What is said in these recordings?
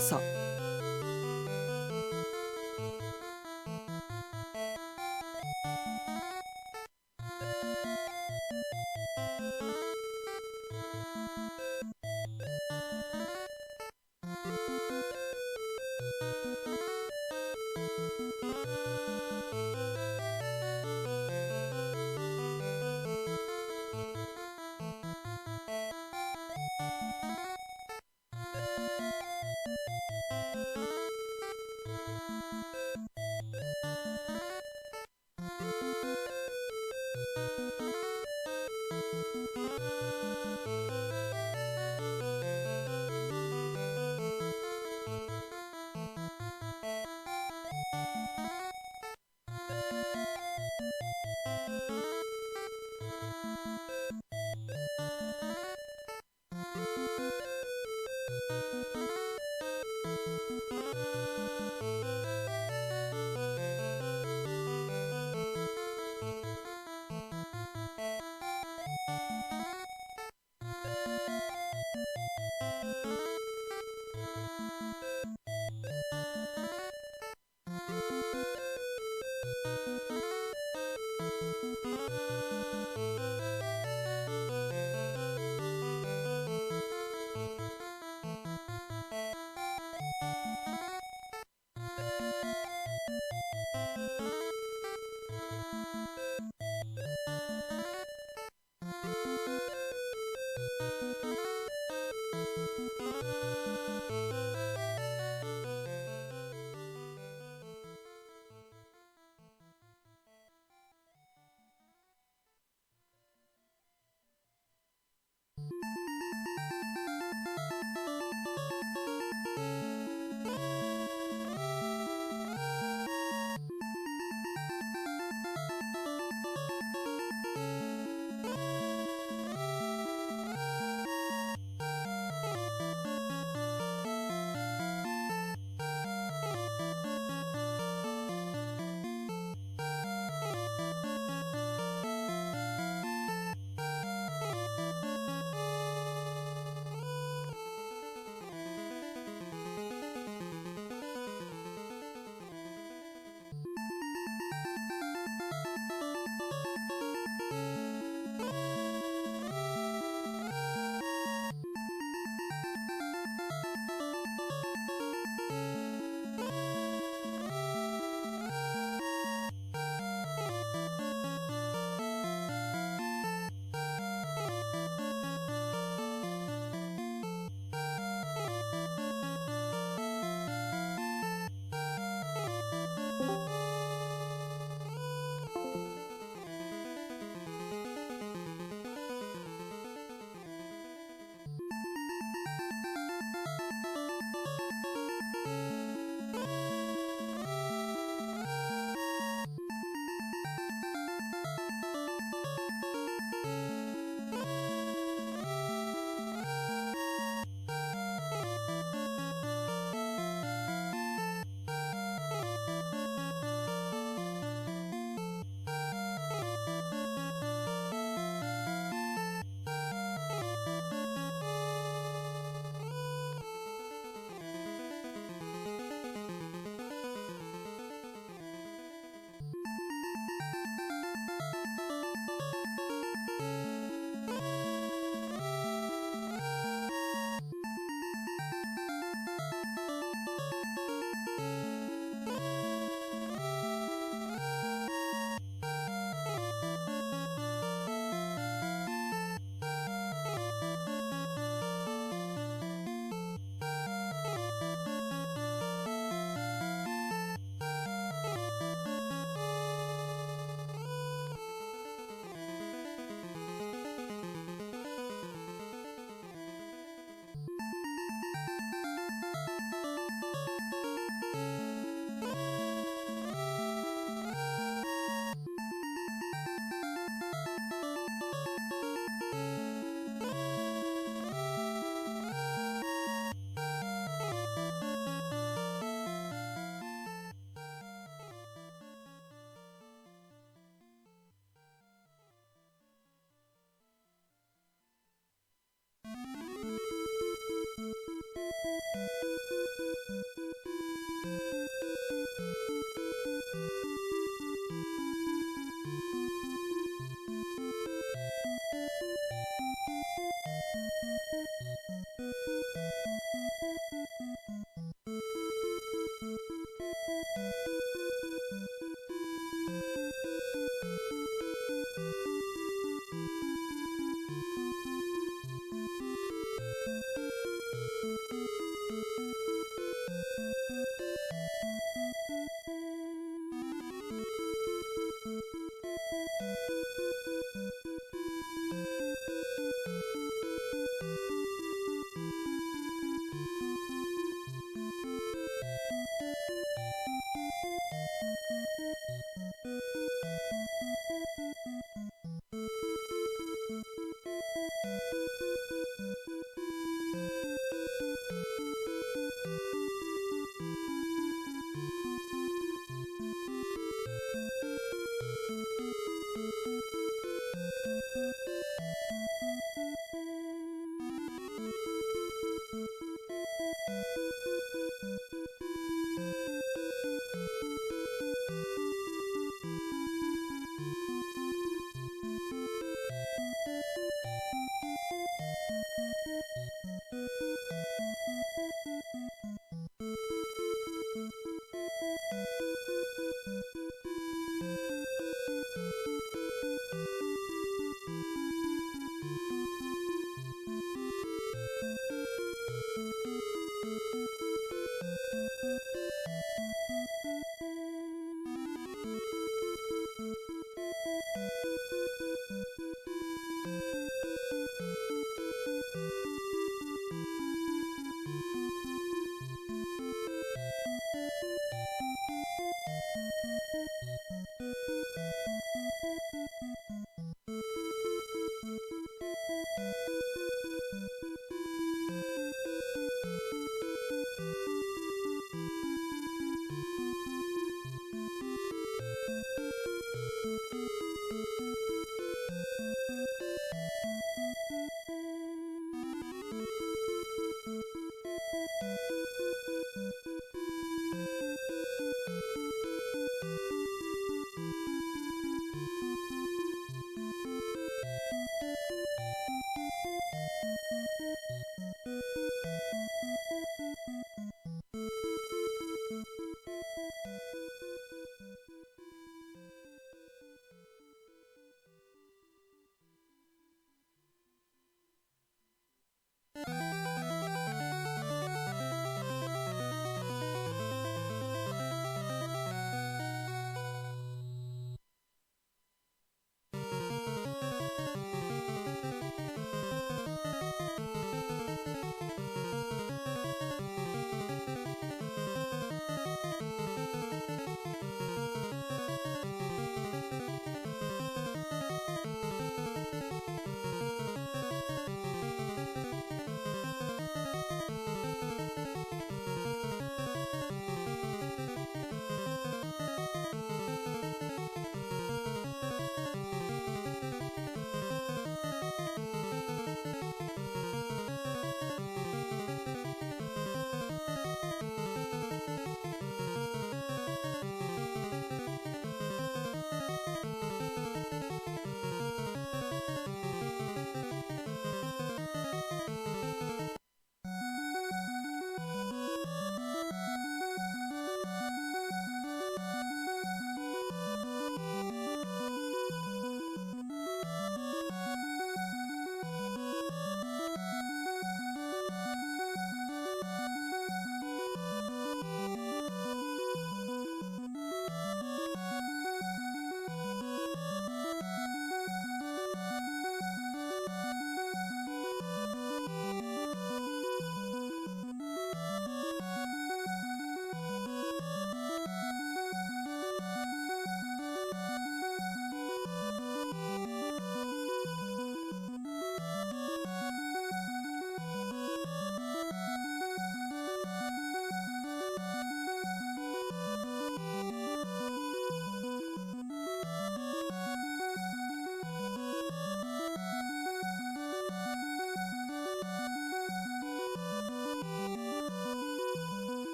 朝。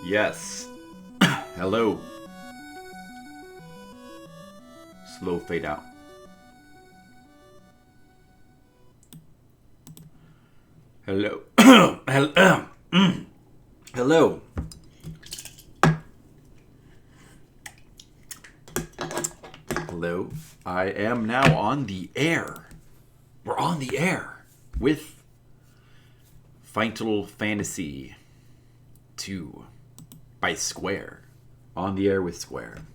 Yes. Hello. Slow fade out. Hello. Hello. Hello. Hello. I am now on the air. We're on the air with Final Fantasy 2 by Square. On the air with Square.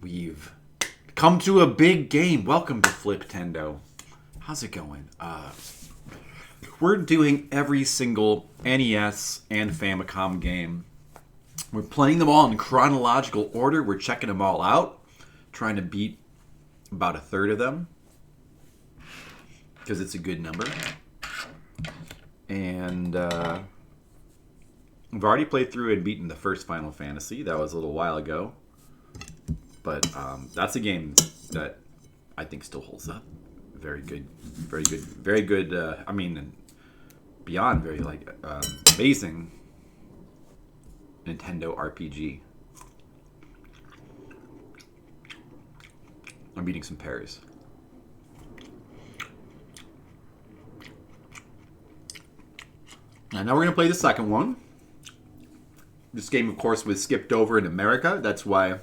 We've come to a big game. Welcome to Fliptendo. How's it going? We're doing every single NES and Famicom game. We're playing them all in chronological order. We're checking them all out. Trying to beat about a third of them. Because it's a good number. And I've already played through and beaten the first Final Fantasy. That was a little while ago. But that's a game that I think still holds up. Very good. Very good. Very good. Beyond very, amazing Nintendo RPG. I'm eating some pears. And now we're going to play the second one. This game, of course, was skipped over in America. That's why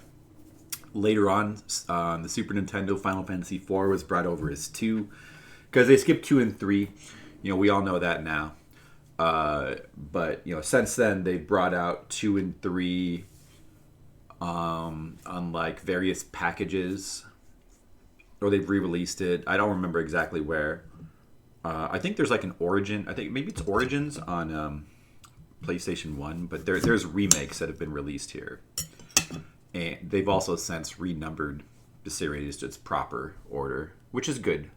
later on, the Super Nintendo Final Fantasy IV was brought over as 2. Because they skipped 2 and 3. You know, we all know that now. But, you know, since then, they've brought out 2 and 3 on, like, various packages. Or they've re-released it. I don't remember exactly where. I think there's, like, an Origin. I think maybe it's Origins on PlayStation 1. But there's remakes that have been released here. And they've also since renumbered the series to its proper order, which is good.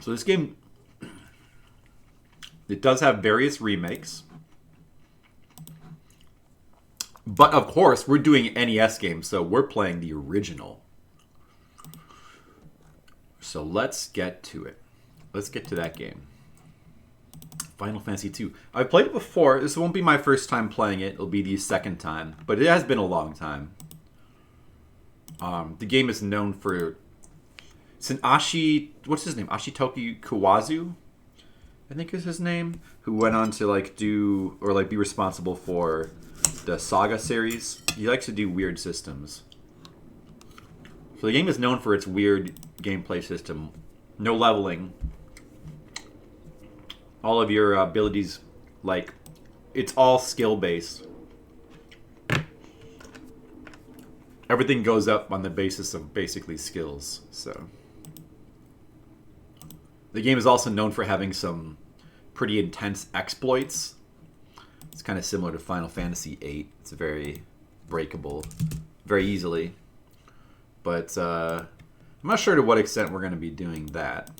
So this game, it does have various remakes. But of course, we're doing NES games, so we're playing the original. So let's get to it. Let's get to that game. Final Fantasy 2. I've played it before. This won't be my first time playing it. It'll be the second time. But it has been a long time. The game is known for... It's an what's his name? Ashitoki Kawazu, I think is his name, who went on to be responsible for the Saga series. He likes to do weird systems. So the game is known for its weird gameplay system. No leveling. All of your abilities, it's all skill based. Everything goes up on the basis of basically skills, so... The game is also known for having some pretty intense exploits. It's kind of similar to Final Fantasy VIII. It's very breakable, very easily. But I'm not sure to what extent we're going to be doing that.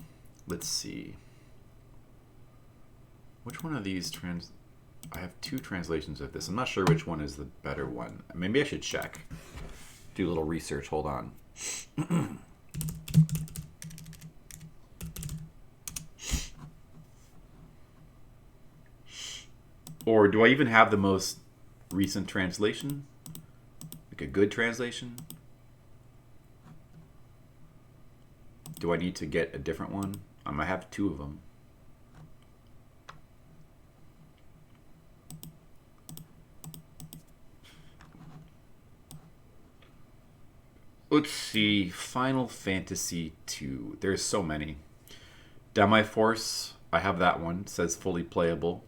Let's see. Which one of these I have 2 translations of this. I'm not sure which one is the better one. Maybe I should check. Do a little research. Hold on. Or do I even have the most recent translation? Like a good translation? Do I need to get a different one? I might have 2 of them. Let's see. Final Fantasy 2. There's so many. Demi-Force. I have that one. It says fully playable.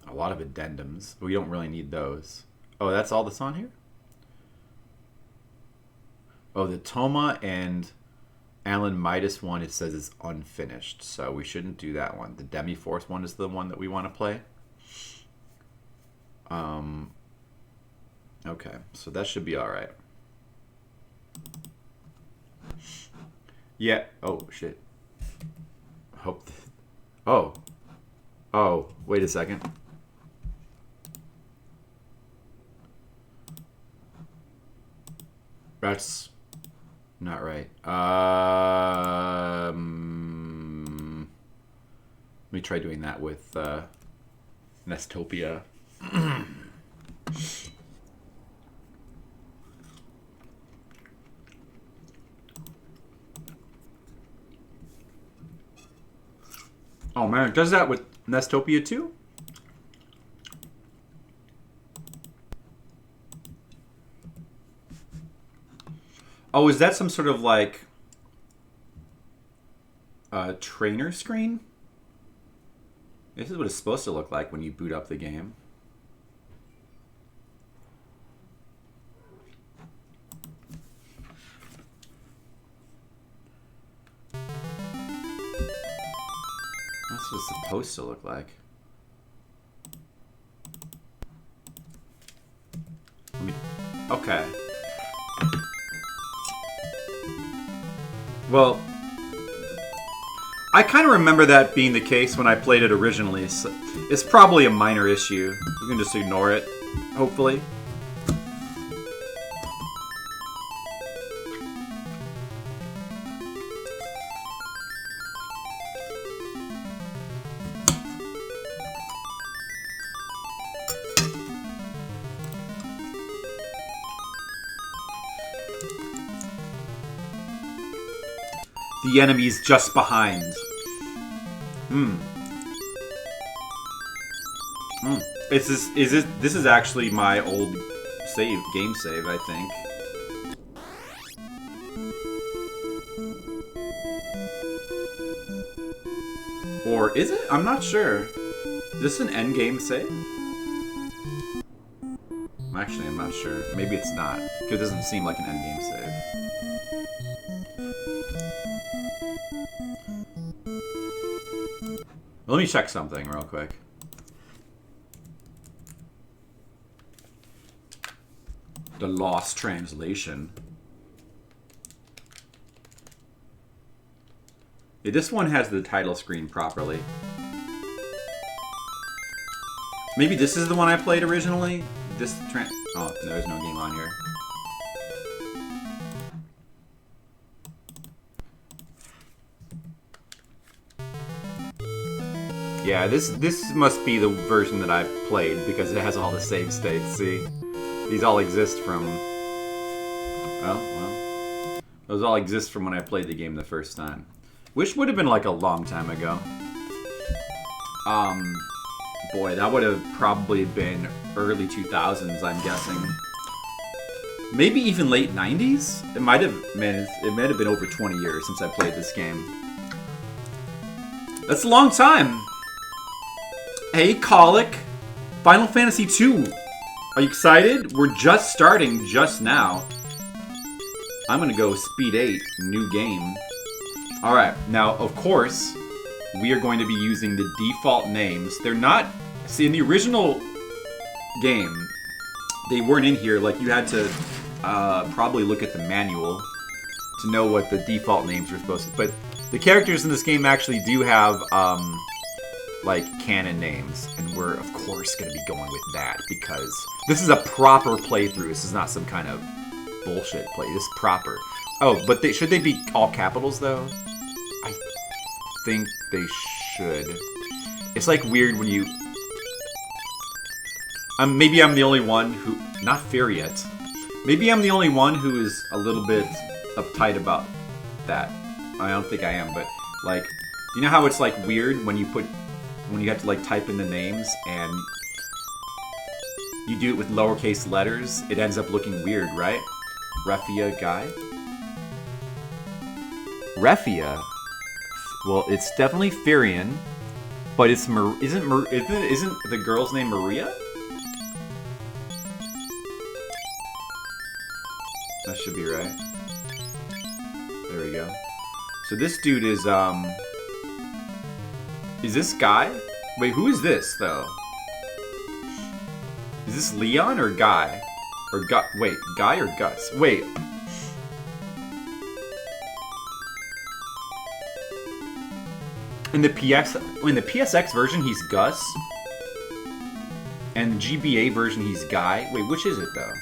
A lot of addendums. We don't really need those. Oh, that's all that's on here? Oh, the Toma and Alan Midas one, it says is unfinished. So we shouldn't do that one. The Demi-Force one is the one that we want to play. Okay, so that should be alright. Yeah. Oh, shit. Hope. Oh, wait a second. That's not right. Let me try doing that with Nestopia. Oh man, it does that with Nestopia too? Oh, is that some sort of like trainer screen? This is what it's supposed to look like when you boot up the game. That's what it's supposed to look like. Okay. Well, I kind of remember that being the case when I played it originally. So it's probably a minor issue. We can just ignore it, hopefully. The enemy's just behind. This is actually my old game save, I think. Or is it? I'm not sure. Is this an end game save? Actually, I'm not sure. Maybe it's not, because it doesn't seem like an end game save. Let me check something real quick. The lost translation. Yeah, this one has the title screen properly. Maybe this is the one I played originally? Oh, there's no game on here. Yeah, this must be the version that I've played because it has all the save states, see? These all exist from... well. Those all exist from when I played the game the first time. Which would have been like a long time ago. Boy, that would have probably been early 2000s, I'm guessing. Maybe even late 90s? It might have been over 20 years since I played this game. That's a long time! Hey, Colic! Final Fantasy II! Are you excited? We're just starting just now. I'm gonna go Speed 8, new game. Alright, now, of course, we are going to be using the default names. They're not... See, in the original game, they weren't in here. Like, you had to probably look at the manual to know what the default names were supposed to... But the characters in this game actually do have... like canon names, and we're of course going to be going with that because this is a proper playthrough. This is not some kind of bullshit play. This is proper. Oh, but should they be all capitals though? I think they should. It's like weird when you... maybe I'm the only one who... Not fair yet. Maybe I'm the only one who is a little bit uptight about that. I don't think I am, but like, do you know how it's like weird when you have to like type in the names and you do it with lowercase letters? It ends up looking weird, right? Refia guy? Refia? Well, it's definitely Firion, but it's isn't the girl's name Maria? That should be right. There we go. So this dude is this Guy? Wait, who is this, though? Is this Leon or Guy? Or wait, Guy or Gus? Wait. In the PSX version, he's Gus. And the GBA version, he's Guy. Wait, which is it, though?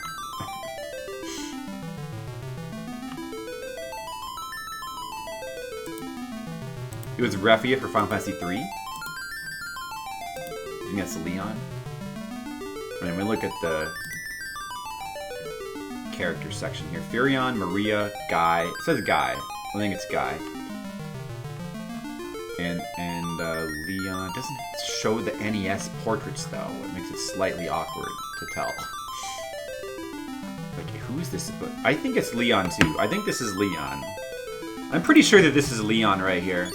It was Refia for Final Fantasy III. I think that's Leon. And we look at the character section here. Firion, Maria, Guy. It says Guy. I think it's Guy. And Leon doesn't show the NES portraits though. It makes it slightly awkward to tell. Like, who is this? I think it's Leon too. I think this is Leon. I'm pretty sure that this is Leon right here.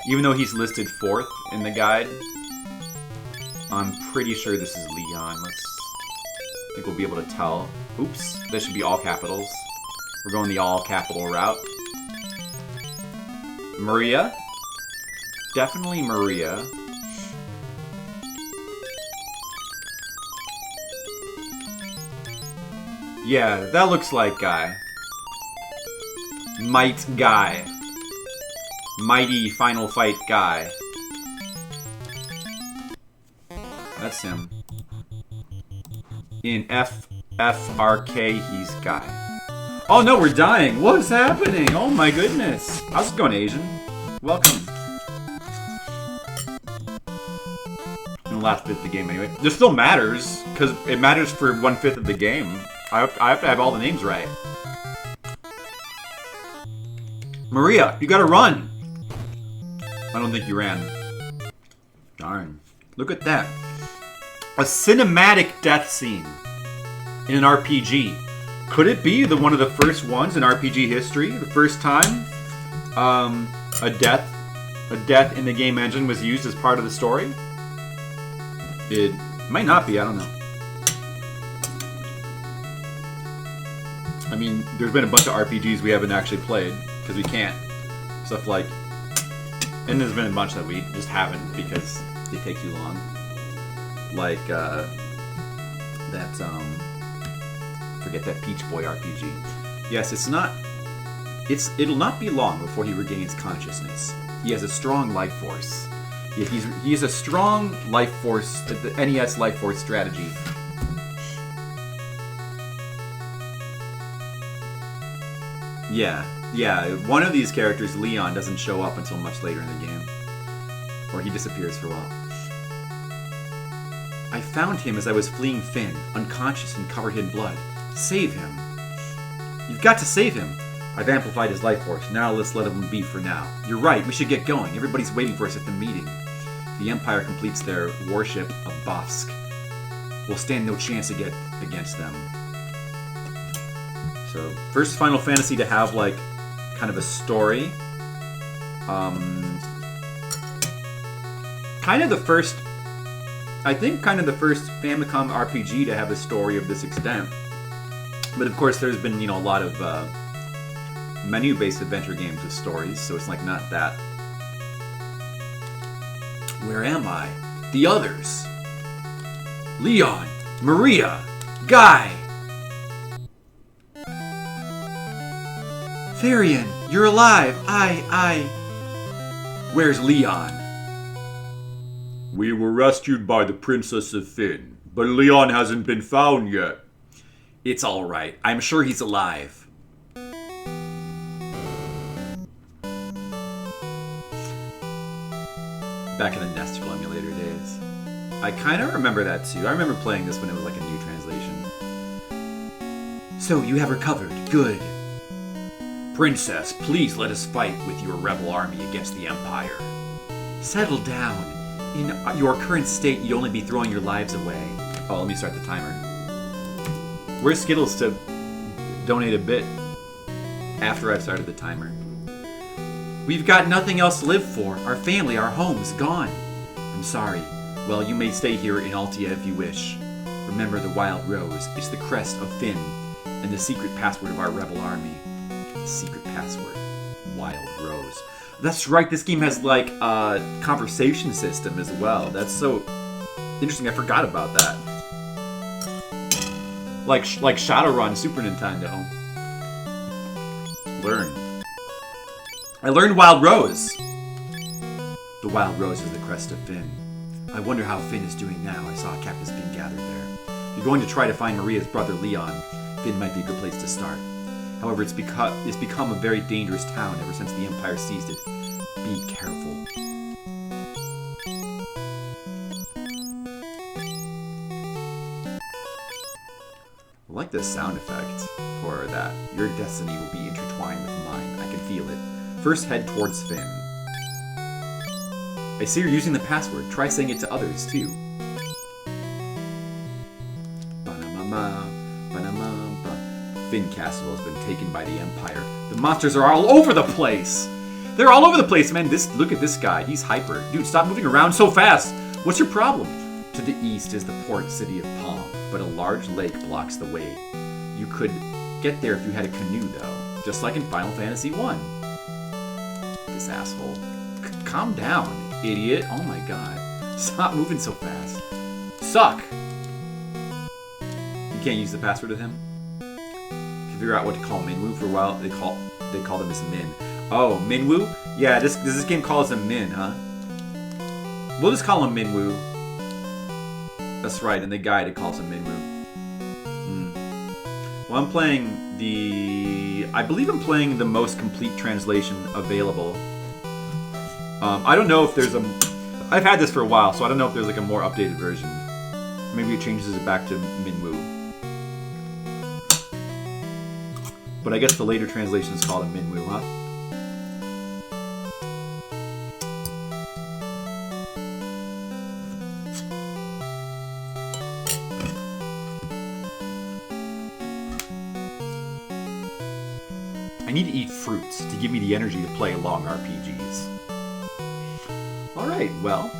Even though he's listed 4th in the guide, I'm pretty sure this is Leon. I think we'll be able to tell. Oops, that should be all capitals. We're going the all capital route. Maria. Definitely Maria. Yeah, that looks like Guy. Might Guy. Mighty Final Fight Guy. That's him. In FFRK, he's Guy. Oh no, we're dying! What is happening? Oh my goodness! How's it going, Asian? Welcome. In the last bit of the game, anyway. This still matters, because it matters for 1/5 of the game. I have to have all the names right. Maria, you gotta run! I don't think you ran. Darn. Look at that. A cinematic death scene in an RPG. Could it be one of the first ones in RPG history? The first time a death in the game engine was used as part of the story? It might not be, I don't know. I mean, there's been a bunch of RPGs we haven't actually played, because we can't. Stuff like... And there's been a bunch that we just haven't, because they take too long. Like, forget that Peach Boy RPG. Yes, it'll not be long before he regains consciousness. He has a strong life force. He has a strong life force, the NES life force strategy. Yeah, one of these characters, Leon, doesn't show up until much later in the game. Or he disappears for a while. I found him as I was fleeing Finn, unconscious and covered in blood. Save him. You've got to save him. I've amplified his life force. Now let's let him be for now. You're right, we should get going. Everybody's waiting for us at the meeting. If the Empire completes their warship of Bosk, we'll stand no chance against them. So, first Final Fantasy to have, like, kind of a story. Kind of the first Famicom RPG to have a story of this extent. But of course, there's been, a lot of menu-based adventure games with stories, so it's like not that. Where am I? The others. Leon, Maria, Guy. Therian, you're alive. Where's Leon? We were rescued by the Princess of Finn, but Leon hasn't been found yet. It's all right. I'm sure he's alive. Back in the Nesticle emulator days. I kind of remember that too. I remember playing this when it was like a new translation. So, you have recovered. Good. Princess, please let us fight with your rebel army against the Empire. Settle down. In your current state, you'd only be throwing your lives away. Oh, let me start the timer. Where's Skittles to donate a bit after I've started the timer? We've got nothing else to live for. Our family, our home's gone. I'm sorry. Well, you may stay here in Altia if you wish. Remember the Wild Rose. It's the crest of Finn and the secret password of our rebel army. The secret password. Wild Rose. That's right, this game has, like, a conversation system as well. That's so interesting, I forgot about that. Like Shadowrun, Super Nintendo. Learn. I learned Wild Rose. The Wild Rose is the crest of Finn. I wonder how Finn is doing now. I saw a captives being gathered there. If you're going to try to find Maria's brother Leon, Finn might be a good place to start. However, it's become a very dangerous town ever since the Empire seized it. Be careful. I like the sound effect for that. Your destiny will be intertwined with mine. I can feel it. First, head towards Finn. I see you're using the password. Try saying it to others, too. Finn Castle has been taken by the Empire. The monsters are all over the place! They're all over the place, man. Look at this guy. He's hyper. Dude, stop moving around so fast! What's your problem? To the east is the port city of Palm, but a large lake blocks the way. You could get there if you had a canoe, though. Just like in Final Fantasy 1. This asshole. Calm down, idiot. Oh my god. Stop moving so fast. Suck! You can't use the password with him? Can figure out what to call Minwoo. For a while, they called him as Min. Oh, Minwoo? Yeah, this game calls him Min, huh? We'll just call him Minwoo. That's right, and the guide it calls him Minwoo. Well, I'm playing I believe I'm playing the most complete translation available. I don't know if there's I've had this for a while, so I don't know if there's like a more updated version. Maybe it changes it back to Minwoo. But I guess the later translations call it Minwoo, huh? I need to eat fruits to give me the energy to play long RPGs. Alright, well.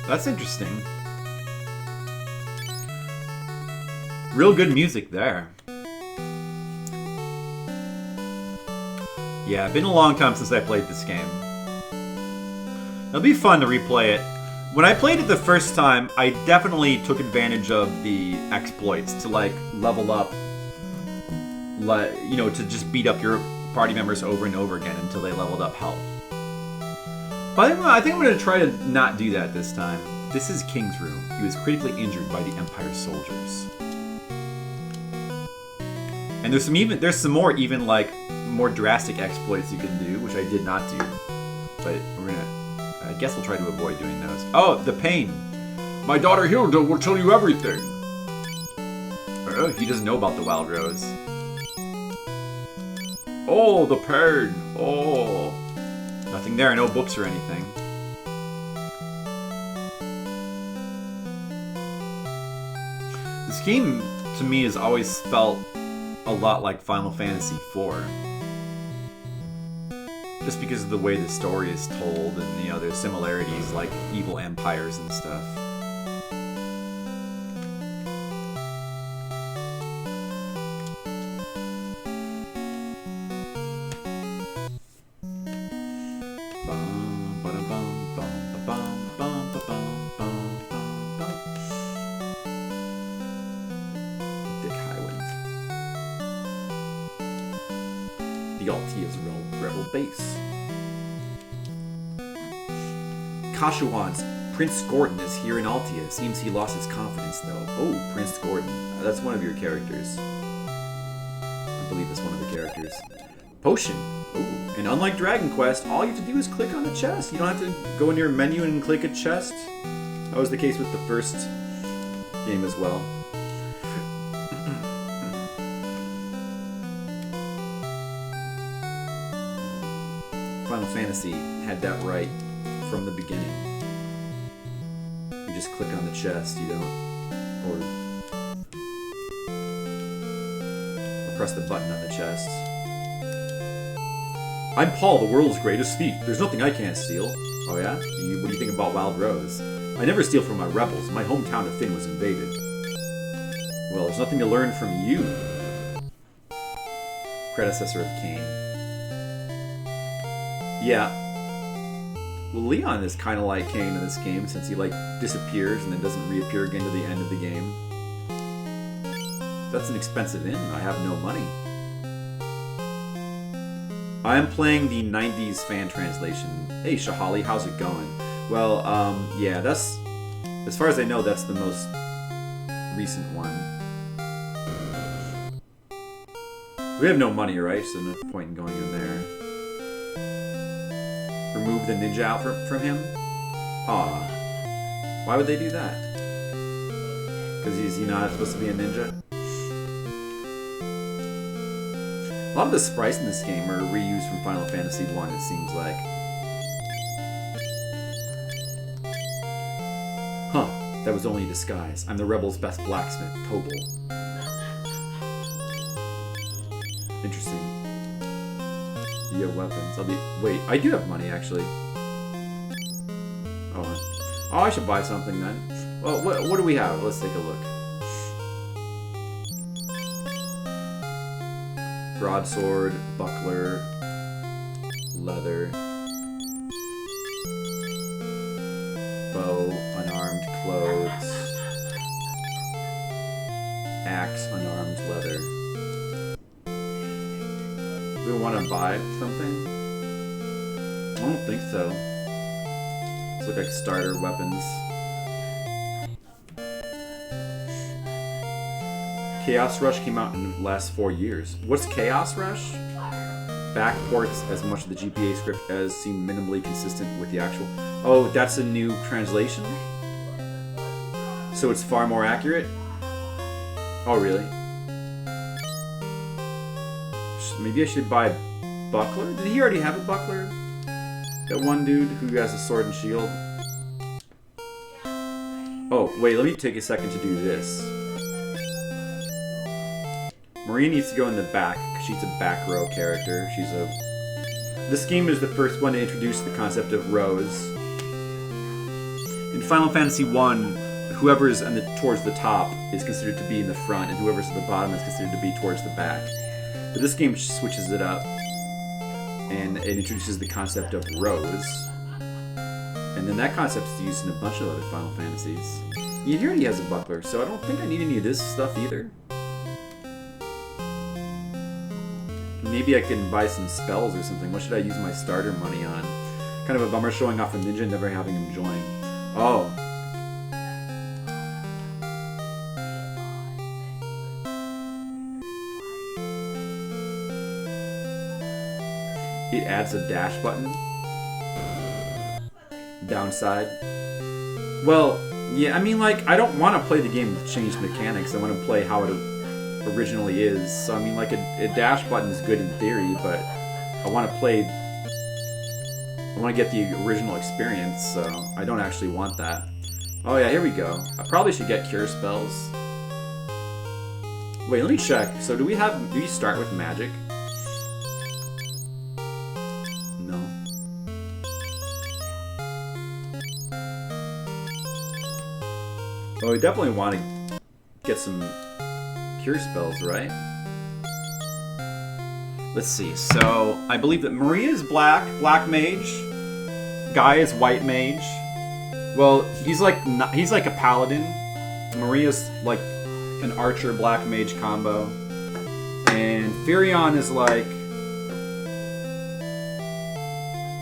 That's interesting. Real good music there. Yeah, been a long time since I played this game. It'll be fun to replay it. When I played it the first time, I definitely took advantage of the exploits to like level up, you know, to just beat up your party members over and over again until they leveled up health. But I think I'm going to try to not do that this time. This is King's room. He was critically injured by the Empire soldiers. And there's some more more drastic exploits you can do, which I did not do. But I guess we'll try to avoid doing those. Oh, the pain. My daughter Hilda will tell you everything. He doesn't know about the Wild Rose. Oh, the pain. Oh. Nothing there, no books or anything. This game, to me, has always felt a lot like Final Fantasy IV. Just because of the way the story is told and, you know, there's similarities like evil empires and stuff. Kashuan's Prince Gordon is here in Altia. Seems he lost his confidence, though. Oh, Prince Gordon. That's one of your characters. I believe it's one of the characters. Potion. Oh, and unlike Dragon Quest, all you have to do is click on the chest. You don't have to go into your menu and click a chest. That was the case with the first game as well. Final Fantasy had that right from the beginning. You just click on the chest, you don't, or press the button on the chest. I'm Paul, the world's greatest thief. There's nothing I can't steal. Oh yeah? What do you think about Wild Rose? I never steal from my rebels. My hometown of Finn was invaded. Well, there's nothing to learn from you. Predecessor of Cain. Yeah. Well, Leon is kind of like Cain in this game, since he, like, disappears and then doesn't reappear again to the end of the game. That's an expensive inn. I have no money. I'm playing the 90s fan translation. Hey, Shahali, how's it going? Well, yeah, that's... As far as I know, that's the most recent one. We have no money, right? So no point in going in there. Remove the ninja out from him? Aw. Why would they do that? Because is he not supposed to be a ninja? A lot of the sprites in this game are reused from Final Fantasy 1, it seems like. Huh, that was only a disguise. I'm the rebel's best blacksmith, Tobal. Interesting. Do you have weapons? Wait, I do have money, actually. Oh, I should buy something then. Well, what do we have? Let's take a look. Broadsword, buckler, leather, bow, unarmed clothes, axe, unarmed leather. Do we want to buy something? I don't think so. These look like starter weapons. Chaos Rush came out in the last 4 years. What's Chaos Rush? Backports as much of the GPA script as seem minimally consistent with the actual... Oh, that's a new translation? So it's far more accurate? Oh, really? Maybe I should buy Buckler? Did he already have a Buckler? That one dude who has a sword and shield? Oh, wait, let me take a second to do this. Maria needs to go in the back, because she's a back row character. This game is the first one to introduce the concept of rows. In Final Fantasy 1, whoever's towards the top is considered to be in the front, and whoever's at the bottom is considered to be towards the back. But this game switches it up, and it introduces the concept of rows. And then that concept is used in a bunch of other Final Fantasies. He already has a buckler, so I don't think I need any of this stuff either. Maybe I can buy some spells or something. What should I use my starter money on? Kind of a bummer showing off a ninja and never having him join. Oh. It adds a dash button. Downside. Well, yeah, I mean, like, I don't want to play the game with changed mechanics. I want to play how it originally is. So I mean, like, a dash button is good in theory, but I want to get the original experience, so I don't actually want that. Oh yeah, here we go. I probably should get cure spells. Wait, let me check. So do we start with magic? No. Well, we definitely want to get some cure spells, right? Let's see. So I believe that Maria is black mage. Guy is white mage. Well, he's like a paladin. Maria's like an archer black mage combo, and Furion is like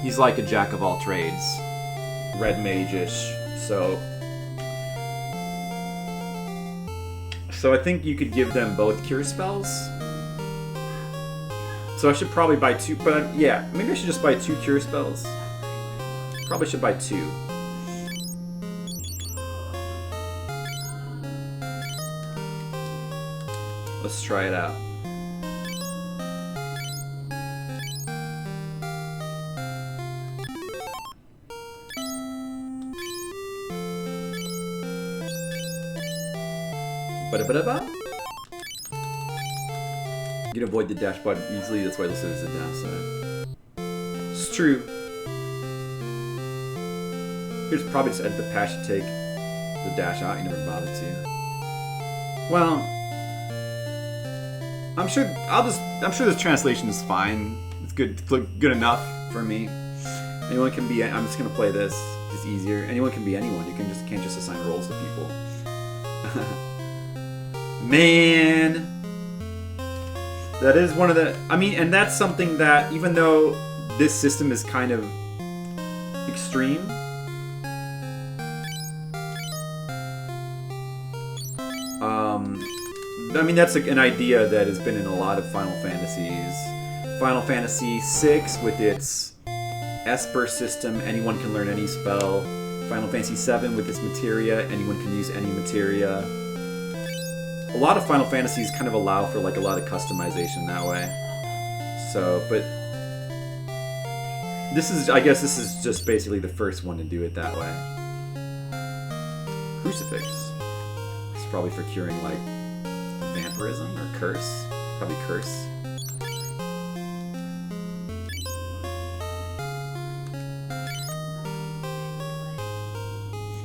he's like a jack of all trades, red mage-ish. So I think you could give them both cure spells. So I should probably buy 2, but yeah, maybe I should just buy 2 cure spells. Probably should buy 2. Let's try it out. Ba-da-ba-da-ba. You can avoid the dash button easily, that's why this is the downside. It's true. You could probably just edit the patch to take the dash out, you never bothered to. Well, I'm sure this translation is fine. It's good enough for me. Anyone can be. I'm just gonna play this. It's easier. Anyone can be anyone. You can't just assign roles to people. Man, that is one of the. I mean, and that's something that even though this system is kind of extreme, I mean, that's an idea that has been in a lot of Final Fantasies. Final Fantasy VI with its Esper system, anyone can learn any spell. Final Fantasy VII with its materia, anyone can use any materia. A lot of Final Fantasies kind of allow for like a lot of customization that way. So, but I guess this is just basically the first one to do it that way. Crucifix. It's probably for curing like vampirism or curse. Probably curse.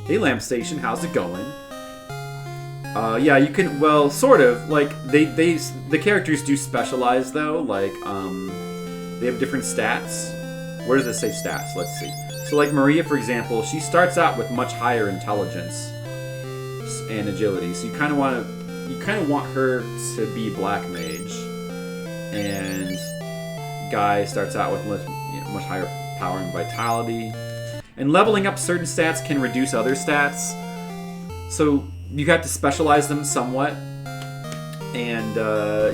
Hey Lamp Station, how's it going? Yeah, you can, well, sort of, like, the characters do specialize, though, like, they have different stats. Where does it say stats? Let's see. So, like, Maria, for example, she starts out with much higher intelligence and agility, so you kind of want her to be Black Mage, and Guy starts out with much higher power and vitality, and leveling up certain stats can reduce other stats, so you have to specialize them somewhat, and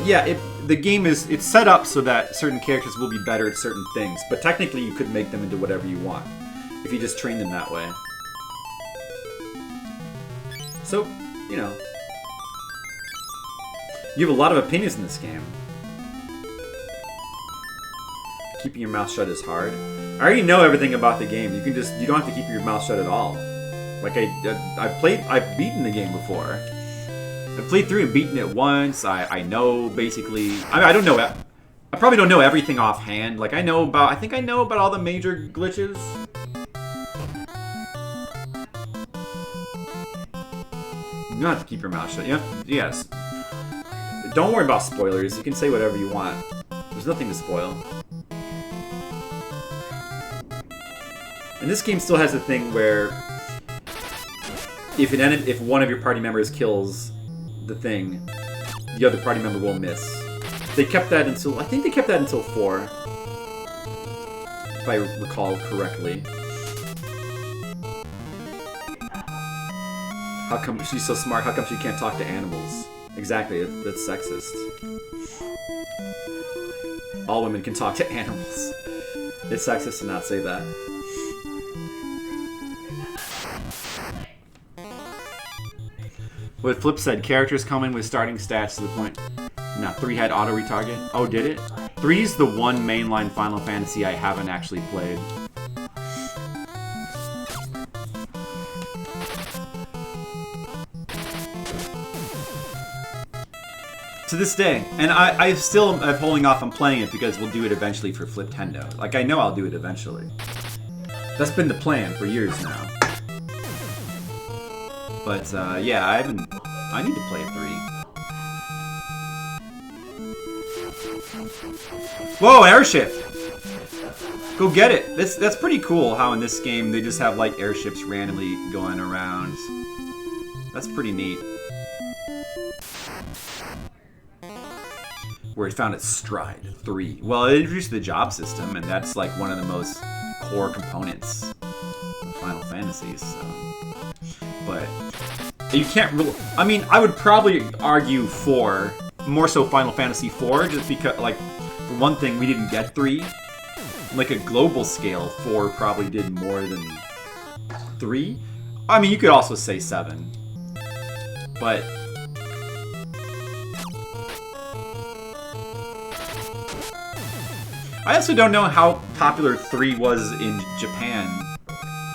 yeah, the game it's set up so that certain characters will be better at certain things, but technically you could make them into whatever you want if you just train them that way. So, you know, you have a lot of opinions in this game. Keeping your mouth shut is hard. I already know everything about the game. You don't have to keep your mouth shut at all. Like I've beaten the game before. I've played through and beaten it once. I know basically. I don't know. I probably don't know everything offhand. Like I think I know about all the major glitches. You don't have to keep your mouth shut. Yes. Don't worry about spoilers. You can say whatever you want. There's nothing to spoil. And this game still has a thing where if one of your party members kills the thing, the other party member will miss. They kept that until, I think they kept that until 4, if I recall correctly. How come she's so smart? How come she can't talk to animals? Exactly, that's sexist. All women can talk to animals. It's sexist to not say that. What Flip said, characters come in with starting stats to the point. No, 3 had auto retarget. Oh, did it? 3's the one mainline Final Fantasy I haven't actually played. To this day, and I still am holding off on playing it because we'll do it eventually for Fliptendo. Like I know I'll do it eventually. That's been the plan for years now. But, yeah, I need to play 3. Whoa, airship! Go get it! That's pretty cool how in this game they just have, like, airships randomly going around. That's pretty neat. Where it found its stride, 3. Well, it introduced the job system, and that's, like, one of the most core components of Final Fantasies, so... But you can't really... I mean, I would probably argue 4, more so Final Fantasy 4, just because, like, for one thing, we didn't get 3. Like, a global scale, 4 probably did more than 3. I mean, you could also say 7. But... I also don't know how popular 3 was in Japan.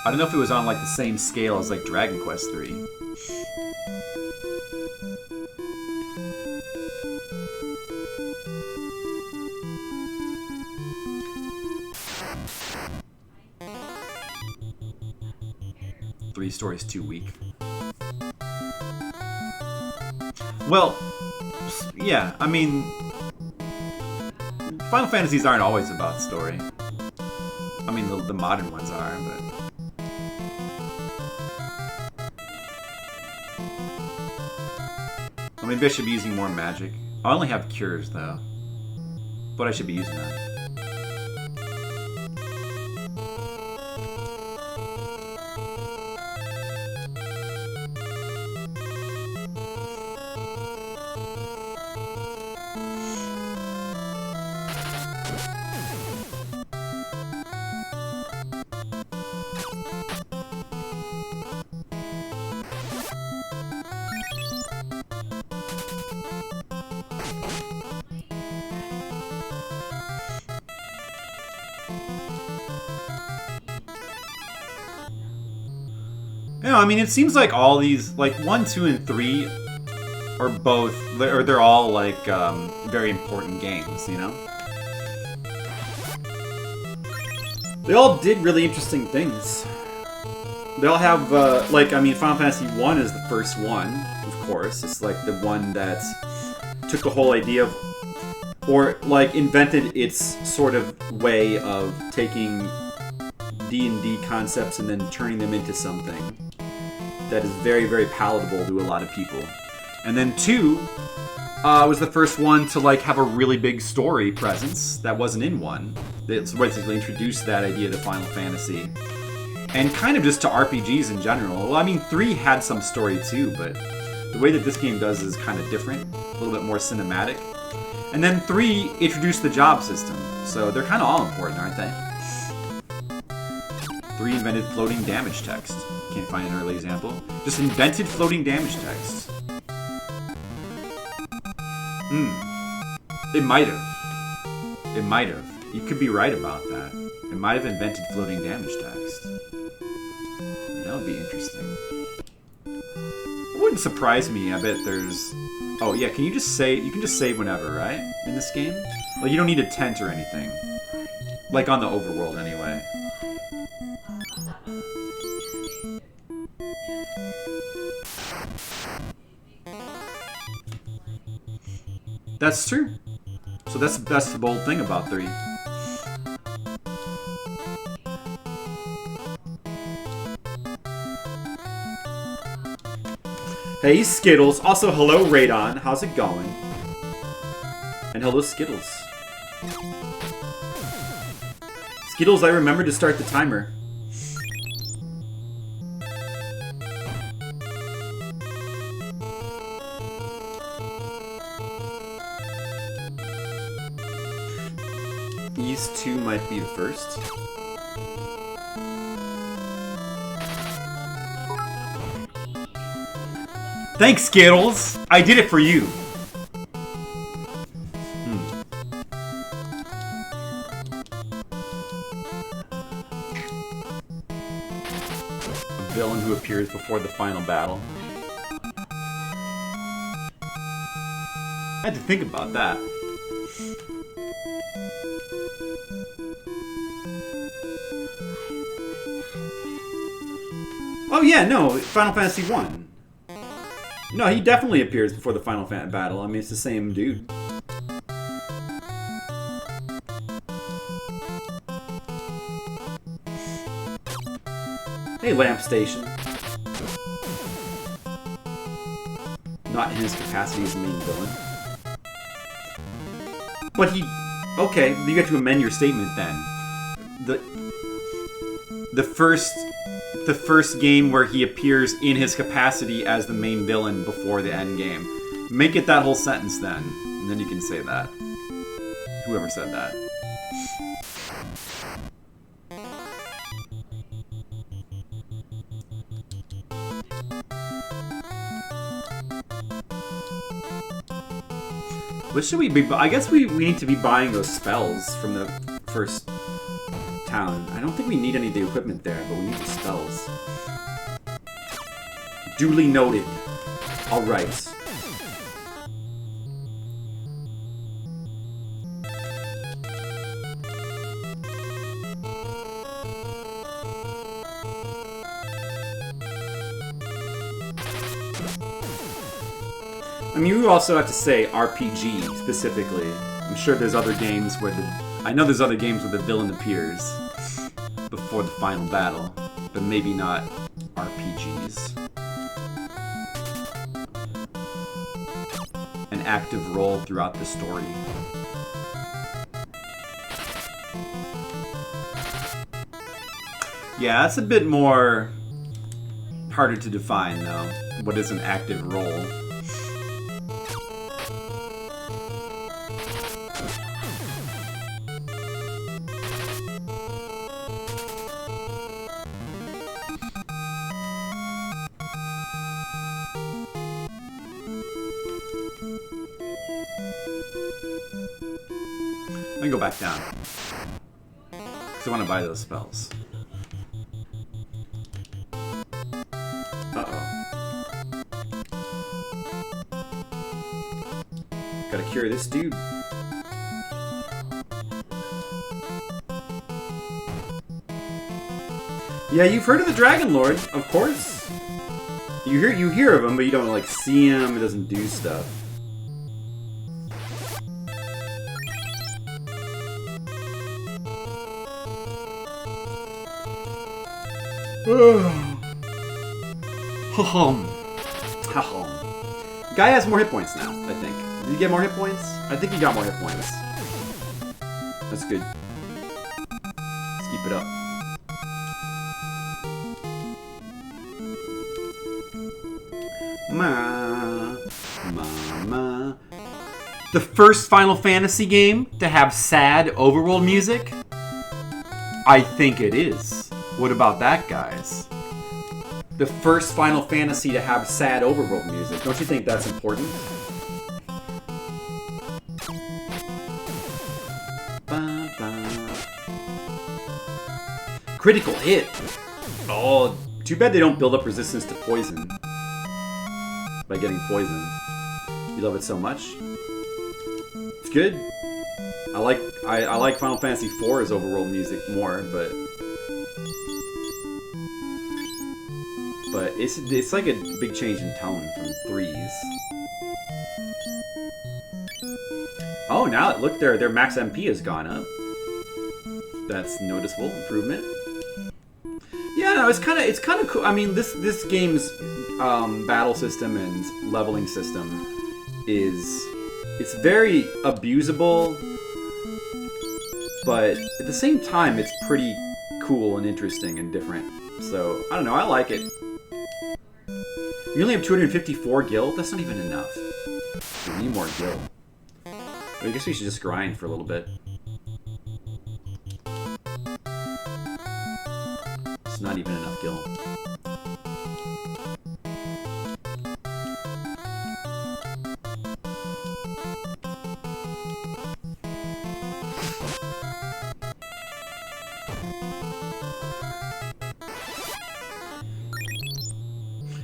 I don't know if it was on, like, the same scale as, like, Dragon Quest 3. Three stories too weak. Well, yeah, I mean... Final Fantasies aren't always about story. I mean, the modern ones are, but... Well, maybe I should be using more magic. I only have cures, though. But I should be using that. No, I mean, it seems like all these, like 1, 2, and 3 are both, or they're all like very important games, you know? They all did really interesting things. They all have, like, I mean, Final Fantasy 1 is the first one, of course. It's like the one that took the whole idea of, or like invented its sort of way of taking D&D concepts and then turning them into something that is very, very palatable to a lot of people. And then 2 was the first one to like have a really big story presence that wasn't in 1. It's basically introduced that idea to Final Fantasy. And kind of just to RPGs in general. Well, I mean, 3 had some story too, but the way that this game does is kind of different. A little bit more cinematic. And then 3 introduced the job system. So they're kind of all important, aren't they? 3 invented floating damage text. Can't find an early example. Just invented floating damage text. It might have. It might have. You could be right about that. It might have invented floating damage text. That would be interesting. It wouldn't surprise me. I bet there's... Oh, yeah, can you just save... You can just save whenever, right? In this game? Like, you don't need a tent or anything. Like, on the overworld, anyway. That's true. So that's the bold thing about 3. Hey, Skittles. Also, hello, Radon. How's it going? And hello, Skittles. Skittles, I remembered to start the timer. These 2 might be the first. Thanks, Skittles! I did it for you! A villain who appears before the final battle. I had to think about that. Oh yeah, no, Final Fantasy 1. No, he definitely appears before the Final Fantasy battle. I mean, it's the same dude. Hey, Lamp Station. Not in his capacity as the main villain. But he... Okay, you get to amend your statement then. The first game where he appears in his capacity as the main villain before the end game. Make it that whole sentence then, and then you can say that. Whoever said that. What should we be? I guess we need to be buying those spells from the first town. I don't think we need any of the equipment there, but we need the spells. Duly noted. Alright. I mean, we also have to say RPG specifically. I'm sure there's other games where I know there's other games where the villain appears before the final battle, but maybe not RPGs. An active role throughout the story. Yeah, that's a bit more harder to define, though. What is an active role? Let me go back down. Because I want to buy those spells. Gotta cure this dude. Yeah, you've heard of the Dragon Lord, of course. You hear of him, but you don't like see him. He doesn't do stuff. Guy has more hit points now, I think. Did he get more hit points? I think he got more hit points. That's good. Let's keep it up. The first Final Fantasy game to have sad overworld music? I think it is. What about that, guys? The first Final Fantasy to have sad overworld music. Don't you think that's important? Critical hit. Oh, too bad they don't build up resistance to poison by getting poisoned. You love it so much. It's good. I like Final Fantasy IV's overworld music more, but it's like a big change in tone from 3's. Oh, now look, their max MP has gone up. That's noticeable improvement. Yeah, no, it's kind of cool. I mean, this game's battle system and leveling system it's very abusable, but at the same time, it's pretty cool and interesting and different. So I don't know, I like it. You only have 254 gil? That's not even enough. We need more gil. I guess we should just grind for a little bit. It's not even enough gil.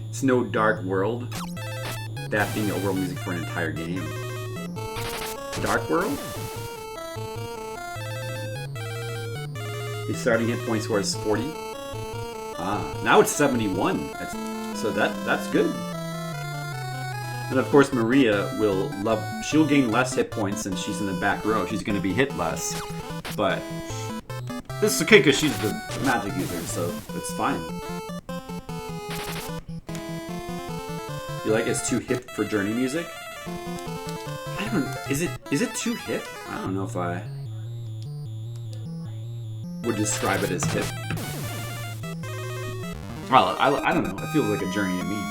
It's no Dark World. That being the overall music for an entire game. Dark World? The starting hit point score is 40. Ah, now it's 71. So that's good. And of course Maria she'll gain less hit points since she's in the back row. She's gonna be hit less. But this is okay because she's the magic user, so it's fine. You like it's too hip for journey music? I don't. Is it too hip? I don't know if I would describe it as hip. Well, I don't know. It feels like a journey to me.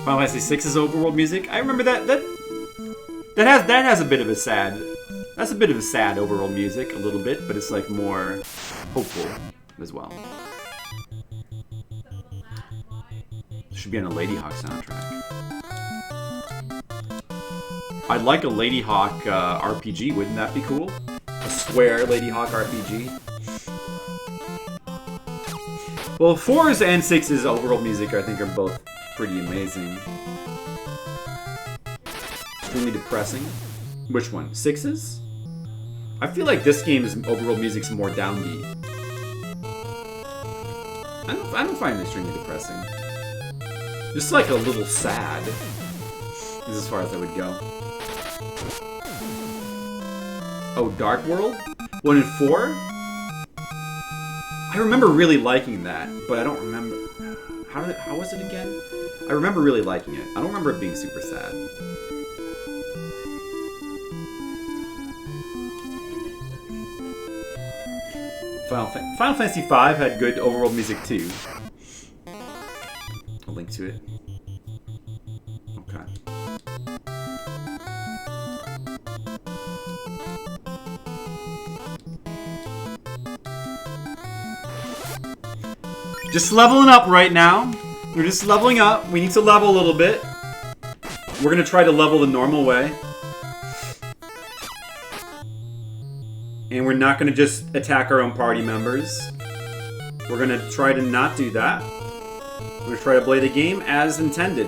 Final Fantasy VI's overworld music. I remember that has a bit of a sad. That's a bit of a sad overworld music, a little bit, but it's like more hopeful as well. Should be on a Lady Hawk soundtrack. I'd like a Lady Hawk RPG. Wouldn't that be cool? A Square Lady Hawk RPG. Well, 4's and 6's overworld music, I think, are both pretty amazing. Extremely depressing. Which one? 6's? I feel like this game's overworld music's more downbeat. I don't find it extremely depressing. Just like a little sad is as far as I would go. Oh, Dark World? 1 and 4? I remember really liking that, but I don't remember... How was it again? I remember really liking it. I don't remember it being super sad. Final Fantasy V had good overworld music too. A link to it. Okay. Just leveling up right now. We're just leveling up. We need to level a little bit. We're gonna try to level the normal way. And we're not gonna just attack our own party members. We're gonna try to not do that. We're gonna try to play the game as intended.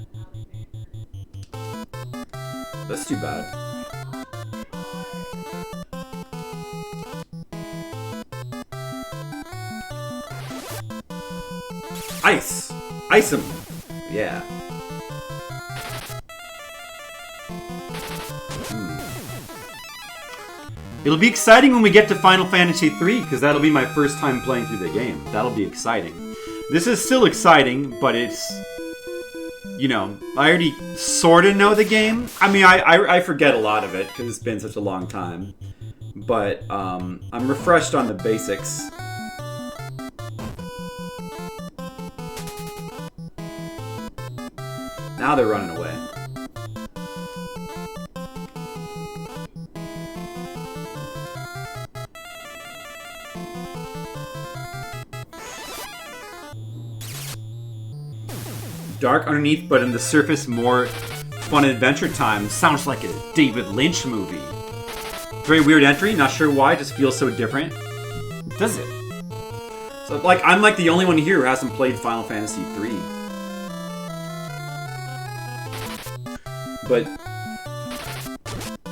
That's too bad. Ice! Ice him! Yeah. It'll be exciting when we get to Final Fantasy III, because that'll be my first time playing through the game. That'll be exciting. This is still exciting, but it's... You know, I already sort of know the game. I mean, I forget a lot of it, because it's been such a long time. But, I'm refreshed on the basics. Now they're running away. Dark underneath, but in the surface more fun adventure time. Sounds like a David Lynch movie. Very weird entry, not sure why, just feels so different. Does it? So, like, I'm like the only one here who hasn't played Final Fantasy III. But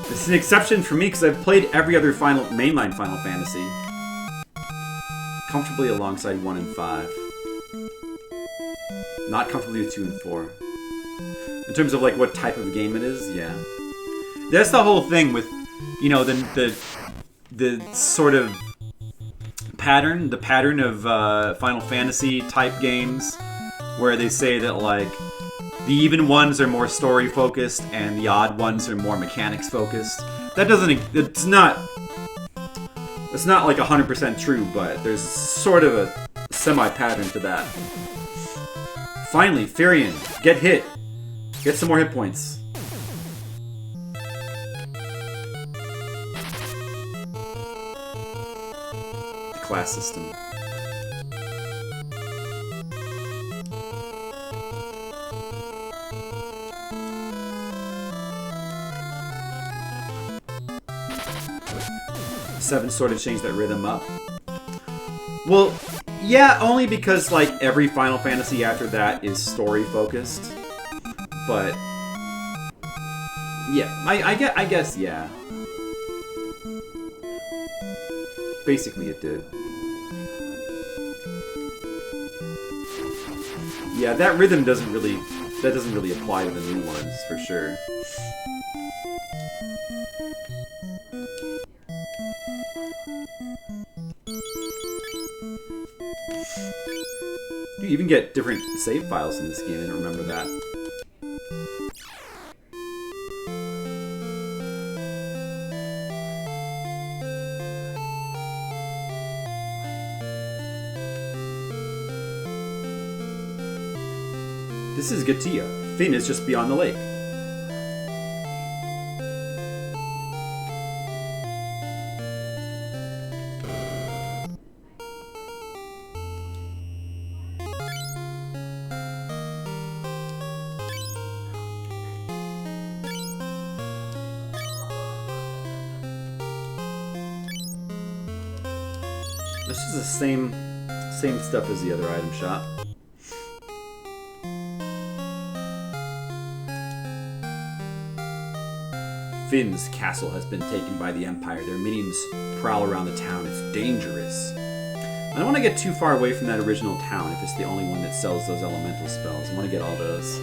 this is an exception for me because I've played every other mainline Final Fantasy comfortably alongside 1 and 5. Not comfortably with 2 and 4. In terms of like what type of game it is, yeah. That's the whole thing with, you know, the sort of pattern, of Final Fantasy type games, where they say that like the even ones are more story focused and the odd ones are more mechanics focused. That doesn't, it's not like 100% true, but there's sort of a semi-pattern to that. Finally, Firion, get hit. Get some more hit points. The class system. Seven sort of changed that rhythm up. Well, yeah, only because like every Final Fantasy after that is story focused. But yeah, I guess yeah. Basically, it did. Yeah, that rhythm doesn't really apply to the new ones for sure. You even get different save files in this game. I didn't remember that. This is Gatia. Finn is just beyond the lake. This is the same stuff as the other item shop. Finn's castle has been taken by the Empire. Their minions prowl around the town. It's dangerous. I don't want to get too far away from that original town if it's the only one that sells those elemental spells. I want to get all those.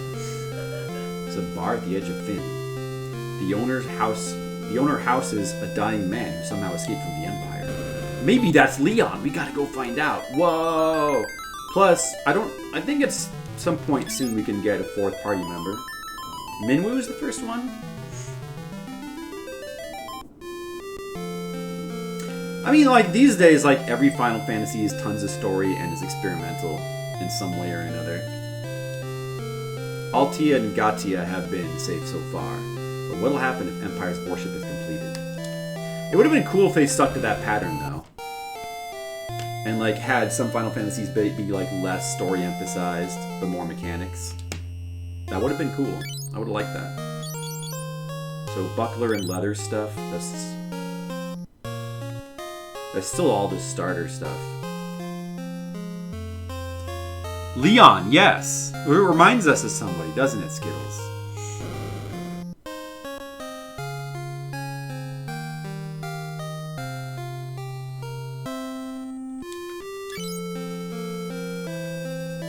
It's a bar at the edge of Finn. The owner houses a dying man who somehow escaped from the Empire. Maybe that's Leon. We gotta go find out. Whoa! Plus, I think it's some point soon we can get a fourth party member. Minwoo is the first one? I mean, like, these days, like, every Final Fantasy is tons of story and is experimental in some way or another. Altia and Gatia have been safe so far, but what'll happen if Empire's worship is completed? It would have been cool if they stuck to that pattern, though. And, like, had some Final Fantasies be like, less story emphasized, but more mechanics. That would have been cool. I would have liked that. So, buckler and leather stuff, that's still all the starter stuff. Leon, yes! It reminds us of somebody, doesn't it, Skittles?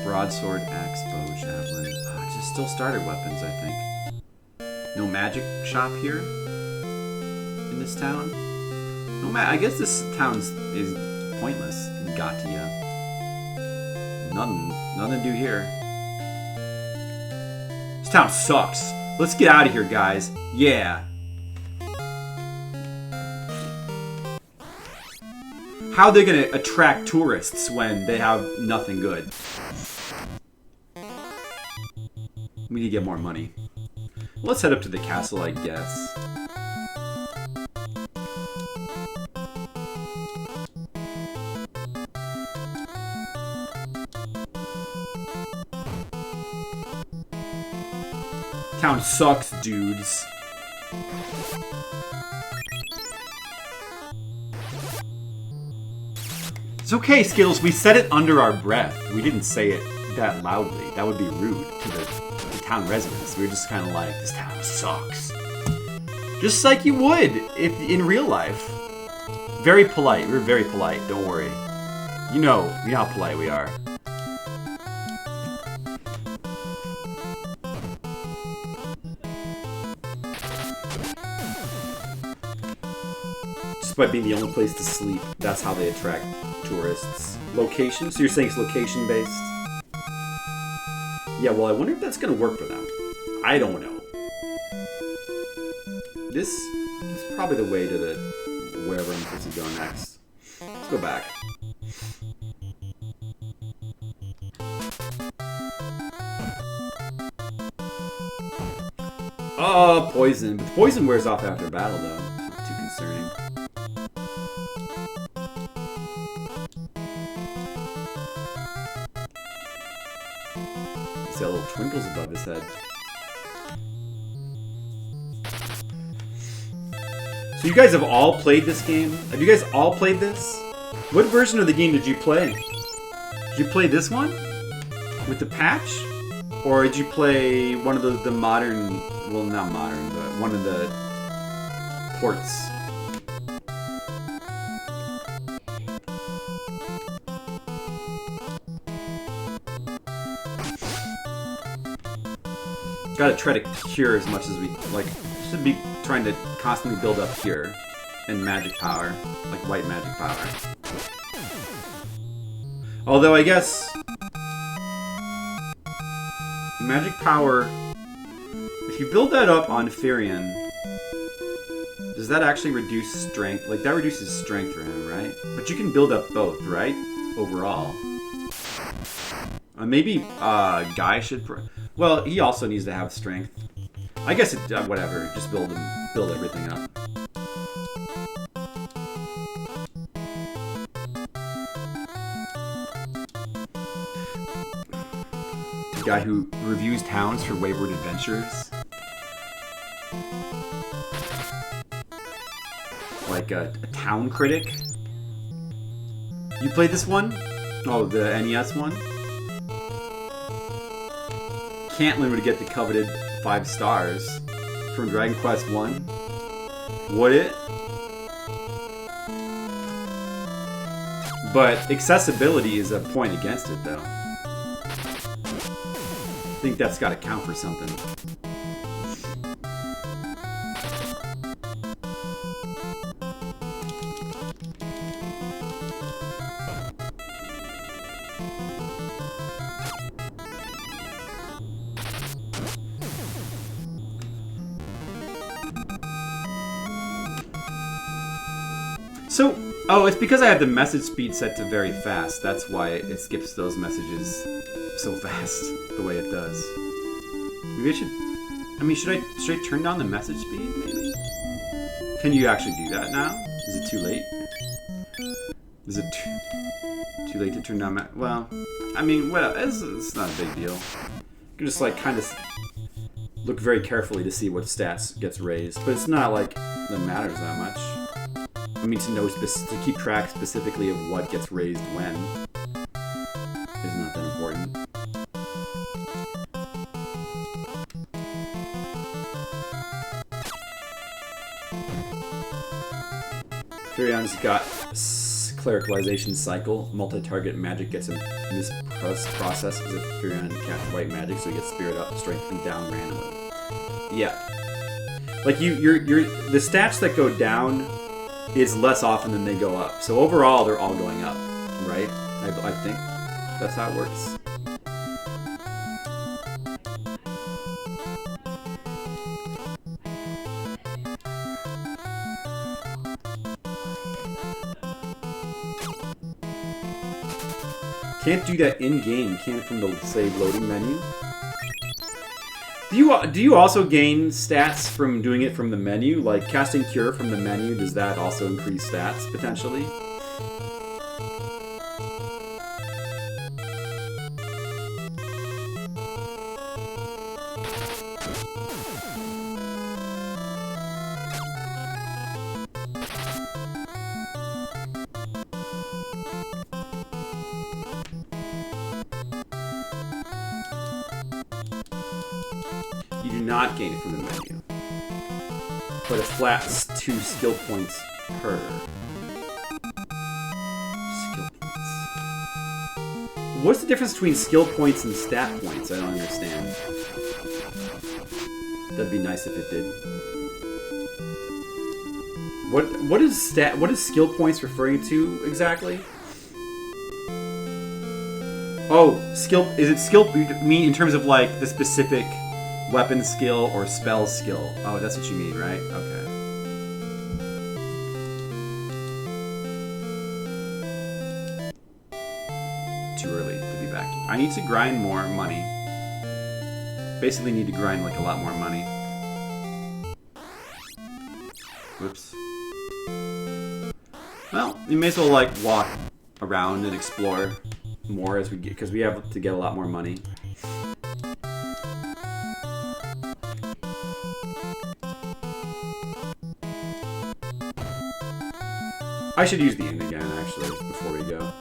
Broadsword, axe, bow, javelin. Just still starter weapons, I think. No magic shop here in this town. No I guess this town is pointless. Gatia. Nothing to do here. This town sucks. Let's get out of here, guys. Yeah. How are they gonna attract tourists when they have nothing good? We need to get more money. Let's head up to the castle, I guess. Town sucks, dudes. It's okay, Skittles. We said it under our breath. We didn't say it that loudly. That would be rude to the town residents. We were just kind of like, this town sucks. Just like you would if in real life. Very polite. We're very polite. Don't worry. You know how polite we are. Just by being the only place to sleep, that's how they attract tourists. Location? So you're saying it's location-based? Yeah, well, I wonder if that's going to work for them. I don't know. This is probably the way to the wherever I'm supposed to go next. Let's go back. Oh, poison. But the poison wears off after battle, though. It's not too concerning. He's got little twinkles above his head. So you guys have all played this game? Have you guys all played this? What version of the game did you play? Did you play this one? With the patch? Or did you play one of the modern... Well, not modern, but one of the ports? Gotta try to cure as much as we... Like, should be trying to constantly build up cure and magic power. Like white magic power. Although, I guess... Magic power... If you build that up on Firion, does that actually reduce strength? Like, that reduces strength for him, right? But you can build up both, right? Overall. Maybe Guy should... Well, he also needs to have strength. I guess it... whatever. Just build everything up. The guy who reviews towns for Wayward Adventures. Like a town critic. You played this one? Oh, the NES one? Cantlin would get the coveted 5 stars from Dragon Quest 1. Would it? But accessibility is a point against it, though. I think that's got to count for something. So, oh, it's because I have the message speed set to very fast. That's why it skips those messages so fast, the way it does. Maybe I should... I mean, should I turn down the message speed, maybe? Can you actually do that now? Is it too late? Is it too late to turn down well, I mean, well, it's not a big deal. You can just, like, kind of look very carefully to see what stats gets raised. But it's not, like, that matters that much. I mean, to know, to keep track specifically of what gets raised when is not that important. Firion's got Clericalization Cycle. Multi-target magic gets a process is if Furion cast white magic, so he gets spirit up, strength, and down randomly. Yeah. Like the stats that go down is less often than they go up. So overall, they're all going up, right? I think that's how it works. Can't do that in-game, can't from the save loading menu. Do you also gain stats from doing it from the menu? Like casting Cure from the menu, does that also increase stats potentially? You do not gain it from the menu, but a flat 2 skill points per. Skill points. What's the difference between skill points and stat points? I don't understand. That'd be nice if it did. What is skill points referring to exactly? Oh, skill. Is it skill? You mean in terms of like the specific weapon skill or spell skill? Oh, that's what you mean, right? Okay. Too early to be back. I need to grind more money. Basically need to grind like a lot more money. Whoops. Well, you may as well like walk around and explore more as we get, because we have to get a lot more money. I should use the inn again, actually, before we go.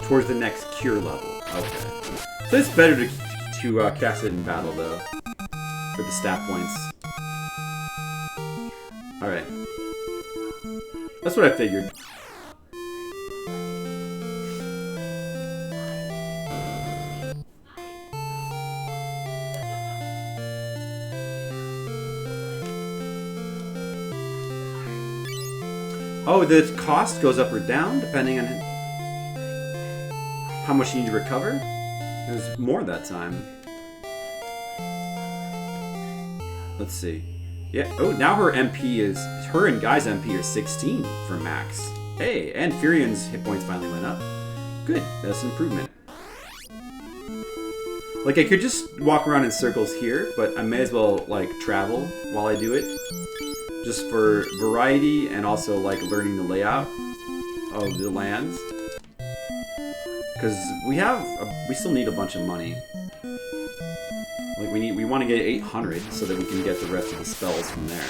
Towards the next cure level. Okay. So it's better to cast it in battle, though, for the stat points. Alright. That's what I figured. Oh, the cost goes up or down depending on how much you need to recover? It was more that time. Let's see. Yeah. Oh, now her MP is... Her and Guy's MP are 16 for max. Hey, and Furion's hit points finally went up. Good. That's an improvement. Like, I could just walk around in circles here, but I may as well, like, travel while I do it. Just for variety and also, like, learning the layout of the lands. Because we still need a bunch of money. Like we want to get 800 so that we can get the rest of the spells from there.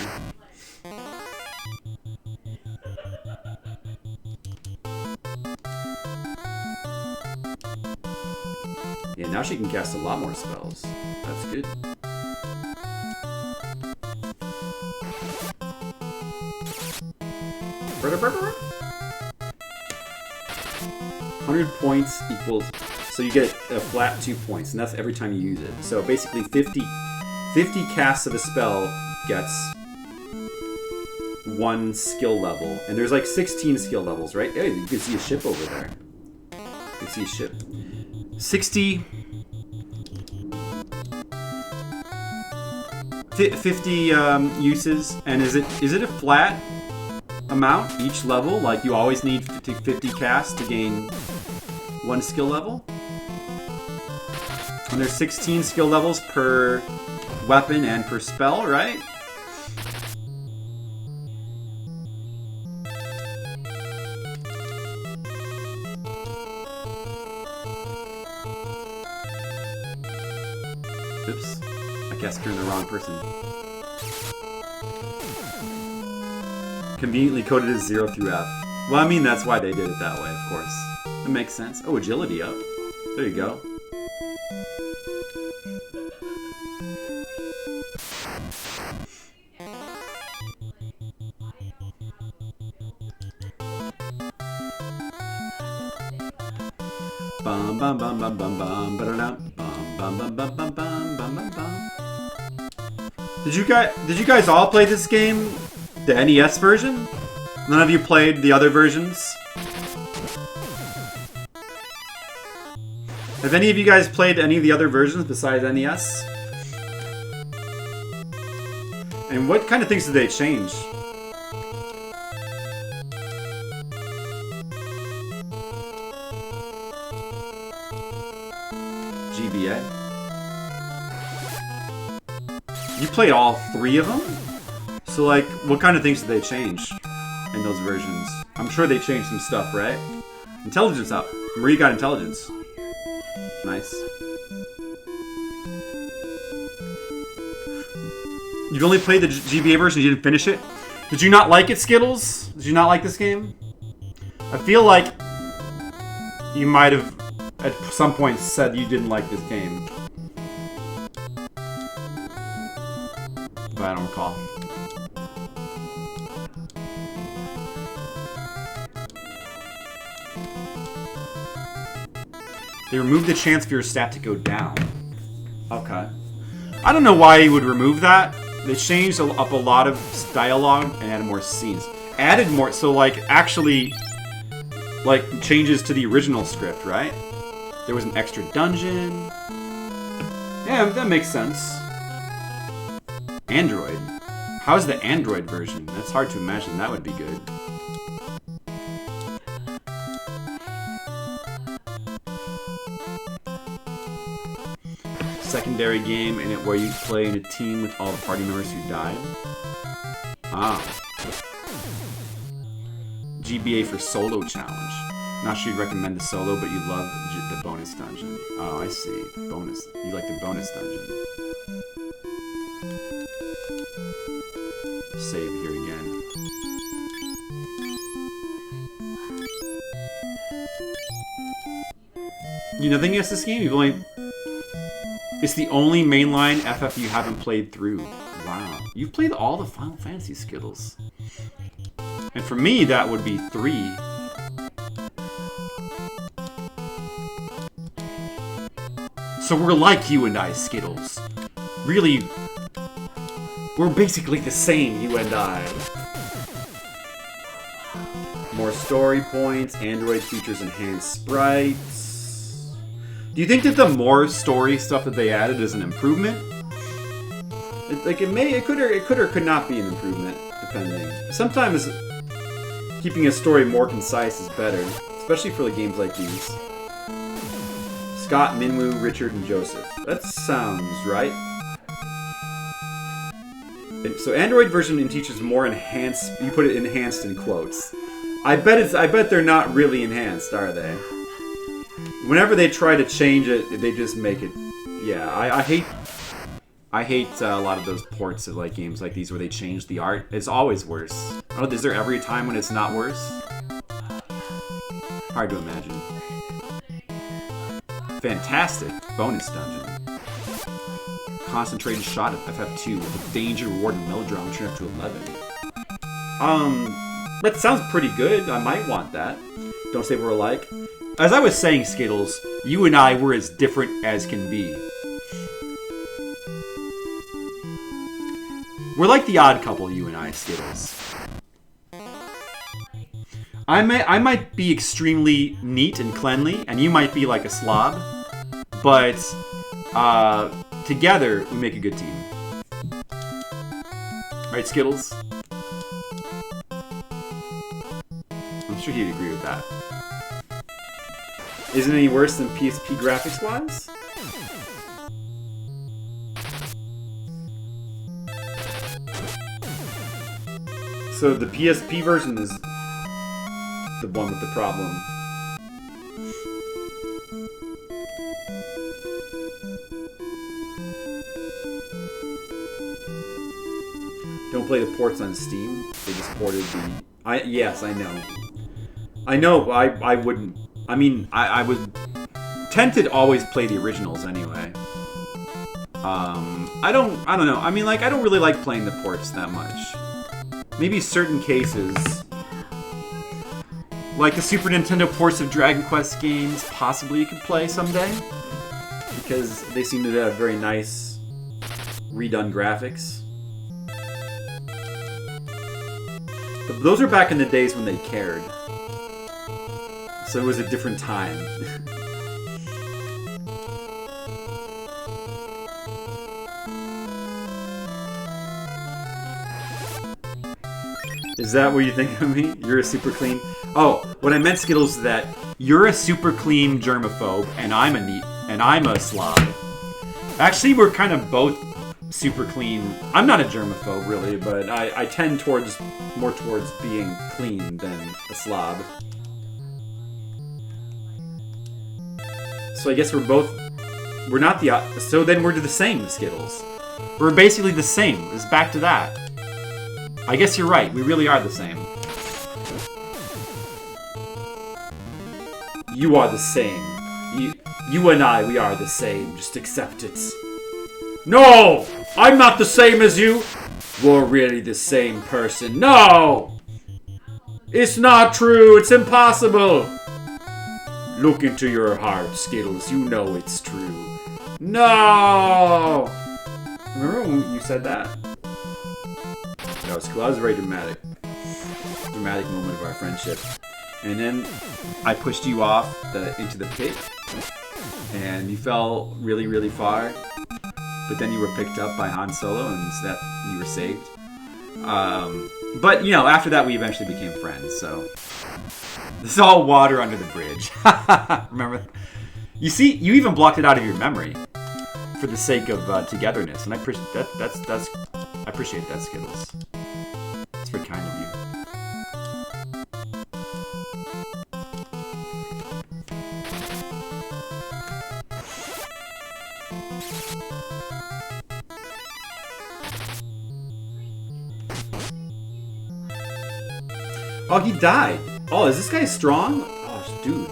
Yeah, now she can cast a lot more spells. That's good. Brr. 100 points equals, so you get a flat 2 points, and that's every time you use it. So basically 50 casts of a spell gets 1 skill level. And there's like 16 skill levels, right? Hey, you can see a ship over there. You can see a ship. 50 uses, and is it a flat amount each level? Like you always need 50 casts to gain 1 skill level? And there's 16 skill levels per weapon and per spell, right? Oops. I guess you're the wrong person. Conveniently coded as 0 through F. Well, I mean, that's why they did it that way, of course. It makes sense. Oh, agility up. There you go. Bum bum bum bum bum bum ba-da-dum, bum bum bum bum bum bum bum bum. Did you guys all play this game? The NES version? None of you played the other versions? Have any of you guys played any of the other versions besides NES? And what kind of things did they change? GBA. You played all 3 of them? So, like, what kind of things did they change in those versions? I'm sure they changed some stuff, right? Intelligence up. Marie got intelligence. Nice. You've only played the GBA version, you didn't finish it? Did you not like it, Skittles? Did you not like this game? I feel like you might have at some point said you didn't like this game. But I don't recall. They removed the chance for your stat to go down. Okay. I don't know why you would remove that. They changed up a lot of dialogue and added more scenes. Added more, so like actually, like changes to the original script, right? There was an extra dungeon. Yeah, that makes sense. Android. How's the Android version? That's hard to imagine that would be good. Secondary game in it where you play in a team with all the party members who died. Ah. GBA for solo challenge. Not sure you'd recommend the solo, but you love the bonus dungeon. Oh, I see. Bonus. You like the bonus dungeon. Save here again. You nothing against this game? You've only... It's the only mainline FF you haven't played through. Wow. You've played all the Final Fantasy Skittles. And for me, that would be 3. So we're like you and I, Skittles. Really, we're basically the same, you and I. More story points, Android features enhanced sprites. Do you think that the more story stuff that they added is an improvement? It could or could not be an improvement, depending. Sometimes keeping a story more concise is better, especially for the games like these. Scott, Minwoo, Richard, and Joseph. That sounds right. So Android version teaches more enhanced. You put it enhanced in quotes. I bet they're not really enhanced, are they? Whenever they try to change it, they just make it. Yeah, I hate a lot of those ports of like games like these where they change the art. It's always worse. Oh, is there ever a time when it's not worse? Hard to imagine. Fantastic bonus dungeon. Concentrated shot of FF2 with a danger, reward, and melodrama turned up to 11. That sounds pretty good. I might want that. Don't say we're alike. As I was saying, Skittles, you and I were as different as can be. We're like the odd couple, you and I, Skittles. I might be extremely neat and cleanly, and you might be like a slob, but together we make a good team. Right, Skittles? I'm sure he'd agree with that. Isn't it any worse than PSP graphics-wise? So the PSP version is the one with the problem. Don't play the ports on Steam. They just ported the... Yes, I know. I know, I wouldn't... I mean, I would tend to always play the originals anyway. I don't know. I mean, like, I don't really like playing the ports that much. Maybe certain cases. Like the Super Nintendo ports of Dragon Quest games, possibly you could play someday. Because they seem to have very nice redone graphics. But those were back in the days when they cared. So it was a different time. Is that what you think of me? You're a super clean... Oh, what I meant, Skittles, is that you're a super clean germaphobe, and I'm a slob. Actually, we're kind of both super clean. I'm not a germaphobe, really, but I tend more towards being clean than a slob. So I guess we're not the... So then we're the same, Skittles. We're basically the same. It's back to that. I guess you're right. We really are the same. You are the same. You and I, we are the same. Just accept it. No! I'm not the same as you! We're really the same person. No! It's not true. It's impossible. Look into your heart, Skittles. You know it's true. No! Remember when you said that? That was cool. That was a very dramatic moment of our friendship. And then I pushed you off into the pit, and you fell really, really far. But then you were picked up by Han Solo, and you were saved. But you know, after that, we eventually became friends. So this is all water under the bridge. Remember? You see, you even blocked it out of your memory for the sake of togetherness, and I appreciate that. I appreciate that, Skittles. It's very kind of you. Oh, he died. Oh, is this guy strong? Oh, dude.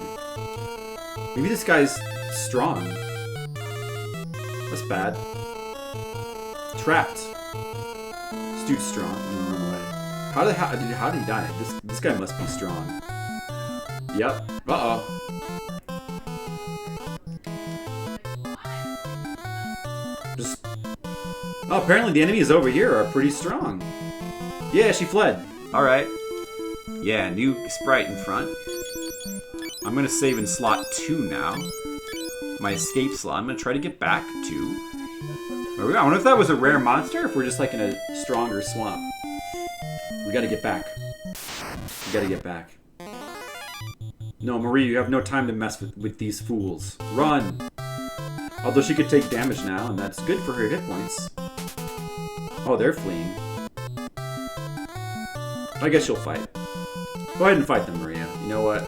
Maybe this guy's strong. That's bad. Trapped. This dude's strong. I'm gonna run away. How did he die? This guy must be strong. Yep. Uh-oh. Oh, apparently the enemies over here are pretty strong. Yeah, she fled. Alright. Yeah, new sprite in front. I'm gonna save in slot 2 now. My escape slot. I'm gonna try to get back to... I wonder if that was a rare monster, or if we're just like in a stronger swamp. We gotta get back. We gotta get back. No, Marie, you have no time to mess with these fools. Run! Although she could take damage now, and that's good for her hit points. Oh, they're fleeing. I guess you'll fight. Go ahead and fight them, Maria. You know what?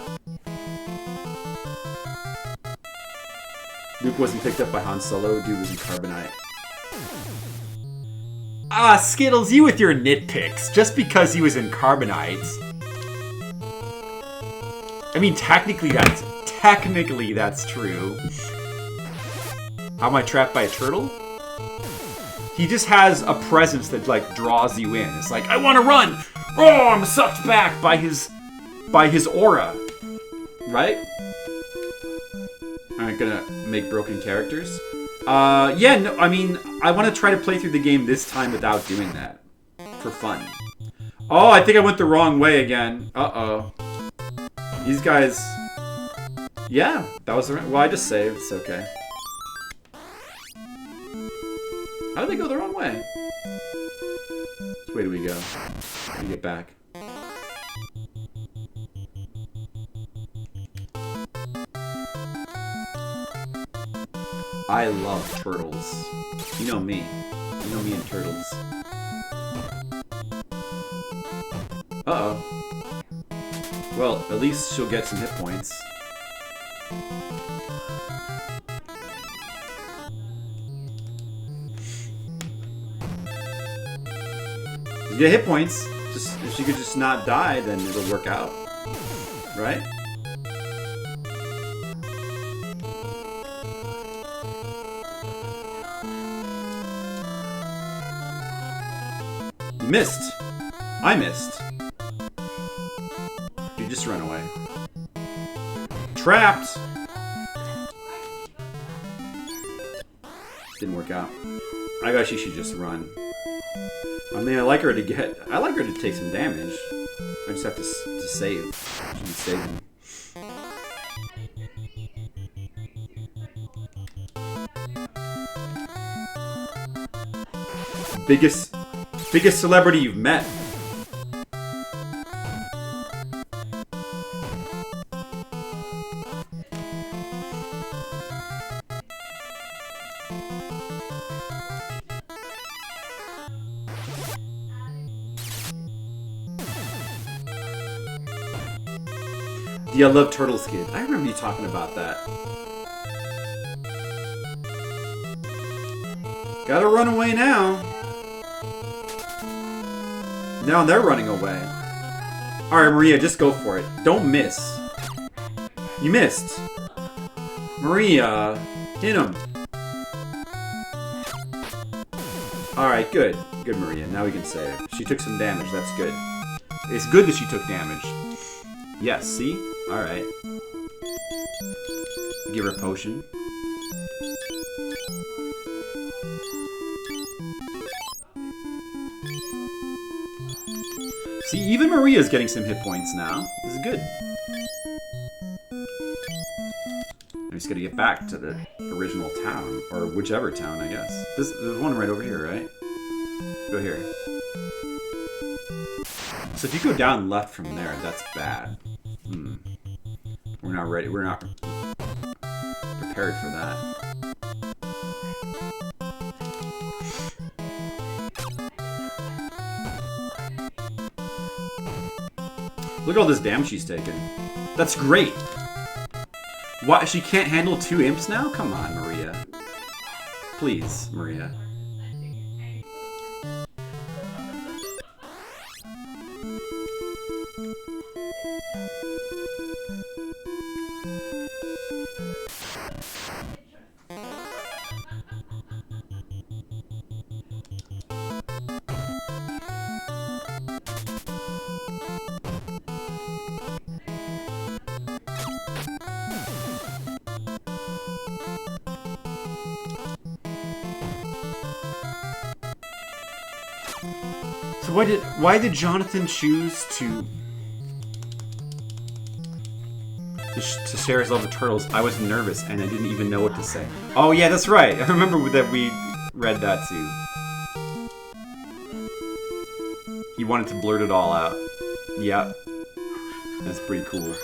Luke wasn't picked up by Han Solo. Dude was in Carbonite. Ah, Skittles, you with your nitpicks. Just because he was in Carbonite. I mean, technically that's true. How am I trapped by a turtle? He just has a presence that, like, draws you in. It's like, I want to run! Oh, I'm sucked back by his aura. Right? Alright, gonna make broken characters. Yeah, no, I mean, I want to try to play through the game this time without doing that. For fun. Oh, I think I went the wrong way again. Uh-oh. These guys... Yeah, that was the right... Well, I just saved. It's okay. How did they go the wrong way? Which way do we go? How do we get back? I love turtles. You know me. You know me and turtles. Uh-oh. Well, at least she'll get some hit points. You get hit points. Just if she could just not die, then it'll work out. Right? You missed. I missed. You just run away. trapped. Didn't work out. I guess she should just run. I mean, I like her to take some damage. I just have to save. Should be saving. Biggest celebrity you've met. Yeah, I love Turtle Skid. I remember you talking about that. Gotta run away now. Now they're running away. Alright, Maria, just go for it. Don't miss. You missed. Maria, hit him. Alright, good. Good, Maria. Now we can save. She took some damage. That's good. It's good that she took damage. Yes, see? Alright. Give her a potion. See, even Maria's getting some hit points now. This is good. I'm just gonna get back to the original town. Or whichever town, I guess. There's one right over here, right? Go here. So if you go down left from there, that's bad. We're not ready. We're not prepared for that. Look at all this damage she's taken. That's great. Why? She can't handle 2 imps now? Come on, Maria. Please, Maria. So why did Jonathan choose to share his love of turtles? I was nervous and I didn't even know what to say. Oh yeah, that's right. I remember that we read that too. He wanted to blurt it all out. Yeah. That's pretty cool.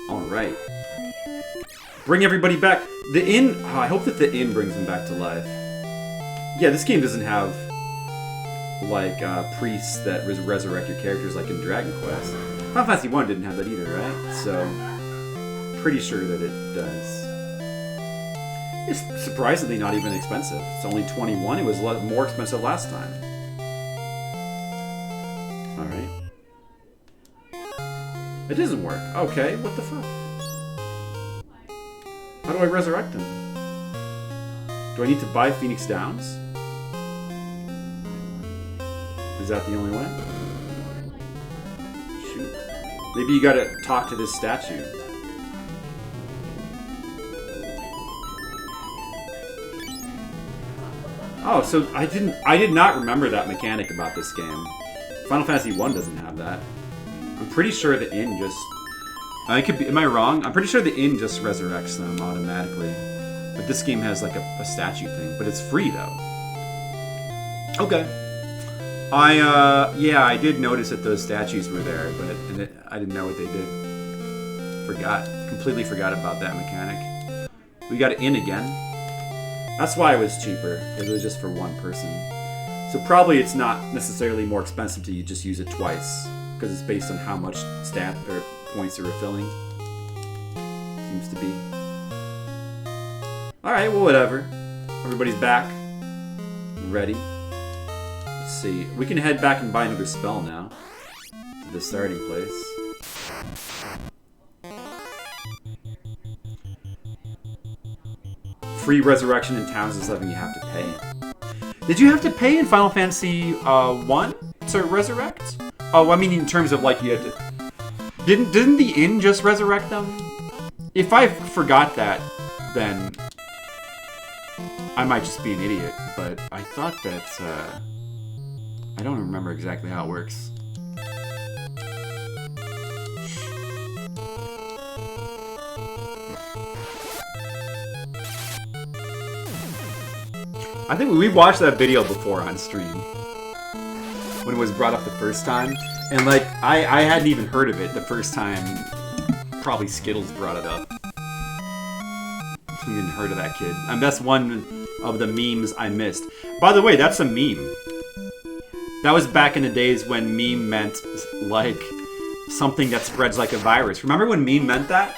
Alright. Bring everybody back. The inn... Oh, I hope that the inn brings them back to life. Yeah, this game doesn't have, like, priests that resurrect your characters like in Dragon Quest. Final Fantasy 1 didn't have that either, right? So, pretty sure that it does. It's surprisingly not even expensive. It's only 21. It was a lot more expensive last time. Alright. It doesn't work. Okay, what the fuck? How do I resurrect him? Do I need to buy Phoenix Downs? Is that the only way? Shoot. Maybe you gotta talk to this statue. Oh, so I did not remember that mechanic about this game. Final Fantasy 1 doesn't have that. I'm pretty sure the inn just... I could be, am I wrong? I'm pretty sure the inn just resurrects them automatically. But this game has like a statue thing. But it's free though. Okay. Yeah, I did notice that those statues were there, but I didn't know what they did. Completely forgot about that mechanic. We got an inn again. That's why it was cheaper, because it was just for one person. So probably it's not necessarily more expensive to just use it twice, because it's based on how much stat or points you're refilling. Seems to be. Alright, well whatever. Everybody's back. Ready. Let's see. We can head back and buy another spell now. To the starting place. Free resurrection in towns is something you have to pay. Did you have to pay in Final Fantasy 1 to resurrect? Oh, I mean, in terms of like you had to. Didn't the inn just resurrect them? If I forgot that, then I might just be an idiot. But I thought that I don't remember exactly how it works. I think we watched that video before on stream when it was brought up the first time, and like I hadn't even heard of it the first time. Probably Skittles brought it up. You didn't heard of that kid. That's one of the memes I missed. By the way, that's a meme. That was back in the days when meme meant like something that spreads like a virus. Remember when meme meant that?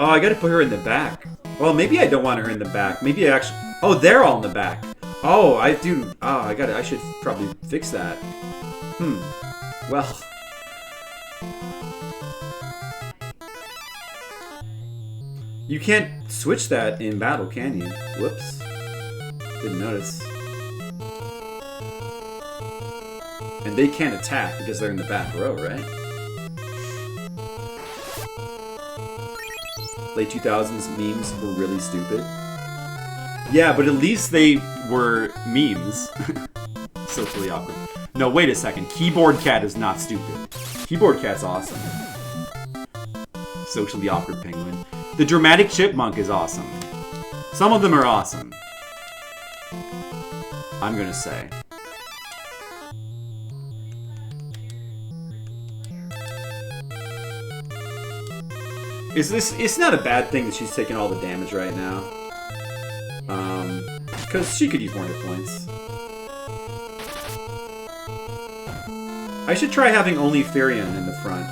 Oh, I gotta put her in the back. Well, maybe I don't want her in the back. Maybe I actually... Oh, they're all in the back. Oh, I do... Oh, I should probably fix that. Well... You can't switch that in battle, can you? Whoops. Didn't notice. And they can't attack because they're in the back row, right? Late 2000s memes were really stupid. Yeah, but at least they were memes. Socially awkward. No, wait a second. Keyboard Cat is not stupid. Keyboard Cat's awesome. Socially awkward penguin. The dramatic chipmunk is awesome. Some of them are awesome. I'm gonna say. It's not a bad thing that she's taking all the damage right now. Because she could use more hit points. I should try having only Firion in the front,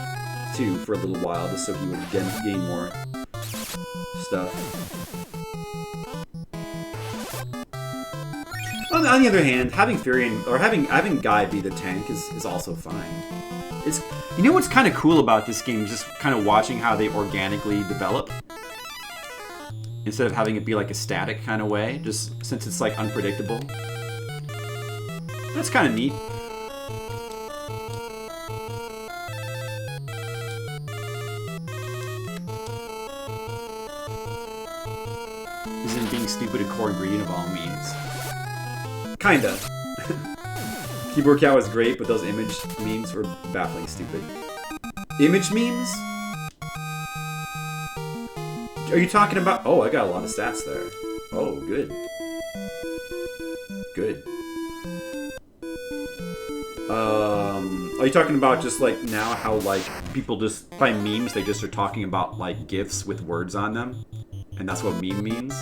too, for a little while, just so he would gain more stuff. On the other hand, having Firion, or having Guy be the tank is also fine. You know what's kind of cool about this game? Just kind of watching how they organically develop. Instead of having it be like a static kind of way, just since it's like unpredictable. That's kind of neat. Isn't being stupid a core ingredient of all memes? Kinda. Keyboard Cat was great, but those image memes were baffling stupid. Image memes? Are you talking about... Oh, I got a lot of stats there. Oh, good. Good. Are you talking about just like now how like people just, by memes, they just are talking about like GIFs with words on them? And that's what meme means?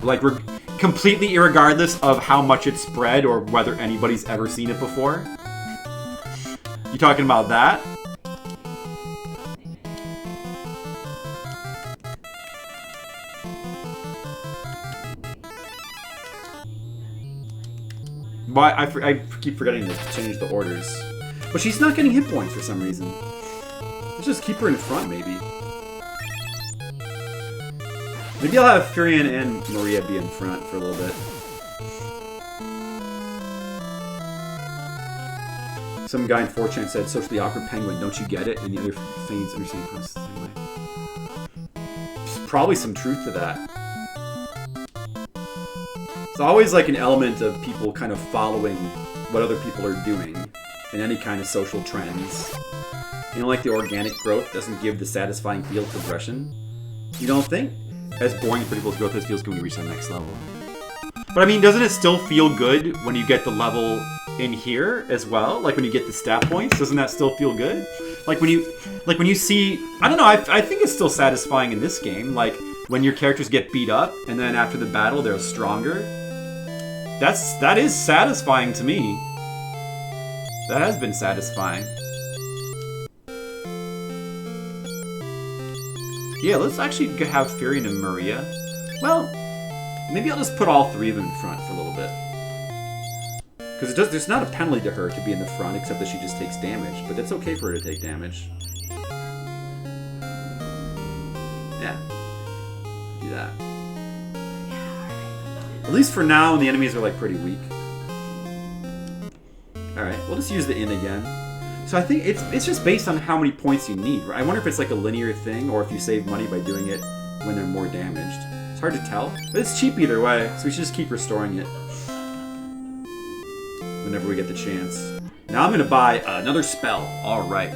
Like, we're completely irregardless of how much it's spread or whether anybody's ever seen it before? You talking about that? Why I keep forgetting to change the orders. But she's not getting hit points for some reason. Let's just keep her in front, maybe. Maybe I'll have Firion and Maria be in front for a little bit. Some guy in 4chan said, socially awkward penguin, don't you get it? And the other fans understand the process the same way. There's probably some truth to that. It's always like an element of people kind of following what other people are doing in any kind of social trends. You know, like the organic growth doesn't give the satisfying feel of progression. You don't think? As boring and predictable as growth as feels when we reach that next level. But I mean, doesn't it still feel good when you get the level in here as well? Like when you get the stat points, doesn't that still feel good? Like when you see, I don't know, I think it's still satisfying in this game. Like when your characters get beat up and then after the battle they're stronger. That is satisfying to me. That has been satisfying. Yeah, let's actually have Firion and Maria. Well, maybe I'll just put all three of them in front for a little bit. Because there's not a penalty to her to be in the front, except that she just takes damage. But it's okay for her to take damage. Yeah. Do that. At least for now, the enemies are like pretty weak. Alright, we'll just use the inn again. So I think it's just based on how many points you need. Right? I wonder if it's like a linear thing or if you save money by doing it when they're more damaged. It's hard to tell, but it's cheap either way, so we should just keep restoring it whenever we get the chance. Now I'm gonna buy another spell. Alright.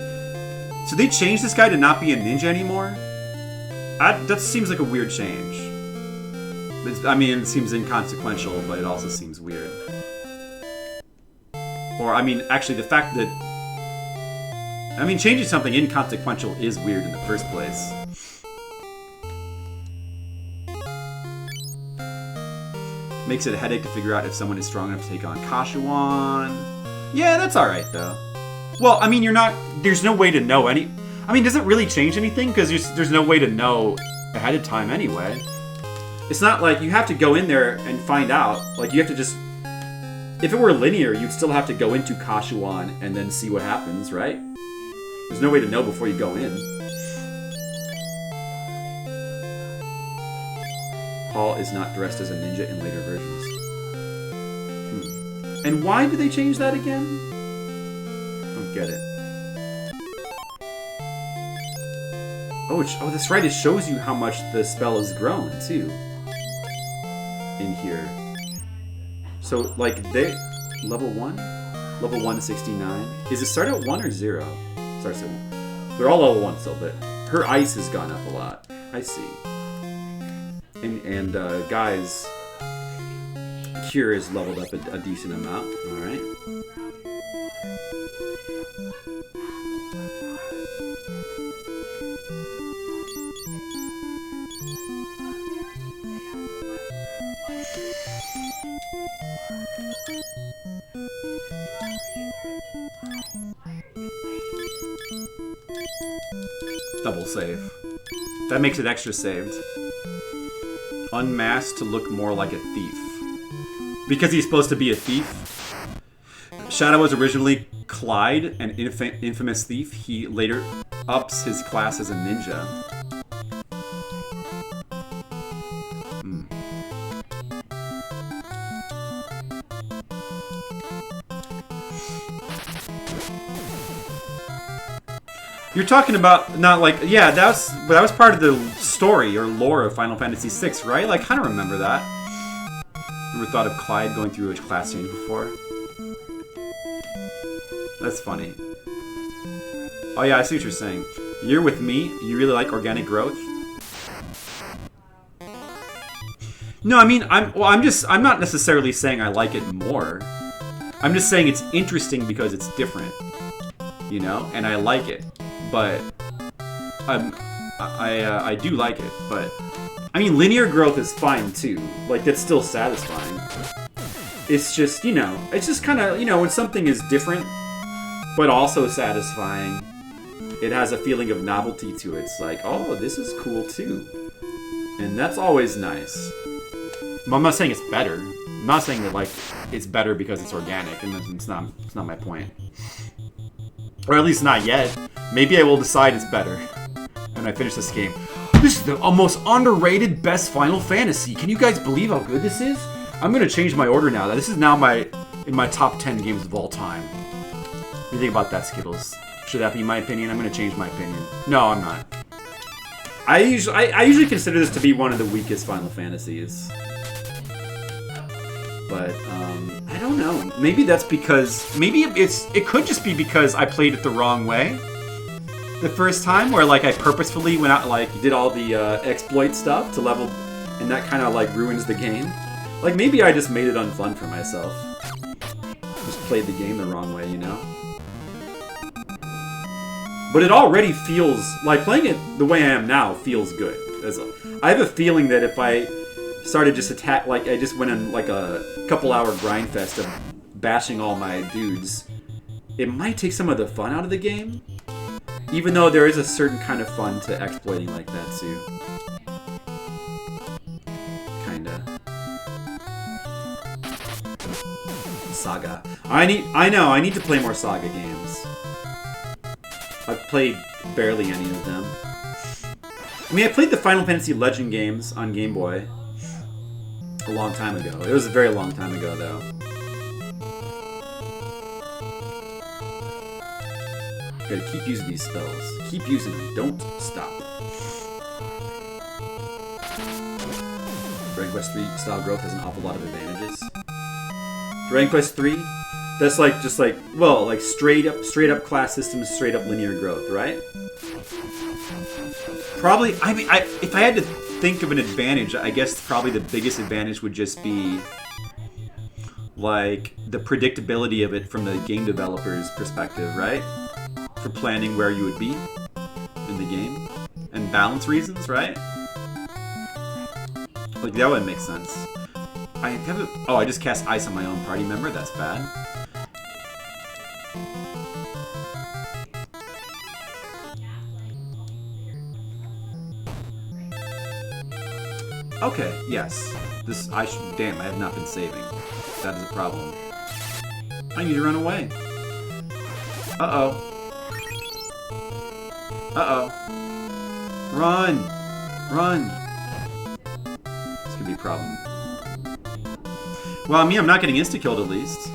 So they changed this guy to not be a ninja anymore? That seems like a weird change. I mean, it seems inconsequential, but it also seems weird. Or, I mean, actually, the fact that... I mean, changing something inconsequential is weird in the first place. Makes it a headache to figure out if someone is strong enough to take on Kashuan. Yeah, that's alright, though. Well, I mean, there's no way to know any... I mean, does it really change anything? Because there's no way to know ahead of time anyway. It's not like you have to go in there and find out. Like, you have to just... If it were linear, you'd still have to go into Kashuan and then see what happens, right? There's no way to know before you go in. Paul is not dressed as a ninja in later versions. And why did they change that again? Don't get it. Oh, that's right. It shows you how much the spell has grown, too. In here. So, like, level 1? Level 1 to 69. Is it start at 1 or 0? Starts at 1. They're all level 1 still, but her ice has gone up a lot. I see. And Guy's cure is leveled up a decent amount. Alright. Double save. That makes it extra saved. Unmasked to look more like a thief. Because he's supposed to be a thief. Shadow was originally Clyde, an infamous thief. He later ups his class as a ninja. You're talking about not like that was part of the story or lore of Final Fantasy VI, right? Like, I kind of remember that. Never thought of Clyde going through a class change before. That's funny. Oh yeah, I see what you're saying. You're with me. You really like organic growth. No, I mean I'm not necessarily saying I like it more. I'm just saying it's interesting because it's different, you know, and I like it. But I do like it, but I mean linear growth is fine too. Like, that's still satisfying. It's just, you know, it's just kind of, you know, when something is different but also satisfying, it has a feeling of novelty to it. It's like, oh, this is cool too, and that's always nice. I'm not saying it's better. I'm not saying that like it's better because it's organic, and it's not my point. Or at least not yet. Maybe I will decide it's better when I finish this game. This is the most underrated best Final Fantasy. Can you guys believe how good this is? I'm gonna change my order now. This is now in my top 10 games of all time. What do you think about that, Skittles? Should that be my opinion? I'm gonna change my opinion. No, I'm not. I usually consider this to be one of the weakest Final Fantasies. But, I don't know. Maybe that's because... Maybe it could just be because I played it the wrong way the first time, where, like, I purposefully went out, like, did all the exploit stuff to level... And that kind of, like, ruins the game. Like, maybe I just made it unfun for myself. Just played the game the wrong way, you know? But it already feels... Like, playing it the way I am now feels good. I have a feeling that if I... started just I just went on like a couple-hour grind fest of bashing all my dudes, it might take some of the fun out of the game, even though there is a certain kind of fun to exploiting like that too. Kinda. Saga. I need to play more Saga games. I've played barely any of them. I mean, I played the Final Fantasy Legend games on Game Boy. A long time ago. It was a very long time ago, though. Gotta keep using these spells. Keep using them. Don't stop. Dragon Quest 3 style growth has an awful lot of advantages. Dragon Quest 3, that's like just like well, like straight up class systems, straight up linear growth, right? Probably. I mean, if I had to think of an advantage, I guess probably the biggest advantage would just be like the predictability of it from the game developer's perspective, right? For planning where you would be in the game and balance reasons, right? Like that would make sense. I just cast ice on my own party member. That's bad. Okay, yes. Damn, I have not been saving. That is a problem. I need to run away. Uh-oh. Uh-oh. Run! Run! This could be a problem. Well, I mean, I'm not getting insta-killed at least.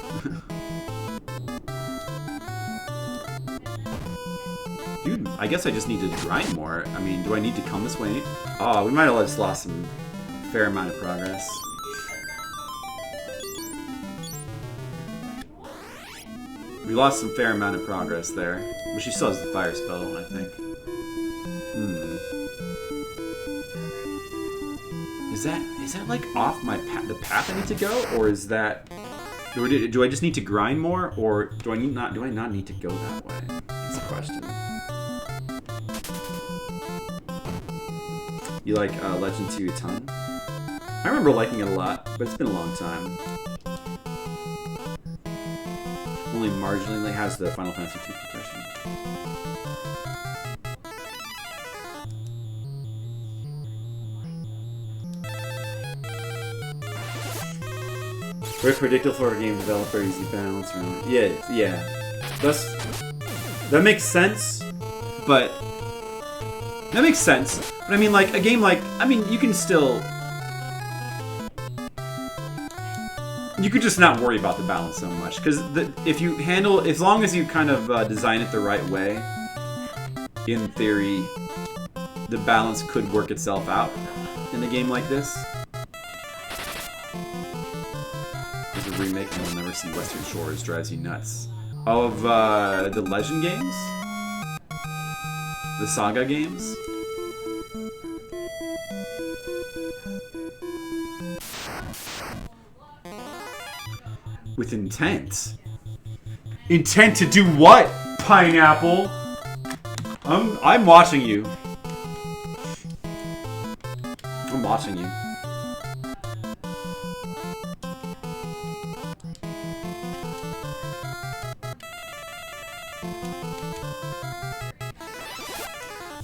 Dude, I guess I just need to grind more. I mean, do I need to come this way? Oh, we might have just lost some fair amount of progress. We lost some fair amount of progress there. But she still has the fire spell, I think. Is that like off my the path I need to go, or is that do I just need to grind more, or do I not need to go that way? That's the question. You like Legend 2 a ton? I remember liking it a lot, but it's been a long time. Only marginally has the Final Fantasy 2 progression. Very predictable for a game developer, easy balance around. Yeah. That makes sense, but that makes sense. But I mean, like a game like you can still. You could just not worry about the balance so much, because as long as you kind of design it the right way, in theory, the balance could work itself out in a game like this. There's a remake and you'll never see Western Shores, drives you nuts. Of the Legend games? The Saga games? With intent. Intent to do what, Pineapple? I'm watching you. I'm watching you.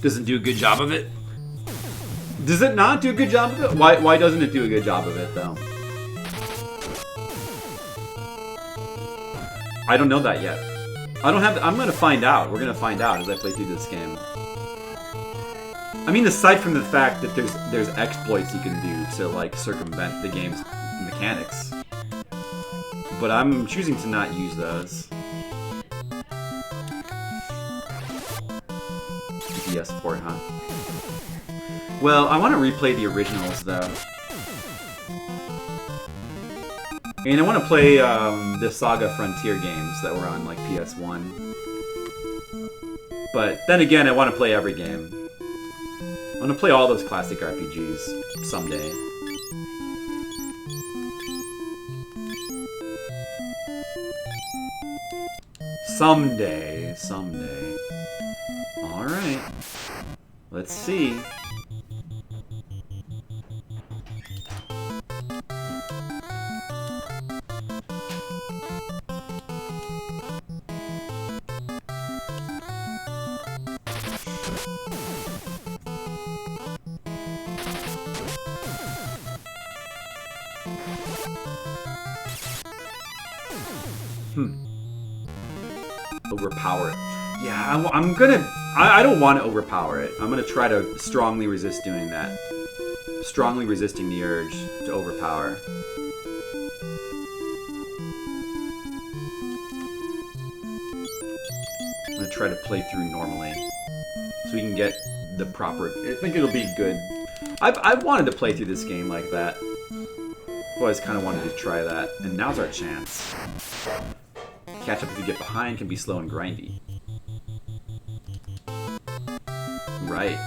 Doesn't do a good job of it. Does it not do a good job of it? Why doesn't it do a good job of it though? I don't know that yet. I'm gonna find out. We're gonna find out as I play through this game. I mean, aside from the fact that there's exploits you can do to like circumvent the game's mechanics, but I'm choosing to not use those. GPS port, huh? Well, I want to replay the originals though. And I want to play the Saga Frontier games that were on like PS1. But then again, I want to play every game. I want to play all those classic RPGs someday. Someday. Alright. Let's see. Overpower it. Yeah, I'm gonna I don't want to overpower it. I'm going to try to strongly resist doing that. Strongly resisting the urge to overpower. I'm going to try to play through normally. So we can get the proper... I think it'll be good. I've wanted to play through this game like that. I've always kind of wanted to try that. And now's our chance. Catch up if you get behind can be slow and grindy. Right.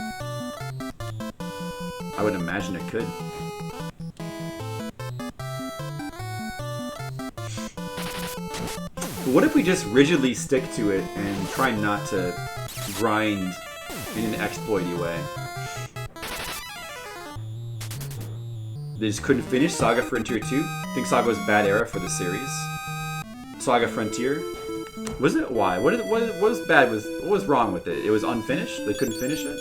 I would imagine it could. But what if we just rigidly stick to it and try not to grind in an exploity way? They just couldn't finish Saga Frontier 2? Think Saga was a bad era for the series? Saga Frontier? Was it? Why? What was bad? What was wrong with it? It was unfinished? They couldn't finish it?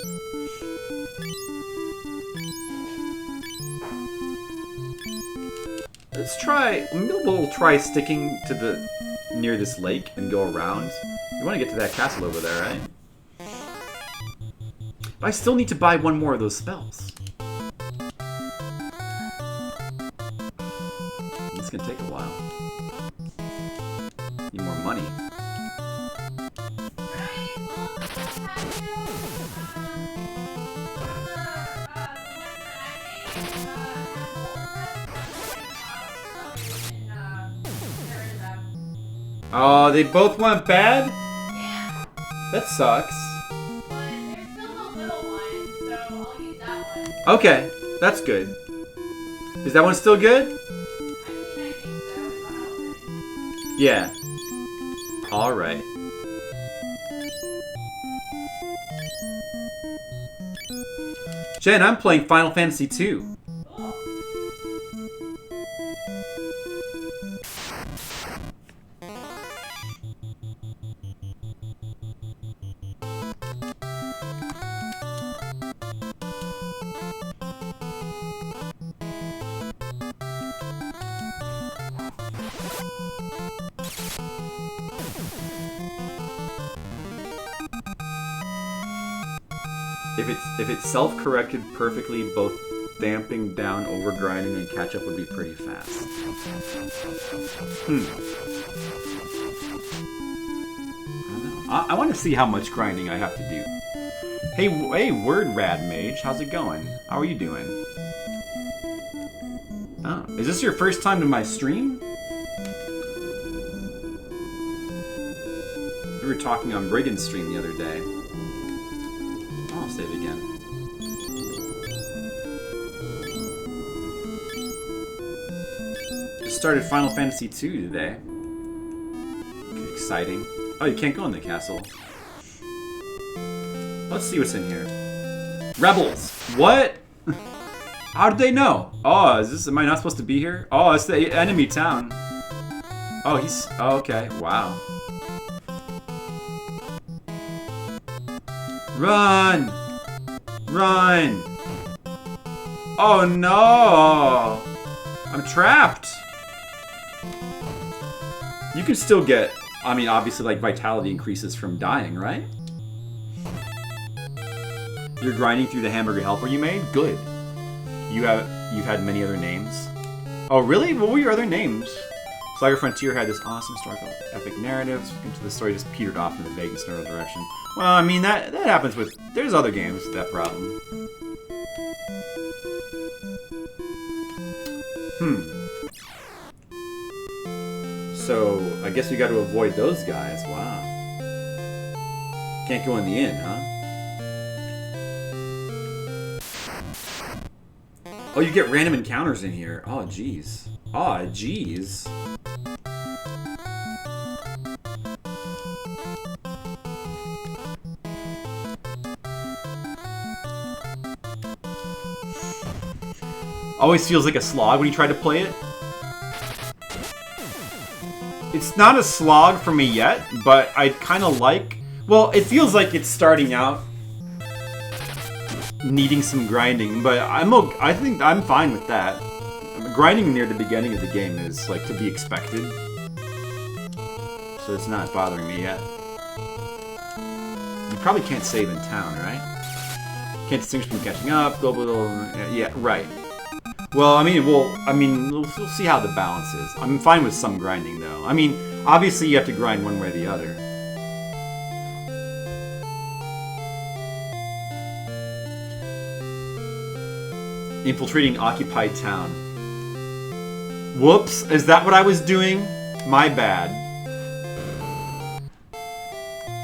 Let's try... Maybe we'll try sticking to the... near this lake and go around. You want to get to that castle over there, right? But I still need to buy one more of those spells. It's gonna take a while. Need more money. Oh, they both went bad? Yeah. That sucks. But there's still a little one, so I'll use that one. Okay, that's good. Is that one still good? I think so. It's not open. Yeah. Alright. Jen, I'm playing Final Fantasy II. Cool. If it's self-corrected perfectly, both damping down, overgrinding, and catch up would be pretty fast. I want to see how much grinding I have to do. Hey, Word Rad Mage, how's it going? How are you doing? Oh, is this your first time to my stream? We were talking on Brigand's stream the other day. I'll save again. Just started Final Fantasy II today. Exciting. Oh, you can't go in the castle. Let's see what's in here. Rebels! What? How did they know? Oh, am I not supposed to be here? Oh, it's the enemy town. Oh, oh, okay. Wow. Run! Run! Oh no! I'm trapped! You can still get, I mean, obviously, like, vitality increases from dying, right? You're grinding through the hamburger helper you made? Good. You've had many other names. Oh, really? What were your other names? Saga Frontier had this awesome historical epic narrative. Into the story just petered off in the vague and snarl direction. Well, I mean, that happens with... There's other games with that problem. So, I guess we got to avoid those guys. Wow. Can't go in the inn, huh? Oh, you get random encounters in here. Oh, jeez. Oh, jeez. Always feels like a slog when you try to play it. It's not a slog for me yet, but I kind of like... Well, it feels like it's starting out needing some grinding, but I think I'm fine with that. Grinding near the beginning of the game is, like, to be expected. So it's not bothering me yet. You probably can't save in town, right? Can't distinguish from catching up. Global. Yeah, right. Well, I mean, we'll see how the balance is. I'm fine with some grinding, though. I mean, obviously you have to grind one way or the other. Infiltrating occupied town. Whoops, is that what I was doing? My bad.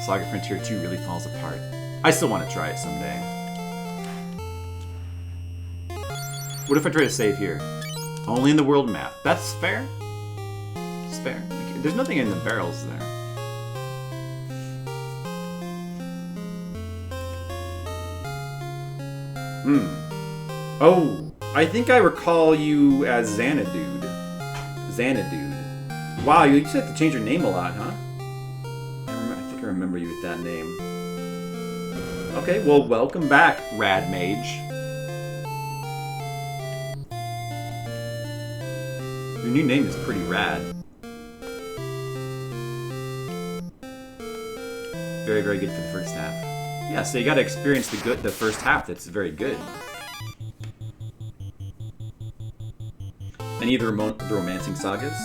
Saga Frontier 2 really falls apart. I still want to try it someday. What if I try to save here? Only in the world map. That's fair. It's fair. There's nothing in the barrels there. Oh, I think I recall you as Xanadude. Xanadude. Wow, you just have to change your name a lot, huh? I think I remember you with that name. Okay, well, welcome back, Rad Mage. Your new name is pretty rad. Very, very good for the first half. Yeah, so you gotta experience the first half that's very good. Any of the romancing sagas?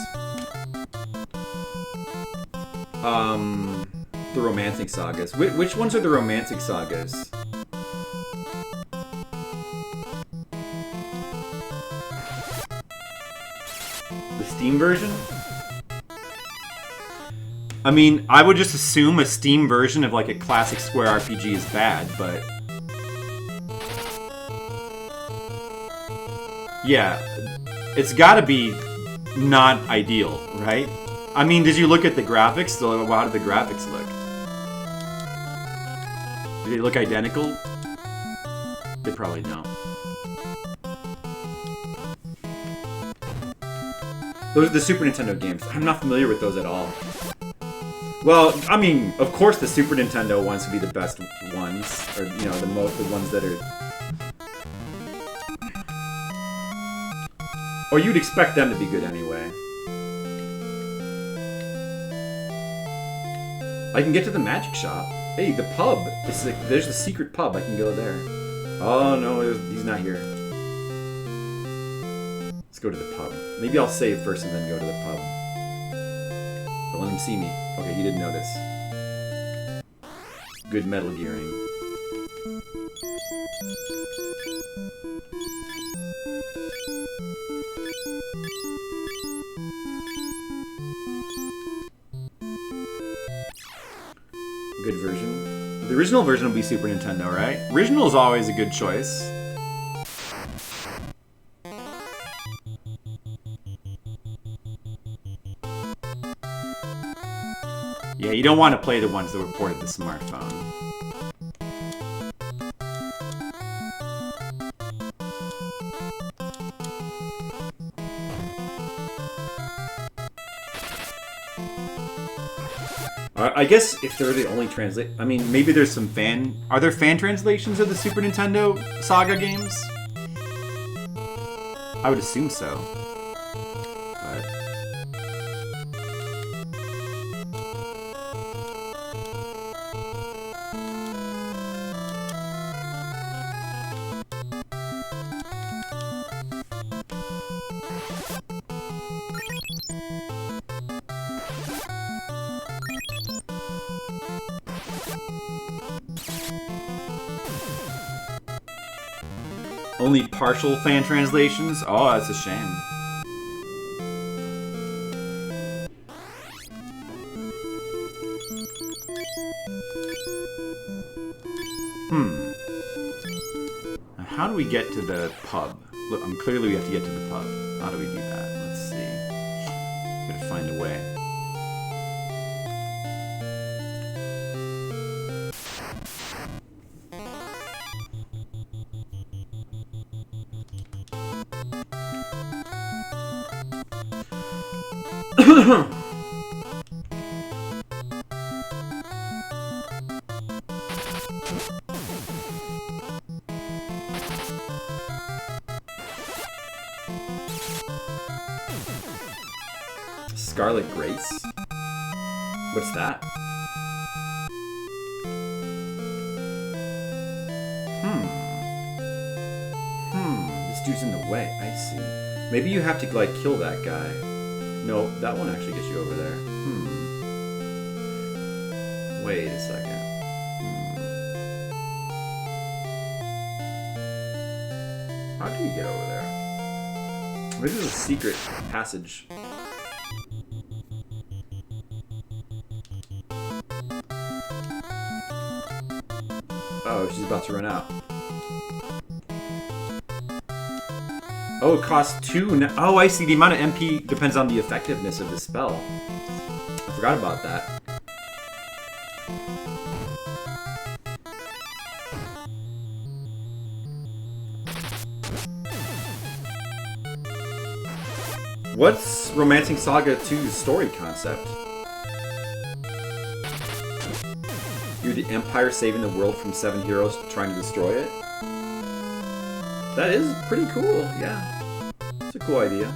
The romancing sagas. Which ones are the romancing sagas? The Steam version? I mean, I would just assume a Steam version of like a classic Square RPG is bad, but... yeah, it's gotta be not ideal, right? I mean, did you look at the graphics? How did the graphics look? Do they look identical? They probably don't. Those are the Super Nintendo games. I'm not familiar with those at all. Well, I mean, of course the Super Nintendo ones would be the best ones. Or, you know, the ones that are... or you'd expect them to be good anyway. I can get to the magic shop. Hey, the pub. It's like, there's the secret pub. I can go there. Oh, no, he's not here. Let's go to the pub. Maybe I'll save first and then go to the pub. Don't let him see me. Okay, he didn't notice. Good Metal Gearing. Good version. The original version will be Super Nintendo, right? Original is always a good choice. Yeah, you don't want to play the ones that were ported to smartphone. I guess if they're the only translate... I mean, maybe there's some fan... Are there fan translations of the Super Nintendo Saga games? I would assume so. But... only partial fan translations? Oh, that's a shame. Now, how do we get to the pub? Look, clearly we have to get to the pub. How do we do that? Let's see. Gotta find a way. Scarlet Grace? What's that? Statues in the way. I see. Maybe you have to, like, kill that guy. No, that one actually gets you over there. Wait a second. How do you get over there? Maybe there's a secret passage. Oh, she's about to run out. Oh, it costs 2. Oh, I see. The amount of MP depends on the effectiveness of the spell. I forgot about that. What's Romancing Saga 2's story concept? You're the Empire saving the world from 7 heroes trying to destroy it? That is pretty cool, yeah. It's a cool idea.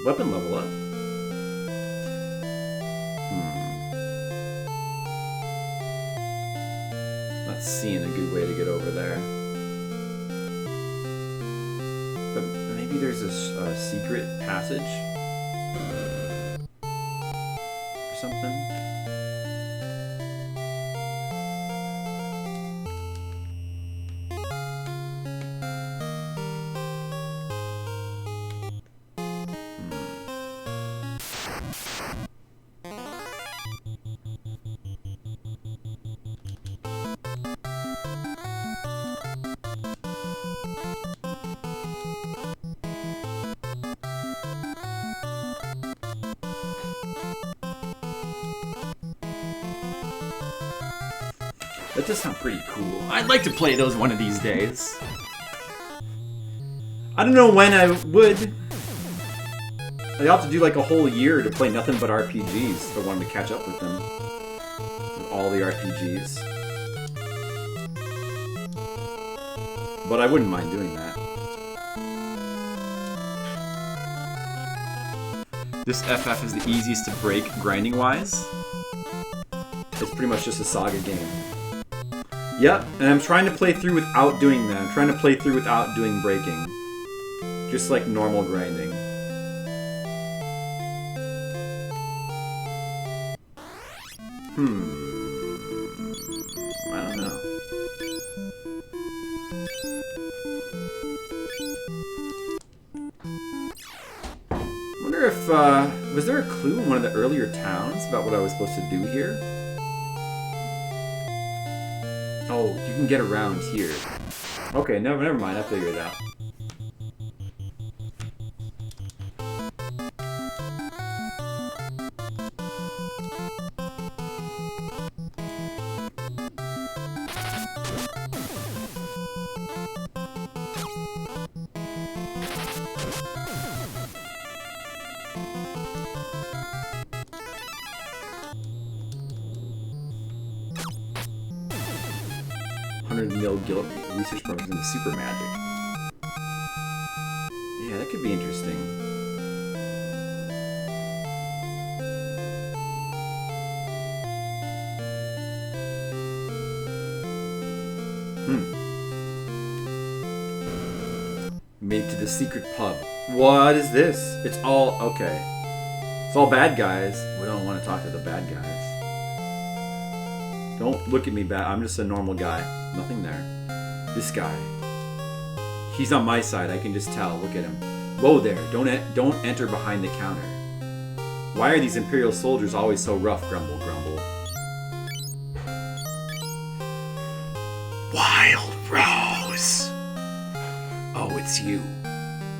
Weapon level up. Not seeing a good way to get over there. But maybe there's a secret passage or something. That does sound pretty cool. I'd like to play those one of these days. I don't know when I would. I'd have to do like a whole year to play nothing but RPGs if I wanted to catch up with them. With all the RPGs. But I wouldn't mind doing that. This FF is the easiest to break grinding-wise. It's pretty much just a saga game. Yep, and I'm trying to play through without doing that. I'm trying to play through without doing breaking. Just like normal grinding. I don't know. I wonder if, was there a clue in one of the earlier towns about what I was supposed to do here? Oh, you can get around here. Okay, never mind. I figured it out. Guild research programs into super magic. Yeah, that could be interesting. Made it to the secret pub. What is this? It's all okay. It's all bad guys. We don't want to talk to the bad guys. Don't look at me bad. I'm just a normal guy. Nothing there. This guy. He's on my side. I can just tell. Look at him. Whoa there. Don't enter behind the counter. Why are these Imperial soldiers always so rough? Grumble, grumble. Wild Rose! Oh, it's you.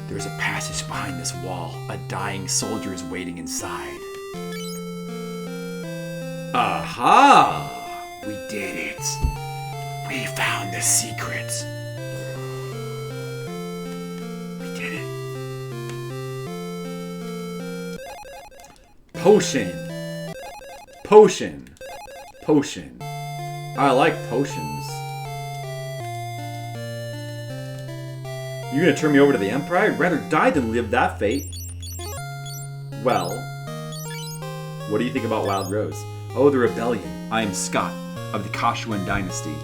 There's a passage behind this wall. A dying soldier is waiting inside. Aha! We did it. We found the secret. We did it. Potion. Potion. Potion. I like potions. You gonna turn me over to the Empire? I'd rather die than live that fate. Well, what do you think about Wild Rose? Oh, the rebellion. I am Scott of the Kashuan dynasty.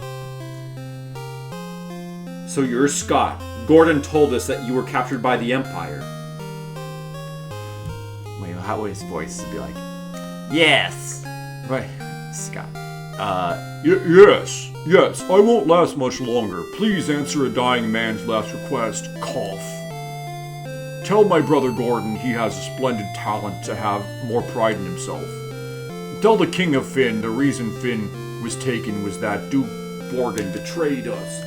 So you're Scott. Gordon told us that you were captured by the Empire. Wait, how would his voice be like? Yes. Right, Scott. Yes, I won't last much longer. Please answer a dying man's last request. Cough. Tell my brother Gordon he has a splendid talent to have more pride in himself. Tell the King of Finn the reason Finn was taken was that Duke Borgin betrayed us.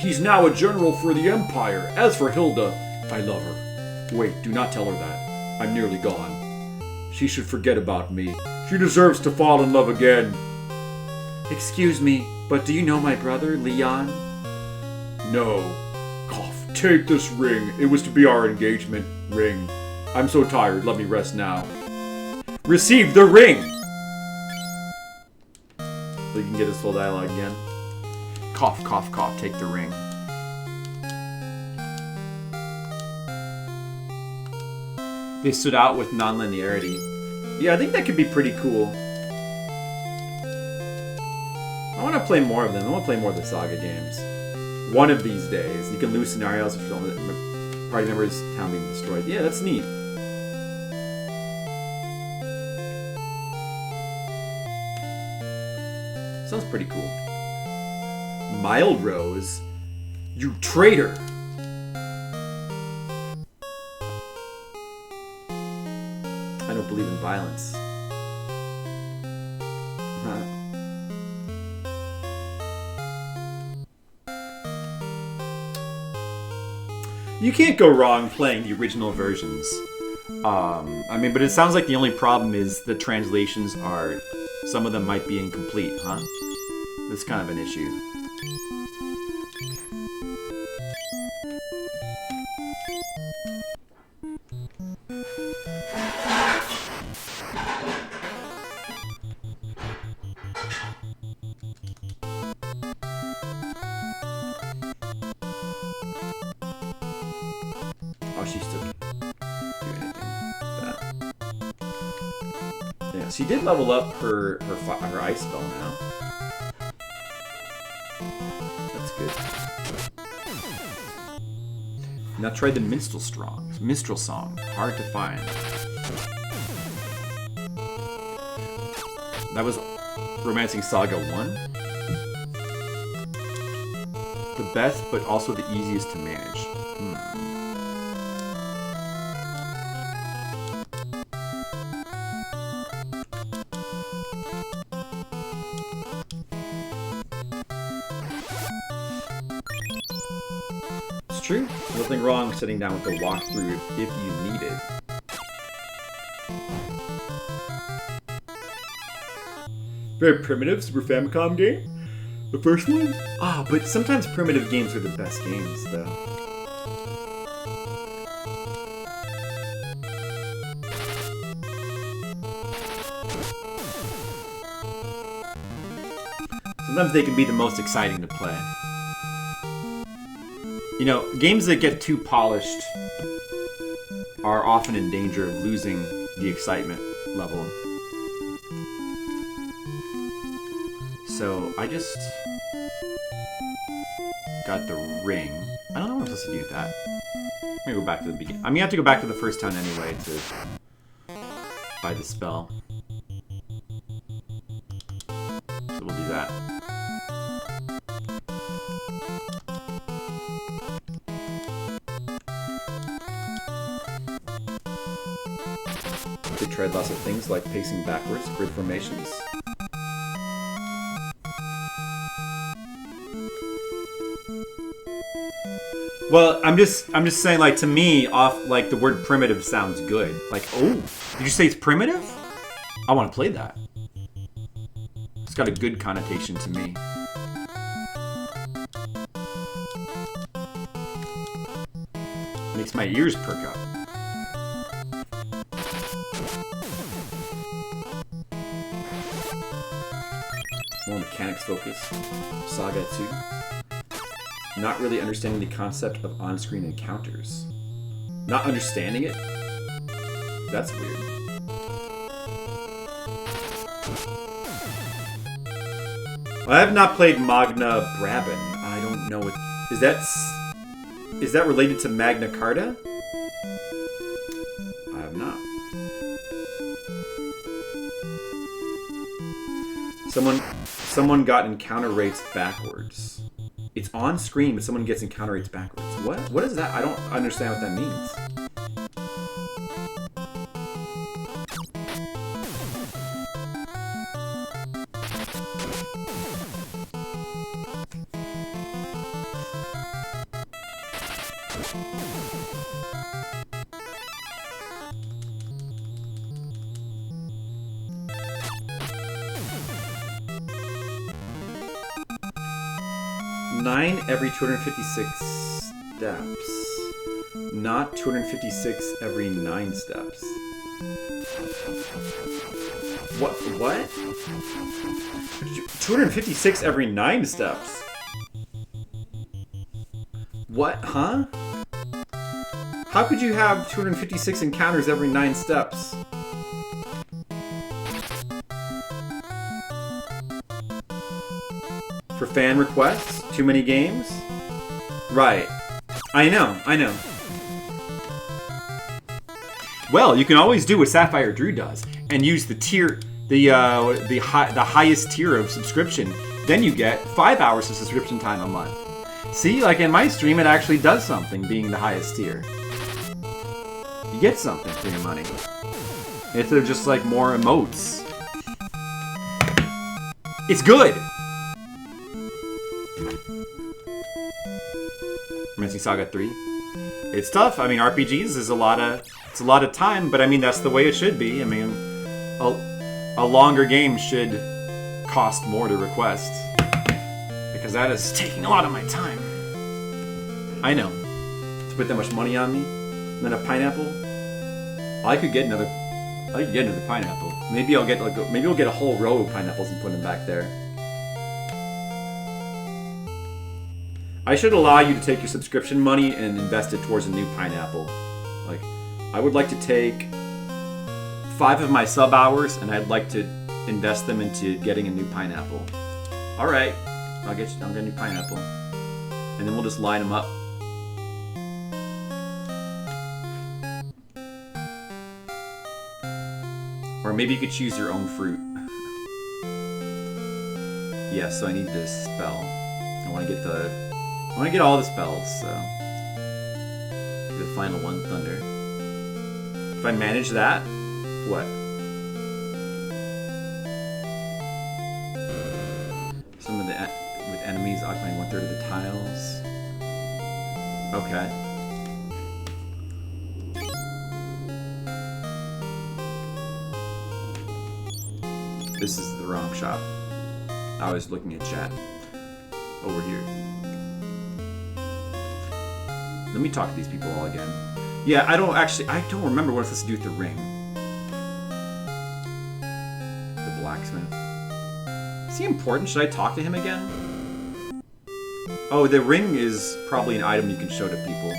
He's now a general for the Empire. As for Hilda, I love her. Wait, do not tell her that. I'm nearly gone. She should forget about me. She deserves to fall in love again. Excuse me, but do you know my brother, Leon? No. Cough. Take this ring. It was to be our engagement ring. I'm so tired. Let me rest now. Receive the ring! So you can get this full dialogue again. Cough, cough, cough. Take the ring. They stood out with non-linearity. Yeah, I think that could be pretty cool. I want to play more of them. I want to play more of the Saga games. One of these days. You can lose scenarios if party members' town being destroyed. Yeah, that's neat. Sounds pretty cool. Mild Rose? You traitor! I don't believe in violence. You can't go wrong playing the original versions. I mean, but it sounds like the only problem is the translations are... Some of them might be incomplete, huh? That's kind of an issue. Oh, she's still doing anything with that. Yeah, she did level up her ice spell now. That's good. Now try the minstrel song. Hard to find. That was Romancing Saga 1. The best, but also the easiest to manage. It's true. Nothing wrong sitting down with the walkthrough if you need it. Very primitive Super Famicom game. The first one? Ah, but sometimes primitive games are the best games, though. Sometimes they can be the most exciting to play. You know, games that get too polished are often in danger of losing the excitement level. So, I just got the ring. I don't know what I'm supposed to do with that. I'm gonna go back to the beginning. I mean, I have to go back to the first town anyway to buy the spell. So we'll do that. They tried lots of things like pacing backwards, grid formations. Well, I'm just saying, like, to me, like, the word primitive sounds good. Like, oh, did you say it's primitive? I want to play that. It's got a good connotation to me. Makes my ears perk up. More mechanics focus. Saga 2. Not really understanding the concept of on-screen encounters. Not understanding it? That's weird. I have not played Magna Brabant. I don't know what... Is that related to Magna Carta? I have not. Someone got encounter rates backwards. It's on screen, but someone gets encounter rates backwards. What? What is that? I don't understand what that means. 9 every 256 steps. Not 256 every 9 steps. What? 256 every 9 steps? What? Huh? How could you have 256 encounters every 9 steps? For fan requests? Too many games? Right. I know. Well, you can always do what Sapphire Drew does and use the tier, the highest tier of subscription. Then you get 5 hours of subscription time a month. See, like in my stream, it actually does something being the highest tier. You get something for your money. Instead of just like more emotes. It's good! Romancing Saga 3. It's tough. I mean, RPGs is a lot of time, but I mean that's the way it should be. I mean, a longer game should cost more to request because that is taking a lot of my time. I know. To put that much money on me, and then a pineapple. I could get another pineapple. Maybe I'll get we'll get a whole row of pineapples and put them back there. I should allow you to take your subscription money and invest it towards a new pineapple. Like, I would like to take 5 of my sub hours and I'd like to invest them into getting a new pineapple. All right, I'll get a new pineapple, and then we'll just line them up. Or maybe you could choose your own fruit. Yes, so I need this spell. I want to get all the spells, so... The final one, Thunder. If I manage that, what? Some of the... With enemies occupying 1/3 of the tiles. Okay. This is the wrong shop. I was looking at chat. Over here. Let me talk to these people all again. Yeah, I don't remember what it's supposed to do with the ring. The blacksmith. Is he important? Should I talk to him again? Oh, the ring is probably an item you can show to people.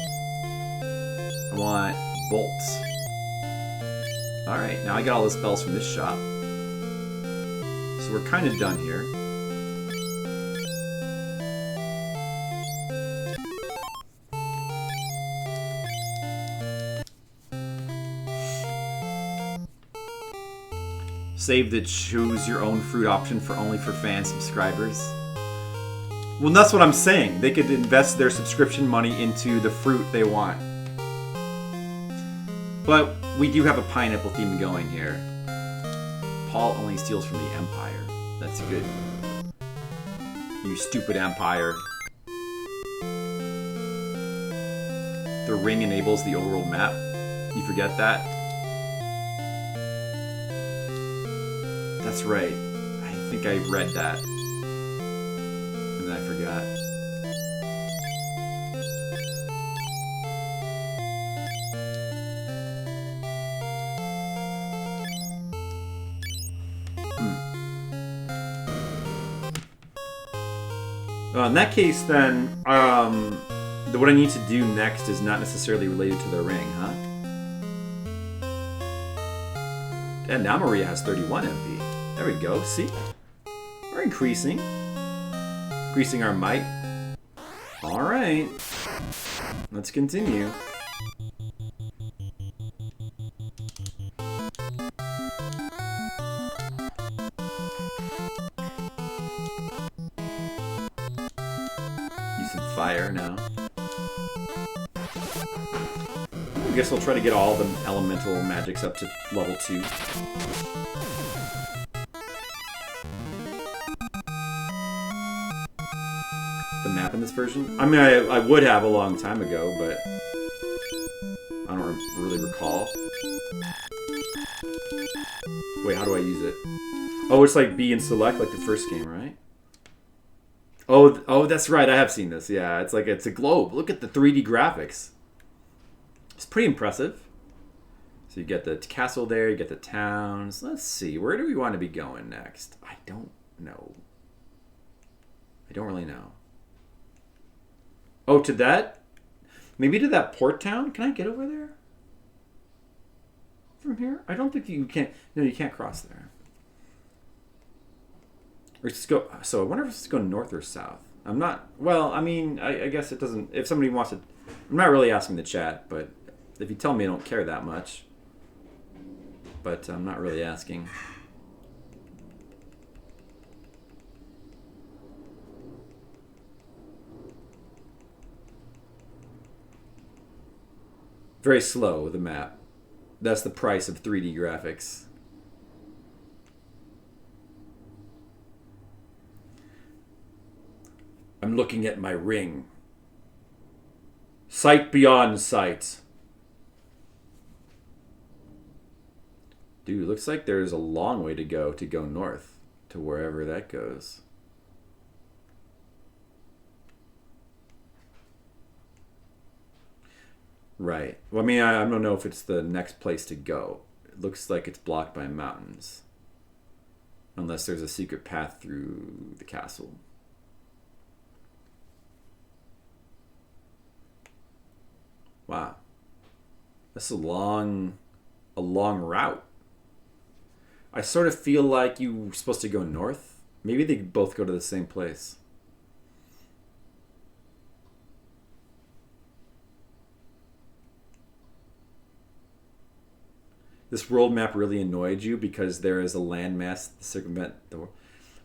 I want bolts. Alright, now I got all the spells from this shop. So we're kind of done here. Save the choose your own fruit option for only for fan subscribers. Well, that's what I'm saying. They could invest their subscription money into the fruit they want. But we do have a pineapple theme going here. Paul only steals from the Empire. That's good. You stupid Empire. The ring enables the overworld map. You forget that? That's right. I think I read that. And then I forgot. In that case, then, what I need to do next is not necessarily related to the ring, huh? And now Maria has 31 MP. There we go. See? We're increasing. Increasing our might. Alright. Let's continue. Use some fire now. I guess we'll try to get all the elemental magics up to level 2. The map in this version? I mean, I would have a long time ago, but I don't really recall. Wait, how do I use it? Oh, it's like B and select, like the first game, right? Oh, that's right. I have seen this. Yeah, it's like it's a globe. Look at the 3D graphics. It's pretty impressive. So you get the castle there, you get the towns. Let's see, where do we want to be going next? I don't know. I don't really know. Oh, to that? Maybe to that port town? Can I get over there? From here? I don't think you can. No, you can't cross there. Or just go. So I wonder if it's going north or south. I'm not. Well, I mean, I guess it doesn't. If somebody wants to. I'm not really asking the chat, but if you tell me I don't care that much. But I'm not really asking. Very slow, the map. That's the price of 3D graphics. I'm looking at my ring. Sight beyond sight. Dude, looks like there's a long way to go north to wherever that goes. Right. Well, I mean, I don't know if it's the next place to go. It looks like it's blocked by mountains. Unless there's a secret path through the castle. Wow. That's a long route. I sort of feel like you were supposed to go north. Maybe they both go to the same place. This world map really annoyed you because there is a landmass to circumvent the world.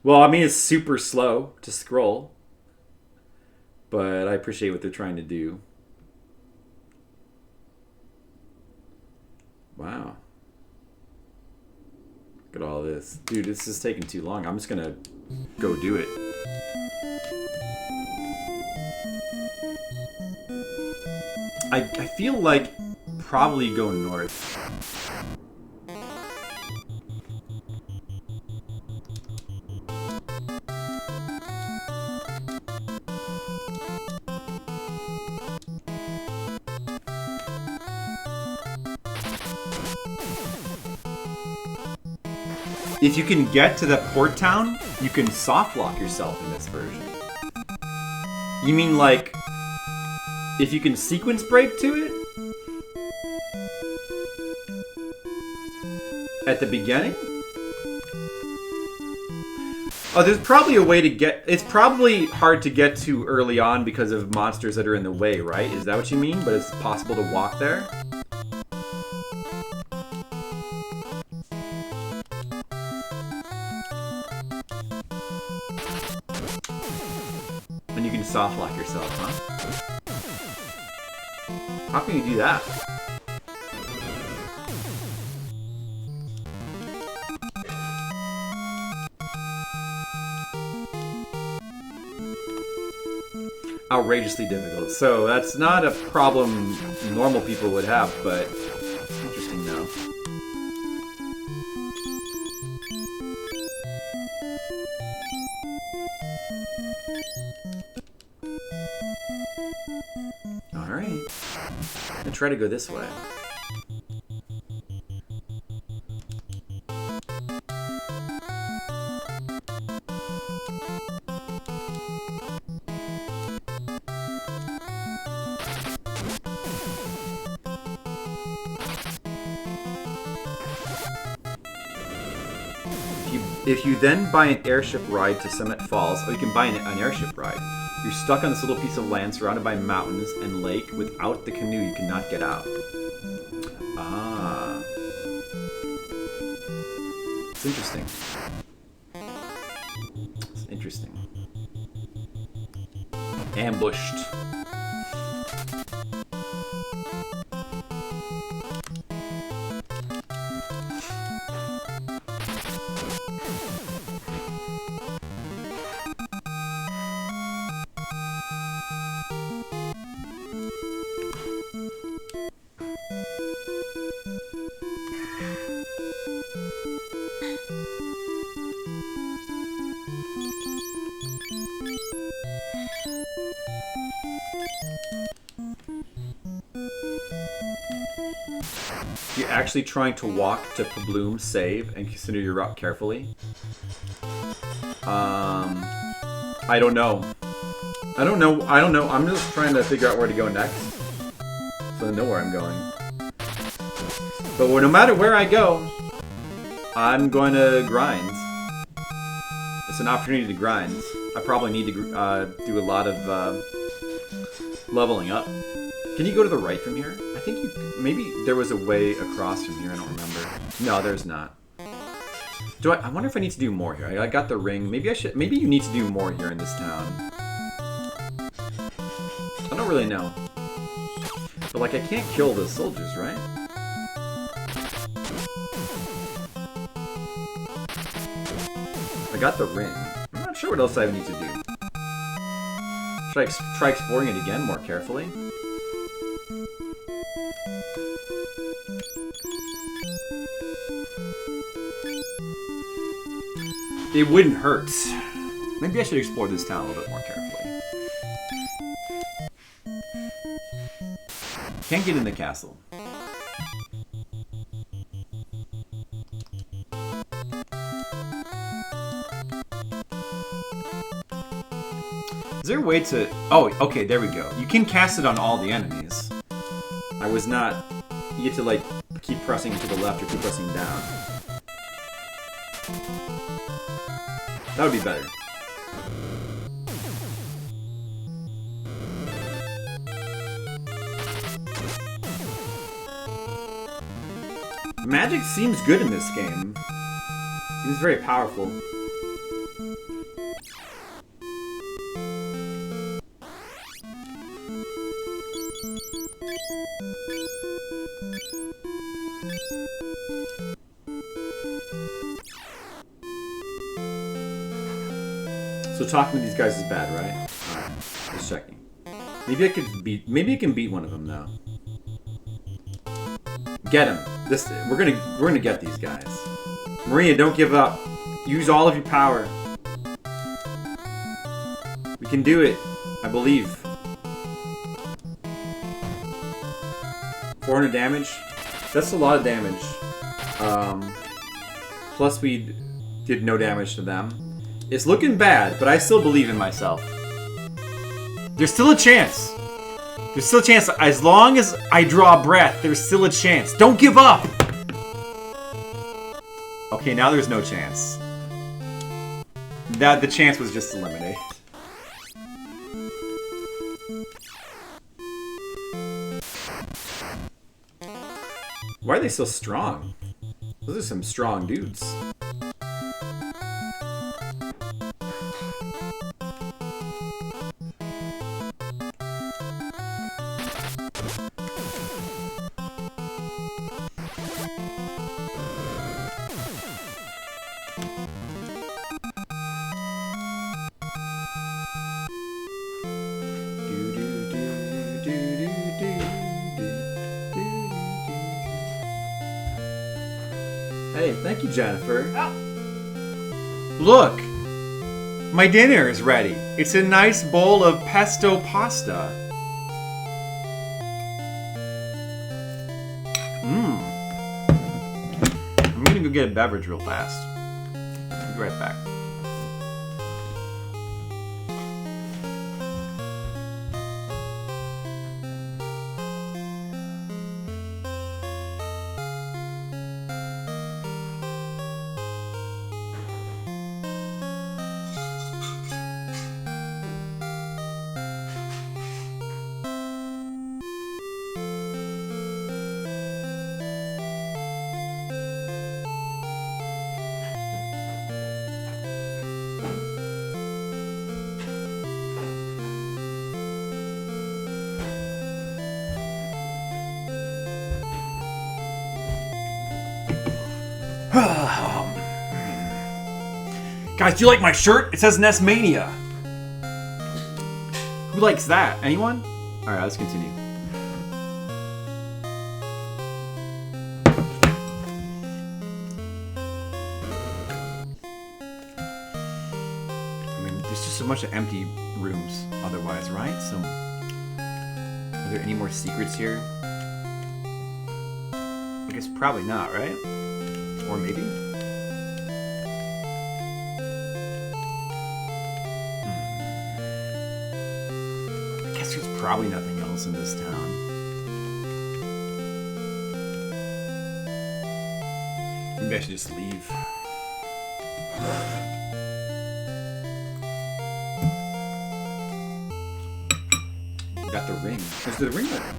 Well, I mean, it's super slow to scroll. But I appreciate what they're trying to do. Wow. Look at all this. Dude, this is taking too long. I'm just going to go do it. I feel like probably go north. If you can get to that port town, you can soft lock yourself in this version. You mean like, if you can sequence break to it? At the beginning? Oh, there's probably a way to get... It's probably hard to get to early on because of monsters that are in the way, right? Is that what you mean? But it's possible to walk there? And you can soft lock yourself, huh? How can you do that? Outrageously difficult. So that's not a problem normal people would have, but interesting though. Alright. I'm gonna try to go this way. If you then buy an airship ride to Summit Falls, or you can buy an airship ride, you're stuck on this little piece of land surrounded by mountains and lake. Without the canoe, you cannot get out. Ah. It's interesting. It's interesting. Ambushed. You're actually trying to walk to Pabloom, save, and consider your route carefully. I don't know. I'm just trying to figure out where to go next, so I know where I'm going. But no matter where I go, I'm going to grind. It's an opportunity to grind. I probably need to do a lot of leveling up. Can you go to the right from here? I think you... Maybe there was a way across from here, I don't remember. No, there's not. I wonder if I need to do more here. I got the ring. Maybe I should... Maybe you need to do more here in this town. I don't really know. But, like, I can't kill the soldiers, right? I got the ring. I'm not sure what else I need to do. Should I try exploring it again more carefully? It wouldn't hurt. Maybe I should explore this town a little bit more carefully. Can't get in the castle. Is there a way to... Oh, okay, there we go. You can cast it on all the enemies. I was not... You get to, like, keep pressing to the left or keep pressing down. That would be better. Magic seems good in this game. Seems very powerful. So talking to these guys is bad, right? Alright, just checking. Maybe I can beat one of them though. Get him. We're gonna get these guys. Maria, don't give up. Use all of your power. We can do it. I believe. 400 damage. That's a lot of damage. Plus we did no damage to them. It's looking bad, but I still believe in myself. There's still a chance. There's still a chance. As long as I draw breath, there's still a chance. Don't give up! Okay, now there's no chance. The chance was just eliminated. Why are they so strong? Those are some strong dudes. Hey, thank you, Jennifer. Oh. Look! My dinner is ready. It's a nice bowl of pesto pasta. I'm gonna go get a beverage real fast. I'll be right back. Guys, do you like my shirt? It says NES Mania. Who likes that? Anyone? Alright, let's continue. I mean, there's just a bunch of empty rooms otherwise, right? So, are there any more secrets here? I guess probably not, right? Or maybe? I guess there's probably nothing else in this town. Maybe I should just leave. Got the ring. Is the ring there?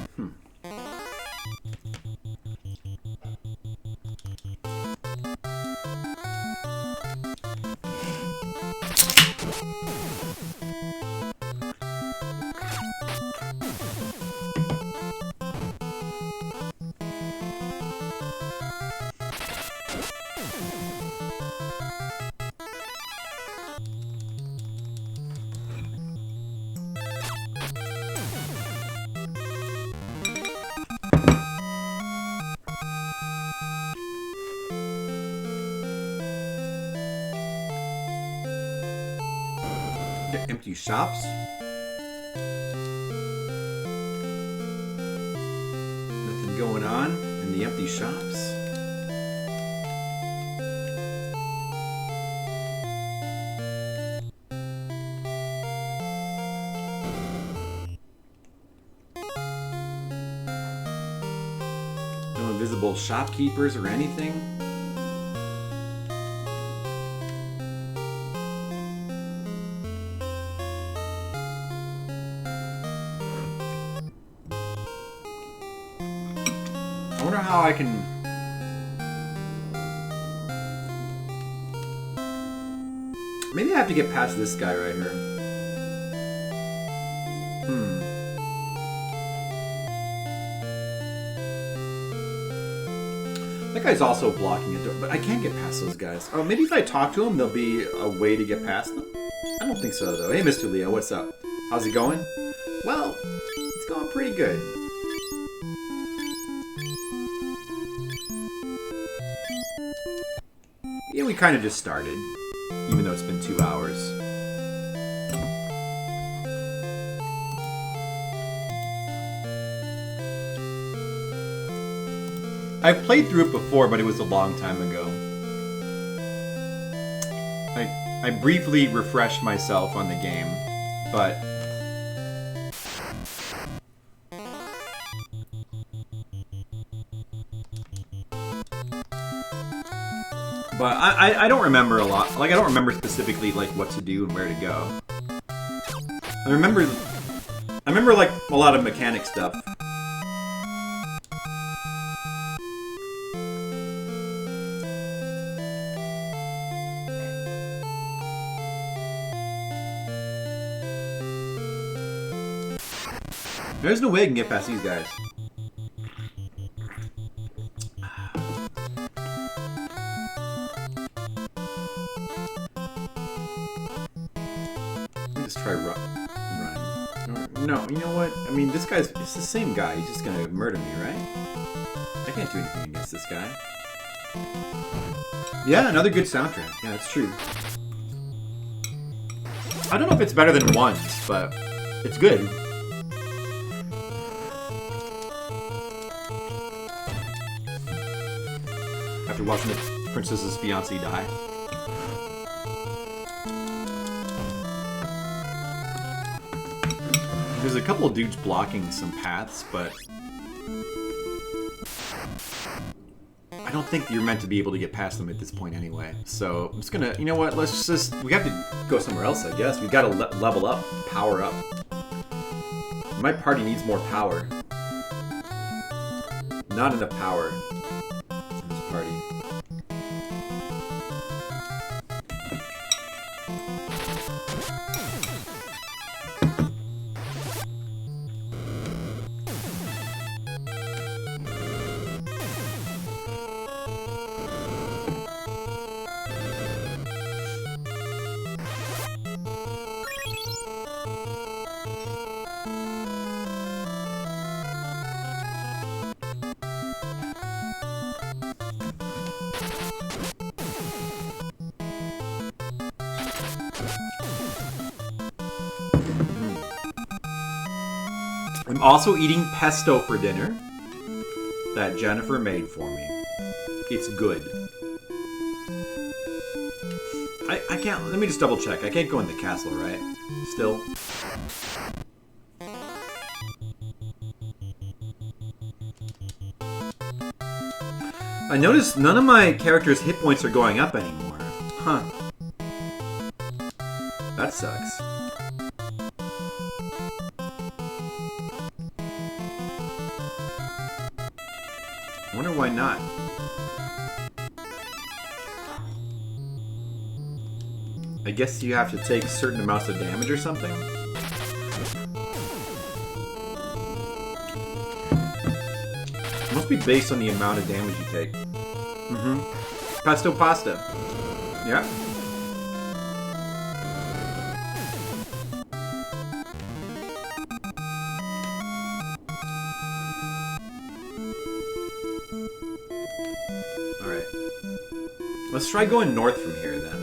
The empty shops? Nothing going on in the empty shops? No invisible shopkeepers or anything? I wonder how I can... Maybe I have to get past this guy right here. That guy's also blocking a door, but I can't get past those guys. Oh, maybe if I talk to him, there'll be a way to get past them? I don't think so, though. Hey, Mr. Leo, what's up? How's it going? Well, it's going pretty good. Yeah, we kind of just started, even though it's been 2 hours. I've played through it before, but it was a long time ago. I briefly refreshed myself on the game, but... But I don't remember a lot. Like, I don't remember specifically, like, what to do and where to go. I remember, like, a lot of mechanic stuff. There's no way I can get past these guys. Let me just try run. No, you know what? I mean, this guy's... It's the same guy. He's just gonna murder me, right? I can't do anything against this guy. Yeah, another good soundtrack. Yeah, that's true. I don't know if it's better than One's, but it's good. After watching the princess's fiancé die. There's a couple of dudes blocking some paths, but I don't think you're meant to be able to get past them at this point anyway. So I'm just gonna, you know what, let's just, we have to go somewhere else, I guess. We gotta level up, power up. My party needs more power. Not enough power in this party. I'm also eating pesto for dinner that Jennifer made for me. It's good. I can't, let me just double check. I can't go in the castle, right? Still. I noticed none of my characters' hit points are going up anymore. Huh. That sucks. I wonder why not. I guess you have to take certain amounts of damage or something. It must be based on the amount of damage you take. Pesto pasta. Yeah. Alright. Let's try going north from here then.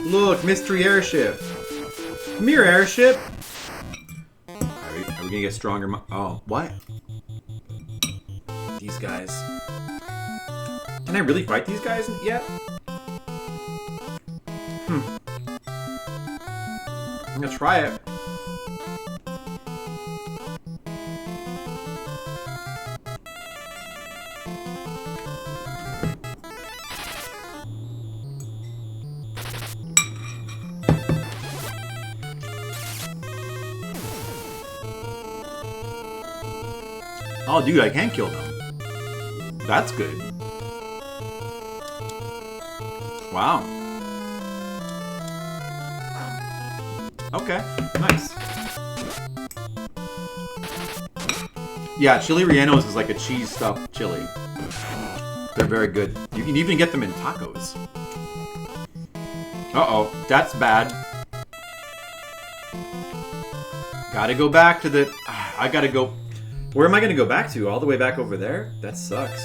Look, mystery airship. Come here, airship. Are we gonna get stronger? Oh, what? These guys. Can I really fight these guys yet? I'm gonna try it. Oh, dude, I can kill them. That's good. Wow. Okay, nice. Yeah, chili rellenos is like a cheese stuffed chili. They're very good. You can even get them in tacos. Uh-oh, that's bad. Gotta go back to the... I gotta go... Where am I gonna go back to? All the way back over there? That sucks.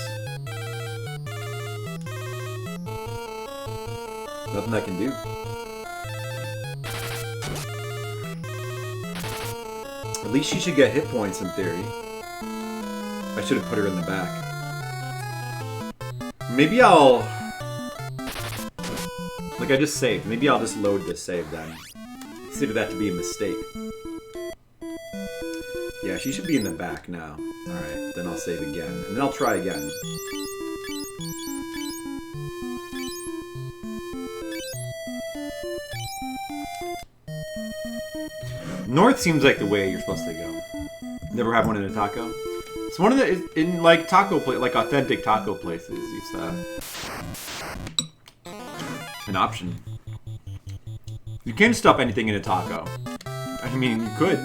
Nothing I can do. At least she should get hit points in theory. I should have put her in the back. Maybe I'll... Like I just saved. Maybe I'll just load this save then. Consider that to be a mistake. Yeah, she should be in the back now. Alright, then I'll save again. And then I'll try again. North seems like the way you're supposed to go. Never have one in a taco? It's one of the... In, like, taco place, like, authentic taco places. It's, an option. You can stuff anything in a taco. I mean, you could.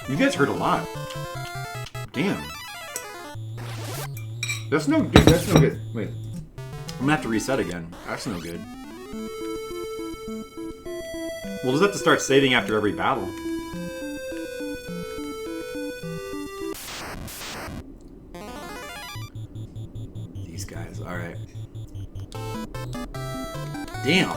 You guys hurt a lot. Damn. That's no good. That's no good. Wait. I'm gonna have to reset again. That's no good. We'll just have to start saving after every battle. These guys. Alright. Damn.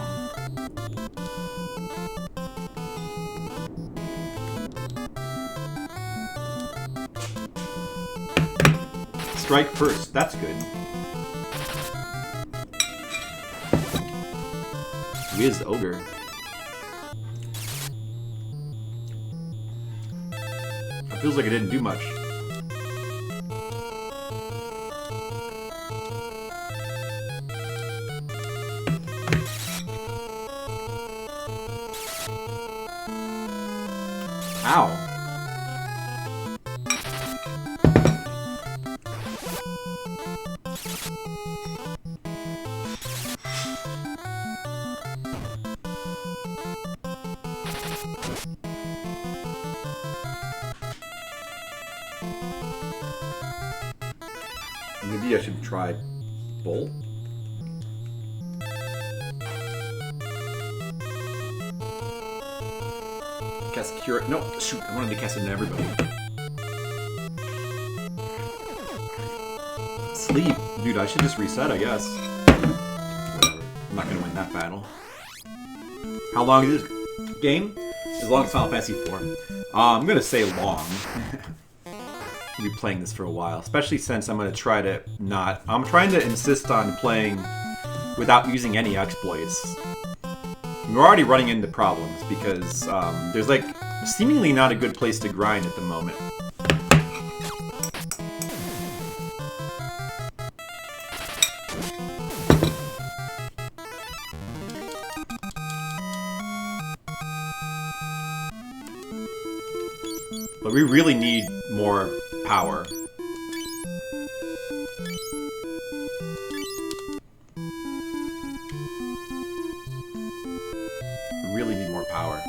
Strike first. That's good. He is the ogre. It feels like it didn't do much. Maybe I should try Bolt. Cast Cure. No, shoot, I wanted to cast it on everybody. Sleep. Dude, I should just reset, I guess. Whatever. I'm not gonna win that battle. How long is this game? As long as Final Fantasy IV. I'm gonna say long. I'll be playing this for a while, especially since I'm gonna try to not. I'm trying to insist on playing without using any exploits. We're already running into problems because there's like seemingly not a good place to grind at the moment. But we really need more power. We really need more power.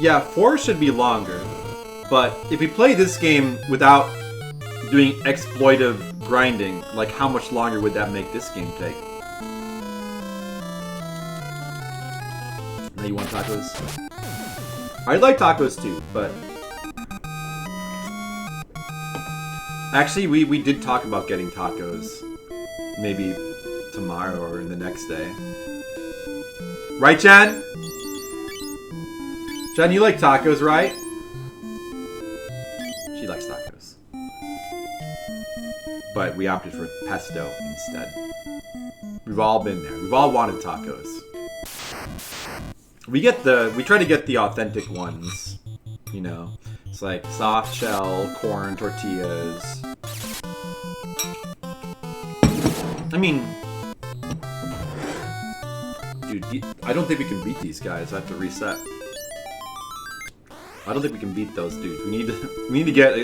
Yeah, 4 should be longer, but if we play this game without doing exploitive grinding, like how much longer would that make this game take? Now you want tacos? I'd like tacos too, but... Actually, we did talk about getting tacos. Maybe tomorrow or the next day. Right, Jen? Jen, you like tacos, right? She likes tacos. But we opted for pesto instead. We've all been there. We've all wanted tacos. We try to get the authentic ones. You know? It's like soft shell, corn, tortillas. I mean... Dude, I don't think we can beat these guys. I have to reset. I don't think we can beat those dudes. We need to get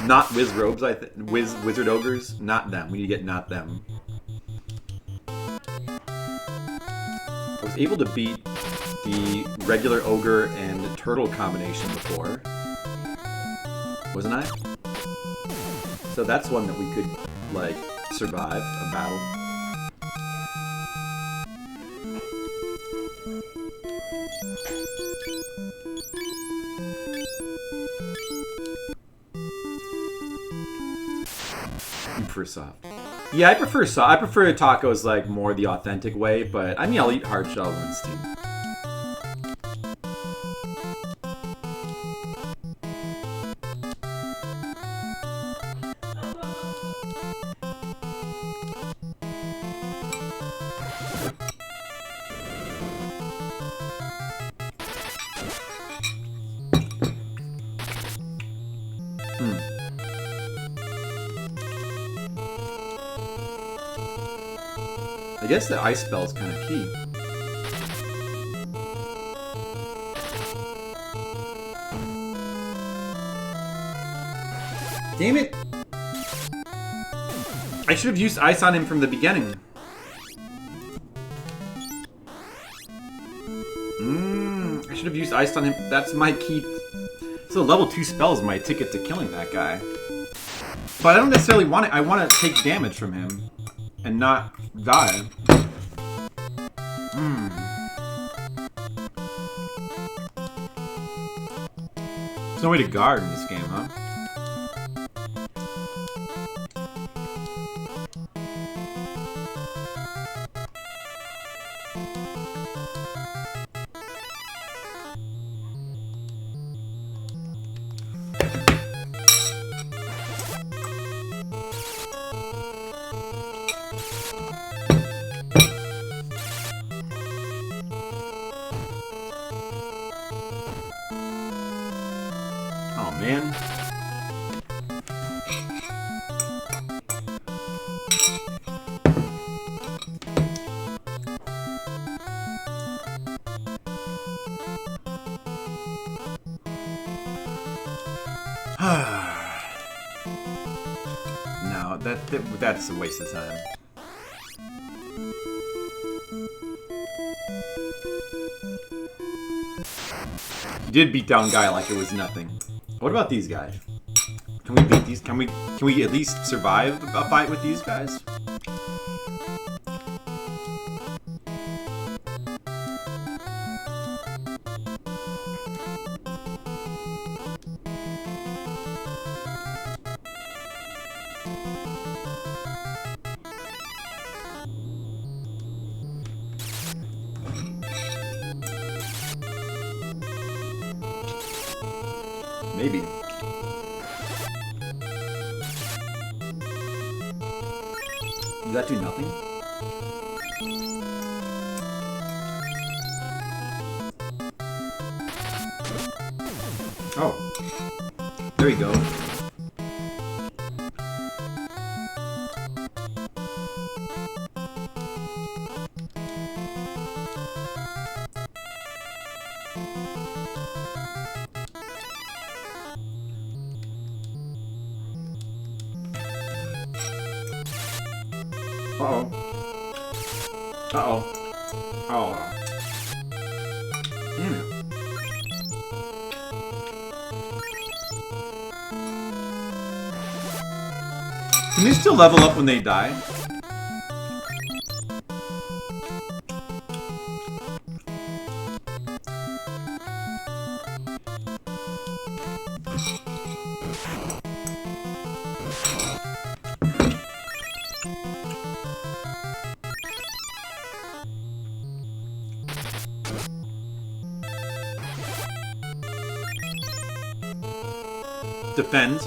not Wiz Robes. Wizard Ogres. Not them. We need to get not them. I was able to beat the regular ogre and turtle combination before, wasn't I? So that's one that we could like survive a battle. You prefer soft? Yeah, I prefer soft. I prefer tacos like more the authentic way, but I mean I'll eat hard shell ones too. I guess the ice spell is kind of key. Damn it! I should have used ice on him from the beginning. I should have used ice on him. That's my key. So level 2 spell is my ticket to killing that guy. But I don't necessarily want it. I want to take damage from him and not die. There's no way to guard in this game, huh? man. No, that's a waste of time. You did beat down Guy like it was nothing. What about these guys? Can we beat these? Can we at least survive a fight with these guys? Maybe. Does that do nothing? Oh. There you go. Uh-oh. Uh-oh. Oh. Damn it. Can they still level up when they die? Defend.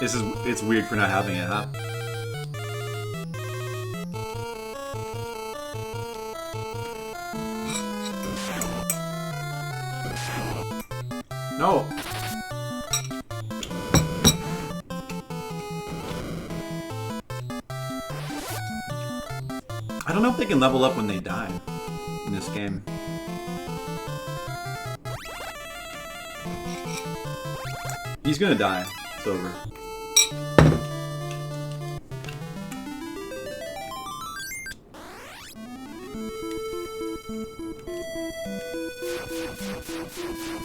It's weird for not having it, huh? No. I don't know if they can level up when they die in this game. He's gonna die. It's over.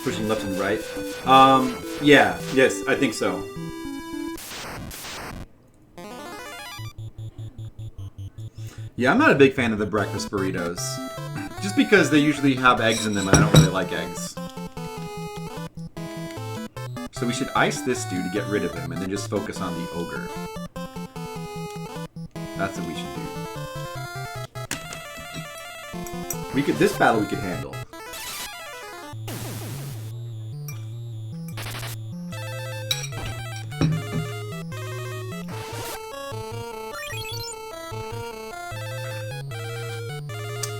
Pushing left and right. Yeah. Yes, I think so. Yeah, I'm not a big fan of the breakfast burritos. Just because they usually have eggs in them and I don't really like eggs. So we should ice this dude to get rid of him and then just focus on the ogre. That's what we should do. This battle we could handle.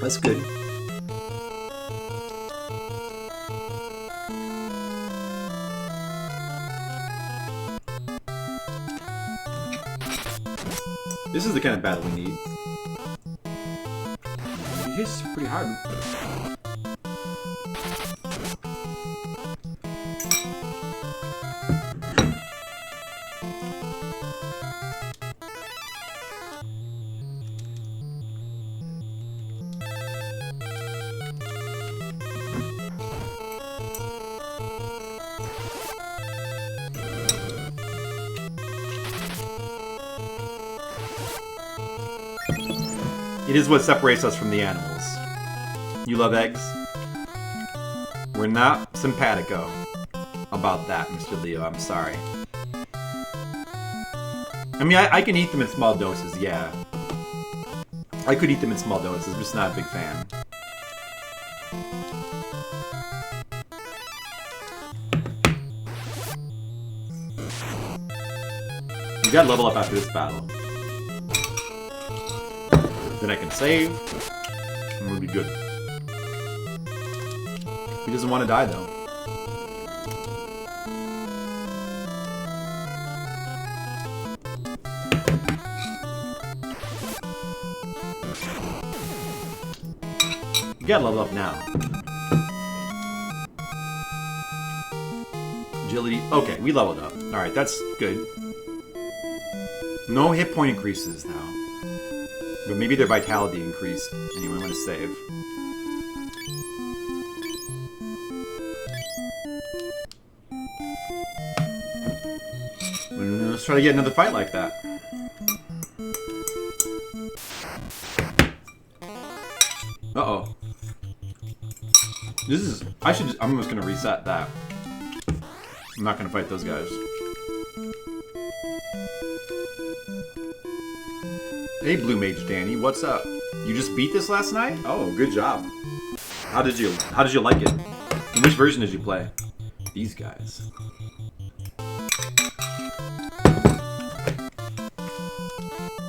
That's good. This is the kind of battle we need. He hits pretty hard. It is what separates us from the animals. You love eggs? We're not simpatico about that, Mr. Leo. I'm sorry. I mean, I can eat them in small doses, yeah. I could eat them in small doses, I'm just not a big fan. You gotta level up after this battle. Then I can save, and we'll be good. He doesn't want to die, though. You gotta level up now. Agility. Okay, we leveled up. Alright, that's good. No hit point increases now. But maybe their vitality increased. Anyway, I'm gonna save. Let's try to get another fight like that. Uh-oh. This is... I'm just gonna reset that. I'm not gonna fight those guys. Hey, Blue Mage Danny, what's up? You just beat this last night? Oh, good job. How did you like it? And which version did you play? These guys.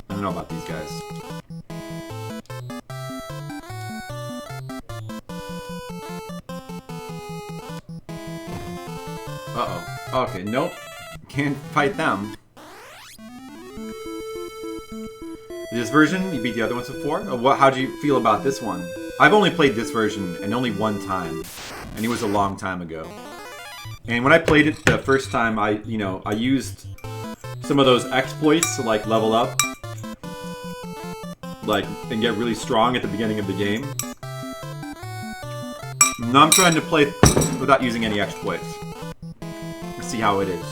I don't know about these guys. Uh-oh. Okay, nope. Can't fight them. This version, you beat the other ones before? How do you feel about this one? I've only played this version, and only one time. And it was a long time ago. And when I played it the first time, I used some of those exploits to, like, level up. Like, and get really strong at the beginning of the game. Now I'm trying to play without using any exploits. Let's see how it is.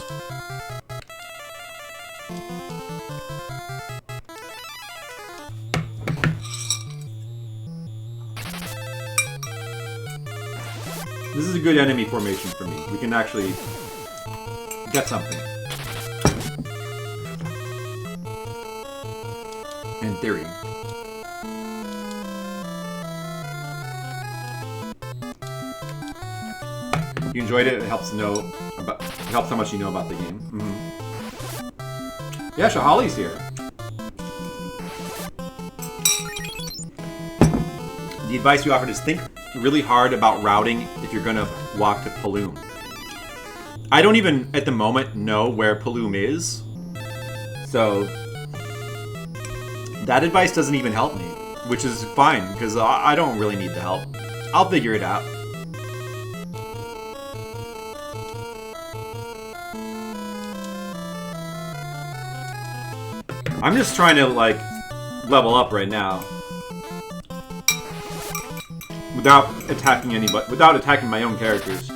This is a good enemy formation for me. We can actually get something. In theory. You enjoyed it? It helps to know about. It helps how much you know about the game. Yeah, Shahali's here. The advice you offered is think really hard about routing if you're gonna walk to Paloom. I don't even, at the moment, know where Paloom is. So, that advice doesn't even help me. Which is fine, because I don't really need the help. I'll figure it out. I'm just trying to, like, level up right now. Without attacking anybody, without attacking my own characters.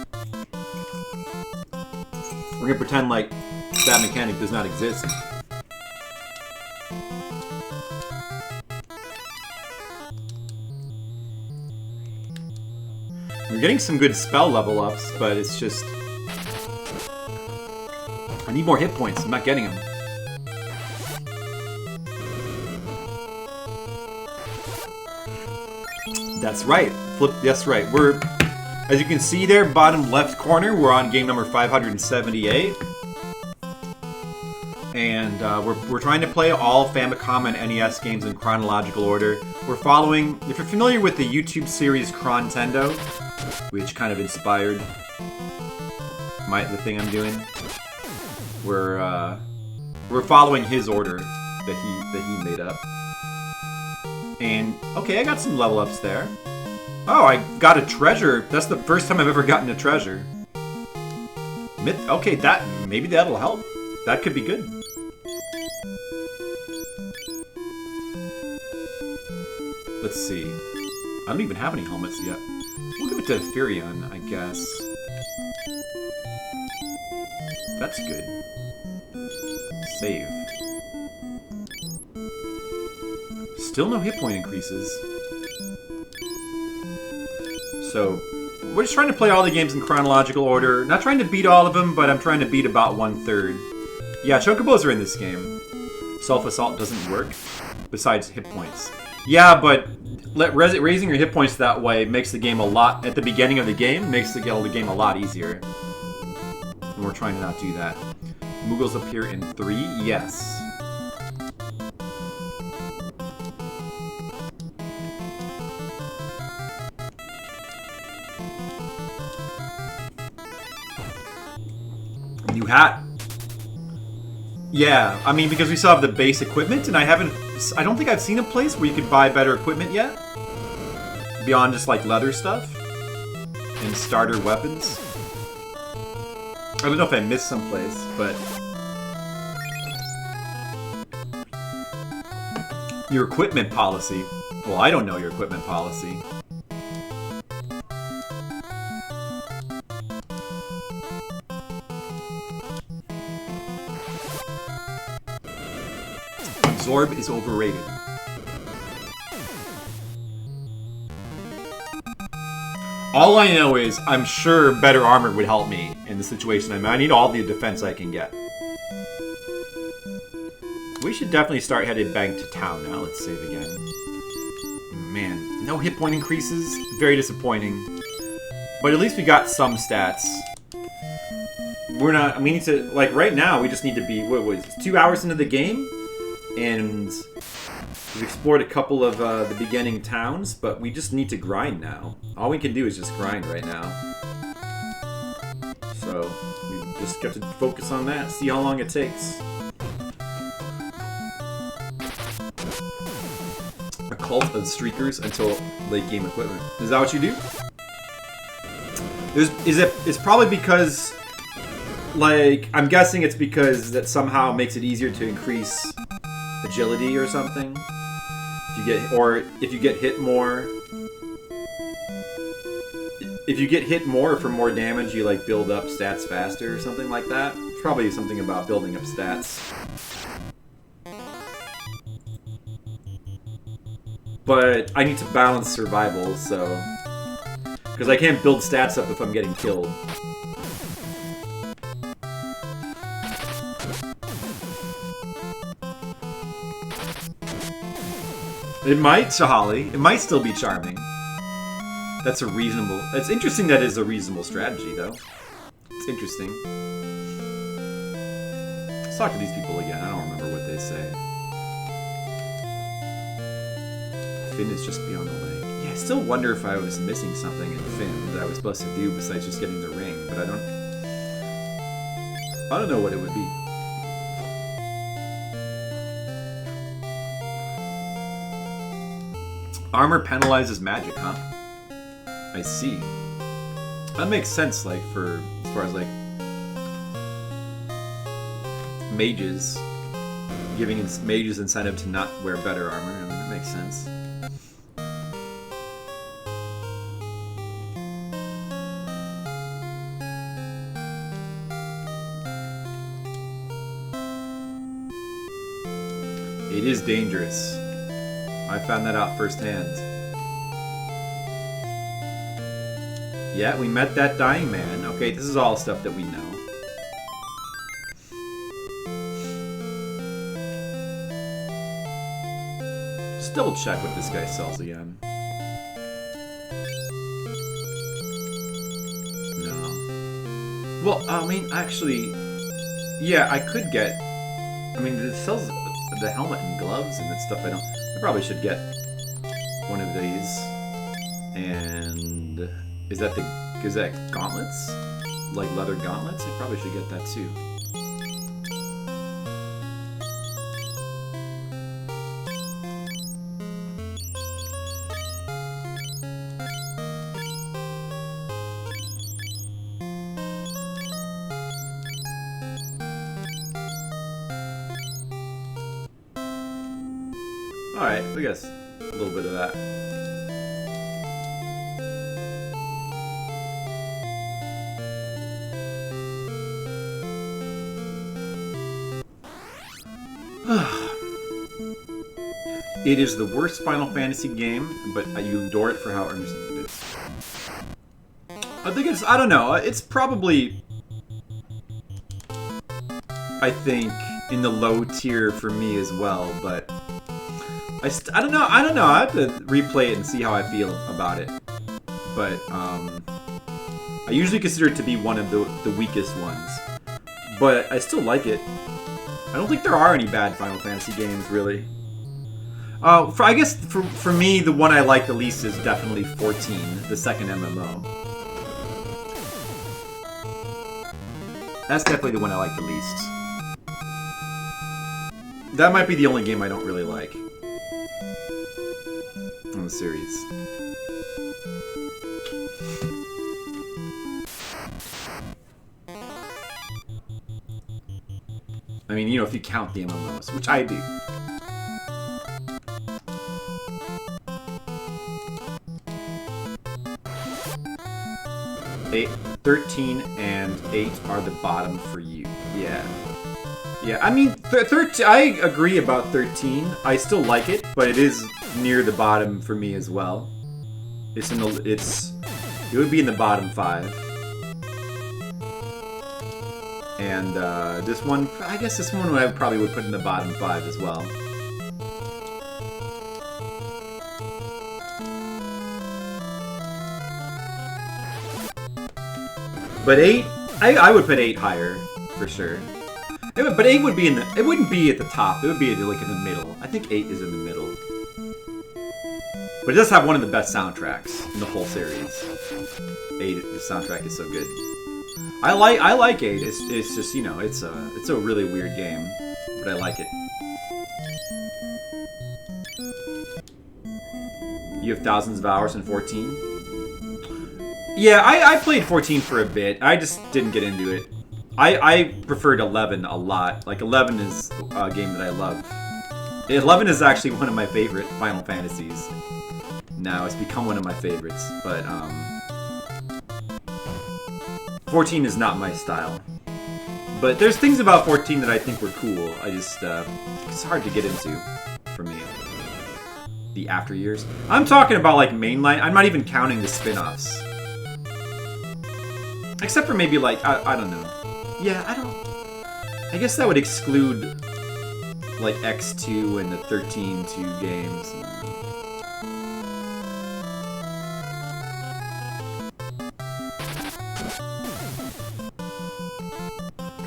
We're gonna pretend like that mechanic does not exist. We're getting some good spell level ups, but it's just... I need more hit points, I'm not getting them. That's right. That's right. We're, as you can see there, bottom left corner, we're on game number 578. And we're trying to play all Famicom and NES games in chronological order. We're following, if you're familiar with the YouTube series Chrontendo, which kind of inspired the thing I'm doing, we're following his order that he made up. And, okay, I got some level ups there. Oh, I got a treasure. That's the first time I've ever gotten a treasure. Okay, maybe that'll help. That could be good. Let's see. I don't even have any helmets yet. We'll give it to Furion, I guess. That's good. Save. Still no hit point increases. So, we're just trying to play all the games in chronological order. Not trying to beat all of them, but I'm trying to beat about 1/3. Yeah, chocobos are in this game. Self-assault doesn't work, besides hit points. Yeah, but raising your hit points that way makes the game at the beginning of the game, makes the game a lot easier. And we're trying to not do that. Moogles appear in 3? Yes. New hat. Yeah, I mean, because we still have the base equipment, and I don't think I've seen a place where you could buy better equipment yet. beyond just like leather stuff and starter weapons. I don't know if I missed someplace, but your equipment policy. Well, I don't know your equipment policy. Absorb is overrated. All I know is I'm sure better armor would help me in the situation I'm in. I need all the defense I can get. We should definitely start headed back to town now. Let's save again. Man, no hit point increases. Very disappointing. But at least we got some stats. We're not... We need to... Like, right now, we just need to be... What was it? 2 hours into the game? And we've explored a couple of the beginning towns, but we just need to grind now. All we can do is just grind right now. So, we just got to focus on that, see how long it takes. A cult of streakers until late game equipment. Is that what you do? It's probably because, like, I'm guessing it's because that somehow makes it easier to increase agility or something. If you get hit more. If you get hit more for more damage, you like build up stats faster or something like that. It's probably something about building up stats. But I need to balance survival, so... Because I can't build stats up if I'm getting killed. It might, Shahali. It might still be charming. That's a reasonable... It's interesting that is a reasonable strategy, though. It's interesting. Let's talk to these people again. I don't remember what they say. Finn is just beyond the lake. Yeah, I still wonder if I was missing something in Finn that I was supposed to do besides just getting the ring, but I don't know what it would be. Armor penalizes magic, huh? I see. That makes sense, like, for as far as like mages, giving mages incentive to not wear better armor. I mean, that makes sense. It is dangerous. I found that out firsthand. Yeah, we met that dying man. Okay, this is all stuff that we know. Just double check what this guy sells again. No. Well, I mean, actually, yeah, I could get... I mean, it sells the helmet and gloves and that stuff. I probably should get one of these. And is that gauntlets? Like leather gauntlets? I probably should get that too. Alright, I guess a little bit of that. It is the worst Final Fantasy game, but you adore it for how earnest it is. I think it's, I don't know, it's probably, I think, in the low tier for me as well, but I don't know, I have to replay it and see how I feel about it. But, I usually consider it to be one of the weakest ones. But I still like it. I don't think there are any bad Final Fantasy games, really. I guess for me, the one I like the least is definitely 14, the second MMO. That's definitely the one I like the least. That might be the only game I don't really like. the series. I mean, you know, if you count the MMOs, which I do. Eight, 13 and 8 are the bottom for you. Yeah. Yeah, I mean, 13. I agree about 13. I still like it, but it is near the bottom for me as well. It would be in the bottom 5. And this one, I guess this one I probably would put in the bottom 5 as well. But 8, I would put 8 higher for sure. But 8 would be it wouldn't be at the top. It would be like in the middle. I think 8 is in the middle. But it does have one of the best soundtracks in the whole series. 8, the soundtrack is so good. I like 8. It's just, you know, it's a really weird game, but I like it. You have thousands of hours in 14? Yeah, I played 14 for a bit. I just didn't get into it. I preferred 11 a lot. Like, 11 is a game that I love. 11 is actually one of my favorite Final Fantasies. Now, it's become one of my favorites, but 14 is not my style. But there's things about 14 that I think were cool. I just, it's hard to get into for me. The after years. I'm talking about, like, mainline. I'm not even counting the spin-offs. Except for maybe, like, I don't know. Yeah, I guess that would exclude, like, X2 and the 13-2 games.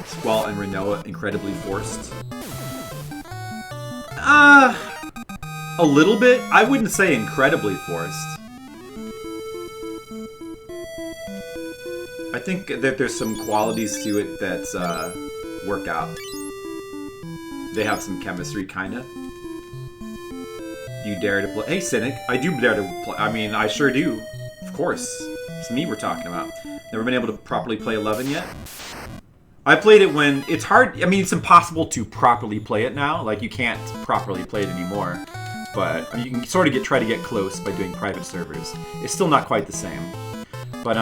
Squall and Renoa incredibly forced. A little bit. I wouldn't say incredibly forced. I think that there's some qualities to it that work out. They have some chemistry, kinda. Do you dare to play? Hey, Cynic, I do dare to play. I mean, I sure do. Of course. It's me we're talking about. Never been able to properly play 11 yet? I played it when... It's hard... I mean, it's impossible to properly play it now. Like, you can't properly play it anymore. But I mean, you can sort of try to get close by doing private servers. It's still not quite the same. But,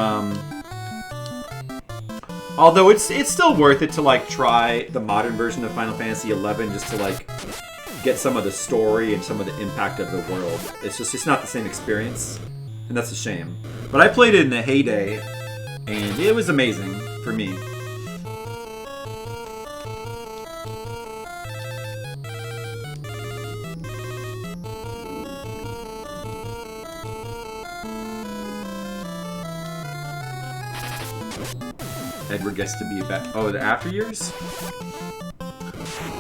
although it's still worth it to, like, try the modern version of Final Fantasy XI just to, like, get some of the story and some of the impact of the world. It's not the same experience, and that's a shame. But I played it in the heyday, and it was amazing for me. Edward gets to be back. Oh, the after years?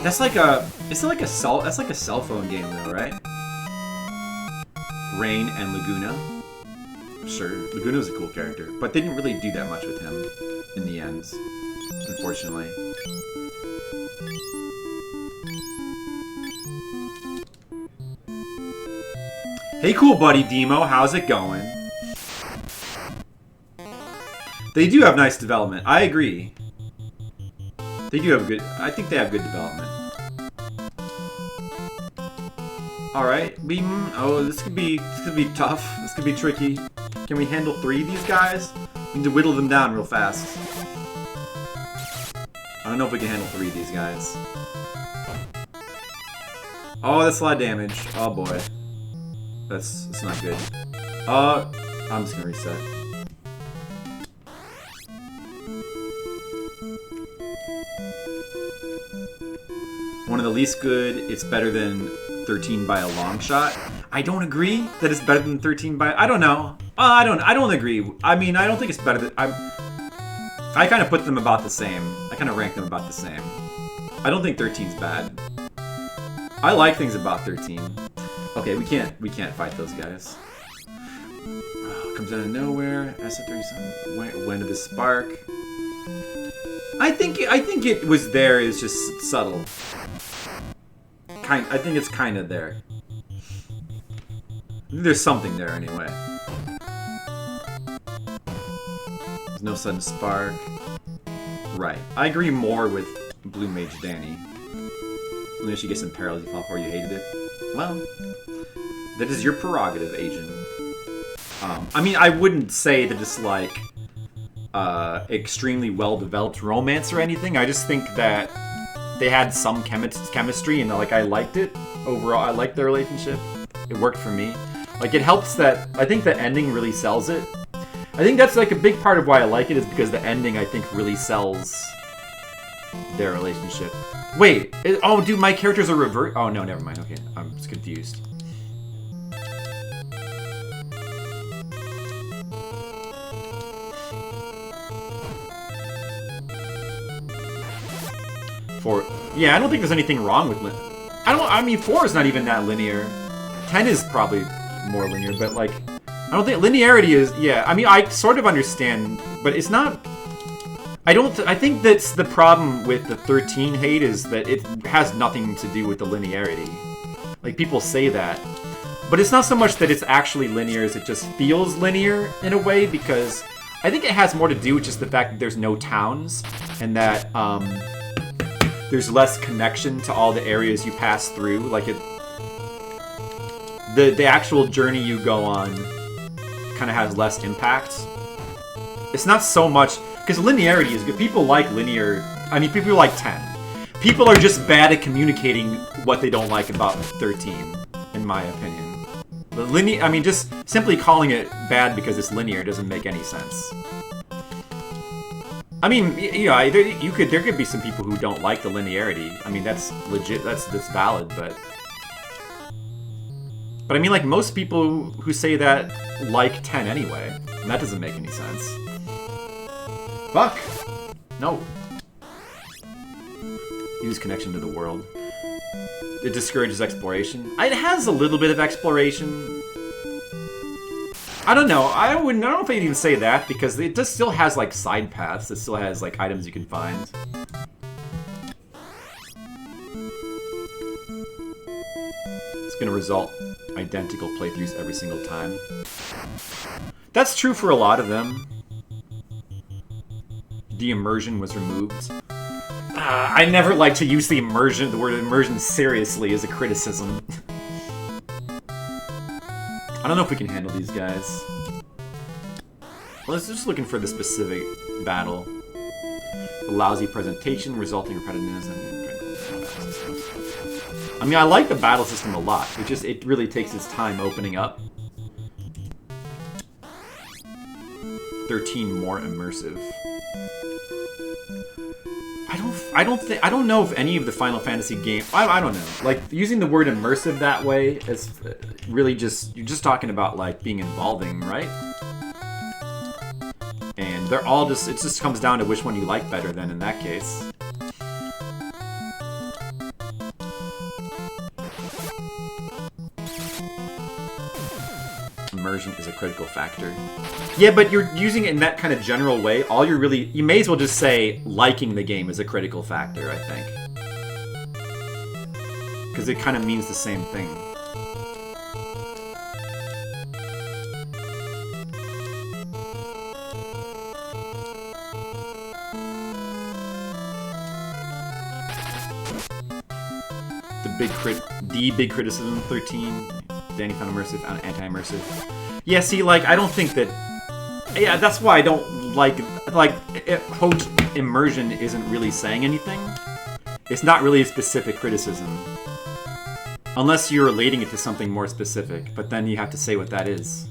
That's like a. It's like a cell. That's like a cell phone game, though, right? Rain and Laguna. Sure, Laguna was a cool character, but they didn't really do that much with him in the end, unfortunately. Hey, cool buddy Demo, how's it going? They do have nice development. I agree. They do have good... I think they have good development. Alright. Oh, this could be tough. This could be tricky. Can we handle 3 of these guys? We need to whittle them down real fast. I don't know if we can handle 3 of these guys. Oh, that's a lot of damage. Oh boy. That's not good. I'm just gonna reset. One of the least good. It's better than 13 by a long shot. I don't agree that it's better than 13 by... I don't know. I don't agree. I mean, I don't think it's better than... I kind of put them about the same. I kind of rank them about the same. I don't think 13's bad. I like things about 13. Okay, we can't fight those guys. Comes out of nowhere. S37. When did this spark? I think it was there. It's just subtle. I think it's kind of there. There's something there anyway. There's no sudden spark. Right. I agree more with Blue Mage Danny. Maybe she gets some parallels you thought before you hated it. Well, that is your prerogative, Agent. I mean, I wouldn't say that it's like extremely well-developed romance or anything. I just think that they had some chemistry, and like I liked it overall. I liked their relationship. It worked for me. Like it helps that I think the ending really sells it. I think that's like a big part of why I like it is because the ending I think really sells their relationship. Wait, oh dude, my characters are revert. Oh no, never mind. Okay, I'm just confused. Yeah, I don't think there's anything wrong with I mean, 4 is not even that linear. 10 is probably more linear, but like, I don't think linearity is. Yeah, I mean, I sort of understand, but it's not. I think that's the problem with the 13 hate is that it has nothing to do with the linearity. Like people say that, but it's not so much that it's actually linear as it just feels linear in a way because I think it has more to do with just the fact that there's no towns and that there's less connection to all the areas you pass through. Like the actual journey you go on kind of has less impact. It's not so much because linearity is good. People like linear. I mean, people like 10. People are just bad at communicating what they don't like about 13, in my opinion. The I mean, just simply calling it bad because it's linear doesn't make any sense. I mean, you know, there could be some people who don't like the linearity. I mean, that's legit. That's valid, but I mean, like most people who say that like 10 anyway, and that doesn't make any sense. Fuck. No. Use connection to the world. It discourages exploration. It has a little bit of exploration. I don't know. I don't know if I'd even say that because it just still has like side paths. It still has like items you can find. It's gonna result identical playthroughs every single time. That's true for a lot of them. The immersion was removed. I never like to use the word immersion seriously as a criticism. I don't know if we can handle these guys. Well, let's just looking for the specific battle. A lousy presentation resulting in repetitiveness and... I mean, I like the battle system a lot. It really takes its time opening up. 13 more immersive. I don't know if any of the Final Fantasy games. I don't know. Like using the word immersive that way is really you're just talking about like being involving, right? And they're all it just comes down to which one you like better then in that case. Immersion is a critical factor. Yeah, but you're using it in that kind of general way. You may as well just say liking the game is a critical factor, I think. Because it kind of means the same thing. The big criticism, 13. Danny found immersive, anti-immersive. Yeah, see, like, I don't think that... Yeah, that's why I don't like, quote, immersion isn't really saying anything. It's not really a specific criticism. Unless you're relating it to something more specific, but then you have to say what that is.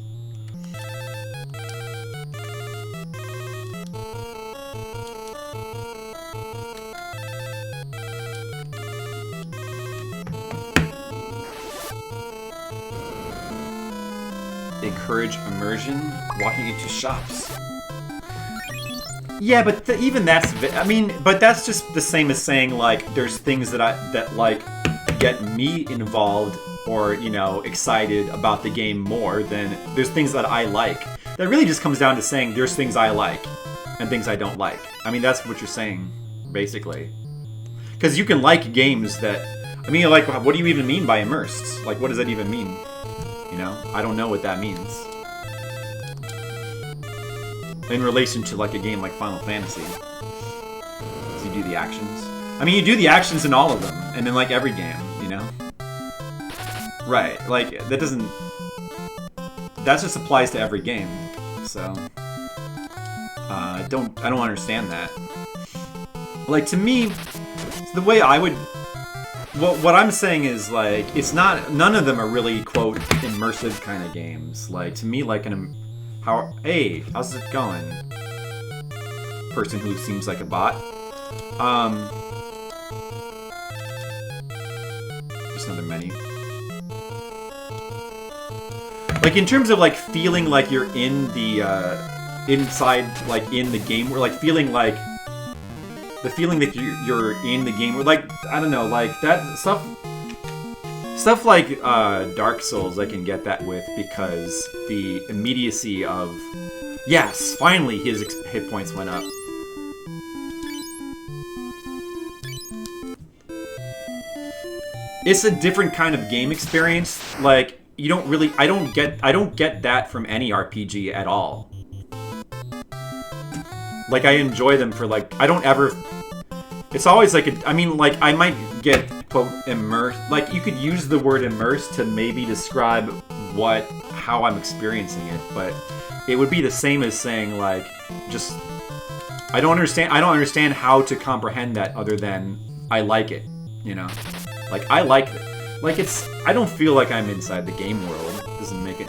Encourage immersion, walking into shops. Yeah, but even that's... I mean, but that's just the same as saying, like, there's things that like, get me involved or, you know, excited about the game more than there's things that I like. That really just comes down to saying there's things I like and things I don't like. I mean, that's what you're saying, basically. Because you can like games that... I mean, like, what do you even mean by immersed? Like, what does that even mean? You You know, I don't know what that means in relation to like a game like Final Fantasy. So you do the actions. I mean, you do the actions in all of them, and in like every game, you know. Right? Like that doesn't. That just applies to every game. So I don't understand that. Like to me, the way I would. What I'm saying is like it's not. None of them are really quote immersive kind of games. Like to me, like hey, how's it going? Person who seems like a bot. Just another menu. Like in terms of like feeling like you're in the inside, like in the game, or like feeling like the feeling that you're in the game, or like I don't know, like that stuff like Dark Souls, I can get that with because the immediacy of yes, finally his hit points went up. It's a different kind of game experience. Like you don't really, I don't get that from any RPG at all. Like I enjoy them for like, I don't ever. It's always like I mean, like I might get quote immersed. Like you could use the word immersed to maybe describe how I'm experiencing it, but it would be the same as saying like just. I don't understand how to comprehend that other than I like it, you know. Like, I like it. Like, I don't feel like I'm inside the game world. It doesn't make it.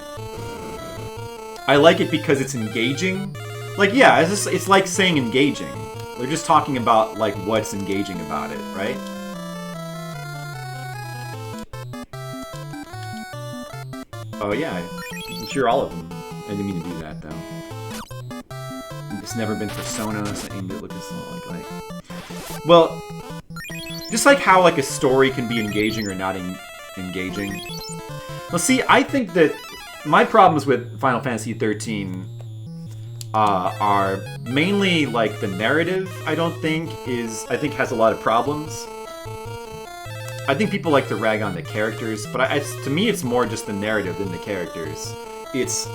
I like it because it's engaging. Like, yeah, it's like saying engaging. They're just talking about, like, what's engaging about it, right? Oh, yeah. I'm sure all of them. I didn't mean to do that, though. It's never been Persona, so aimed at looking like... Well... Just like how like a story can be engaging or not engaging. Well, see, I think that my problems with Final Fantasy 13 are mainly like the narrative. I think has a lot of problems. I think people like to rag on the characters, but to me, it's more just the narrative than the characters. It's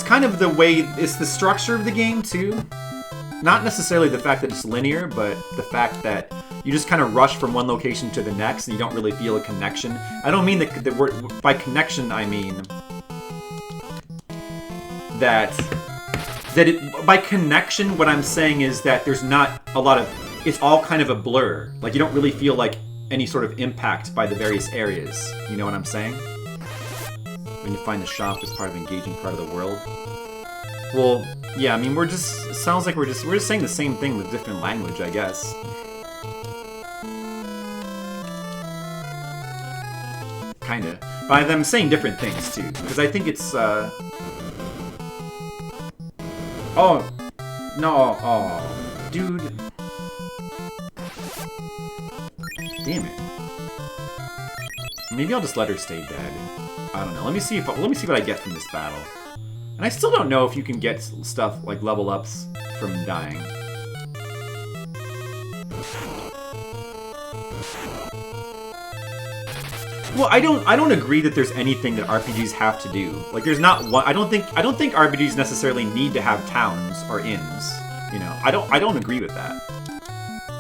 kind of the way it's the structure of the game too. Not necessarily the fact that it's linear, but the fact that you just kind of rush from one location to the next and you don't really feel a connection. I don't mean that word by connection. I mean that by connection, what I'm saying is that there's not a lot of. It's all kind of a blur. Like you don't really feel like any sort of impact by the various areas. You know what I'm saying? When you find the shop as part of engaging part of the world. Well, yeah, I mean, sounds like we're just saying the same thing with different language, I guess. Kinda. But I'm saying different things, too, because I think it's, Oh! No, oh, dude. Damn it. Maybe I'll just let her stay dead. I don't know. Let me see what I get from this battle. And I still don't know if you can get stuff like level ups from dying. Well, I don't agree that there's anything that RPGs have to do. Like there's not one. I don't think RPGs necessarily need to have towns or inns. You know, I don't agree with that.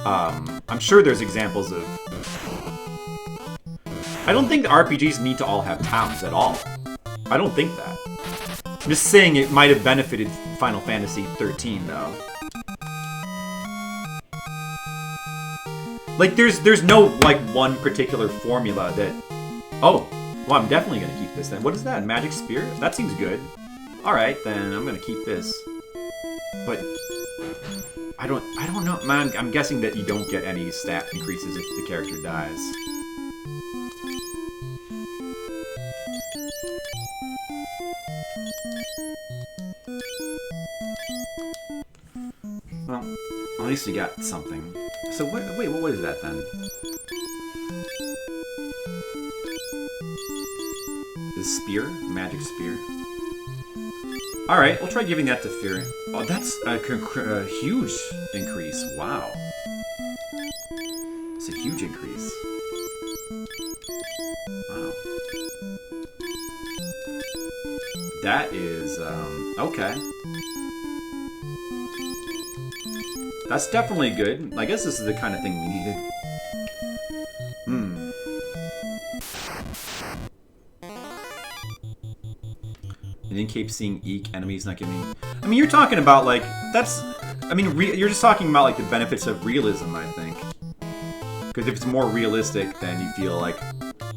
I'm sure there's examples of. I don't think the RPGs need to all have towns at all. I don't think that. I'm just saying it might have benefited Final Fantasy 13 though. Like there's no like one particular formula that. Oh, well I'm definitely gonna keep this then. What is that? Magic Spear? That seems good. All right, then I'm gonna keep this. But I don't know, man. I'm guessing that you don't get any stat increases if the character dies. Well, at least you got something. So what is that then? This spear? Magic spear? Alright, we'll try giving that to Fear. Oh, that's a huge increase. Wow. It's a huge increase. Wow. That is, okay. That's definitely good. I guess this is the kind of thing we needed. And then keep seeing eek enemies not giving. I mean, you're talking about like that's. I mean, you're just talking about like the benefits of realism, I think. Because if it's more realistic, then you feel like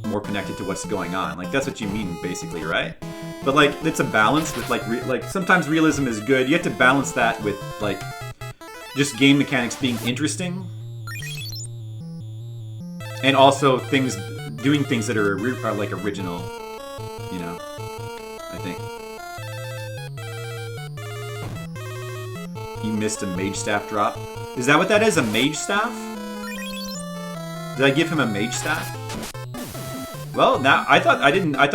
more connected to what's going on. Like that's what you mean, basically, right? But like it's a balance with like sometimes realism is good. You have to balance that with like just game mechanics being interesting, and also doing things that are like original. You know, I think. You missed a mage staff drop. Is that what that is? A mage staff? Did I give him a mage staff? Well, now I thought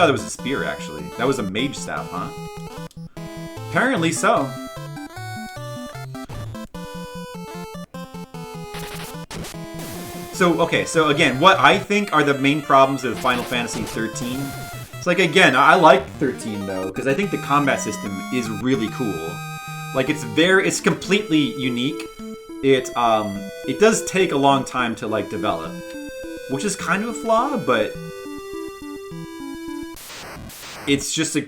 it was a spear actually. That was a mage staff, huh? Apparently so. So okay, so again, what I think are the main problems of Final Fantasy 13. It's like again, I like 13 though because I think the combat system is really cool. Like it's completely unique. It does take a long time to like develop, which is kind of a flaw, but it's just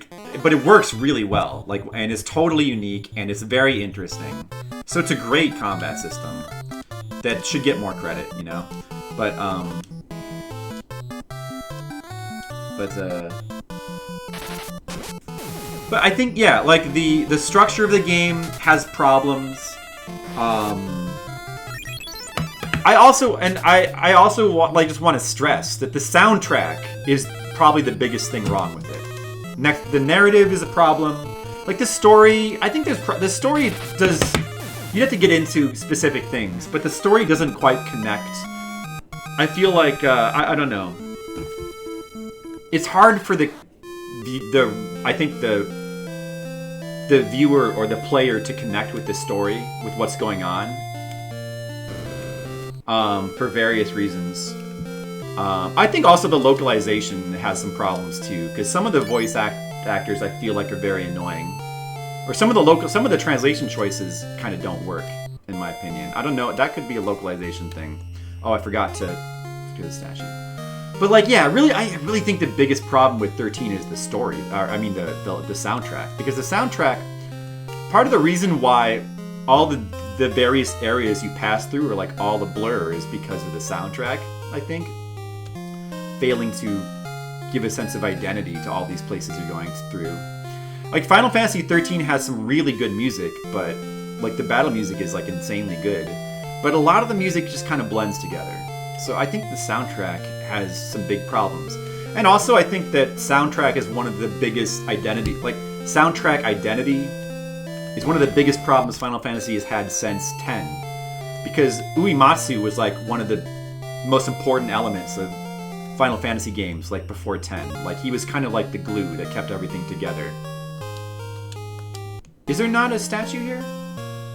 but it works really well. Like, and it's totally unique and it's very interesting. So it's a great combat system that should get more credit, you know. But I think yeah, like the structure of the game has problems. I also just want to stress that the soundtrack is probably the biggest thing wrong with it. Next, the narrative is a problem. Like the story, I think the story does. You have to get into specific things, but the story doesn't quite connect. I feel like I don't know. It's hard for the viewer or the player to connect with the story, with what's going on, for various reasons. I think also the localization has some problems too, because some of the voice actors I feel like are very annoying, or some of the translation choices kind of don't work, in my opinion. I don't know. That could be a localization thing. Oh, I forgot to do the statue. But like, yeah, really, I really think the biggest problem with 13 is the story. I mean, the soundtrack, because the soundtrack. Part of the reason why all the various areas you pass through are like all the blur is because of the soundtrack. I think failing to give a sense of identity to all these places you're going through. Like Final Fantasy 13 has some really good music, but like the battle music is like insanely good. But a lot of the music just kind of blends together. So I think the soundtrack has some big problems. And also I think that soundtrack is one of the biggest soundtrack identity is one of the biggest problems Final Fantasy has had since 10. Because Uematsu was like one of the most important elements of Final Fantasy games, like before 10. Like he was kind of like the glue that kept everything together. Is there not a statue here?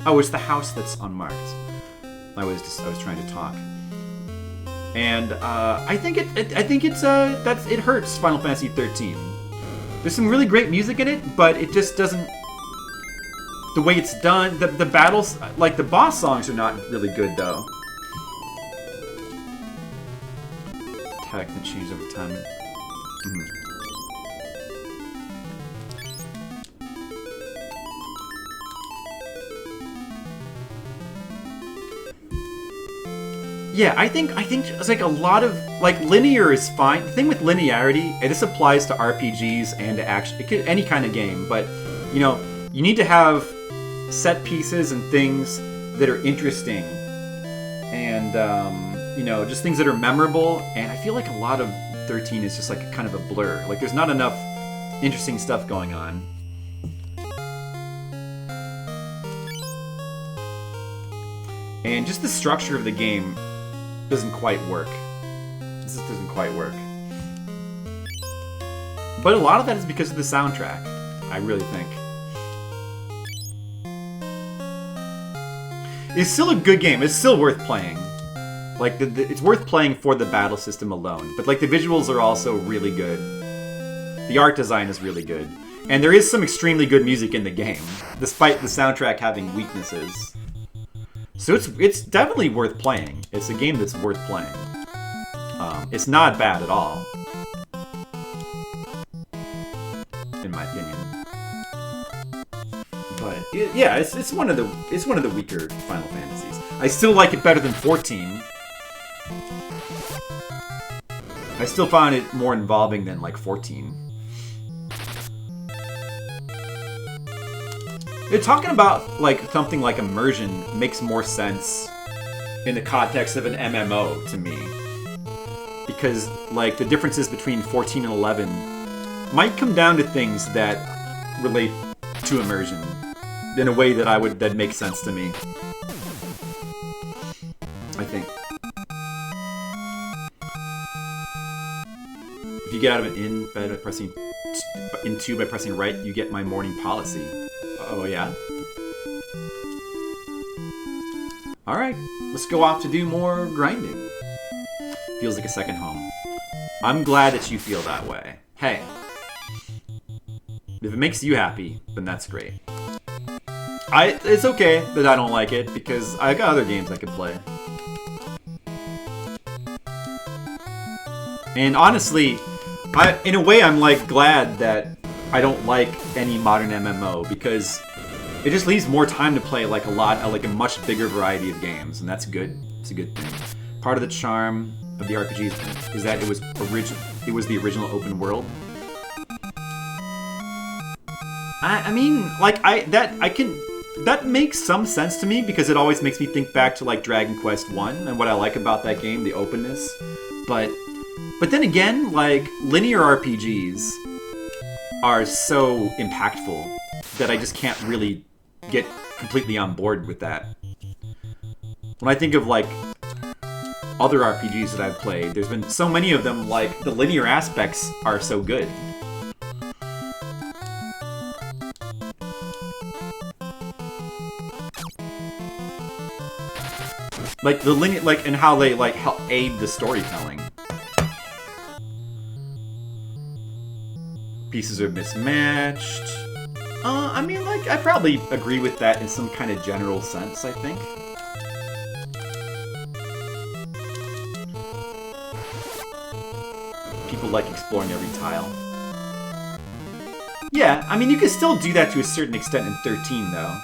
Oh, it's the house that's unmarked. I was trying to talk. And I think it hurts Final Fantasy 13. There's some really great music in it, but it just doesn't. The way it's done, the battles, like the boss songs, are not really good though. Attack that changes over time. Yeah, I think it's like a lot of like linear is fine. The thing with linearity, and this applies to RPGs and to action, any kind of game, but you know, you need to have set pieces and things that are interesting, and you know, just things that are memorable. And I feel like a lot of 13 is just like a kind of a blur. Like there's not enough interesting stuff going on. And just the structure of the game doesn't quite work. This just doesn't quite work. But a lot of that is because of the soundtrack, I really think. It's still a good game. It's still worth playing. Like, it's worth playing for the battle system alone. But, like, the visuals are also really good. The art design is really good. And there is some extremely good music in the game, despite the soundtrack having weaknesses. So it's definitely worth playing. It's a game that's worth playing. It's not bad at all, in my opinion. But yeah, it's one of the weaker Final Fantasies. I still like it better than 14. I still found it more involving than like 14. They're talking about like something like immersion makes more sense in the context of an MMO to me. Because like the differences between 14 and 11 might come down to things that relate to immersion in a way that makes sense to me. I think. If you get out of an inn by pressing into by pressing right, you get my morning policy. Oh yeah. All right, let's go off to do more grinding. Feels like a second home. I'm glad that you feel that way. Hey, if it makes you happy, then that's great. It's okay that I don't like it because I got other games I could play. And honestly, in a way, I'm like glad that I don't like any modern MMO because it just leaves more time to play like a much bigger variety of games, and that's good. It's a good thing. Part of the charm of the RPGs is that it was the original open world. That makes some sense to me because it always makes me think back to like Dragon Quest 1 and what I like about that game, the openness. But then again, like linear RPGs are so impactful that I just can't really get completely on board with that. When I think of like other RPGs that I've played, there's been so many of them, like the linear aspects are so good. Like the linear, like and how they like help aid the storytelling. Pieces are mismatched. I mean, like, I probably agree with that in some kind of general sense, I think. People like exploring every tile. Yeah, I mean, you can still do that to a certain extent in 13, though.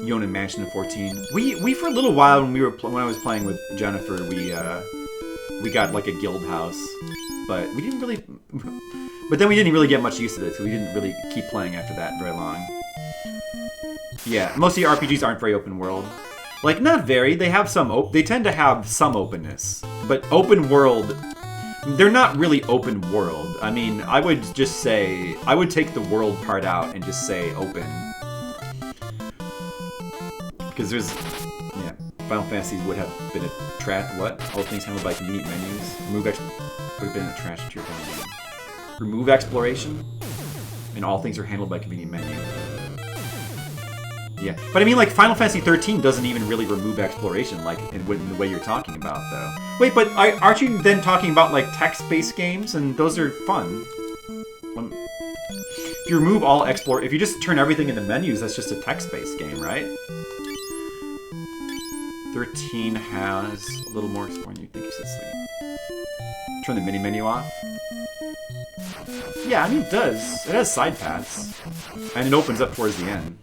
You own a mansion in 14. We for a little while when I was playing with Jennifer, we got like a guild house, but we didn't really. But then we didn't really get much use of it, so we didn't really keep playing after that very long. Yeah, most of the RPGs aren't very open world. Like, not very. They have some. They tend to have some openness, but open world. They're not really open world. I mean, I would just say I would take the world part out and just say open. Because there's, yeah, Final Fantasy would have been a trash. What? All things handled by convenient menus. Would have been a trash tier game. Remove exploration, and all things are handled by convenient menu. Yeah, but I mean, like Final Fantasy 13 doesn't even really remove exploration, like in the way you're talking about, though. Wait, but aren't you then talking about like text-based games, and those are fun? If you remove all if you just turn everything into menus, that's just a text-based game, right? 13 has a little more exploring. You think you should sleep. Turn the mini menu off. Yeah, I mean it does. It has side paths, and it opens up towards the end.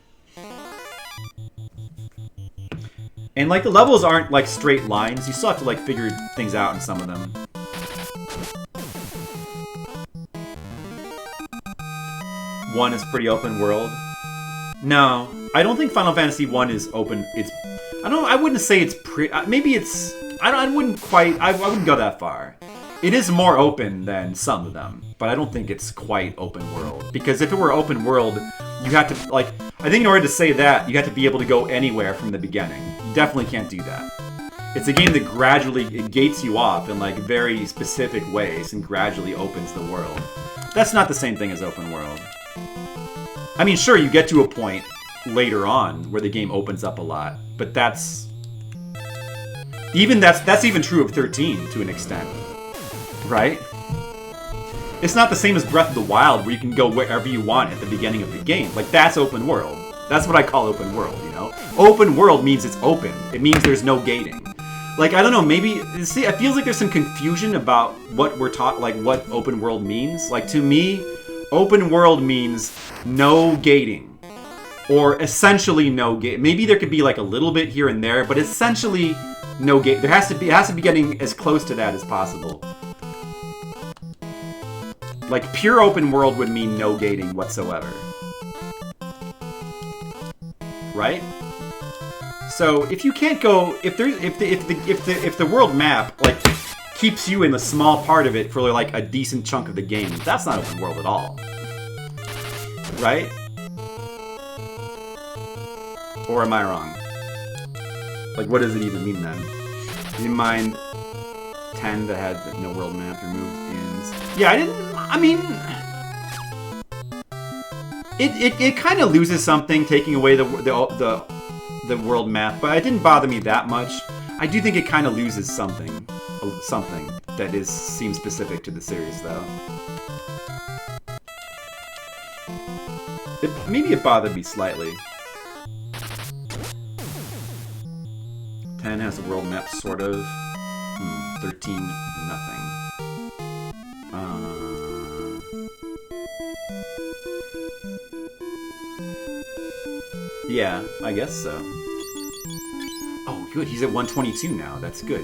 And like the levels aren't like straight lines. You still have to like figure things out in some of them. One is pretty open world. No, I don't think Final Fantasy 1 is open. I wouldn't say it's maybe it's. I wouldn't go that far. It is more open than some of them, but I don't think it's quite open world. Because if it were open world, you have to, like, I think in order to say that, you have to be able to go anywhere from the beginning. You definitely can't do that. It's a game that it gates you off in, like, very specific ways and gradually opens the world. That's not the same thing as open world. I mean, sure, you get to a point later on where the game opens up a lot, but that's Even that's even true of 13 to an extent, right? It's not the same as Breath of the Wild, where you can go wherever you want at the beginning of the game. Like, that's open world. That's what I call open world, you know? Open world means it's open. It means there's no gating. Like, I don't know, maybe... See, it feels like there's some confusion about what we're taught, like, what open world means. Like, to me, open world means no gating. Or essentially no gate. Maybe there could be, like, a little bit here and there, but essentially no gate. It has to be getting as close to that as possible. Like, pure open world would mean no gating whatsoever. Right? So if you can't go, if the world map like keeps you in a small part of it for like a decent chunk of the game, that's not open world at all, right? Or am I wrong? Like, what does it even mean then? Do you mind 10 that had the no world map removed? And yeah, I didn't. I mean. It kind of loses something taking away the world map, but it didn't bother me that much. I do think it kind of loses something that seems specific to the series, though. Maybe it bothered me slightly. 10 has a world map, sort of. 13, nothing. Yeah, I guess so. Oh, good. He's at 122 now. That's good.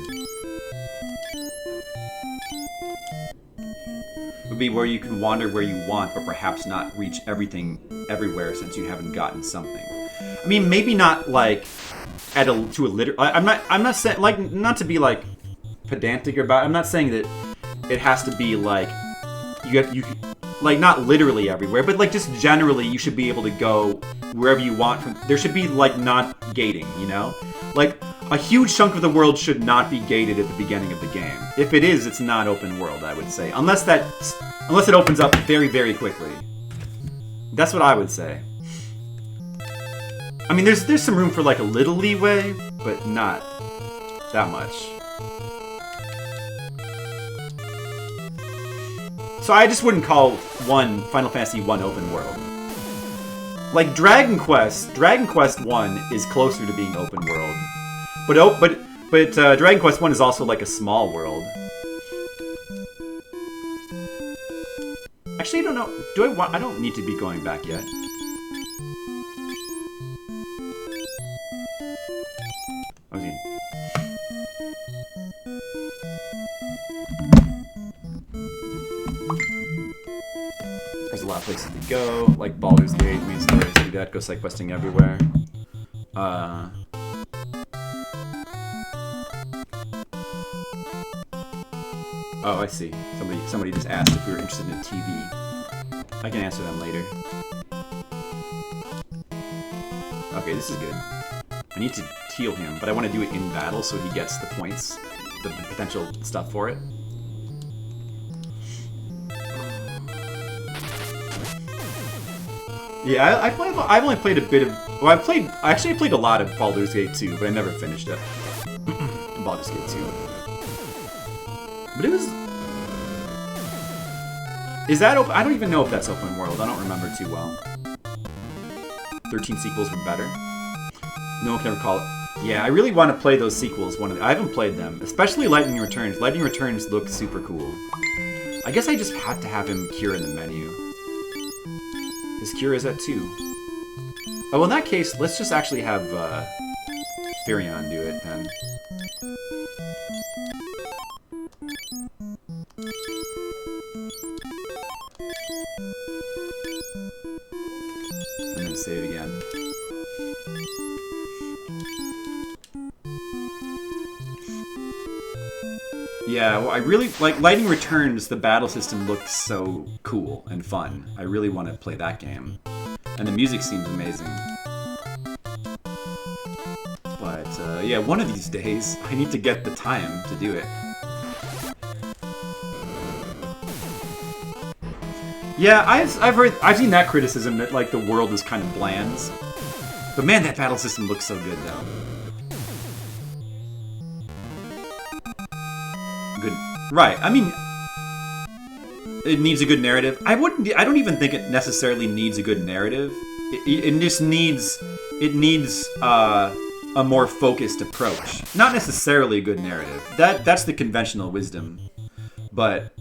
Would be where you can wander where you want, but perhaps not reach everything everywhere since you haven't gotten something. I mean, maybe not like to a literal. I'm not saying like not to be like pedantic about. I'm not saying that it has to be like you like not literally everywhere, but like just generally you should be able to go wherever you want. There should be like not gating, you know? Like a huge chunk of the world should not be gated at the beginning of the game. If it is, it's not open world, I would say. Unless it opens up very, very quickly. That's what I would say. I mean, there's some room for like a little leeway, but not that much. So I just wouldn't call Final Fantasy 1 open world. Like Dragon Quest 1 is closer to being open world, but Dragon Quest 1 is also like a small world. Actually, I don't know. I don't need to be going back yet. Okay. There's a lot of places to go, like Baldur's Gate, main stories, do that, go side questing everywhere. Oh, I see. Somebody just asked if we were interested in a TV. I can answer them later. Okay, this is good. I need to heal him, but I want to do it in battle so he gets the points, the potential stuff for it. Yeah, I've only played a bit of... Well, I played a lot of Baldur's Gate 2, but I never finished it. Baldur's Gate 2. But it was... Is that open? I don't even know if that's open world. I don't remember too well. 13 sequels were better. No one can ever call it. Yeah, I really want to play those sequels. I haven't played them, especially Lightning Returns. Lightning Returns look super cool. I guess I just have to have him cure in the menu. His cure is at 2. Oh, well, in that case, let's just actually have Firion do it then. And then save again. Yeah, well, I really like Lightning Returns. The battle system looks so cool and fun. I really want to play that game, and the music seems amazing. But yeah, one of these days I need to get the time to do it. Yeah, I've seen that criticism that like the world is kind of bland, but man, that battle system looks so good though. Right. I mean, it needs a good narrative. I don't even think it necessarily needs a good narrative. It just needs. It needs a more focused approach. Not necessarily a good narrative. That's the conventional wisdom. But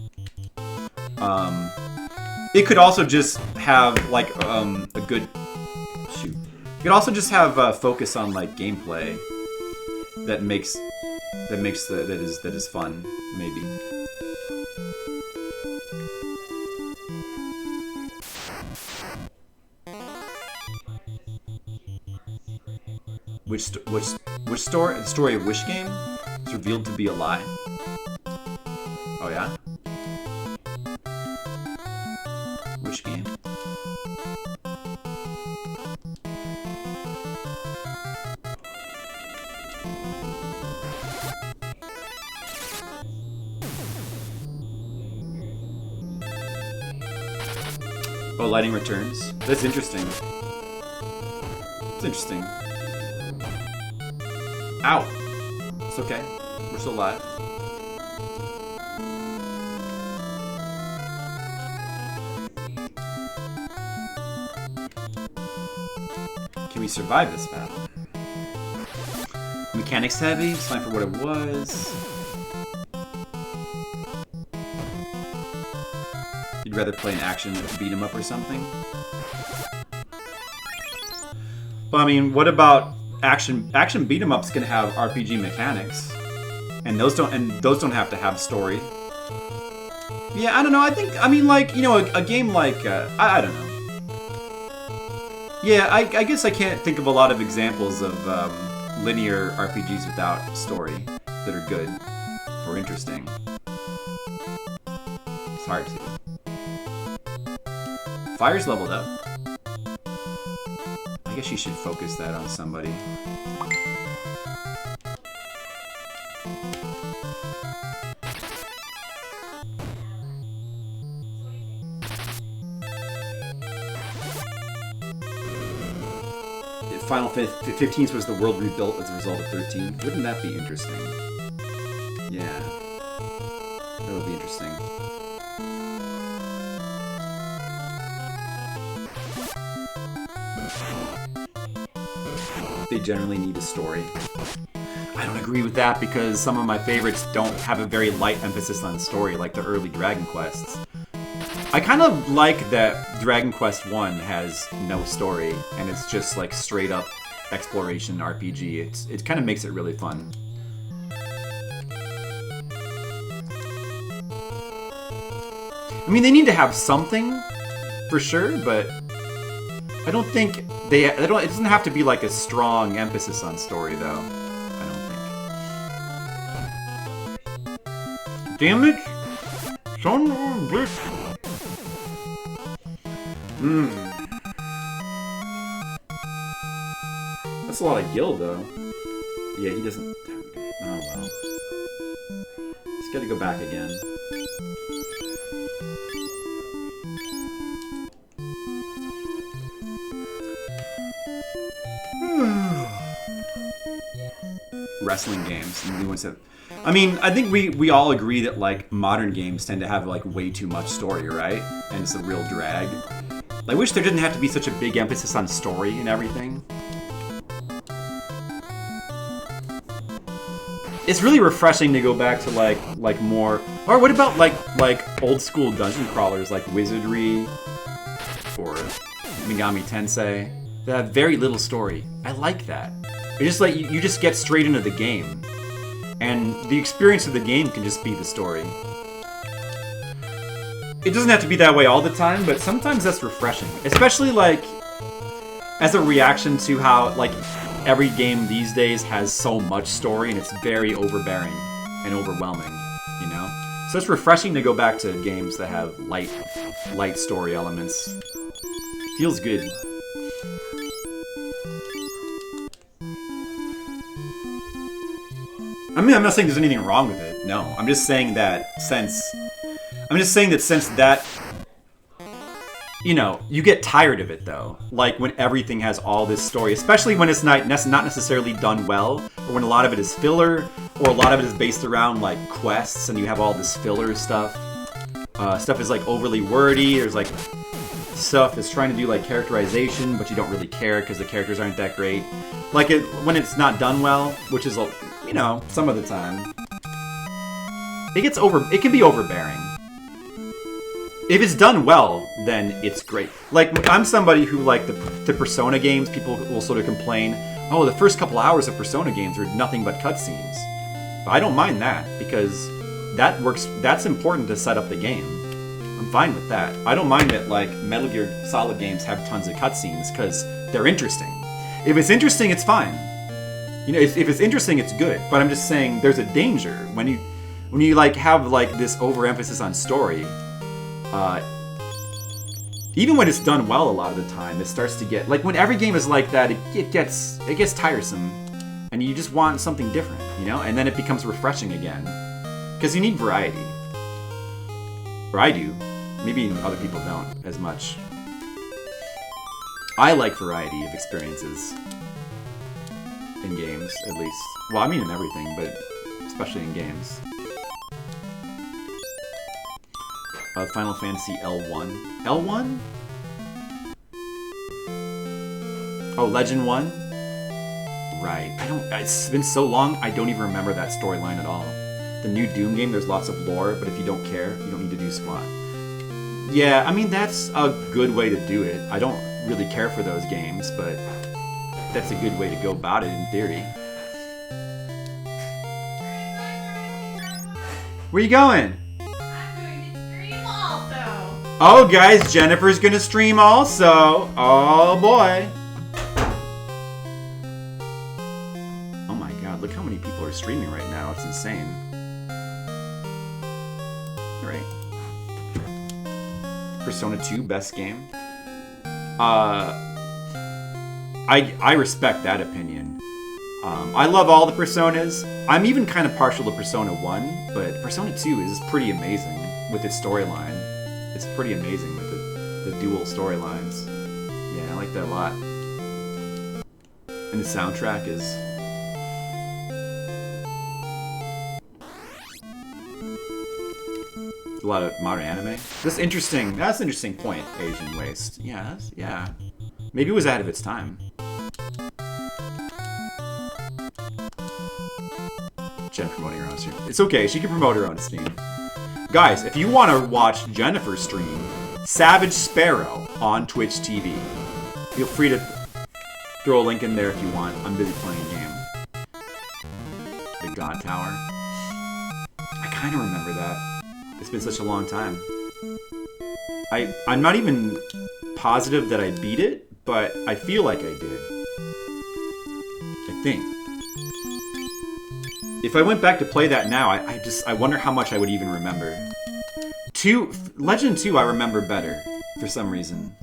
it could also just have like a good shoot. It could also just have a focus on like gameplay that is fun, maybe. Which story? The story of which game is revealed to be a lie? Oh yeah. Which game? Oh, Lightning Returns. That's interesting. It's interesting. Ow! It's okay. We're still alive. Can we survive this battle? Mechanics heavy, it's fine for what it was. You'd rather play an action beat 'em up or something? Well, I mean, what about action beat 'em ups can have RPG mechanics, and those don't have to have story. Yeah, I don't know. I mean, like, you know, a game like I don't know. Yeah, I guess I can't think of a lot of examples of linear RPGs without story that are good or interesting. It's hard to. Fire's leveled up. I guess you should focus that on somebody. Final 15 was the world rebuilt as a result of 13. Wouldn't that be interesting? Yeah. That would be interesting. They generally need a story. I don't agree with that because some of my favorites don't have a very light emphasis on story, like the early Dragon Quests. I kind of like that Dragon Quest 1 has no story, and it's just like straight up exploration RPG. It kind of makes it really fun. I mean, they need to have something, for sure, but I don't think it doesn't have to be like a strong emphasis on story, though. I don't think. Damn it! Son of a bitch! That's a lot of gil, though. Yeah, he doesn't. Oh well. He's got to go back again. Wrestling games, the new ones have. I mean, I think we all agree that like modern games tend to have like way too much story, right? And it's a real drag. I wish there didn't have to be such a big emphasis on story and everything. It's really refreshing to go back to like more. Or what about like old school dungeon crawlers like Wizardry or Megami Tensei that have very little story? I like that. It's just like you just get straight into the game, and the experience of the game can just be the story. It doesn't have to be that way all the time, but sometimes that's refreshing. Especially, like, as a reaction to how, like, every game these days has so much story and it's very overbearing and overwhelming, you know? So it's refreshing to go back to games that have light story elements. Feels good. I mean, I'm not saying there's anything wrong with it. No, I'm just saying that since that you know, you get tired of it though. Like when everything has all this story, especially when it's not necessarily done well, or when a lot of it is filler, or a lot of it is based around like quests, and you have all this filler stuff. Stuff is like overly wordy. There's like stuff that's trying to do like characterization, but you don't really care because the characters aren't that great. Like when it's not done well, which is, you know, some of the time, it can be overbearing. If it's done well, then it's great. Like, I'm somebody who, like, the Persona games, people will sort of complain, oh, the first couple hours of Persona games are nothing but cutscenes. But I don't mind that, because that works. That's important to set up the game. I'm fine with that. I don't mind that, like, Metal Gear Solid games have tons of cutscenes, because they're interesting. If it's interesting, it's fine. You know, if it's interesting, it's good. But I'm just saying, there's a danger when you like, have, like, this overemphasis on story. Even when it's done well a lot of the time, it starts to get, like, when every game is like that, it gets tiresome, and you just want something different, you know? And then it becomes refreshing again, because you need variety. Or I do. Maybe other people don't as much. I like variety of experiences in games, at least. Well, I mean in everything, but especially in games. Final Fantasy L1. L1? Oh, Legend 1? Right. It's been so long, I don't even remember that storyline at all. The new Doom game, there's lots of lore, but if you don't care, you don't need to do squat. Yeah, I mean, that's a good way to do it. I don't really care for those games, but that's a good way to go about it in theory. Where you going? Oh, guys, Jennifer's gonna stream also. Oh, boy. Oh my god, look how many people are streaming right now. It's insane. Alright. Persona 2, best game. I respect that opinion. I love all the Personas. I'm even kind of partial to Persona 1, but Persona 2 is pretty amazing with its storyline. It's pretty amazing with the dual storylines. Yeah, I like that a lot. And the soundtrack is... a lot of modern anime. That's interesting. That's an interesting point, Asian Waste. Yeah, yeah. Maybe it was ahead of its time. Jen promoting her own stream. It's okay, she can promote her own stream. Guys, if you want to watch Jennifer stream Savage Sparrow on Twitch TV, feel free to throw a link in there if you want. I'm busy playing a game. The God Tower. I kind of remember that. It's been such a long time. I'm not even positive that I beat it, but I feel like I did. I think. If I went back to play that now, I wonder how much I would even remember. Legend 2 I remember better, for some reason.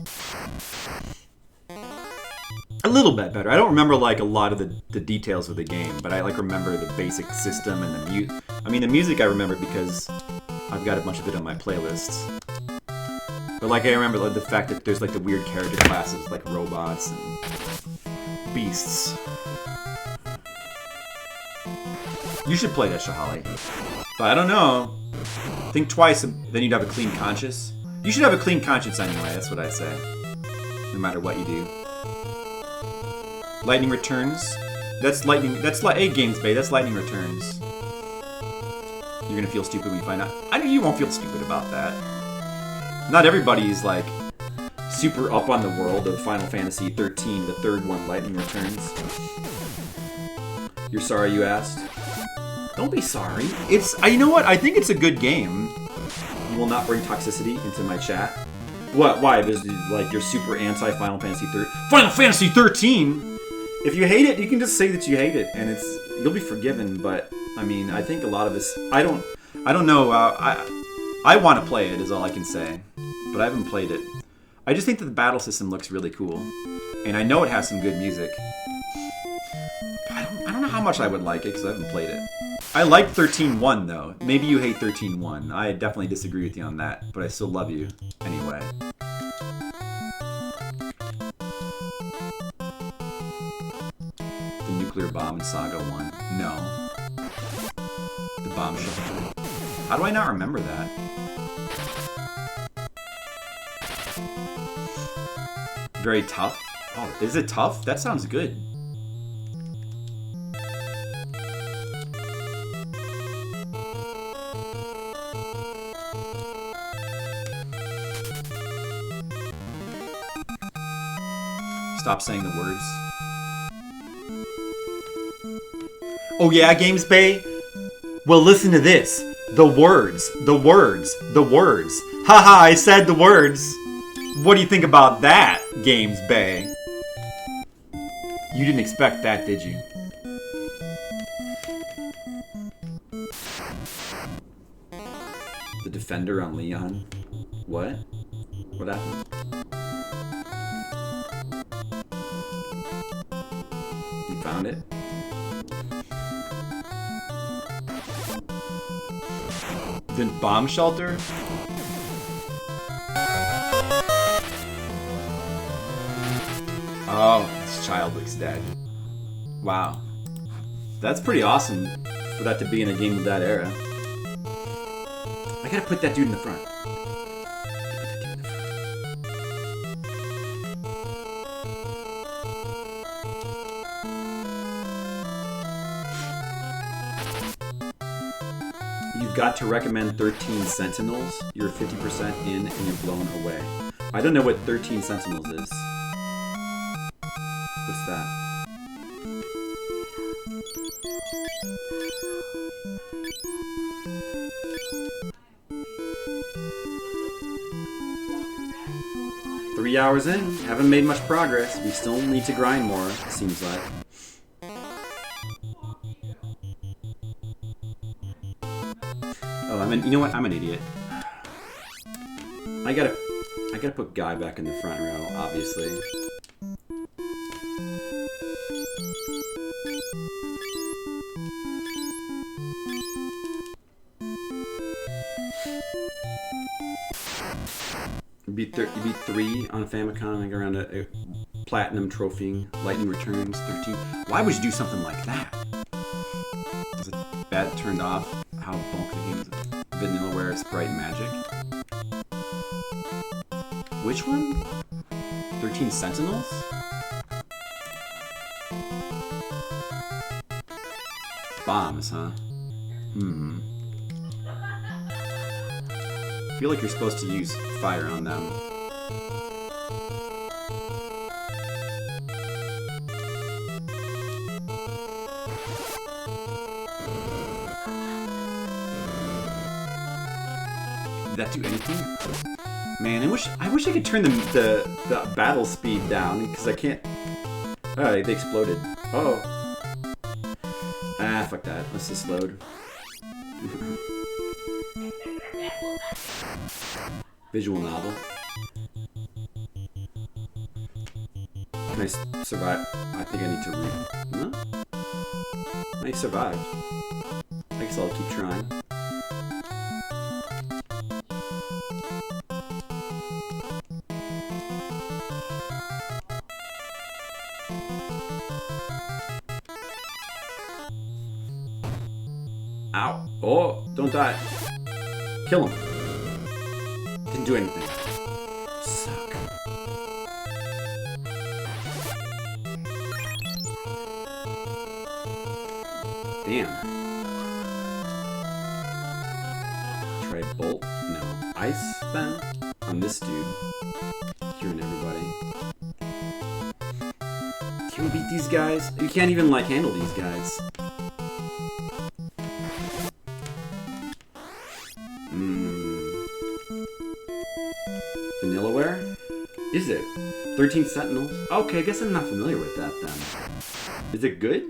A little bit better. I don't remember like a lot of the details of the game, but I like remember the basic system and the the music I remember because I've got a bunch of it on my playlists. But like I remember like, the fact that there's like the weird character classes like robots and beasts. You should play that, Shahali. But I don't know. Think twice, then you'd have a clean conscience. You should have a clean conscience anyway, that's what I say. No matter what you do. Lightning Returns. That's like 8 games, babe. That's Lightning Returns. You're gonna feel stupid when you find out. You won't feel stupid about that. Not everybody is like super up on the world of Final Fantasy 13, the third one, Lightning Returns. You're sorry you asked? Don't be sorry. You know what? I think it's a good game. You will not bring toxicity into my chat. What? Why? Because like you're super anti Final Fantasy 13. Final Fantasy 13. If you hate it, you can just say that you hate it, and you'll be forgiven. But I mean, I think a lot of us. I don't know. I want to play it. Is all I can say. But I haven't played it. I just think that the battle system looks really cool, and I know it has some good music. But I don't know how much I would like it because I haven't played it. I like 13.1 though. Maybe you hate 13.1. I definitely disagree with you on that, but I still love you anyway. nuclear bomb in Saga 1? No. The bomb shelter. How do I not remember that? Very tough. Oh, is it tough? That sounds good. Stop saying the words. Oh yeah, Games Bay? Well, listen to this. The words, the words, the words. Haha, I said the words. What do you think about that, Games Bay? You didn't expect that, did you? The defender on Leon. What? What happened? You found it? The bomb shelter? Oh, this child looks dead. Wow. That's pretty awesome for that to be in a game of that era. I gotta put that dude in the front. You've got to recommend 13 Sentinels. You're 50% in and you're blown away. I don't know what 13 Sentinels is. What's that? Three hours in, haven't made much progress. We still need to grind more, it seems like. You know what? I'm an idiot. I gotta put Guy back in the front row, obviously. You beat 3 on Famicom, like around a platinum trophy, Lightning Returns 13. Why would you do something like that? Is it bad turned off? How bulky the game is? Vanillaware Sprite Magic? Which one? 13 Sentinels? Bombs, huh? I feel like you're supposed to use fire on them. Did that do anything? Man, I wish I could turn the Battle speed down, because I can't... Oh, they exploded. Oh. Ah, fuck that. Let's just load. Visual novel. Can I survive? I think I need to read. Huh? I survived. I guess I'll keep trying. Ow. Oh, don't die. Kill him. Didn't do anything. Suck. Damn. Try bolt? No. Ice then? On this dude. Curing everybody. Can we beat these guys? You can't even, like, handle these guys. Vanillaware? Is it? 13 Sentinels? Okay, I guess I'm not familiar with that then. Is it good?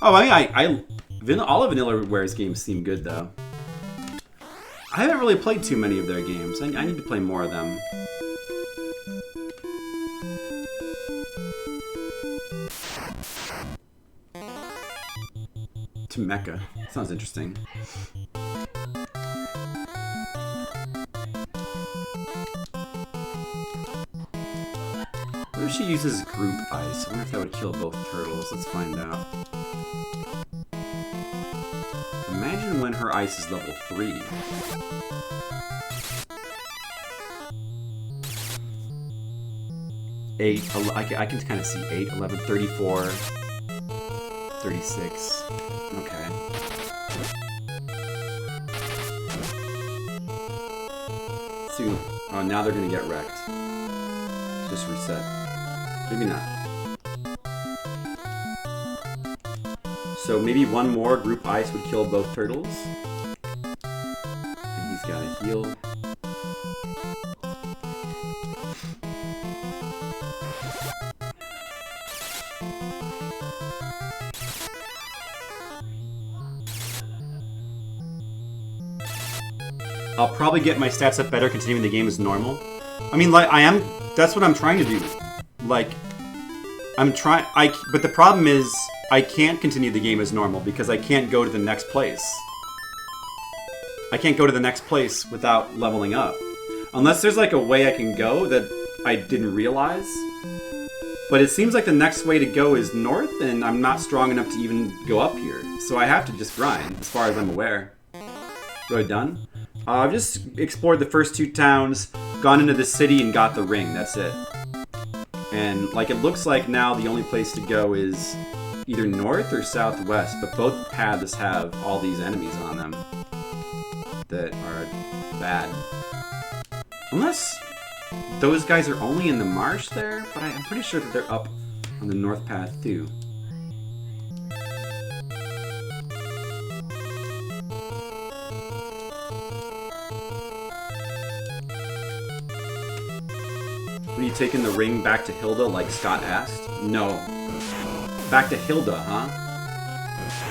Oh, I mean, all of Vanillaware's games seem good, though. I haven't really played too many of their games. I need to play more of them. To Mecca. Sounds interesting. if she uses group ice? I wonder if that would kill both turtles. Let's find out. Imagine when her ice is level 3. I can kind of see 8, 11, 34, 36. Okay. See, oh, now they're gonna get wrecked. Just reset. Maybe not. So maybe one more group ice would kill both turtles. And he's gotta heal. I'll probably get my stats up better continuing the game as normal. I mean, like, that's what I'm trying to do. Like, but the problem is, I can't continue the game as normal because I can't go to the next place. I can't go to the next place without leveling up. Unless there's like a way I can go that I didn't realize. But it seems like the next way to go is north, and I'm not strong enough to even go up here. So I have to just grind, as far as I'm aware. Really done? I've just explored the first 2 towns, gone into the city, and got the ring. That's it. And like it looks like now the only place to go is either north or southwest, but both paths have all these enemies on them that are bad. Unless those guys are only in the marsh there, but I'm pretty sure that they're up on the north path too. Are you taking the ring back to Hilda like Scott asked? No. Back to Hilda, huh?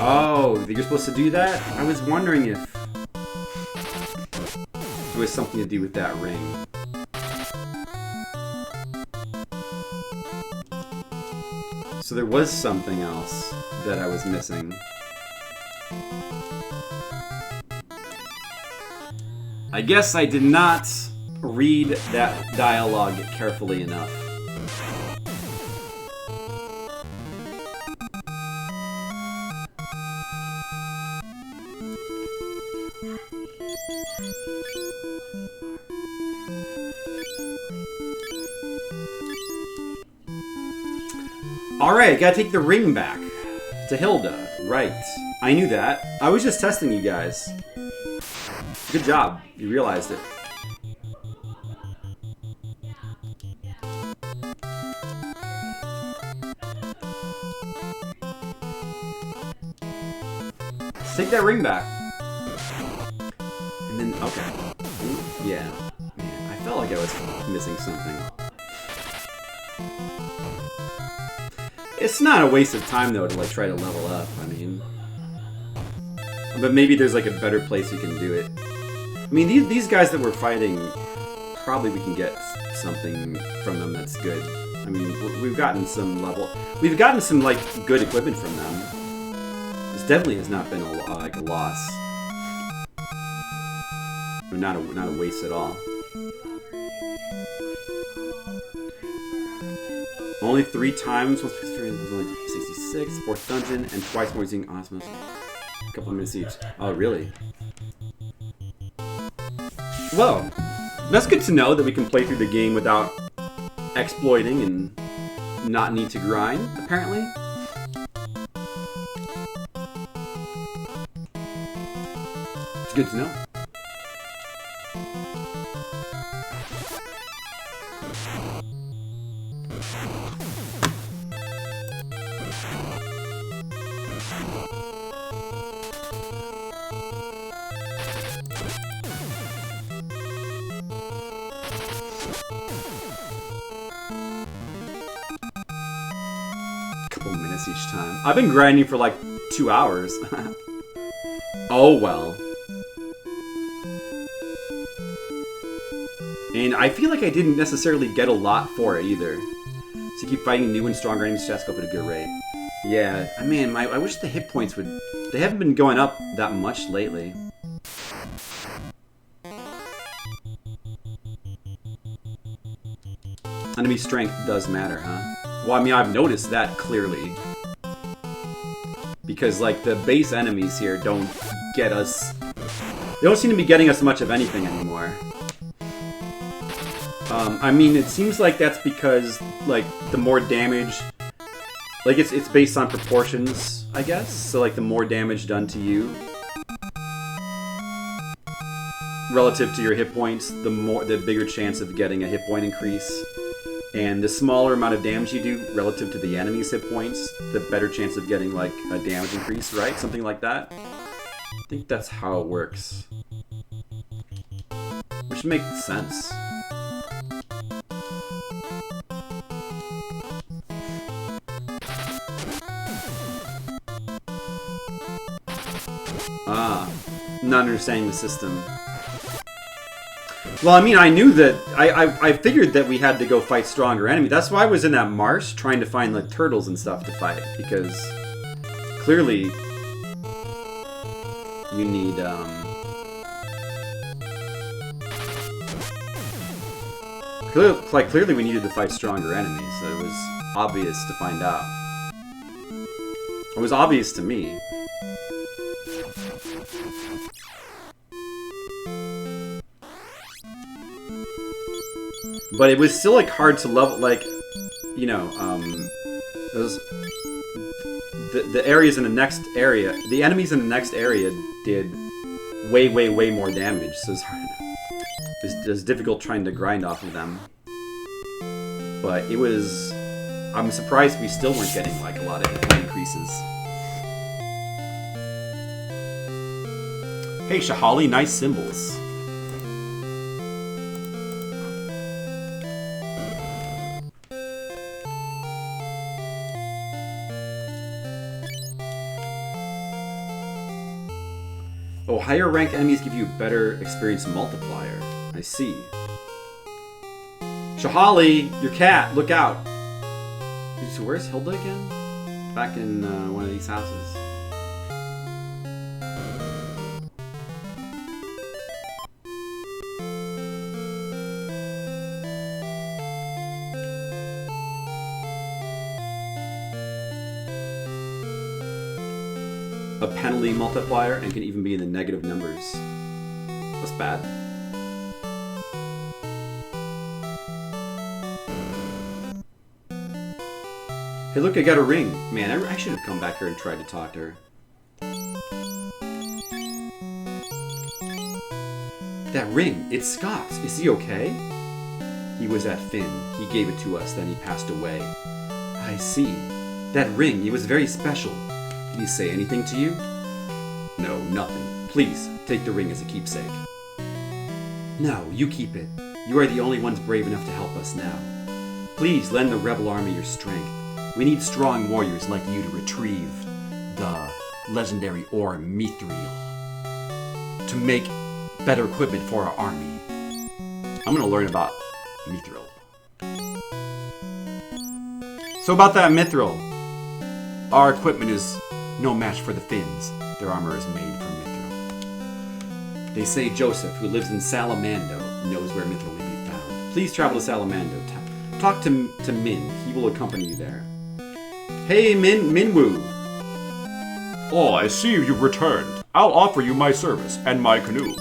Oh, you're supposed to do that? I was wondering if it was something to do with that ring. So there was something else that I was missing. I guess I did not read that dialogue carefully enough. Alright, gotta take the ring back to Hilda. Right. I knew that. I was just testing you guys. Good job. You realized it. Let's take that ring back. And then, okay. Yeah. I felt like I was missing something. It's not a waste of time, though, to like try to level up. I mean, but maybe there's like a better place you can do it. I mean, these guys that we're fighting, probably we can get something from them that's good. I mean, we've gotten some like good equipment from them. This definitely has not been like a loss, or not a waste at all. Only 3 times, once was only 66, 4th dungeon, and twice more using osmosis. A couple of minutes each. Oh, really? Well, that's good to know that we can play through the game without exploiting and not need to grind, apparently. It's good to know. Each time. I've been grinding for like 2 hours. Oh well. And I feel like I didn't necessarily get a lot for it either. So you keep fighting new and stronger enemies to up at a good rate. Yeah, I mean, I wish the hit points would... They haven't been going up that much lately. Enemy strength does matter, huh? Well, I mean, I've noticed that clearly. Because, like, the base enemies here don't get us... They don't seem to be getting us much of anything anymore. I mean, it seems like that's because, like, the more damage... Like, it's based on proportions, I guess? So, like, the more damage done to you... relative to your hit points, the bigger chance of getting a hit point increase. And the smaller amount of damage you do relative to the enemy's hit points, the better chance of getting, like, a damage increase, right? Something like that. I think that's how it works. Which makes sense. Ah, not understanding the system. Well, I mean, I knew that... I figured that we had to go fight stronger enemies. That's why I was in that marsh trying to find, like, turtles and stuff to fight. Because clearly you need, Clearly we needed to fight stronger enemies. It was obvious to find out. It was obvious to me. But it was still, like, hard to level, like, you know, those... The areas in the next area... The enemies in the next area did way, way, way more damage, so it's hard. It was difficult trying to grind off of them. But it was... I'm surprised we still weren't getting, like, a lot of hit point increases. Hey, Shahali, nice symbols. Oh, higher ranked enemies give you a better experience multiplier. I see. Shahali, your cat, look out. So where's Hilda again? Back in one of these houses. A penalty multiplier and can even be in the negative numbers. That's bad. Hey look, I got a ring. Man, I should have come back here and tried to talk to her. That ring, it's Scott's. Is he okay? He was at Finn. He gave it to us, then he passed away. I see. That ring, it was very special. Did he say anything to you? No, nothing. Please, take the ring as a keepsake. No, you keep it. You are the only ones brave enough to help us now. Please lend the rebel army your strength. We need strong warriors like you to retrieve the legendary ore mithril. To make better equipment for our army. I'm gonna learn about mithril. So about that mithril. Our equipment is no match for the Finns. Their armor is made from mithril. They say Joseph, who lives in Salamando, knows where mithril may be found. Please travel to Salamando. Talk to Min. He will accompany you there. Hey, Minwoo. Oh, I see you've returned. I'll offer you my service and my canoe.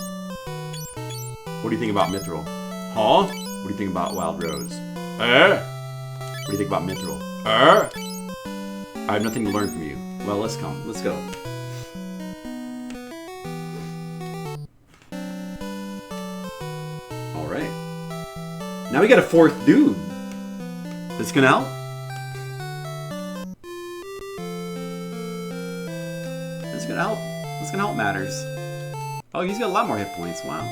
What do you think about mithril? Huh? What do you think about Wild Rose? Eh? What do you think about mithril? Eh? I have nothing to learn from you. Well, let's come. Let's go. Alright. Now we got a fourth dude. This gonna help? This gonna help. This gonna help matters. Oh, he's got a lot more hit points. Wow.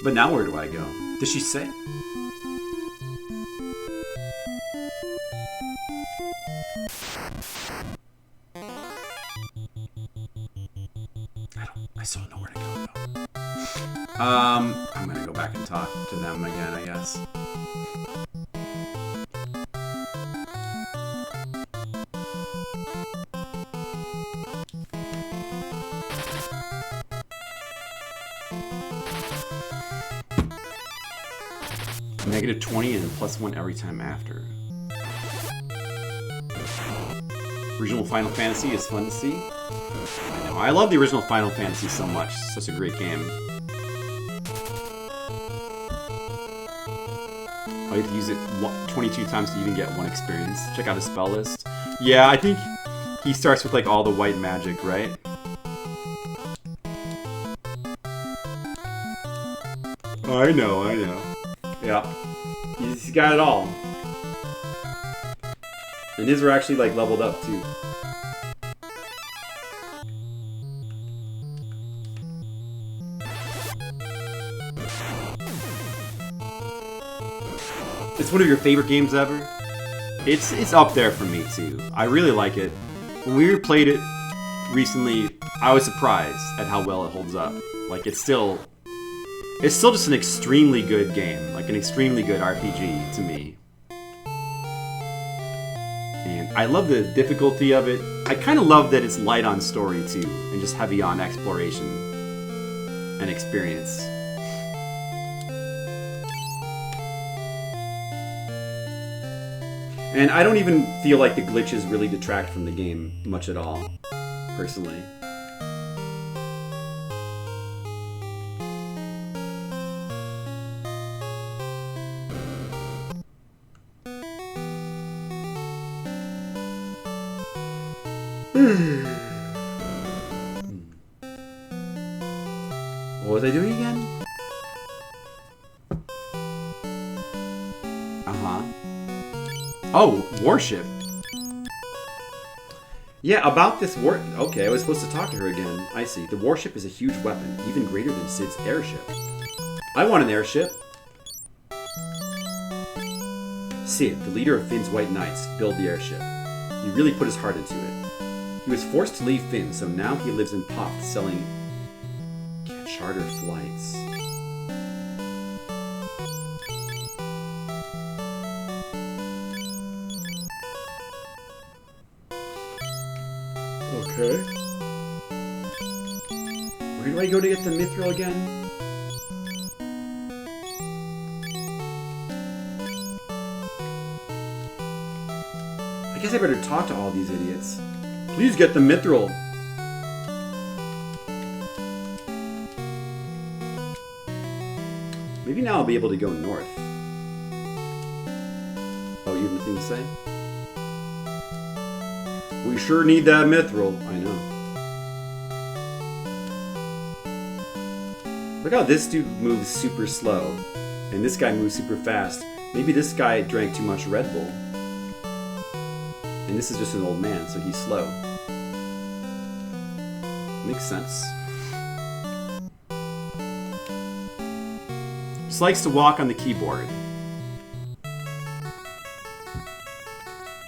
But now where do I go? Does she say? I still don't know where to go though. I'm gonna go back and talk to them again, I guess. -20 and +1 every time after. Original Final Fantasy is fun to see. I know. I love the original Final Fantasy so much. It's such a great game. I have to use it 22 times to even get 1 experience. Check out his spell list. Yeah, I think he starts with like all the white magic, right? I know. Yeah. He's got it all. And his are actually like leveled up too. It's one of your favorite games ever? It's up there for me too. I really like it. When we replayed it recently, I was surprised at how well it holds up. Like it's still just an extremely good game, like an extremely good RPG to me. And I love the difficulty of it. I kind of love that it's light on story too, and just heavy on exploration and experience. And I don't even feel like the glitches really detract from the game much at all, personally. What was I doing again? Oh, warship. Yeah, about this war... Okay, I was supposed to talk to her again. I see. The warship is a huge weapon, even greater than Sid's airship. I want an airship. Sid, the leader of Finn's White Knights, built the airship. He really put his heart into it. He was forced to leave Finn, so now he lives in Poft selling charter flights. Okay. Where do I go to get the mithril again? I guess I better talk to all these idiots. Please get the mithril. Maybe now I'll be able to go north. Oh, you have anything to say? We sure need that mithril. I know. Look how this dude moves super slow, and this guy moves super fast. Maybe this guy drank too much Red Bull. And this is just an old man, so he's slow. Makes sense. Just likes to walk on the keyboard.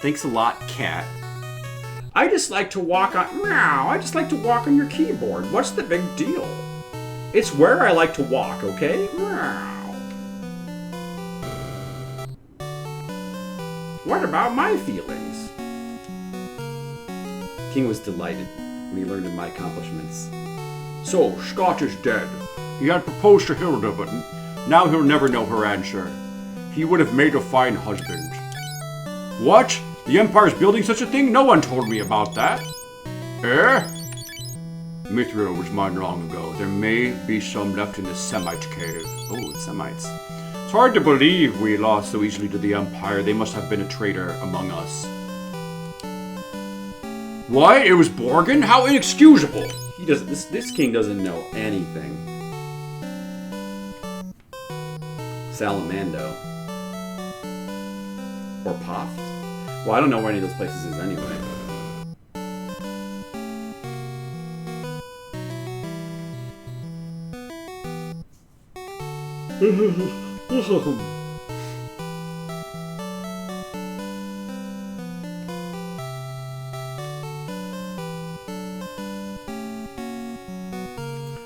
Thanks a lot, cat. I just like to walk on... Meow, I just like to walk on your keyboard. What's the big deal? It's where I like to walk, okay? Meow. What about my feelings? King was delighted when he learned of my accomplishments. So, Scott is dead. He had proposed to Hilda, but now he'll never know her answer. He would have made a fine husband. What? The Empire's building such a thing? No one told me about that. Eh? Mithril was mine long ago. There may be some left in the Semite cave. Oh, Semites. It's hard to believe we lost so easily to the Empire. They must have been a traitor among us. Why? It was Borgin? How inexcusable! He doesn't. This king doesn't know anything. Salamando. Or Poft. Well, I don't know where any of those places is anyway.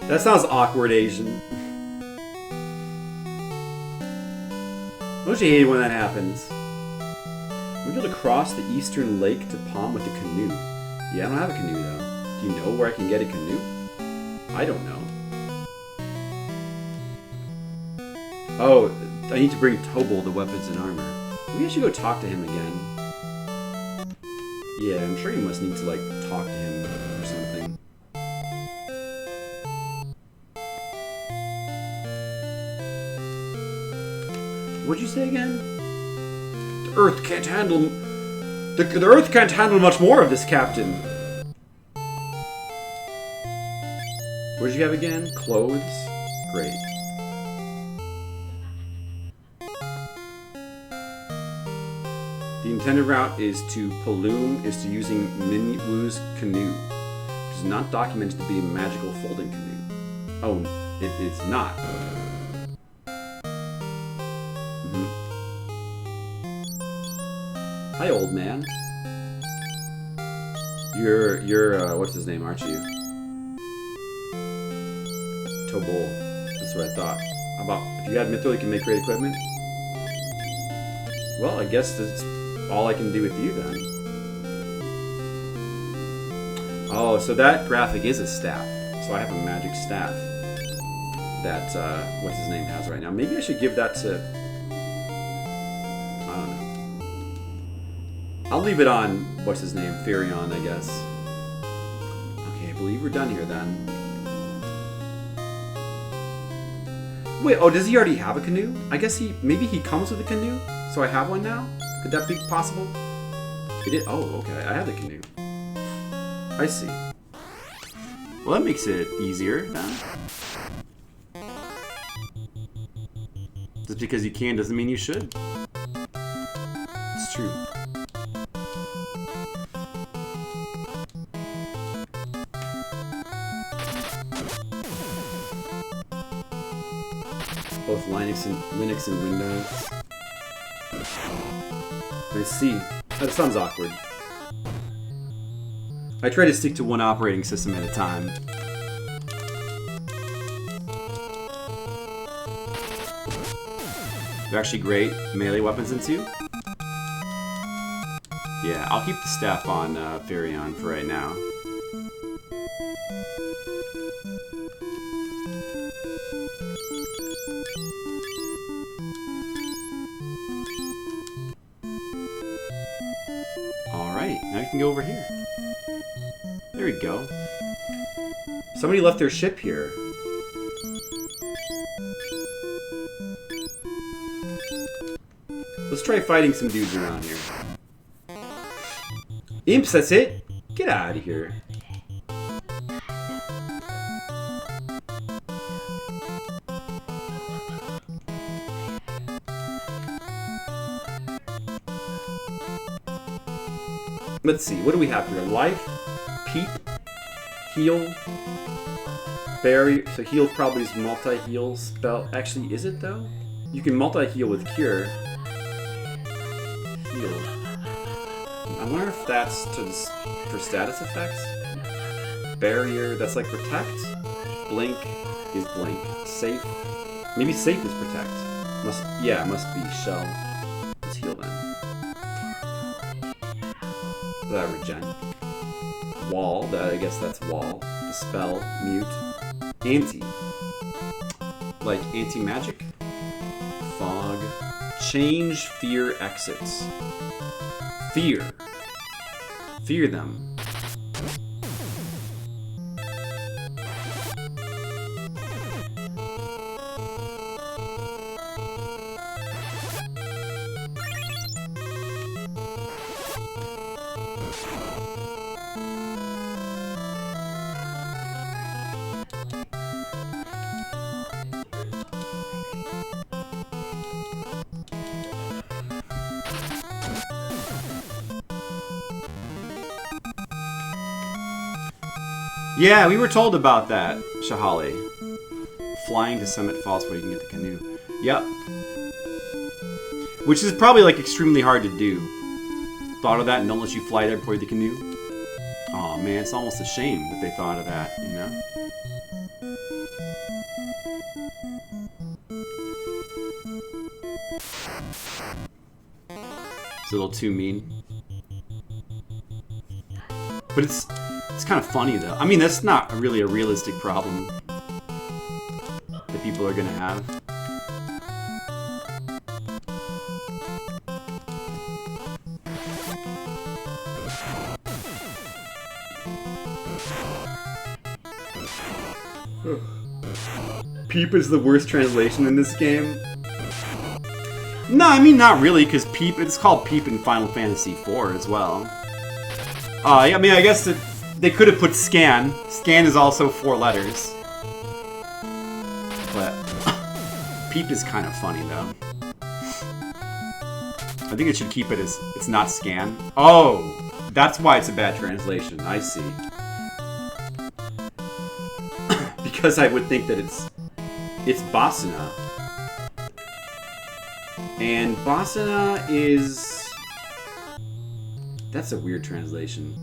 That sounds awkward, Asian. Don't you hate it when that happens? We're able to cross the eastern lake to Palm with a canoe. Yeah, I don't have a canoe though. Do you know where I can get a canoe? I don't know. Oh, I need to bring Tobal the weapons and armor. Maybe I should go talk to him again. Yeah, I'm sure you must need to, like, talk to him or something. What'd you say again? The Earth can't handle... The Earth can't handle much more of this, Captain. What did you have again? Clothes? Great. The intended route is to using Minwu's canoe, which is not documented to be a magical folding canoe. Oh, it is not. Hi, old man. You're what's his name, aren't you? Tobol. That's what I thought. How about, if you had Mithril, you can make great equipment? Well, I guess that's all I can do with you then. Oh, so that graphic is a staff. So I have a magic staff that, what's his name has right now. Maybe I should give that to... I don't know. I'll leave it on, what's his name, Furion, I guess. Okay, I believe we're done here then. Wait, oh, does he already have a canoe? I guess maybe he comes with a canoe? So I have one now? Could that be possible? He did? Oh, okay, I have the canoe. I see. Well, that makes it easier then. Just because you can doesn't mean you should. It's true. Both Linux and Windows. I see. That sounds awkward. I try to stick to one operating system at a time. They're actually great melee weapons in 2. Yeah, I'll keep the staff on Furion for right now. Alright, now you can go over here. There we go. Somebody left their ship here. Let's try fighting some dudes around here. Imps, that's it? Get out of here. Let's see, what do we have here? Life, Peep, Heal, Barrier. So Heal probably is multi-heal spell. Actually, is it though? You can multi-heal with Cure. Heal. I wonder if that's for status effects. Barrier, that's like Protect. Blink is Blink. Safe. Maybe Safe is Protect. It must be Shell. Let's heal then. That regen. Wall, I guess that's wall. Dispel, mute. Anti. Like anti-magic? Fog. Change, fear, exits. Fear. Fear them. Yeah, we were told about that, Shahali. Flying to Summit Falls where you can get the canoe. Yep. Which is probably like extremely hard to do. Thought of that and don't let you fly there before the canoe? Aw, man, it's almost a shame that they thought of that, you know? It's a little too mean. But it's kind of funny though. I mean, that's not really a realistic problem that people are gonna have. Peep is the worst translation in this game. No, I mean not really, because Peep, it's called Peep in Final Fantasy IV as well. I mean, I guess that they could have put Scan. Scan is also 4 letters. But Peep is kind of funny, though. I think it should keep it as, it's not Scan. Oh, that's why it's a bad translation. I see. Because I would think that it's Basuna. And Basuna is... That's a weird translation.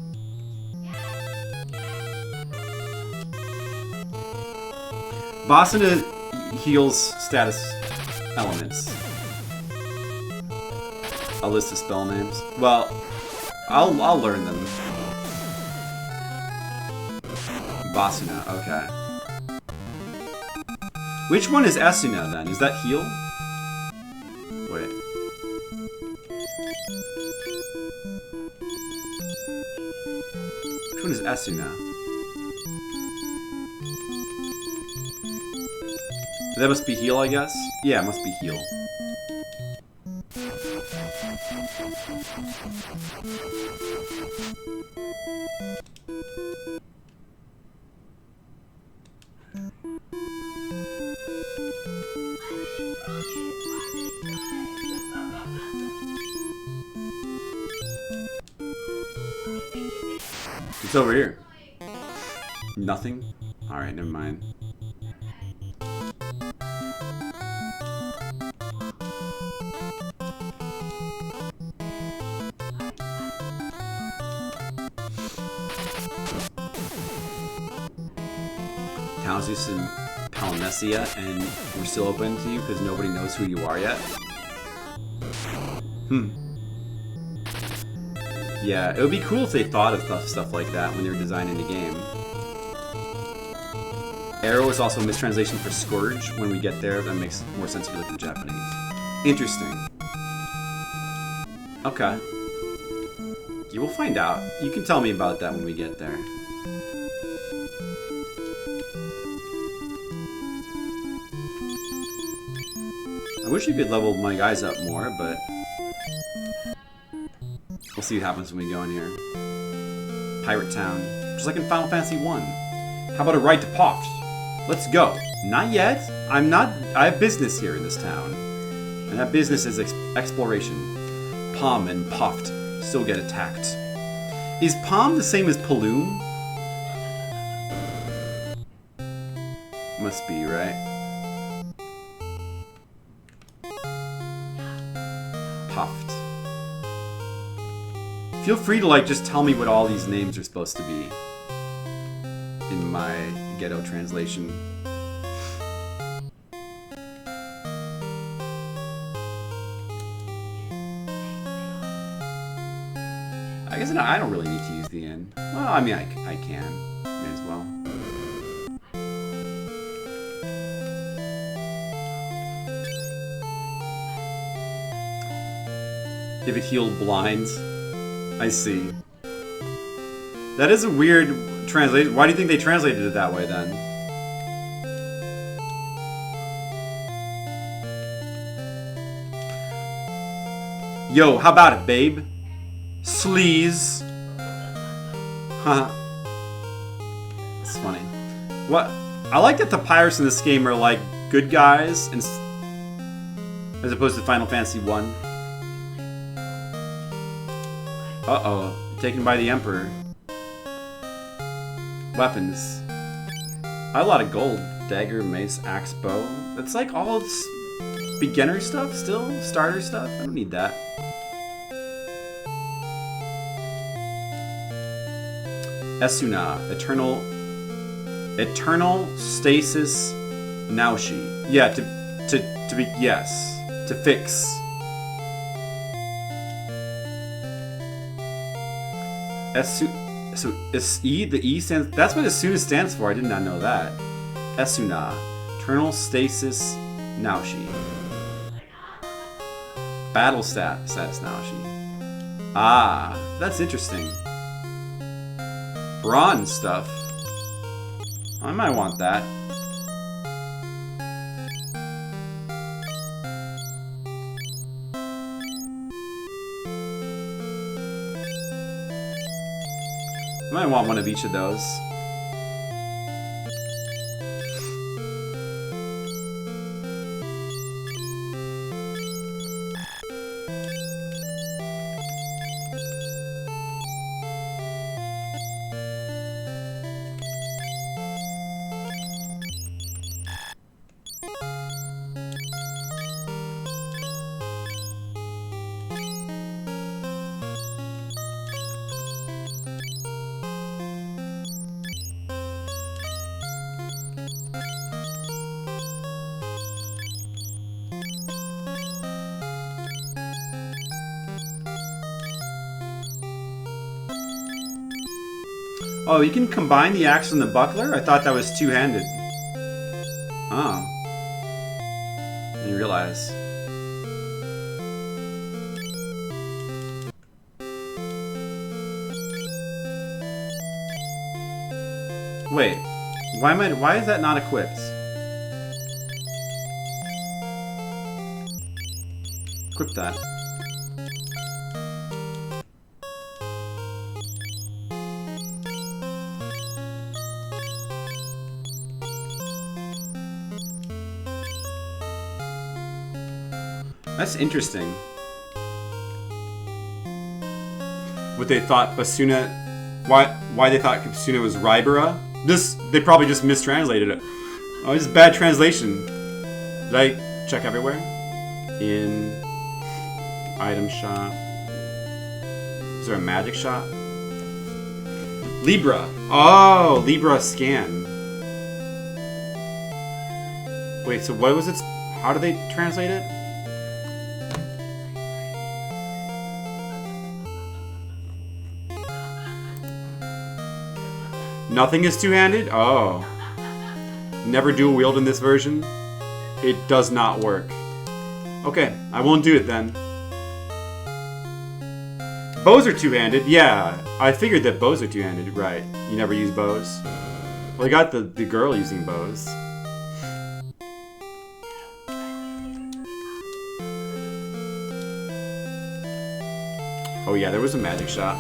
Basuna heals status elements. A list of spell names. Well, I'll learn them. Basuna, okay. Which one is Asuna then? Is that heal? Wait. Which one is Asuna? That must be heal, I guess? Yeah, it must be heal. It's over here. Nothing? Alright, never mind. Towns is in Palamecia, and we're still open to you because nobody knows who you are yet? Yeah, it would be cool if they thought of stuff like that when they were designing the game. Arrow is also a mistranslation for Scourge. When we get there, that makes more sense if you look in Japanese. Interesting. Okay. You will find out. You can tell me about that when we get there. I wish you could level my guys up more, but we'll see what happens when we go in here. Pirate Town. Just like in Final Fantasy 1. How about a ride to Poft? Let's go. Not yet. I have business here in this town. And that business is exploration. Palm and Poft still get attacked. Is Palm the same as Paloom? Must be, right? Puffed. Feel free to just tell me what all these names are supposed to be in my ghetto translation. I guess I don't really need to use the N. Well, I mean, I can. May as well. If it healed blinds. I see. That is a weird translation. Why do you think they translated it that way then? Yo, how about it, babe? Sleaze. Haha. It's funny. What? I like that the pirates in this game are like good guys, and as opposed to Final Fantasy 1. Uh-oh. Taken by the Emperor. Weapons. I have a lot of gold. Dagger, mace, axe, bow. That's like all beginner stuff still? Starter stuff? I don't need that. Esuna. Eternal stasis Naoshi. Yeah, to be, yes. To fix. So is E, the E stands, that's what Esuna stands for, I did not know that. Esuna, Eternal Stasis Naoshi. Battle status Naoshi. Ah, that's interesting. Bronze stuff. I might want that. I might want one of each of those. Oh, you can combine the axe and the buckler? I thought that was two-handed. Oh. I didn't realize. Wait. Why is that not equipped? Equip that. That's interesting. What they thought Basuna... Why they thought Basuna was Rybera? They probably just mistranslated it. Oh, it's bad translation. Did I check everywhere? In... Item shop. Is there a magic shop? Libra. Oh, Libra scan. Wait, so what was it? How do they translate it? Nothing is two-handed? Oh. Never dual wield in this version? It does not work. Okay, I won't do it then. Bows are two-handed? Yeah, I figured that bows are two-handed, right. You never use bows? Well, I got the girl using bows. Oh yeah, there was a magic shop.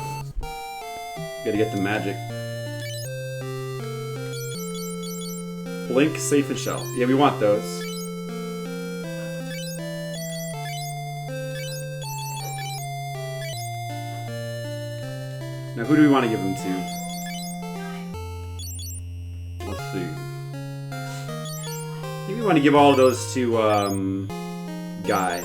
Gotta get the magic. Blink, safe, and shell. Yeah, we want those. Now, who do we want to give them to? Let's see. I think we want to give all of those to, Guy.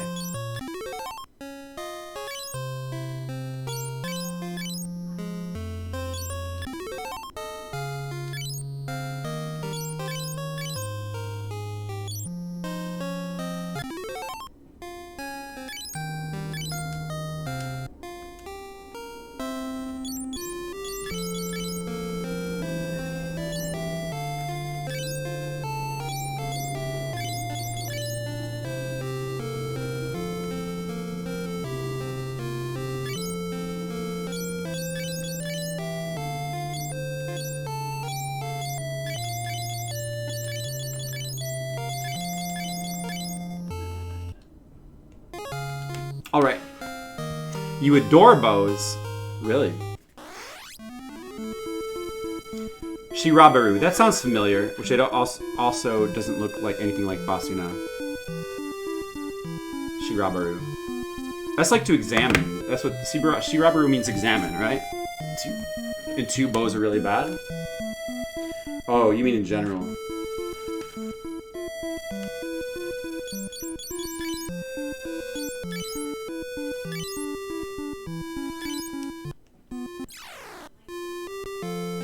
Alright. You adore bows. Really? Shirabaru. That sounds familiar, which it also doesn't look like anything like Basuna. Shirabaru. That's like to examine. That's what Shirabaru means, examine, right? And two bows are really bad? Oh, you mean in general.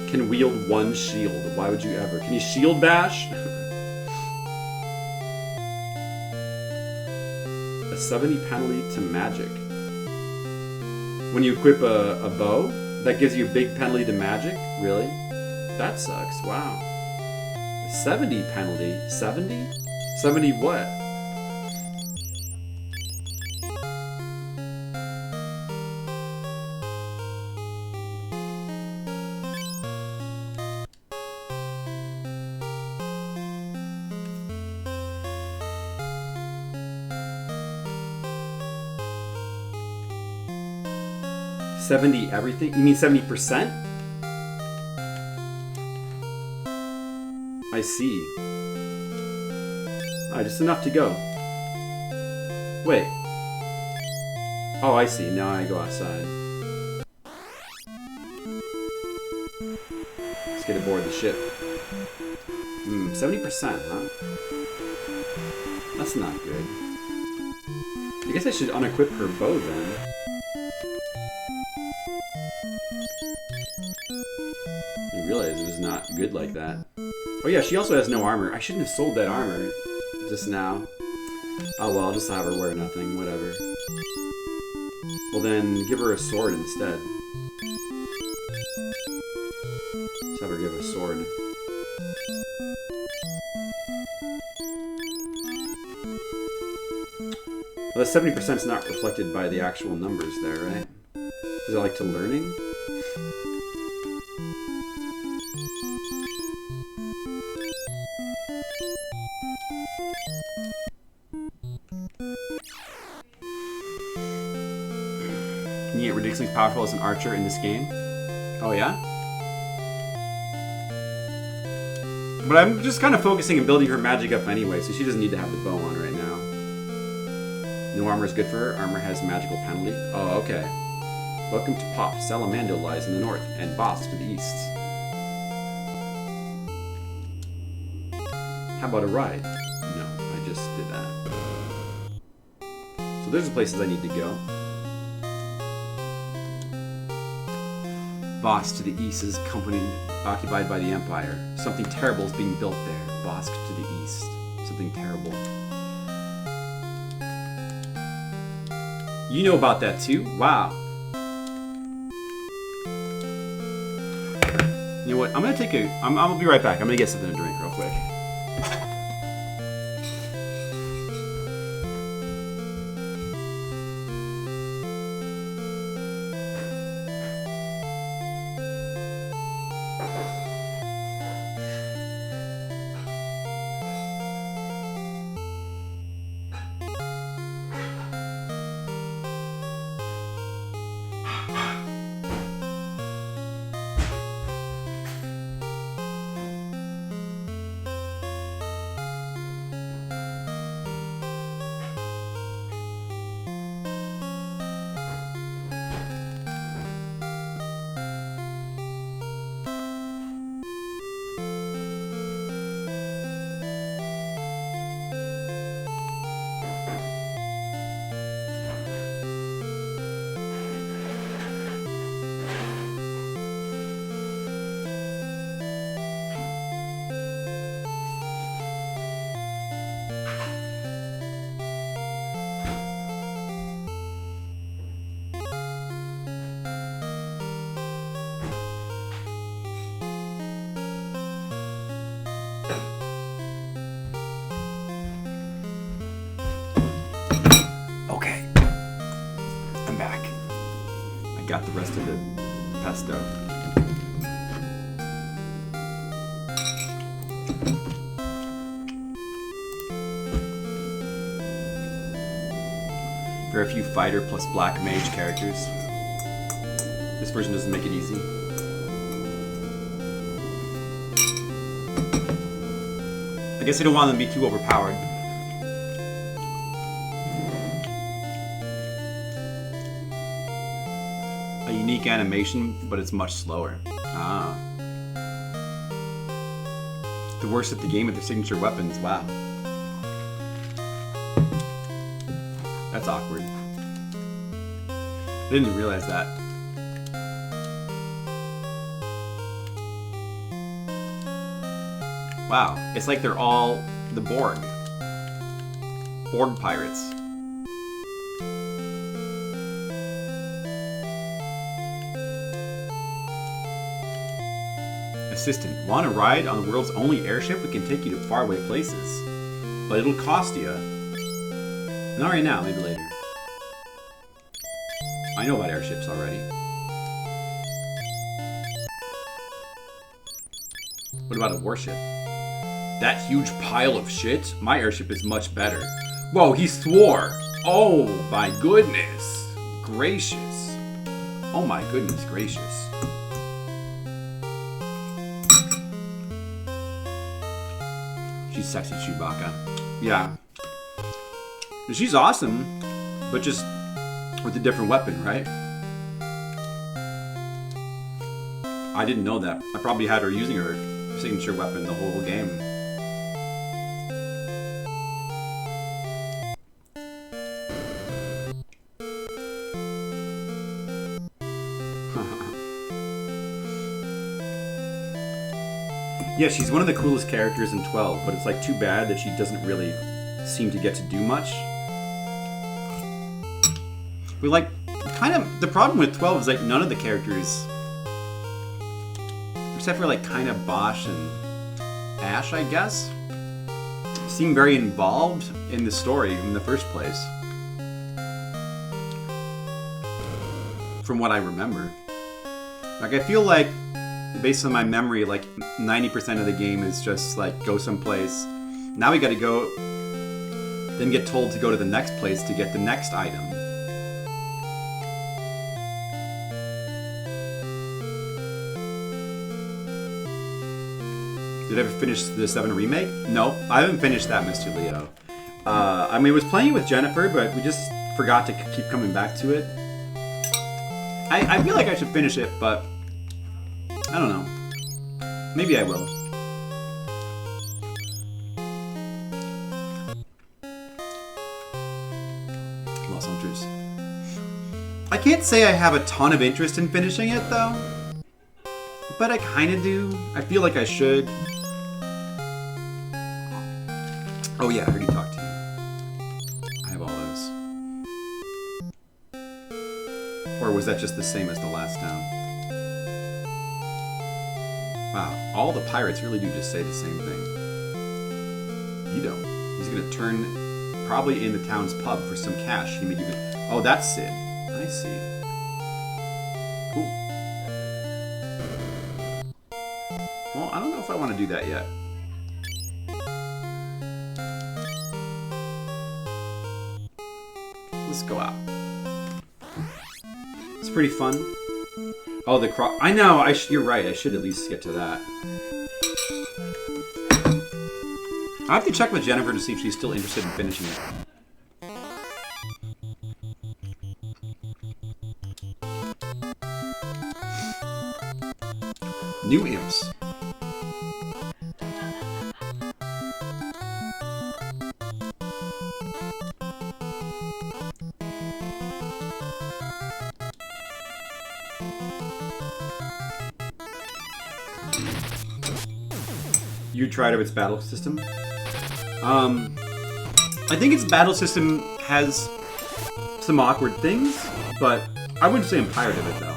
Can wield one shield. Why would you ever? Can you shield bash? A 70 penalty to magic. When you equip a bow, that gives you a big penalty to magic? Really? That sucks. Wow. A 70 penalty? 70? 70 what? 70 everything? You mean 70%? I see. Alright, just enough to go. Wait. Oh, I see. Now I go outside. Let's get aboard the ship. 70%, huh? That's not good. I guess I should unequip her bow then. I didn't realize it was not good like that. Oh yeah, she also has no armor. I shouldn't have sold that armor just now. Oh well, I'll just have her wear nothing, whatever. Well then, give her a sword instead. Just have her give a sword. Well, the 70% is not reflected by the actual numbers there, right? Is it like to learning? Can you get ridiculously powerful as an archer in this game? Oh yeah? But I'm just kind of focusing on building her magic up anyway, so she doesn't need to have the bow on right now. No armor is good for her. Armor has magical penalty. Oh, okay. Welcome to Pop. Salamando lies in the north, and Boss to the east. How about a ride? No, I just did that. So there's the places I need to go. Bosk to the east is company occupied by the Empire. Something terrible is being built there. Bosk to the east. Something terrible. You know about that too? Wow. You know what? I'm gonna take a. I'll be right back. I'm gonna get something to drink real quick. Got the rest of the pesto. Very few fighter plus black mage characters. This version doesn't make it easy. I guess I don't want them to be too overpowered. A unique animation, but it's much slower. Ah. The worst at the game with their signature weapons. Wow. That's awkward. I didn't realize that. Wow. It's like they're all the Borg. Borg pirates. Assistant, want to ride on the world's only airship? We can take you to faraway places. But it'll cost you. Not right now, maybe later. I know about airships already. What about a warship? That huge pile of shit? My airship is much better. Whoa, he swore! Oh my goodness! Gracious. Oh my goodness gracious. She's sexy, Chewbacca. Yeah. She's awesome, but just with a different weapon, right? I didn't know that. I probably had her using her signature weapon the whole game. Yeah, she's one of the coolest characters in 12, but it's like too bad that she doesn't really seem to get to do much. We like, kind of, the problem with 12 is like none of the characters, except for like kind of Bosch and Ash, I guess, seem very involved in the story in the first place. From what I remember. Like, I feel like, based on my memory, like 90% of the game is just like go someplace. Now we gotta go, then get told to go to the next place to get the next item. Did I ever finish the 7 remake? No, I haven't finished that, Mr. Leo. I mean, I was playing it with Jennifer, but we just forgot to keep coming back to it. I feel like I should finish it, but I don't know. Maybe I will. Lost Hunters. I can't say I have a ton of interest in finishing it, though. But I kind of do. I feel like I should. Oh yeah, I already talked to you. I have all those. Or was that just the same as the last town? Wow, all the pirates really do just say the same thing. You don't. He's gonna turn probably in the town's pub for some cash. He may give it. Oh, that's Sid. I see. Cool. Well, I don't know if I want to do that yet. Let's go out. It's pretty fun. Oh, the cross. I know. You're right. I should at least get to that. I have to check with Jennifer to see if she's still interested in finishing it. New imps. You tried of its battle system? I think its battle system has some awkward things, but I wouldn't say I'm tired of it though.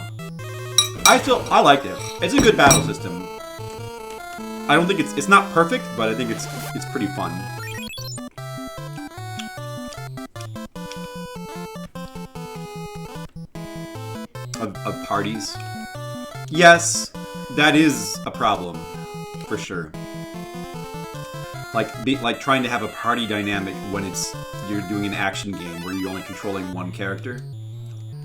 I liked it. It's a good battle system. I don't think it's not perfect, but I think it's pretty fun. Of parties. Yes, that is a problem, for sure. Like trying to have a party dynamic when you're doing an action game where you're only controlling one character.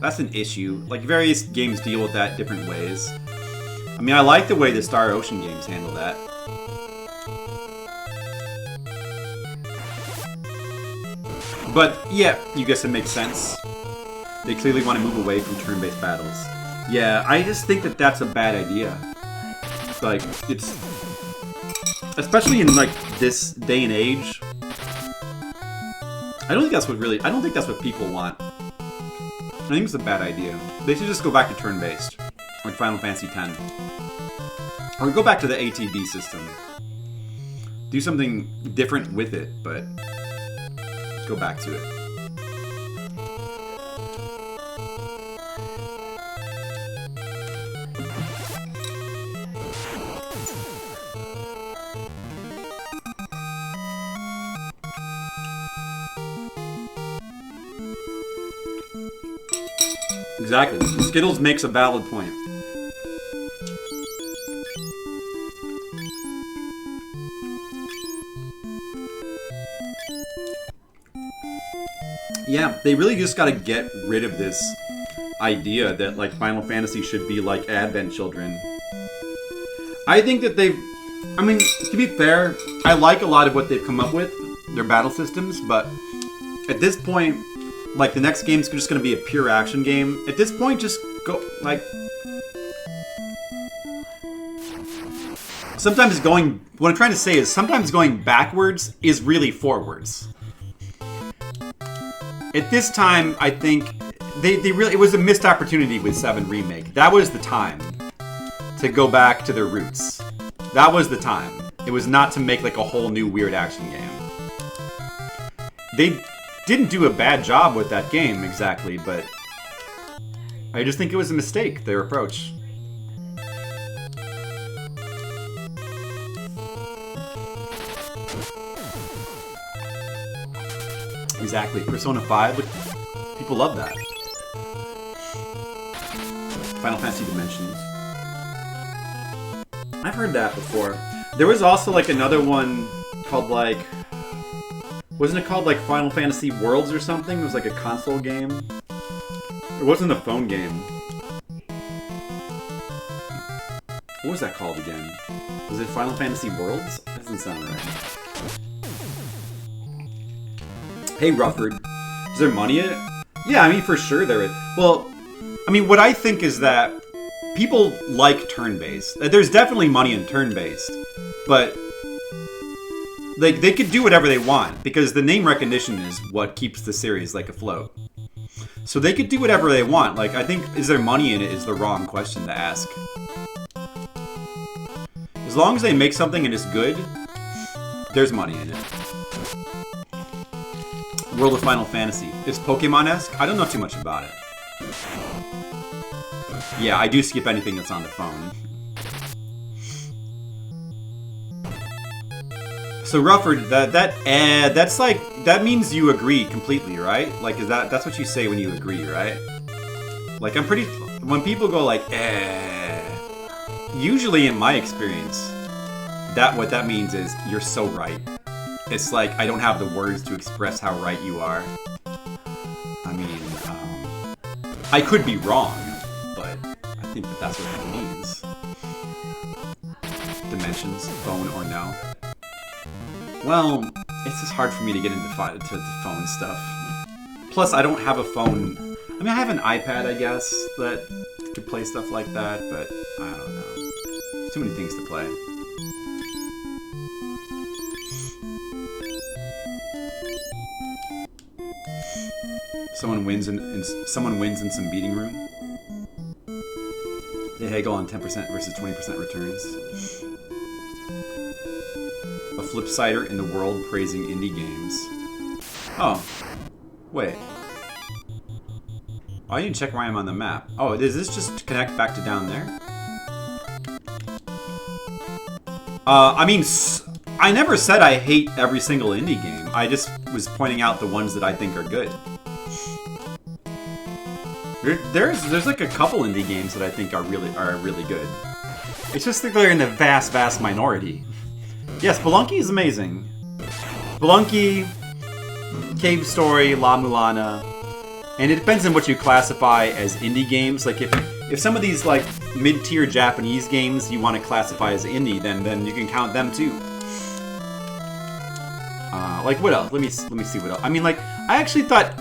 That's an issue. Like, various games deal with that different ways. I mean, I like the way the Star Ocean games handle that. But, yeah, you guess it makes sense. They clearly want to move away from turn-based battles. Yeah, I just think that that's a bad idea. Like, it's... Especially in, like, this day and age. I don't think that's what people want. I think it's a bad idea. They should just go back to turn-based. Like Final Fantasy X. Or go back to the ATB system. Do something different with it, but go back to it. Exactly. Skittles makes a valid point. Yeah, they really just gotta get rid of this idea that like Final Fantasy should be like Advent Children. I think that I mean, to be fair, I like a lot of what they've come up with, their battle systems, but at this point, like the next game's just going to be a pure action game. At this point, just go like. Sometimes what I'm trying to say is sometimes going backwards is really forwards. At this time, I think it was a missed opportunity with 7 Remake. That was the time to go back to their roots. That was the time. It was not to make like a whole new weird action game. They didn't do a bad job with that game exactly, but I just think it was a mistake, their approach. Exactly. Persona 5, people love that. Final Fantasy Dimensions. I've heard that before. There was also like another one called like... Wasn't it called like Final Fantasy Worlds or something? It was like a console game. It wasn't a phone game. What was that called again? Was it Final Fantasy Worlds? That doesn't sound right. Hey, Rufford. Is there money in it? Yeah, I mean, for sure there is. Well, I mean, what I think is that people like turn-based. There's definitely money in turn-based, but like they could do whatever they want because the name recognition is what keeps the series like afloat. So they could do whatever they want. Like, I think, is there money in it is the wrong question to ask. As long as they make something and it's good, there's money in it. World of Final Fantasy. It's Pokemon-esque? I don't know too much about it. Yeah, I do skip anything that's on the phone. So Rufford, that's like, that means you agree completely, right? Like, that's what you say when you agree, right? Like, when people go like, usually in my experience, what that means is you're so right. It's like, I don't have the words to express how right you are. I mean, I could be wrong, but I think that's what that means. Dimensions, phone or no? Well, it's just hard for me to get into phone stuff. Plus, I don't have a phone. I mean, I have an iPad, I guess, that could play stuff like that, but I don't know. There's too many things to play. Someone wins in some beating room. They haggle on 10% versus 20% returns. A flip-sider in the world praising indie games. Oh. Wait. Oh, I need to check where I am on the map. Oh, does this just connect back to down there? I mean, I never said I hate every single indie game. I just was pointing out the ones that I think are good. There's like a couple indie games that I think are really good. It's just that they're in the vast minority. Yes, Spelunky is amazing. Spelunky, Cave Story, La Mulana, and it depends on what you classify as indie games. Like if some of these like mid-tier Japanese games you want to classify as indie, then you can count them too. Like what else? Let me see what else. I mean, like I thought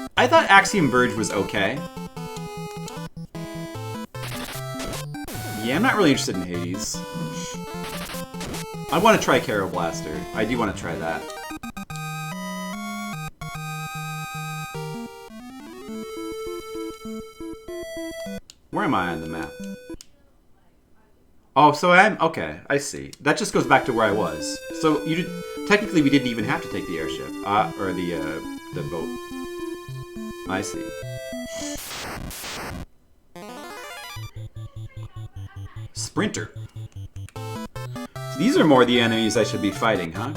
Axiom Verge was okay. Yeah, I'm not really interested in Hades. I want to try Kara Blaster. I do want to try that. Where am I on the map? Oh, so okay, I see. That just goes back to where I was. So technically we didn't even have to take the airship. Or the boat. I see. Sprinter. So these are more the enemies I should be fighting, huh?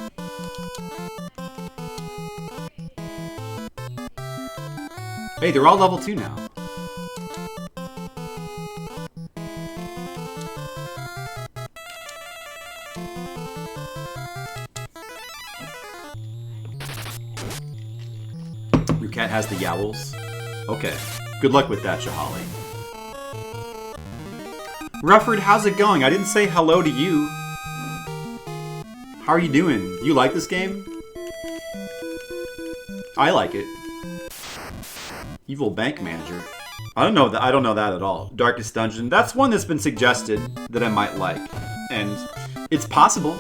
Hey, they're all level 2 now. Your cat has the yowls. Okay. Good luck with that, Shahali. Rufford, how's it going? I didn't say hello to you. How are you doing? Do you like this game? I like it. Evil Bank Manager. I don't know that. I don't know that at all. Darkest Dungeon. That's one that's been suggested that I might like, and it's possible.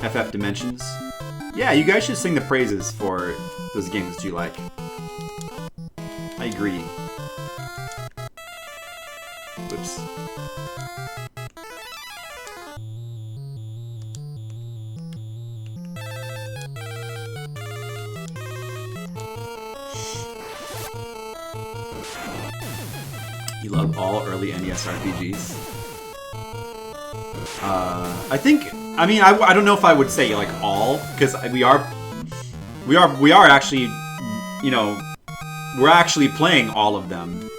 FF Dimensions. Yeah, you guys should sing the praises for those games that you like. I agree. Whoops. You love all early NES RPGs. I think. I mean, I don't know if I would say like all, because we are actually, you know, we're actually playing all of them,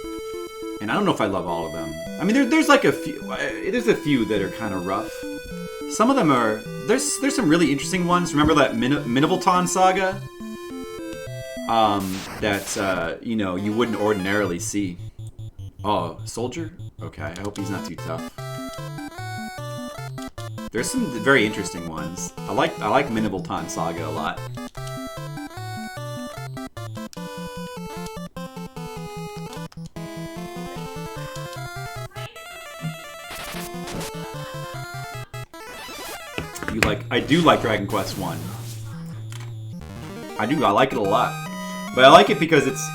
and I don't know if I love all of them. I mean, there's like a few. There's a few that are kind of rough. Some of them are. There's some really interesting ones. Remember that Minivelton saga? That you know, you wouldn't ordinarily see. Oh, soldier? Okay, I hope he's not too tough. There's some very interesting ones. I like Minivelton Saga a lot. I do like Dragon Quest 1. I like it a lot. But I like it because it's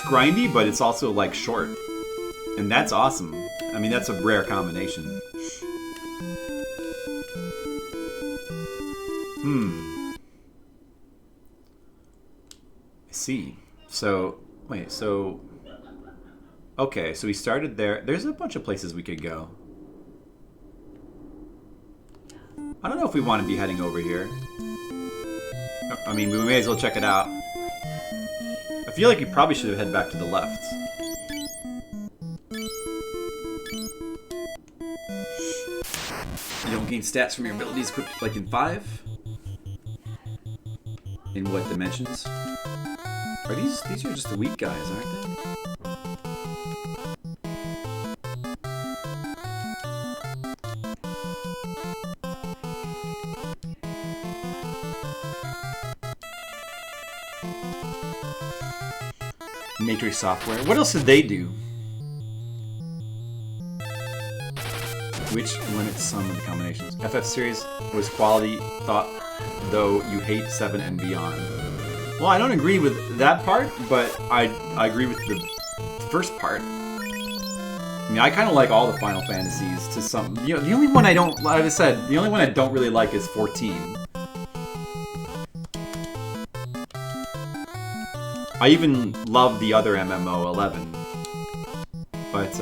grindy, but it's also like short. And that's awesome. I mean, that's a rare combination. I see. So, wait, so... Okay, so we started there. There's a bunch of places we could go. I don't know if we want to be heading over here. I mean, we may as well check it out. I feel like we probably should have headed back to the left. You don't gain stats from your abilities equipped like in 5? In what dimensions? Are these are just the weak guys, aren't they? Matrix Software. What else did they do? Which limits some of the combinations. FF series was quality thought, though you hate 7 and beyond. Well, I don't agree with that part, but I agree with the first part. I mean, I kind of like all the Final Fantasies to some. You know, the only one I don't, like I said, the only one I don't really like is 14. I even love the other MMO, 11. But,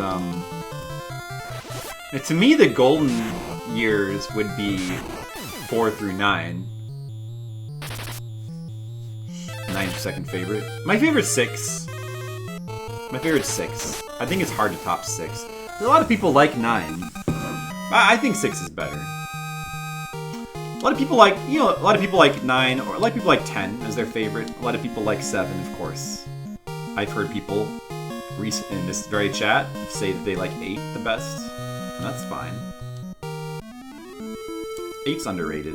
to me, the golden years would be 4 through 9. 9's your second favorite. My favorite's 6. My favorite's 6. I think it's hard to top 6. A lot of people like 9. I think 6 is better. A lot of people like, you know, a lot of people like 9, or a lot of people like 10 as their favorite. A lot of people like 7, of course. I've heard people in this very chat say that they like 8 the best. And that's fine. 8's underrated.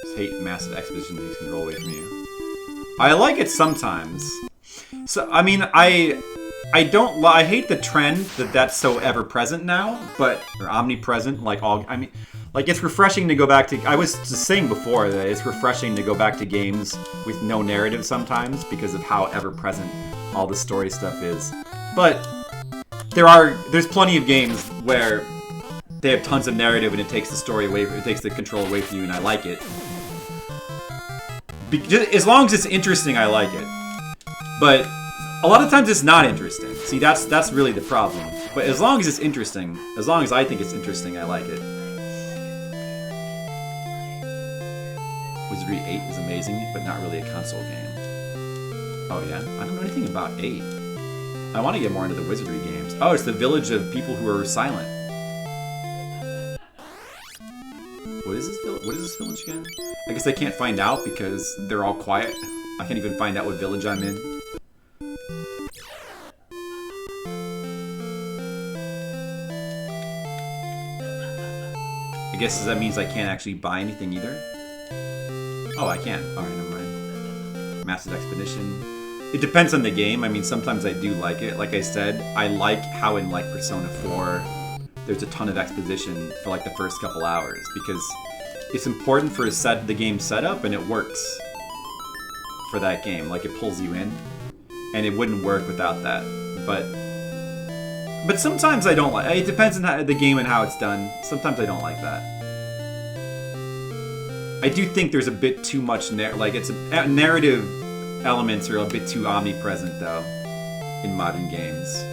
Just hate massive exposition that takes control away from you. I like it sometimes. So, I mean, I hate the trend that that's so ever present now, or omnipresent, like all, I mean, like it's refreshing to go back to, I was just saying before that it's refreshing to go back to games with no narrative sometimes because of how ever present all the story stuff is. But there's plenty of games where they have tons of narrative and it takes the story away, it takes the control away from you, and I like it. As long as it's interesting, I like it. But a lot of times it's not interesting. See, that's really the problem. But as long as it's interesting, as long as I think it's interesting, I like it. Wizardry 8 is amazing, but not really a console game. Oh yeah? I don't know anything about 8. I want to get more into the Wizardry games. Oh, it's the village of people who are silent. What is this village again? I guess I can't find out because they're all quiet. I can't even find out what village I'm in. I guess that means I can't actually buy anything either. Oh, I can. Alright, never mind. Massive Expedition. It depends on the game. I mean, sometimes I do like it. Like I said, I like how in like Persona 4, there's a ton of exposition for like the first couple hours because it's important for the game setup and it works for that game. Like it pulls you in, and it wouldn't work without that. But sometimes I don't like. It depends on the game and how it's done. Sometimes I don't like that. I do think there's a bit too much narrative elements are a bit too omnipresent though in modern games.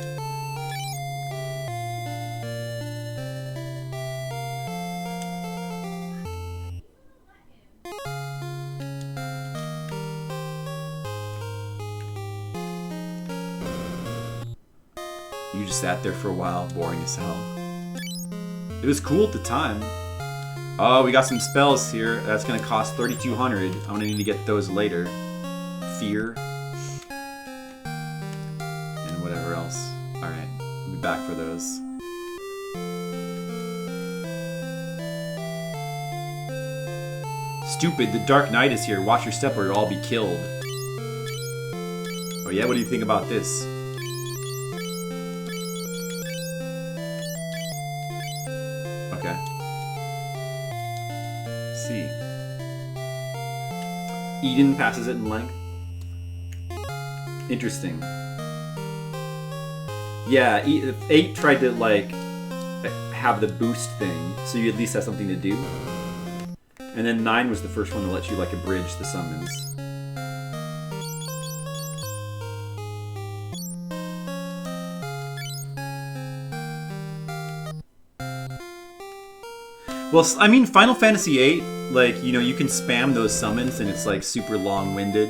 You just sat there for a while, boring as hell. It was cool at the time. Oh, we got some spells here. That's gonna cost 3,200. I'm gonna need to get those later. Fear. And whatever else. Alright, I'll be back for those. Stupid, the Dark Knight is here. Watch your step or you'll all be killed. Oh yeah, what do you think about this? Okay. See. Eden passes it in length. Interesting. Yeah, 8 tried to like have the boost thing, so you at least have something to do. And then 9 was the first one to let you like abridge the summons. Well, I mean, Final Fantasy VIII, like, you know, you can spam those summons and it's like super long-winded.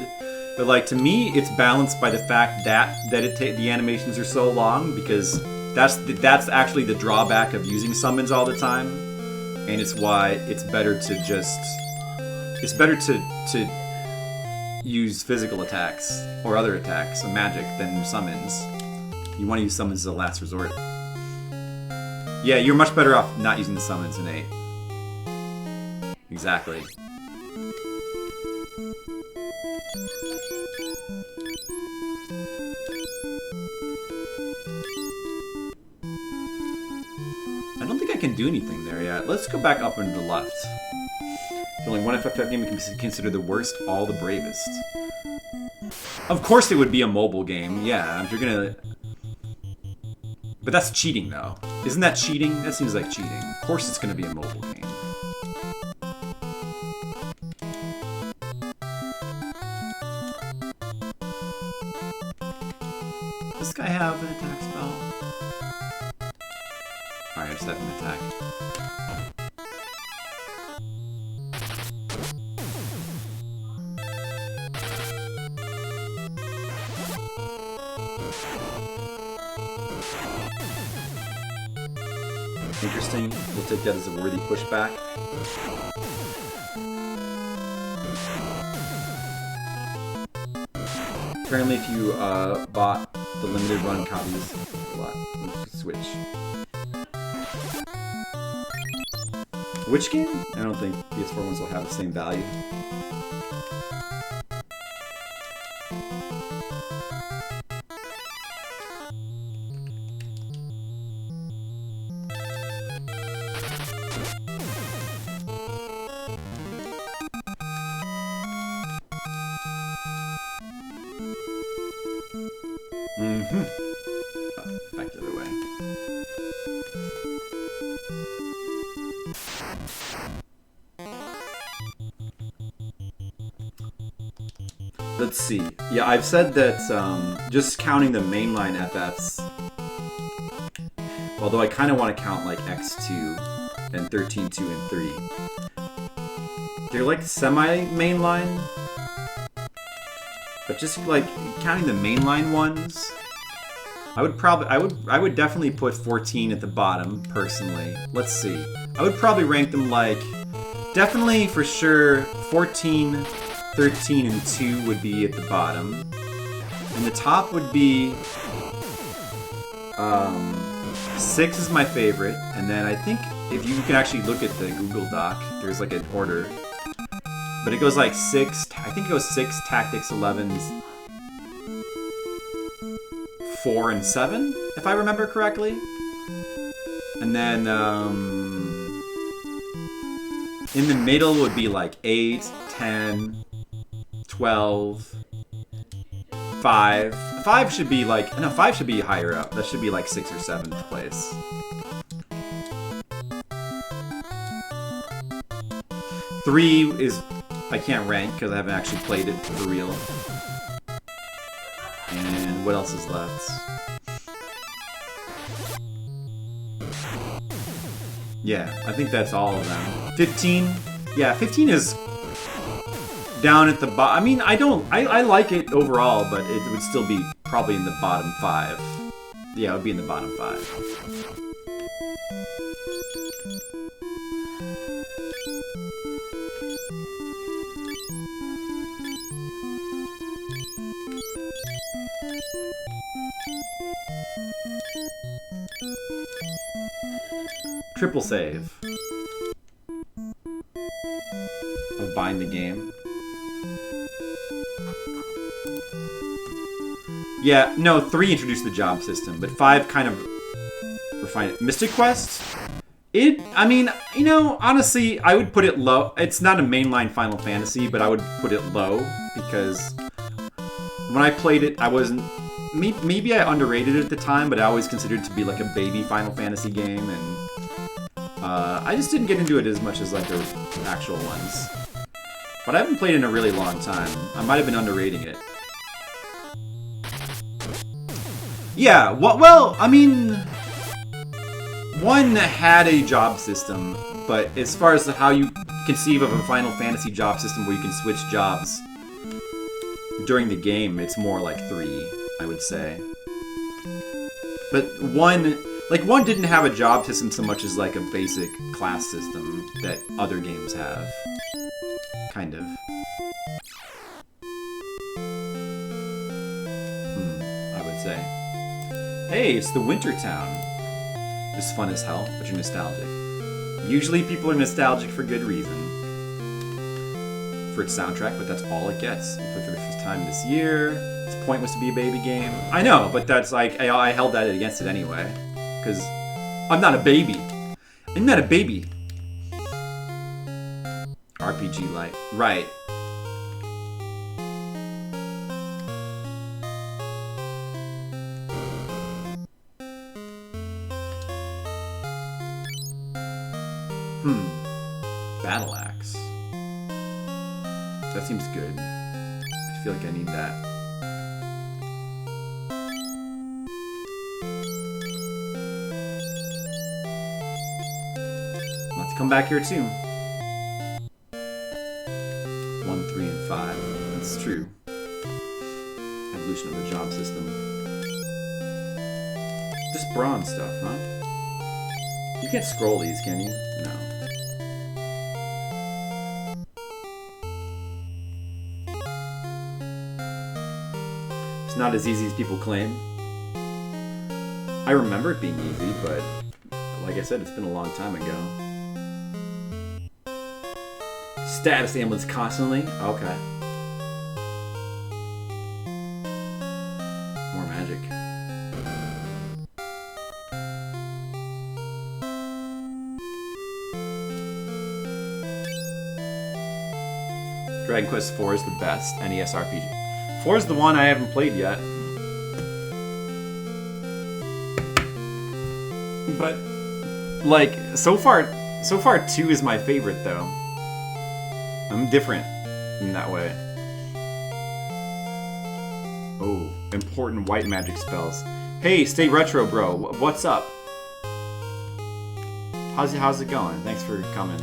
But like, to me, it's balanced by the fact that the animations are so long, because that's actually the drawback of using summons all the time. And it's why it's better to just... It's better to use physical attacks or other attacks of magic than summons. You want to use summons as a last resort. Yeah, you're much better off not using the summons in 8. Exactly. I don't think I can do anything there yet. Let's go back up and to the left. There's only one FF game we can consider the worst, all the bravest. Of course it would be a mobile game, yeah, if you're gonna... But that's cheating, though. Isn't that cheating? That seems like cheating. Of course it's gonna be a mobile game. Does this guy have an attack spell? Alright, I just have an attack. Interesting. We'll take that as a worthy pushback. Apparently, if you bought the limited run copies, a lot. Let's switch. Which game? I don't think PS4 ones will have the same value. Back the other way. Let's see. Yeah, I've said that just counting the mainline FFs, although I kind of want to count like X2 and 13.2 and 3. They're like semi-mainline, but just like counting the mainline ones, I would definitely put 14 at the bottom personally. Let's see. I would probably rank them like definitely for sure 14, 13, and 2 would be at the bottom. And the top would be 6 is my favorite, and then I think if you can actually look at the Google Doc, there's like an order. But it goes like 6, I think it goes 6, Tactics 11s, 4, and 7, if I remember correctly. And then in the middle would be like 8, 10, 12, 5. 5 should be like, no, 5 should be higher up. That should be like 6th or 7th place. Three is, I can't rank because I haven't actually played it for real. And what else is left? Yeah, I think that's all of them. 15, yeah, 15 is down at the bottom. I mean, I like it overall, but it would still be probably in the bottom 5. Yeah, it would be in the bottom 5. Triple save of buying the game. Yeah, no, 3 introduced the job system, but 5 kind of refined it. Mystic Quest? I mean, you know, honestly, I would put it low. It's not a mainline Final Fantasy, but I would put it low because when I played it, I wasn't... Maybe I underrated it at the time, but I always considered it to be like a baby Final Fantasy game, and I just didn't get into it as much as like the actual ones. But I haven't played it in a really long time. I might have been underrating it. Yeah, well, I mean, 1 had a job system, but as far as how you conceive of a Final Fantasy job system where you can switch jobs during the game, it's more like 3, I would say. But 1 didn't have a job system so much as like a basic class system that other games have. Kind of. I would say. Hey, it's the Winter Town. It's fun as hell, but you're nostalgic. Usually people are nostalgic for good reason. For its soundtrack, but that's all it gets. We played for the first time this year. Its point was to be a baby game. I know, but that's like, I held that against it anyway. Because I'm not a baby. I'm not a baby. RPG light. Right. Battle axe. That seems good. I feel like I need that. Let's come back here too. 1, 3, and 5. That's true. Evolution of the job system. Just bronze stuff, huh? You can't scroll these, can you? No. It's not as easy as people claim. I remember it being easy, but like I said, it's been a long time ago. Status ailments constantly? Okay. More magic. Dragon Quest IV is the best NES RPG. 4 is the one I haven't played yet. But, like, so far 2 is my favorite, though. I'm different in that way. Oh, important white magic spells. Hey, stay retro, bro. What's up? How's it going? Thanks for coming.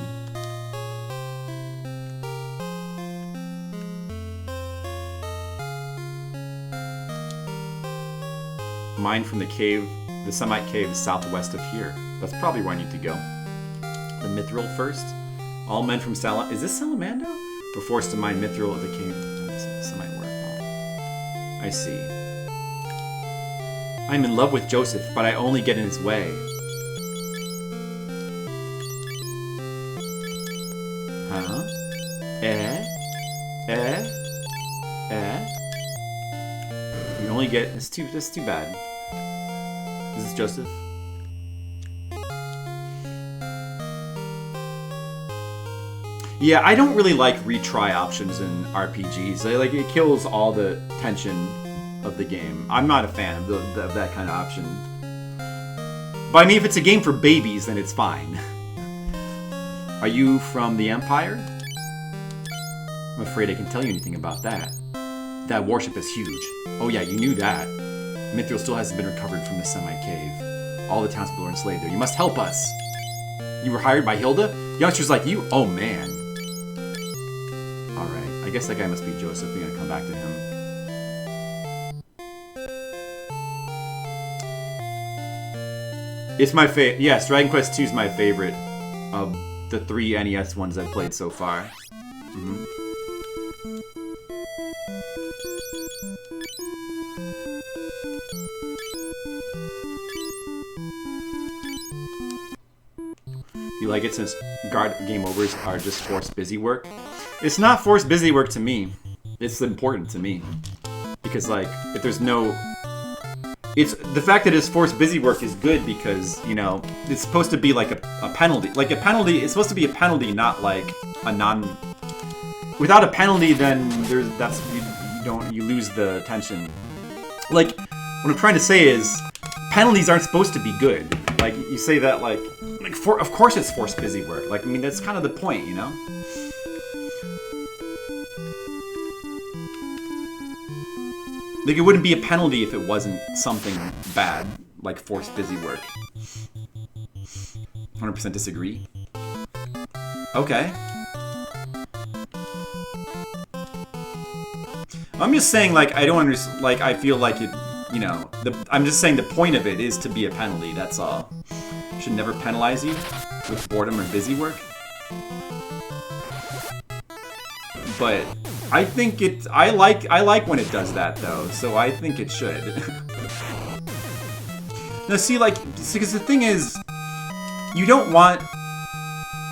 Mine from the cave, the Semite cave is southwest of here. That's probably where I need to go. The Mithril first. All men from is this Salamando? Were forced to mine Mithril at the cave. Semite waterfall. I see. I'm in love with Joseph, but I only get in his way. Huh? Eh? You only get... That's too bad. Is this Joseph? Yeah, I don't really like retry options in RPGs. It kills all the tension of the game. I'm not a fan of that kind of option. But I mean, if it's a game for babies, then it's fine. Are you from the Empire? I'm afraid I can tell you anything about that. That warship is huge. Oh yeah, you knew that. Mithril still hasn't been recovered from the semi-cave. All the townspeople are enslaved there. You must help us. You were hired by Hilda? Youngsters like you? Oh man. Alright, I guess that guy must be Joseph. We're gonna come back to him. It's my favorite. Yes, Dragon Quest II is my favorite of the 3 NES ones I've played so far. You like it since game overs are just forced busy work? It's not forced busy work to me. It's important to me. Because, if there's no... the fact that it's forced busy work is good because, it's supposed to be like a penalty. Like a penalty, it's supposed to be a penalty, not like a non... Without a penalty, then you lose the tension. What I'm trying to say is, penalties aren't supposed to be good. You say that of course it's forced busy work. That's kind of the point, It wouldn't be a penalty if it wasn't something bad, like forced busy work. 100% disagree. Okay. I'm just saying, I don't understand, I feel like it, I'm just saying the point of it is to be a penalty, that's all. Should never penalize you with boredom or busy work. But I think I like when it does that though, so I think it should. Now see, because the thing is, you don't want...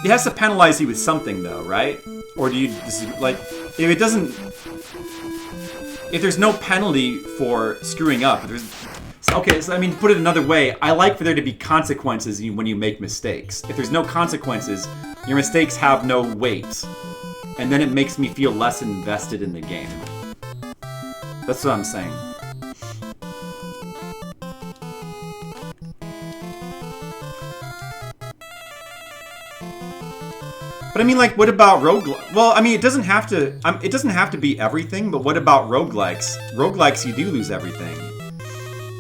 It has to penalize you with something though, right? Or do you, if it doesn't... If there's no penalty for screwing up, okay, so to put it another way, I like for there to be consequences when you make mistakes. If there's no consequences, your mistakes have no weight. And then it makes me feel less invested in the game. That's what I'm saying. But what about roguelikes? Well, it doesn't have to be everything, but what about roguelikes? Roguelikes, you do lose everything.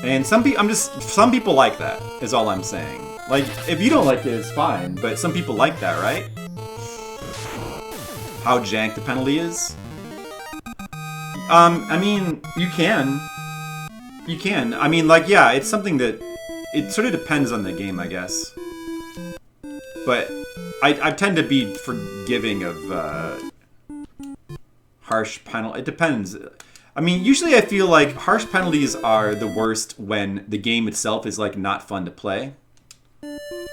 And some people like that, is all I'm saying. If you don't like it, it's fine, but some people like that, right? How jank the penalty is? You can. You can. Yeah, it's something that... It sort of depends on the game, I guess. But I tend to be forgiving of harsh penalty. It depends. Usually I feel like harsh penalties are the worst when the game itself is, not fun to play.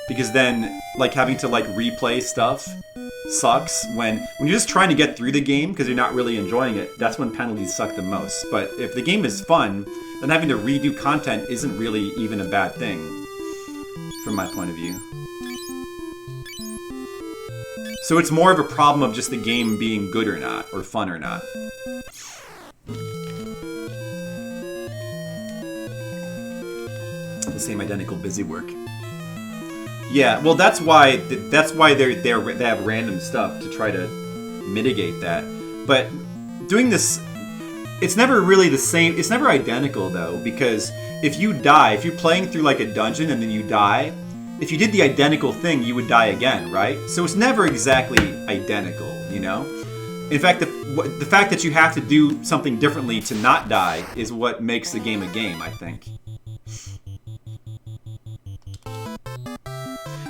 Because then, having to, replay stuff sucks. When you're just trying to get through the game because you're not really enjoying it, that's when penalties suck the most. But if the game is fun, then having to redo content isn't really even a bad thing, from my point of view. So it's more of a problem of just the game being good or not, or fun or not. The same identical busy work. Yeah, well, that's why they have random stuff to try to mitigate that. But doing this, it's never really the same. It's never identical though, because if you're playing through a dungeon and then you die, if you did the identical thing, you would die again, right? So it's never exactly identical, In fact, the fact that you have to do something differently to not die is what makes the game a game, I think.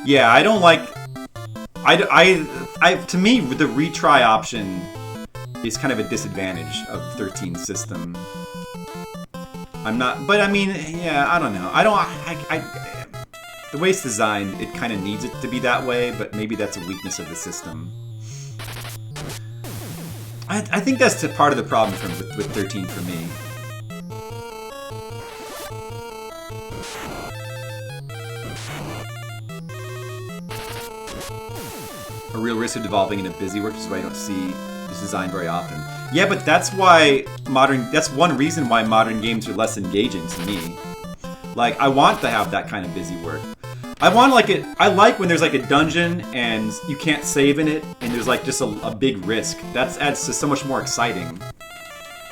Yeah, I don't like... to me, the retry option is kind of a disadvantage of 13's system. I'm not, but I mean, yeah, I don't know. The way it's designed, it kind of needs it to be that way, but maybe that's a weakness of the system. I think that's part of the problem with 13 for me. A real risk of devolving into busy work, which is why I don't see this design very often. Yeah, but that's why that's one reason why modern games are less engaging to me. Like, I want to have that kind of busy work. I like when there's like a dungeon and you can't save in it and there's like just a big risk. That adds to so much more exciting.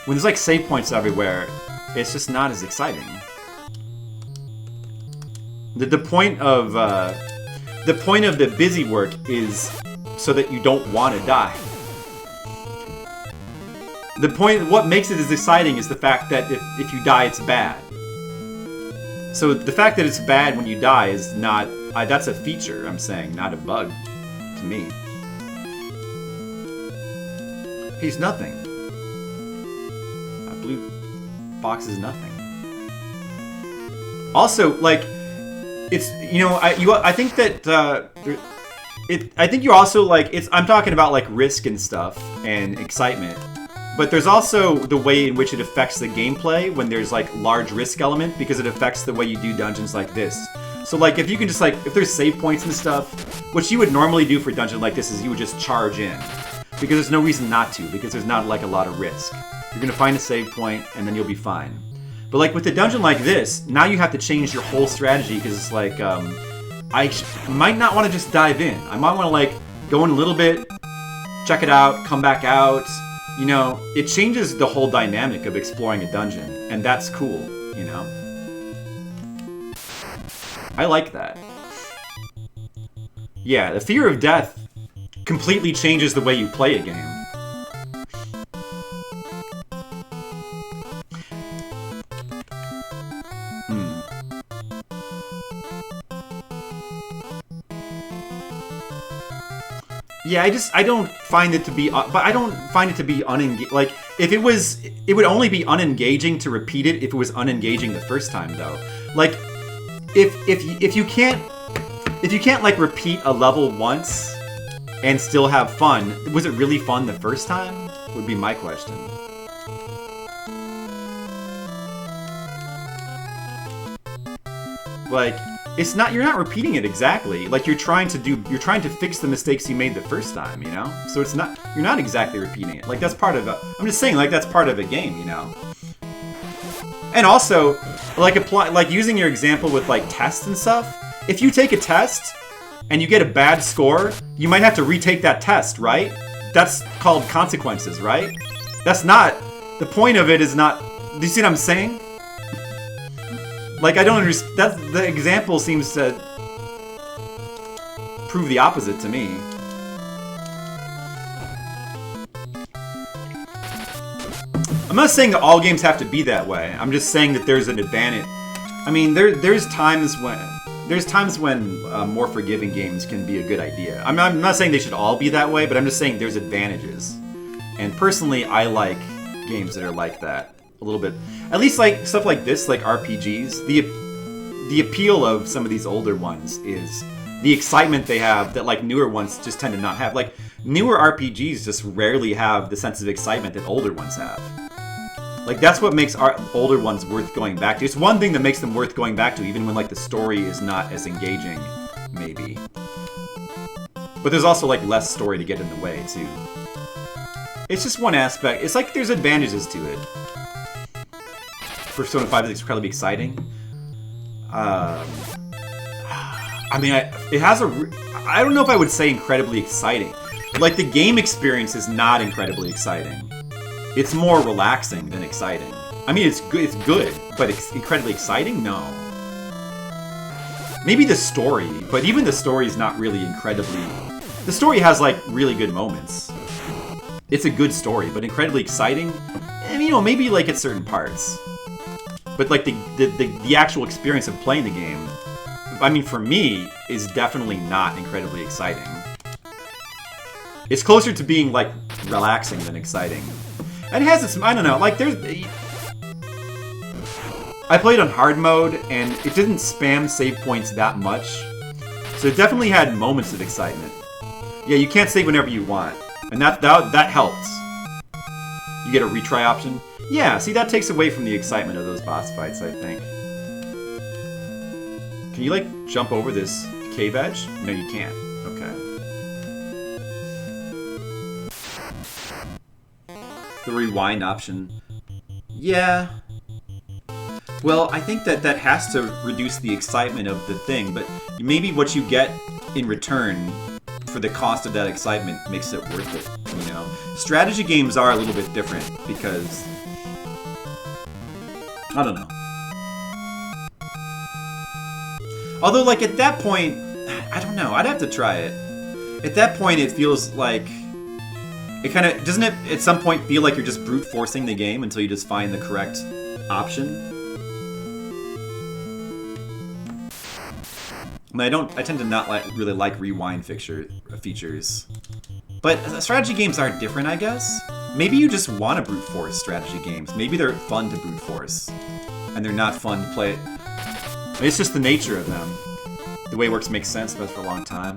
When there's like save points everywhere, it's just not as exciting. The point of the busy work is so that you don't want to die. What makes it as exciting is the fact that if you die, it's bad. So the fact that it's bad when you die is not, that's a feature, I'm saying, not a bug to me. He's nothing. A blue box is nothing. Also, like, it's, you know, I think that, I think you're also, like, I'm talking about, like, risk and stuff and excitement. But there's also the way in which it affects the gameplay when there's like large risk element, because it affects the way you do dungeons like this. So like if you can just like, if there's save points and stuff, what you would normally do for a dungeon like this is you would just charge in. Because there's no reason not to, because there's not like a lot of risk. You're gonna find a save point and then you'll be fine. But like with a dungeon like this, now you have to change your whole strategy, because it's like, I might not want to just dive in. I might want to like go in a little bit, check it out, come back out. You know, it changes the whole dynamic of exploring a dungeon, and that's cool, you know? I like that. Yeah, the fear of death completely changes the way you play a game. Yeah, I don't find it to be, but I don't find it to be unengaging. Like, if it would only be unengaging to repeat it if it was unengaging the first time, though. Like, if you can't like repeat a level once and still have fun, was it really fun the first time? Would be my question. Like, it's not, you're not repeating it exactly. Like, you're trying to fix the mistakes you made the first time, you know? So it's not, you're not exactly repeating it. Like, that's part of I'm just saying, like, that's part of a game, you know? And also, like using your example with, like, tests and stuff, if you take a test and you get a bad score, you might have to retake that test, right? That's called consequences, right? That's not, the point of it is not, do you see what I'm saying? Like, I don't understand. The example seems to prove the opposite to me. I'm not saying that all games have to be that way. I'm just saying that there's an advantage. I mean, there's times when more forgiving games can be a good idea. I'm not saying they should all be that way, but I'm just saying there's advantages. And personally, I like games that are like that. A little bit. At least like stuff like this, like RPGs, the appeal of some of these older ones is the excitement they have that like newer ones just tend to not have. Like newer RPGs just rarely have the sense of excitement that older ones have. Like that's what makes our older ones worth going back to. It's one thing that makes them worth going back to, even when like the story is not as engaging, maybe. But there's also like less story to get in the way too. It's just one aspect. It's like there's advantages to it. Persona 5 is incredibly exciting. I mean, it has I don't know if I would say incredibly exciting. Like, the game experience is not incredibly exciting. It's more relaxing than exciting. I mean, it's good, but it's incredibly exciting? No. Maybe the story, but even the story is not really incredibly... The story has, like, really good moments. It's a good story, but incredibly exciting? And, you know, maybe, like, at certain parts. But, like, the actual experience of playing the game, I mean, for me, is definitely not incredibly exciting. It's closer to being, like, relaxing than exciting. And it has its, I don't know, like, there's... I played on hard mode, and it didn't spam save points that much. So it definitely had moments of excitement. Yeah, you can't save whenever you want. And that helps. You get a retry option. Yeah, see, that takes away from the excitement of those boss fights, I think. Can you, like, jump over this cave edge? No, you can't. Okay. The rewind option. Yeah. Well, I think that has to reduce the excitement of the thing, but maybe what you get in return for the cost of that excitement makes it worth it, you know? Strategy games are a little bit different because... I don't know. Although, like, at that point, I don't know, I'd have to try it. At that point, it feels like... It kind of... Doesn't it, at some point, feel like you're just brute forcing the game until you just find the correct option? I mean, I tend to not really like rewind features. But strategy games are different, I guess? Maybe you just want to brute force strategy games. Maybe they're fun to brute force. And they're not fun to play. It's just the nature of them. The way it works makes sense, but for a long time.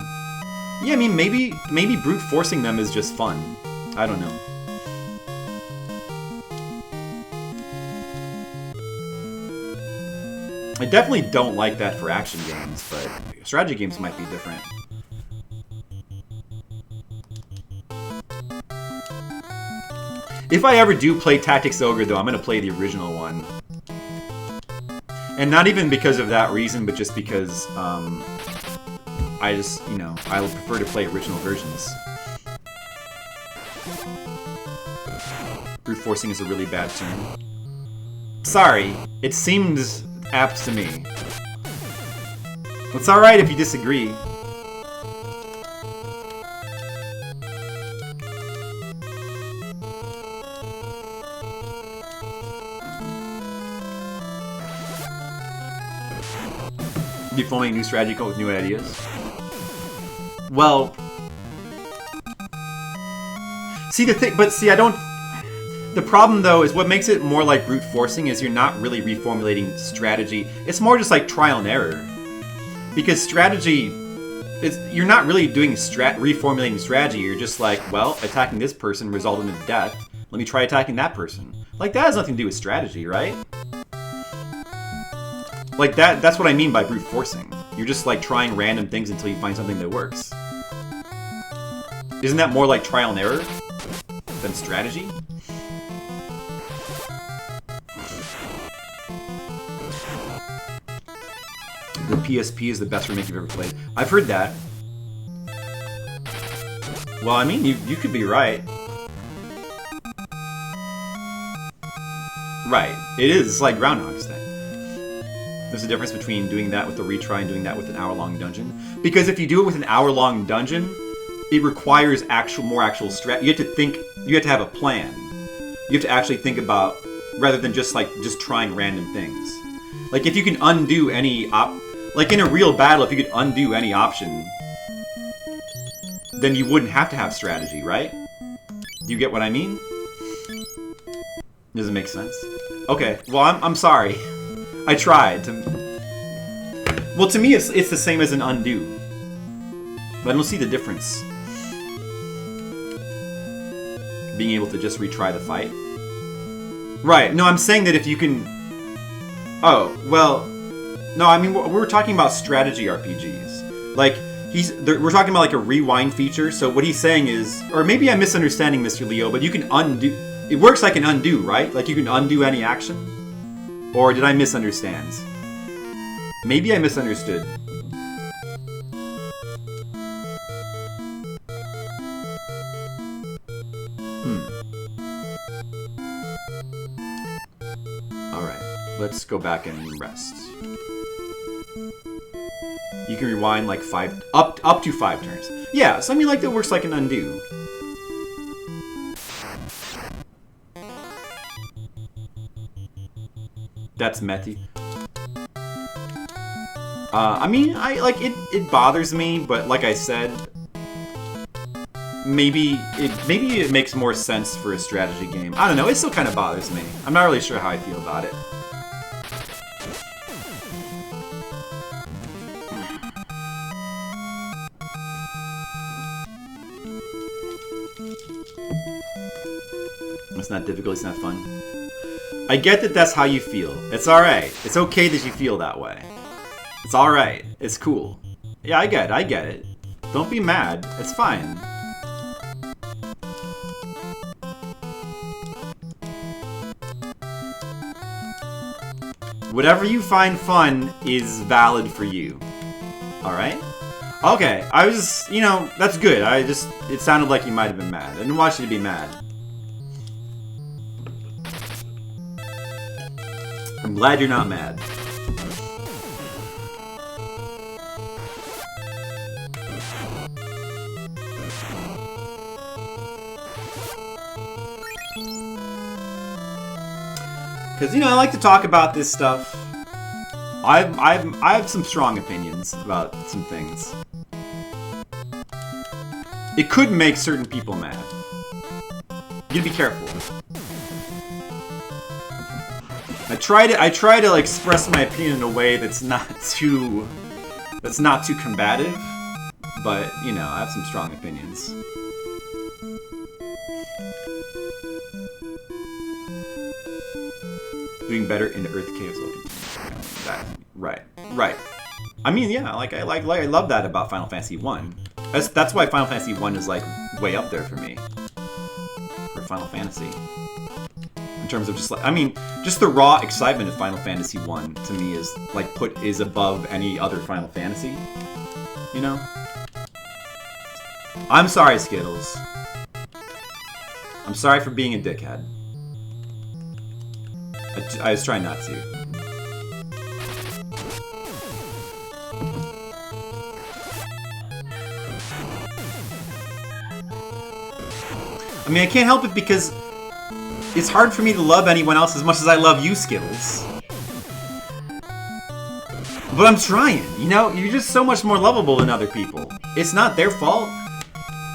Yeah, I mean, maybe brute forcing them is just fun. I don't know. I definitely don't like that for action games, but strategy games might be different. If I ever do play Tactics Ogre, though, I'm going to play the original one. And not even because of that reason, but just because I just, you know, I would prefer to play original versions. Brute forcing is a really bad term. Sorry, it seems apt to me. It's alright if you disagree. Be forming a new strategy code with new ideas. Well, see I don't. The problem though is what makes it more like brute forcing is you're not really reformulating strategy. It's more just like trial and error, because strategy, you're not really doing reformulating strategy. You're just like, well, attacking this person resulted in death. Let me try attacking that person. Like that has nothing to do with strategy, right? Like that's what I mean by brute forcing. You're just like trying random things until you find something that works. Isn't that more like trial and error than strategy? The PSP is the best remake you've ever played. I've heard that. Well, I mean, you could be right. Right. It is. It's like Groundhog's Day. There's a difference between doing that with a retry and doing that with an hour-long dungeon. Because if you do it with an hour-long dungeon, it requires more actual strategy. You have to think. You have to have a plan. You have to actually think about, rather than just trying random things. Like if you can undo any like in a real battle, if you could undo any option, then you wouldn't have to have strategy, right? Do you get what I mean? Does it make sense? Okay. Well, I'm sorry. I tried to. Well, to me, it's the same as an undo, but I don't see the difference. Being able to just retry the fight. Right. No, I'm saying that if you can. Oh well. No, I mean we're talking about strategy RPGs. Like we're talking about like a rewind feature. So what he's saying is, or maybe I'm misunderstanding Mr. Leo, but you can undo. It works like an undo, right? Like you can undo any action. Or did I misunderstand? Maybe I misunderstood. Alright, let's go back and rest. You can rewind like up to 5 turns. Yeah, so I mean like that works like an undo. That's methy. I mean, it bothers me, but like I said, maybe it makes more sense for a strategy game. I don't know, it still kind of bothers me. I'm not really sure how I feel about it. It's not difficult, it's not fun. I get that that's how you feel. It's alright. It's okay that you feel that way. It's alright. It's cool. Yeah, I get it. Don't be mad. It's fine. Whatever you find fun is valid for you. Alright? Okay, I was just, you know, that's good. It sounded like you might have been mad. I didn't want you to be mad. I'm glad you're not mad. Because, you know, I like to talk about this stuff. I have some strong opinions about some things. It could make certain people mad. You gotta be careful. I try to like, express my opinion in a way that's not too combative, but you know, I have some strong opinions. Doing better in the Earth Chaos looking. Right. I mean, yeah, I love that about Final Fantasy 1. That's why Final Fantasy 1 is like way up there for me. For Final Fantasy. In terms of just like, I mean, just the raw excitement of Final Fantasy 1 to me is like is above any other Final Fantasy. You know? I'm sorry, Skittles. I'm sorry for being a dickhead. I was trying not to. I mean, I can't help it because it's hard for me to love anyone else as much as I love you, Skittles. But I'm trying, you know? You're just so much more lovable than other people. It's not their fault.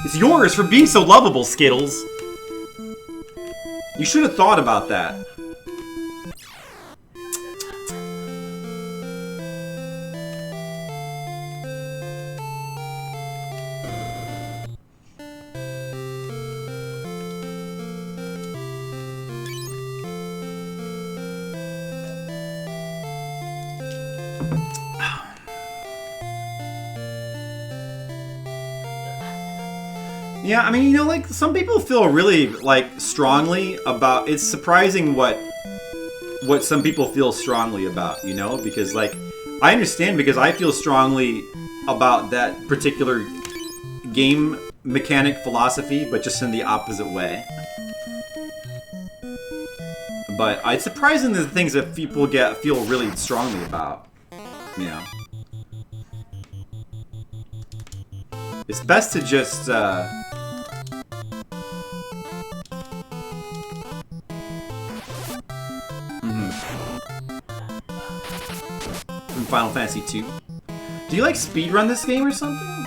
It's yours for being so lovable, Skittles. You should have thought about that. Yeah, I mean, you know, like, some people feel really, like, strongly about... It's surprising what some people feel strongly about, you know? Because, like, I understand because I feel strongly about that particular game mechanic philosophy, but just in the opposite way. But it's surprising the things that people feel really strongly about, you know? It's best to just, From Final Fantasy 2. Do you, like, speedrun this game or something?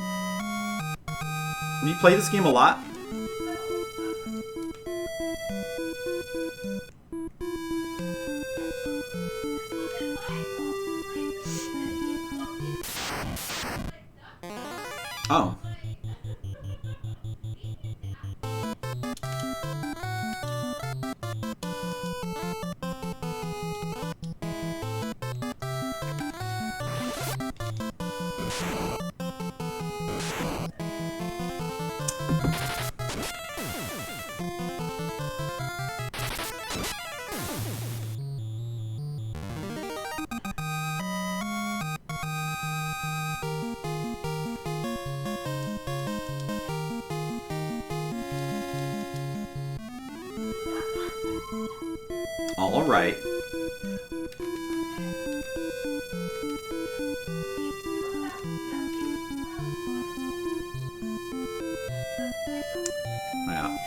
Do you play this game a lot? Oh. All right. Yeah.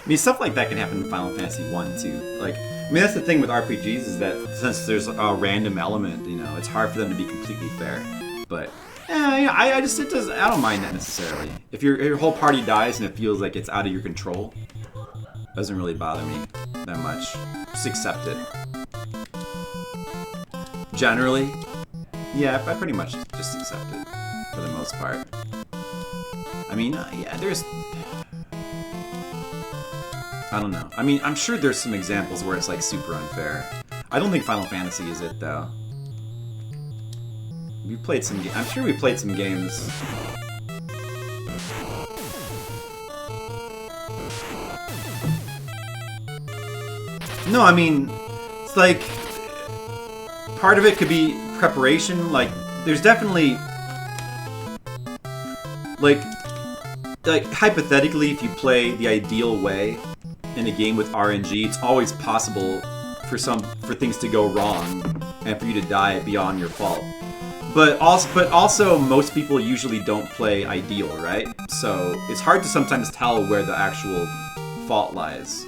I mean, stuff like that can happen in Final Fantasy 1 too. Like, I mean, that's the thing with RPGs is that since there's a random element, you know, it's hard for them to be completely fair. But yeah, I don't mind that necessarily. If your whole party dies and it feels like it's out of your control, it doesn't really bother me that much. Just accept it. Generally, yeah, I pretty much just accept it for the most part. I mean, yeah, there's... I don't know. I mean, I'm sure there's some examples where it's like super unfair. I don't think Final Fantasy is it though. We played some. I'm sure we played some games. No, I mean, it's like part of it could be preparation. Like, there's definitely like hypothetically, if you play the ideal way in a game with RNG, it's always possible for things to go wrong and for you to die beyond your fault. But also, most people usually don't play ideal, right? So it's hard to sometimes tell where the actual fault lies.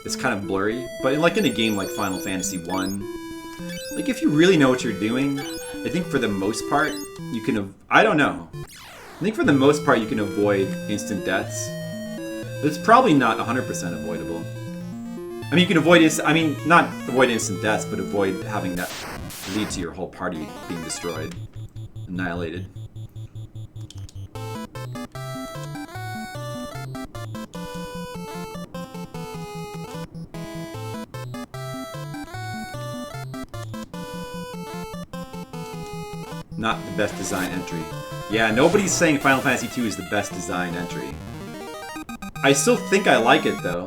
It's kind of blurry. But like in a game like Final Fantasy 1, like if you really know what you're doing, I think for the most part you can. I don't know. I think for the most part you can avoid instant deaths. But it's probably not 100% avoidable. I mean, you can avoid not avoid instant deaths, but avoid having that lead to your whole party being destroyed, annihilated. Not the best design entry. Yeah, nobody's saying Final Fantasy II is the best design entry. I still think I like it, though.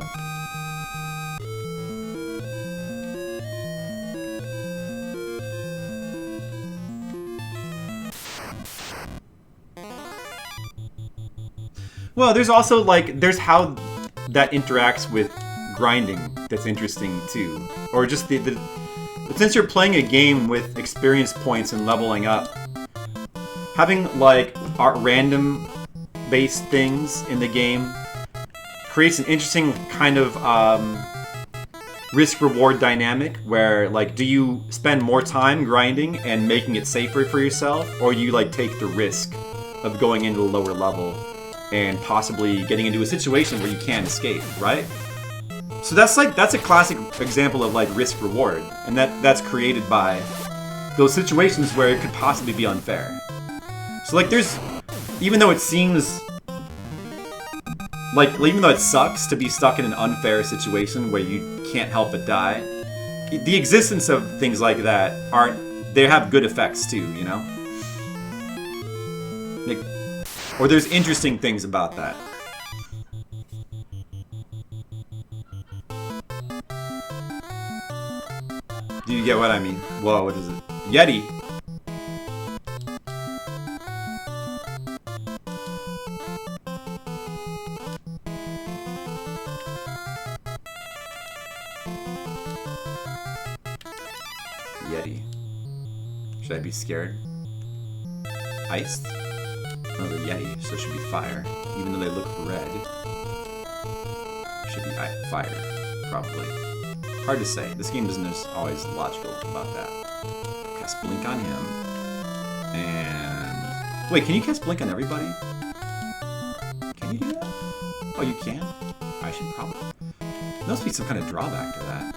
Well, there's also, like, there's how that interacts with grinding that's interesting, too. Or just since you're playing a game with experience points and leveling up, having, like, random-based things in the game creates an interesting kind of risk-reward dynamic where, like, do you spend more time grinding and making it safer for yourself, or you, like, take the risk of going into a lower level and possibly getting into a situation where you can't escape, right? So that's a classic example of like risk reward, and that's created by those situations where it could possibly be unfair. So like even though it seems like, even though it sucks to be stuck in an unfair situation where you can't help but die, the existence of things like that they have good effects too, you know? Like, or there's interesting things about that. Do you get what I mean? Whoa, what is it? Yeti! Yeti. Should I be scared? Iced? No, they're Yeti, so it should be fire. Even though they look red. Should be fire, probably. Hard to say. This game isn't always logical about that. Cast Blink on him. And... wait, can you cast Blink on everybody? Can you do that? Oh, you can? I should probably... there must be some kind of drawback to that.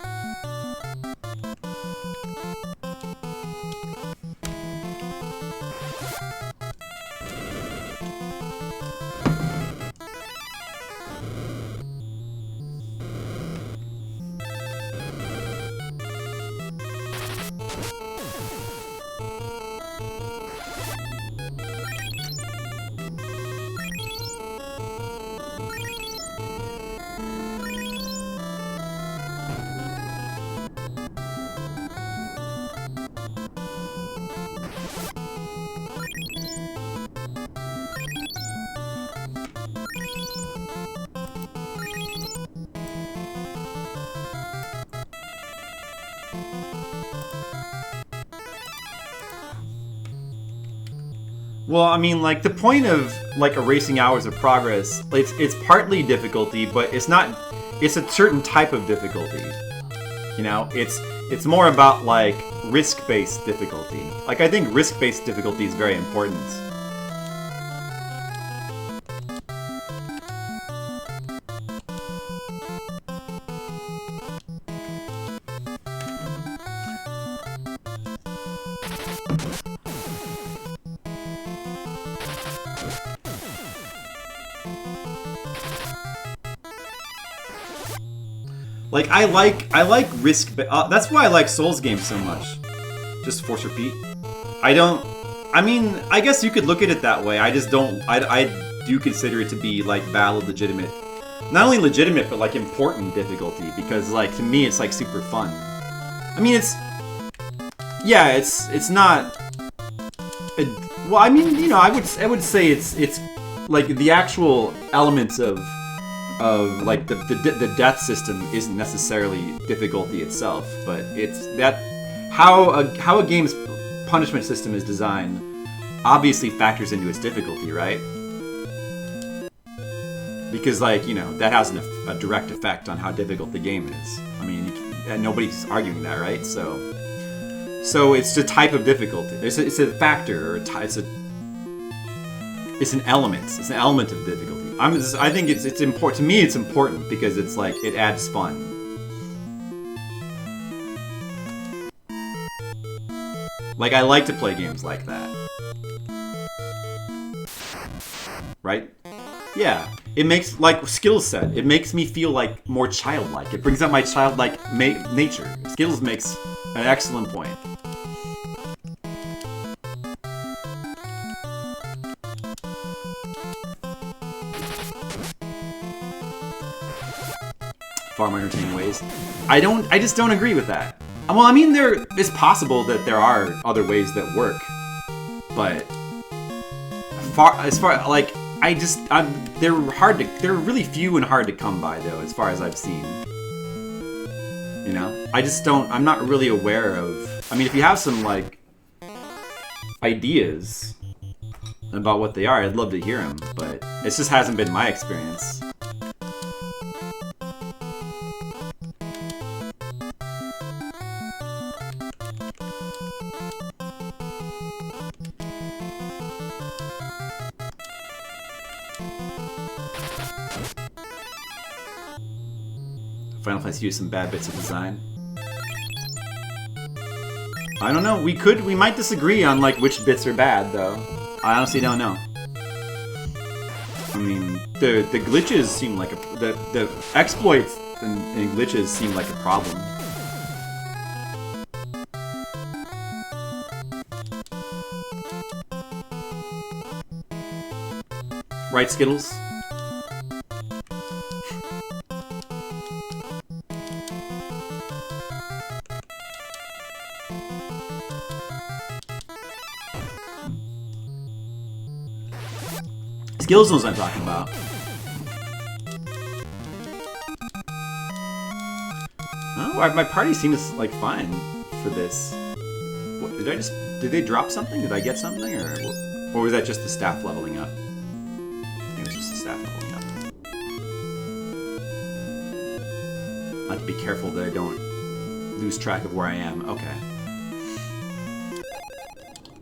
Well, I mean, like, the point of, like, erasing hours of progress, it's partly difficulty, but it's not, it's a certain type of difficulty, you know? It's more about, like, risk-based difficulty. Like, I think risk-based difficulty is very important. Like I like risk. That's why I like Souls games so much. Just force repeat. I mean, I guess you could look at it that way. I just don't. I do consider it to be like valid, legitimate. Not only legitimate, but like important difficulty, because like to me it's like super fun. I mean, it's not. Well, I mean, you know, I would say it's like the actual elements of like the death system isn't necessarily difficulty itself, but it's that how a game's punishment system is designed obviously factors into its difficulty, right? Because, like, you know, that has a direct effect on how difficult the game is. I mean, nobody's arguing that, right? So it's a type of difficulty. It's a factor, or it's an element. It's an element of difficulty. I think it's important. To me, it's important because it's like it adds fun. Like, I like to play games like that. Right? Yeah. It makes, like, skill set. It makes me feel, like, more childlike. It brings out my childlike nature. Skittles makes an excellent point. Far more entertaining ways. I just don't agree with that. Well, I mean, it's possible that there are other ways that work, but they're really few and hard to come by, though, as far as I've seen. You know, I'm not really aware of. I mean, if you have some like ideas about what they are, I'd love to hear them, but it just hasn't been my experience. Final Fantasy used some bad bits of design. I don't know. We might disagree on like which bits are bad, though. I honestly don't know. I mean, the glitches seem like the exploits and glitches seem like a problem. Right, Skittles? Skills knows what I'm talking about. Oh, my party seems like fine for this. What, did they drop something? Did I get something, or was that just the staff leveling up? It was just the staff leveling up. I have to be careful that I don't lose track of where I am. Okay.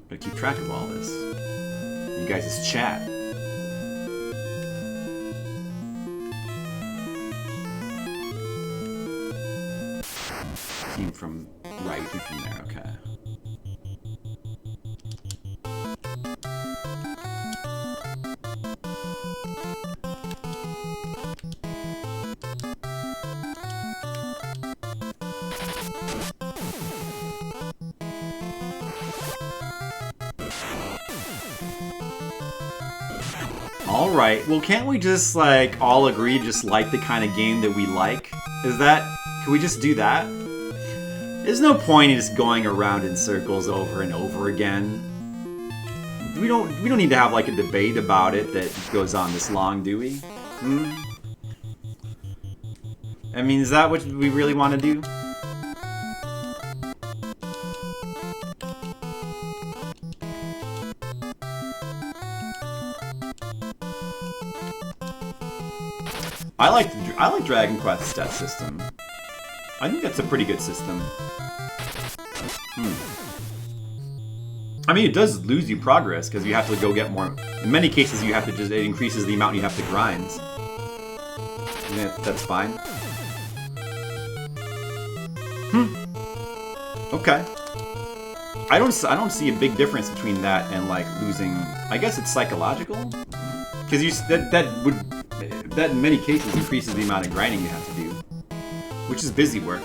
Gotta keep track of all this. You guys' chat. Came from right, came from there, okay. Alright, well can't we just like all agree just like the kind of game that we like? Can we just do that? There's no point in just going around in circles over and over again. We don't need to have like a debate about it that goes on this long, do we? I mean, is that what we really want to do? I like Dragon Quest's death system. I think that's a pretty good system. I mean, it does lose you progress because you have to go get more. In many cases, you have to it increases the amount you have to grind. Yeah, that's fine. Okay. I don't see a big difference between that and like losing. I guess it's psychological, because that in many cases increases the amount of grinding you have to do. which is busy work.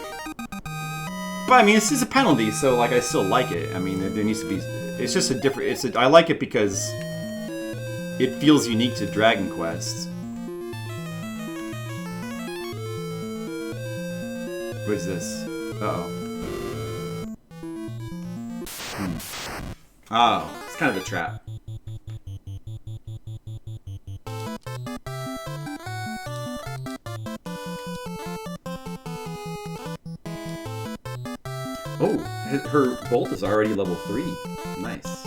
But I mean, this is a penalty, so like I still like it. I mean, there needs to be. It's just a different. I like it because it feels unique to Dragon Quest. What is this? Uh-oh. Oh, it's kind of a trap. Oh, her bolt is already level 3. Nice.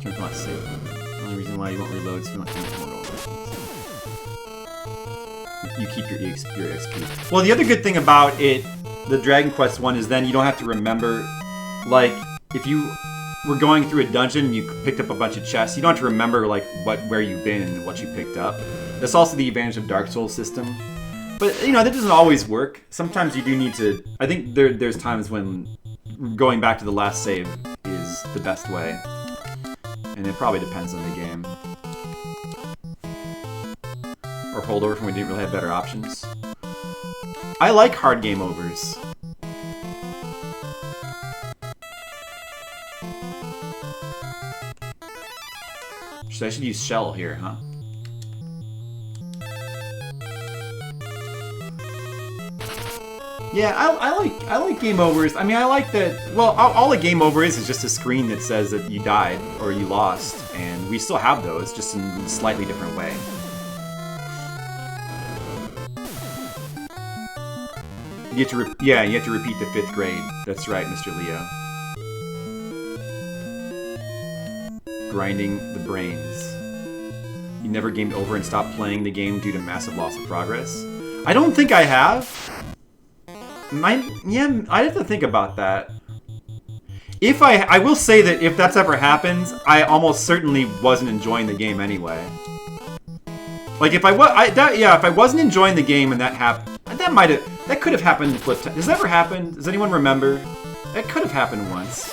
Turn on save. The only reason why you won't reload is if you want to more over. You keep your XP. Well, the other good thing about it, the Dragon Quest one, is then you don't have to remember, like, if you were going through a dungeon and you picked up a bunch of chests, you don't have to remember, like, where you've been and what you picked up. That's also the advantage of Dark Souls system. But, you know, that doesn't always work. Sometimes you do need to... I think there's times when going back to the last save is the best way. And it probably depends on the game. Or hold over when we didn't really have better options. I like hard game overs. I should use Shell here, huh? Yeah, I like game overs. I mean, I like that. Well, all a game over is just a screen that says that you died or you lost, and we still have those, just in a slightly different way. You have to you have to repeat the 5th grade. That's right, Mr. Leo. Grinding the brains. You never gamed over and stopped playing the game due to massive loss of progress? I don't think I have. Yeah, I'd have to think about that. If I will say that if that's ever happened, I almost certainly wasn't enjoying the game anyway. Like if I wasn't enjoying the game and that happened, that could have happened in Fliptendo. Has that ever happened? Does anyone remember? That could have happened once.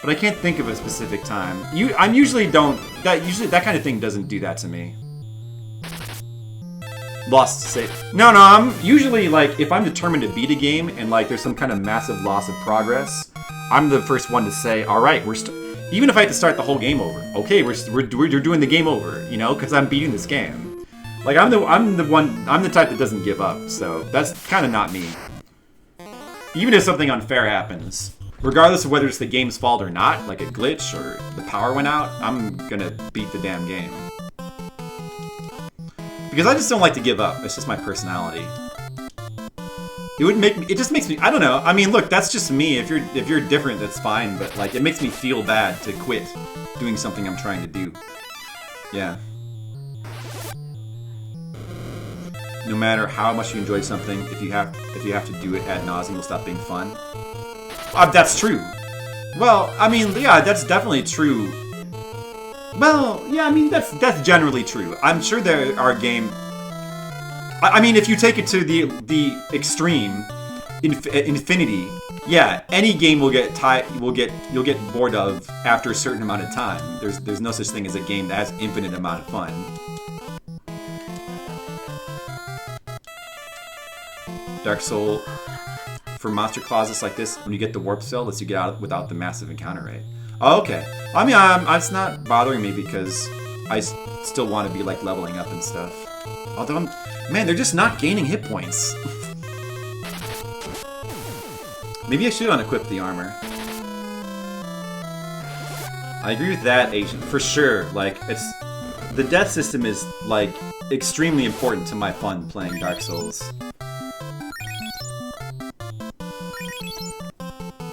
But I can't think of a specific time. That kind of thing doesn't do that to me. Lost save. No, I'm usually like, if I'm determined to beat a game and like there's some kind of massive loss of progress, I'm the first one to say, all right, even if I have to start the whole game over, okay, we're doing the game over, you know, because I'm beating this game. Like I'm the type that doesn't give up. So that's kind of not me. Even if something unfair happens. Regardless of whether it's the game's fault or not, like a glitch or the power went out, I'm gonna beat the damn game. Because I just don't like to give up. It's just my personality. It just makes me, I don't know. I mean, look, that's just me. If you're different, that's fine, but like it makes me feel bad to quit doing something I'm trying to do. Yeah. No matter how much you enjoy something, if you have to do it ad nauseum, it'll stop being fun. That's true. Well, I mean, yeah, that's definitely true. Well, yeah, I mean, that's generally true. I'm sure there are games... I mean, if you take it to the extreme, infinity, yeah, any game you'll get bored of after a certain amount of time. There's no such thing as a game that has infinite amount of fun. Dark Soul... For monster clauses like this, when you get the warp cell, lets you get out without the massive encounter rate. Oh, okay. I mean, it's not bothering me because I still want to be like leveling up and stuff. Although, man, they're just not gaining hit points. Maybe I should unequip the armor. I agree with that, Agent, for sure. Like, the death system is like extremely important to my fun playing Dark Souls.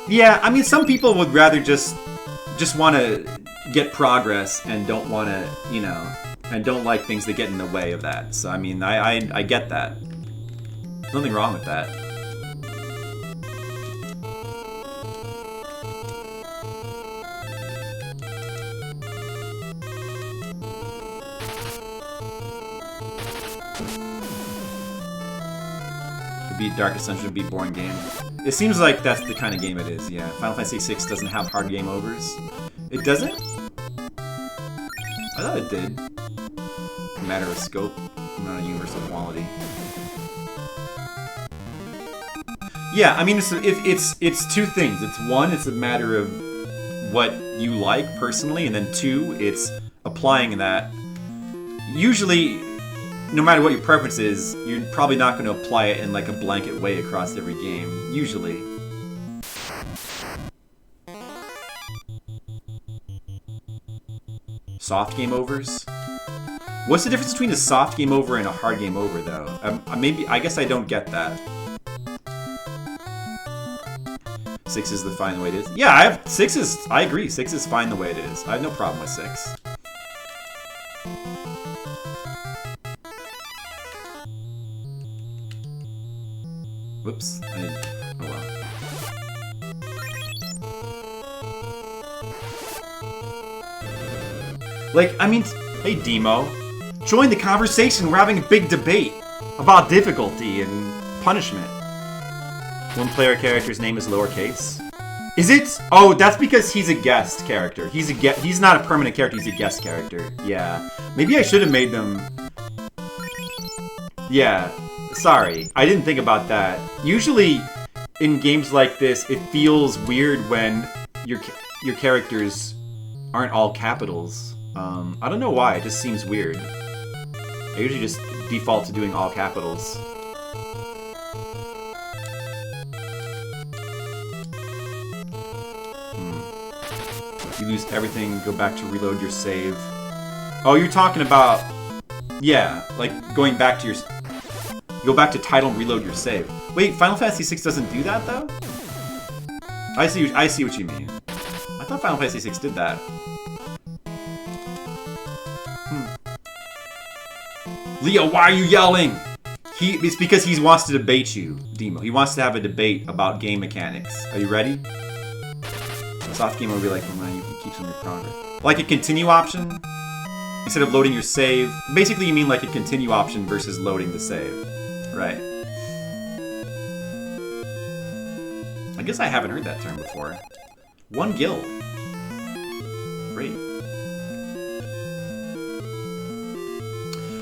Yeah, I mean, some people would rather just want to get progress and don't want to, you know, and don't like things that get in the way of that. So, I mean, I get that. There's nothing wrong with that. Could be Darkest Dungeon, would be a boring game. It seems like that's the kind of game it is, yeah. Final Fantasy VI doesn't have hard game overs. It doesn't? I thought it did. A matter of scope, not a universal quality. Yeah, I mean, it's two things. It's one, it's a matter of what you like personally, and then two, it's applying that. Usually, no matter what your preference is, you're probably not going to apply it in like a blanket way across every game. Usually. Soft game overs? What's the difference between a soft game over and a hard game over, though? I guess I don't get that. 6 is fine the way it is. Yeah, I agree. 6 is fine the way it is. I have no problem with 6. Whoops. Oh well. Like, I mean, hey Demo. Join the conversation. We're having a big debate about difficulty and punishment. One player character's name is lowercase. Is it? Oh, that's because he's a guest character. He's not a permanent character, he's a guest character. Yeah. Maybe I should have made them... Yeah. Sorry. I didn't think about that. Usually, in games like this, it feels weird when your characters aren't all capitals. I don't know why, it just seems weird. I usually just default to doing all capitals. You lose everything, go back to reload your save. Oh, you're talking about... Yeah, like going back to your... Go back to title and reload your save. Wait, Final Fantasy VI doesn't do that, though? I see what you mean. I thought Final Fantasy VI did that. Leo, why are you yelling? It's because he wants to debate you, Demo. He wants to have a debate about game mechanics. Are you ready? Soft game will be like, well, you keep some of your progress. Like a continue option? Instead of loading your save. Basically, you mean like a continue option versus loading the save. Right. I guess I haven't heard that term before. 1 guild. Great.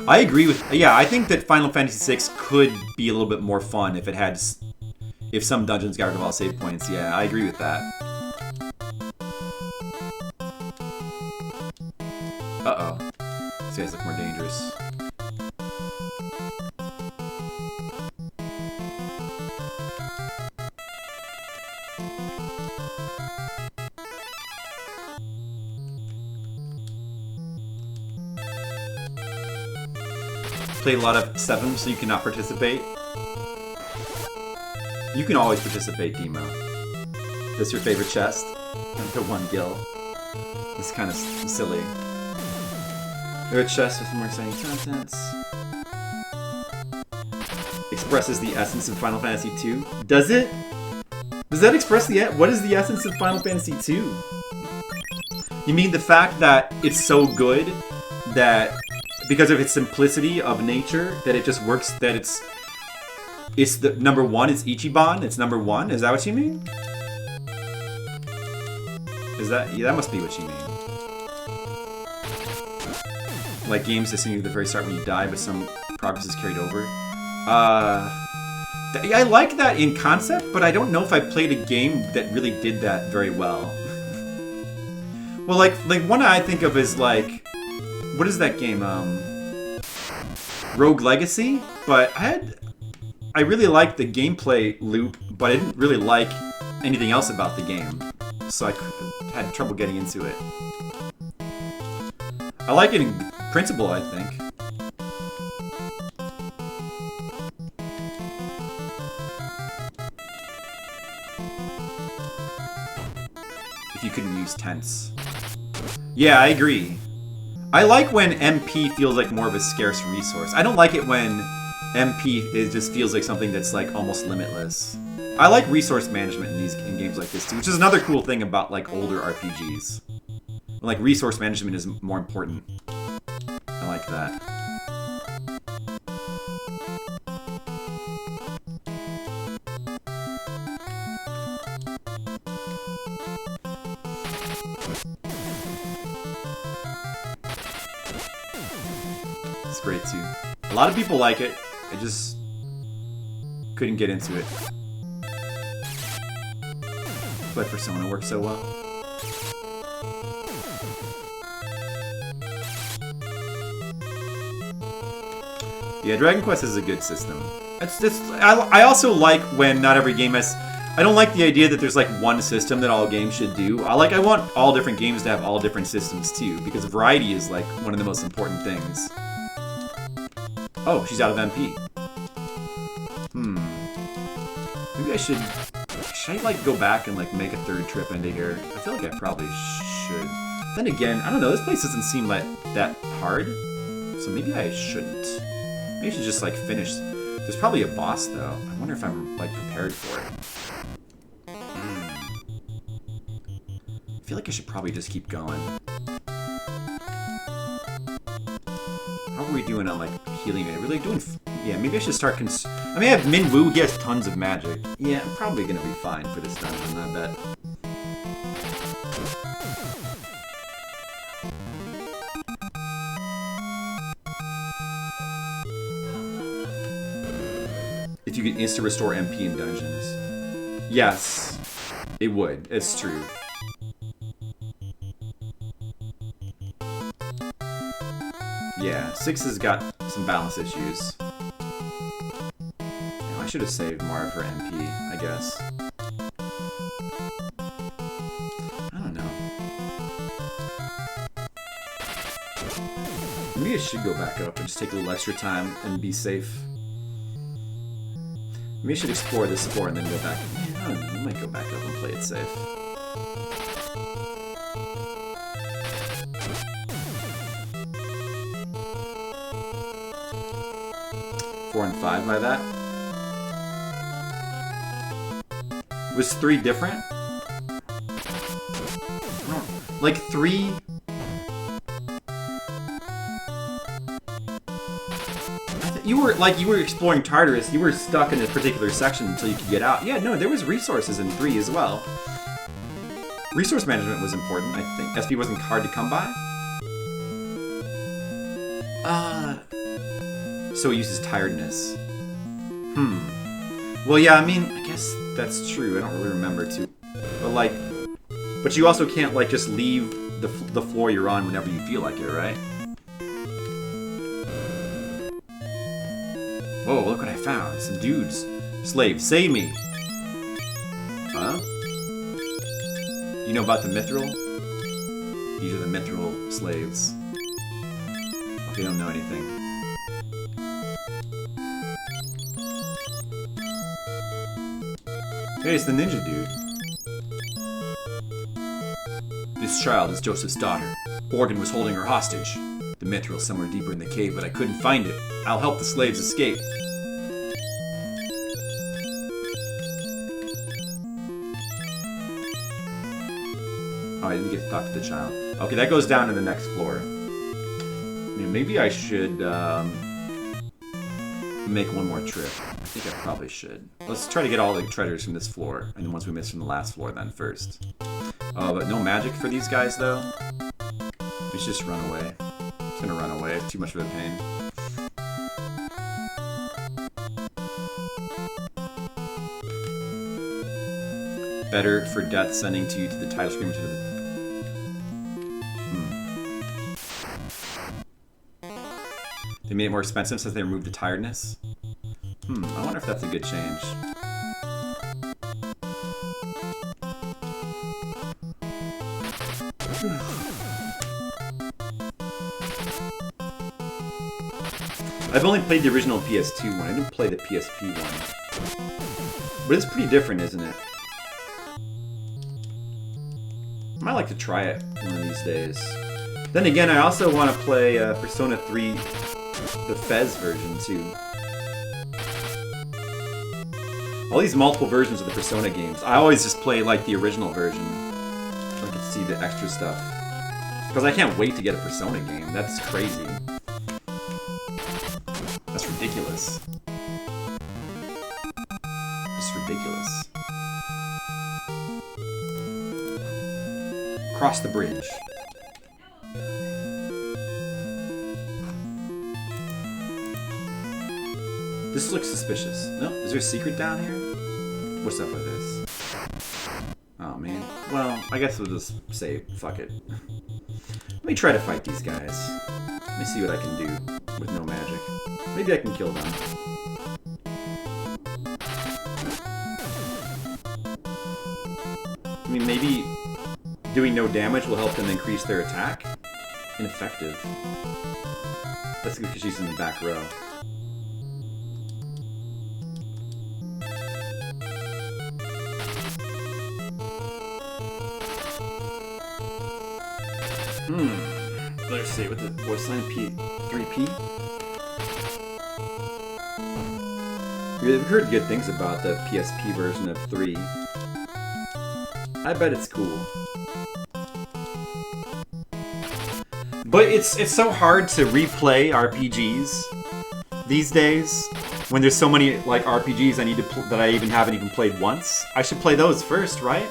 I agree with... Yeah, I think that Final Fantasy VI could be a little bit more fun if it had... If some dungeons got rid of all save points. Yeah, I agree with that. Uh-oh. These guys look more dangerous. Played a lot of 7, so you cannot participate. You can always participate, Demo. That's your favorite chest? The 1 gil. This is kind of silly. Favorite chest with more exciting contents. Expresses the essence of Final Fantasy II. Does it? Does that express what is the essence of Final Fantasy II? You mean the fact that it's so good that because of its simplicity of nature, that it just works, that it's the number 1, it's Ichiban, it's number 1? Is that what you mean? Is that... Yeah, that must be what you mean. Like games that seem at the very start when you die, but some progress is carried over. I like that in concept, but I don't know if I played a game that really did that very well. Well, like one I think of is like... What is that game? Rogue Legacy? But I really liked the gameplay loop, but I didn't really like anything else about the game. So I had trouble getting into it. I like it in principle, I think. If you couldn't use tense. Yeah, I agree. I like when MP feels like more of a scarce resource. I don't like it when MP just feels like something that's like almost limitless. I like resource management in games like this too, which is another cool thing about like older RPGs. Like resource management is more important. I like that. great too. A lot of people like it. I just couldn't get into it. But Persona works so well. Yeah, Dragon Quest is a good system. I also like when not every game has... I don't like the idea that there's like one system that all games should do. I want all different games to have all different systems too, because variety is like one of the most important things. Oh, she's out of MP. Maybe I should I like go back and like make a third trip into here? I feel like I probably should. Then again, I don't know, this place doesn't seem like that hard. So maybe I shouldn't. Maybe I should just like finish. There's probably a boss though. I wonder if I'm like prepared for it. I feel like I should probably just keep going. How are we doing on like healing? Are we like doing? Yeah, maybe I should start. I mean, I have Minwoo. He has tons of magic. Yeah, I'm probably gonna be fine for this dungeon. I bet. If you could insta restore MP in dungeons, yes, it would. It's true. Yeah, 6 has got some balance issues. I should have saved more of her MP, I guess. I don't know. Maybe I should go back up and just take a little extra time and be safe. Maybe I should explore this floor and then go back. I don't know, I might go back up and play it safe. Four and 5 by that. Was 3 different? Like 3... You were exploring Tartarus, you were stuck in a particular section until you could get out. Yeah, no, there was resources in 3 as well. Resource management was important, I think. SP wasn't hard to come by. So it uses tiredness. Well, yeah, I mean, I guess that's true. I don't really remember too. But you also can't, like, just leave the floor you're on whenever you feel like it, right? Whoa, look what I found. Some dudes. Slave, save me! Huh? You know about the Mithril? These are the Mithril slaves. Okay, don't know anything. Hey, it's the ninja dude. This child is Joseph's daughter. Morgan was holding her hostage. The Mithril's somewhere deeper in the cave, but I couldn't find it. I'll help the slaves escape. Oh, I didn't get to talk to the child. Okay, that goes down to the next floor. I mean, maybe I should make one more trip. I think I probably should. Let's try to get all the treasures from this floor, and the ones we missed from the last floor then first. But no magic for these guys, though. Let's just run away. It's gonna run away. It's too much of a pain. Better for death sending to you to the title screen to the... They made it more expensive since they removed the tiredness. I wonder if that's a good change. I've only played the original PS2 one. I didn't play the PSP one. But it's pretty different, isn't it? I might like to try it one of these days. Then again, I also want to play Persona 3, the Fez version, too. All these multiple versions of the Persona games. I always just play, like, the original version, so I can see the extra stuff. Because I can't wait to get a Persona game. That's crazy. That's ridiculous. Just ridiculous. Cross the bridge. This looks suspicious. No? Is there a secret down here? What's up with this? Oh, man. Well, I guess we'll just say, fuck it. Let me try to fight these guys. Let me see what I can do with no magic. Maybe I can kill them. I mean, maybe doing no damage will help them increase their attack? Ineffective. That's because she's in the back row. Let's see, with the voice line P3P? We've heard good things about the PSP version of 3. I bet it's cool. But it's so hard to replay RPGs these days when there's so many like RPGs I need to that I even haven't even played once. I should play those first, right?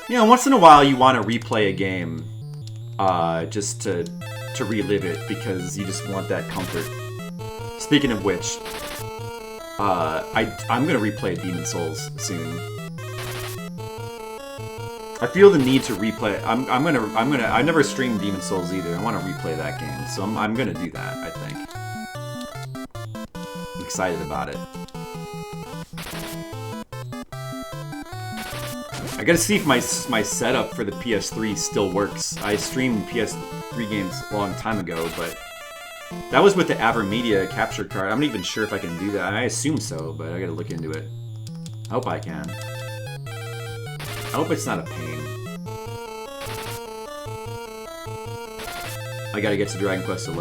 You know, once in a while you want to replay a game just to relive it because you just want that comfort. Speaking of which, I'm gonna replay Demon Souls soon. I feel the need to replay. I never streamed Demon Souls either. I want to replay that game, so I'm gonna do that. I think. I'm excited about it. I gotta see if my setup for the PS3 still works. I streamed PS3 games a long time ago, but that was with the AverMedia capture card. I'm not even sure if I can do that. I assume so, but I gotta look into it. I hope I can. I hope it's not a pain. I gotta get to Dragon Quest XI.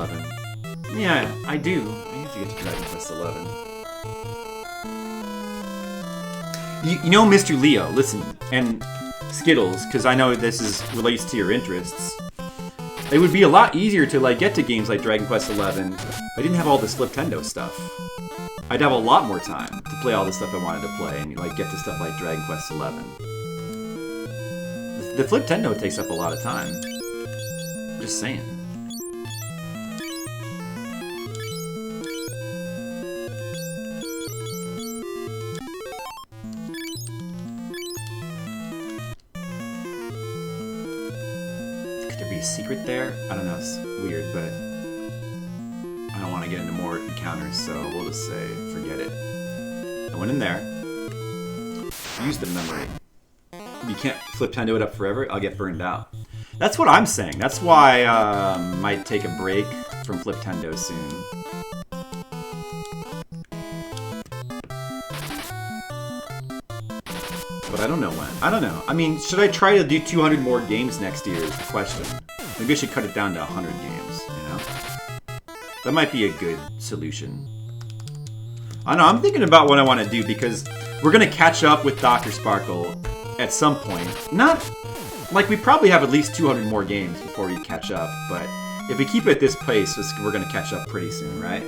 Yeah, I do. I have to get to Dragon Quest XI. You know, Mr. Leo, listen, and Skittles, because I know this relates to your interests. It would be a lot easier to like get to games like Dragon Quest XI if I didn't have all this Fliptendo stuff. I'd have a lot more time to play all the stuff I wanted to play and like get to stuff like Dragon Quest XI. The Fliptendo takes up a lot of time. Just saying. Could there be a secret there? I don't know, it's weird, but I don't want to get into more encounters, so we'll just say, forget it. I went in there, used the memory. You can't Fliptendo it up forever, I'll get burned out. That's what I'm saying. That's why I might take a break from Fliptendo soon. But I don't know when. I don't know. I mean, should I try to do 200 more games next year is the question. Maybe I should cut it down to 100 games, you know? That might be a good solution. I don't know, I'm thinking about what I want to do because we're going to catch up with Dr. Sparkle at some point. Not, like, we probably have at least 200 more games before we catch up, but if we keep it at this pace, we're going to catch up pretty soon, right?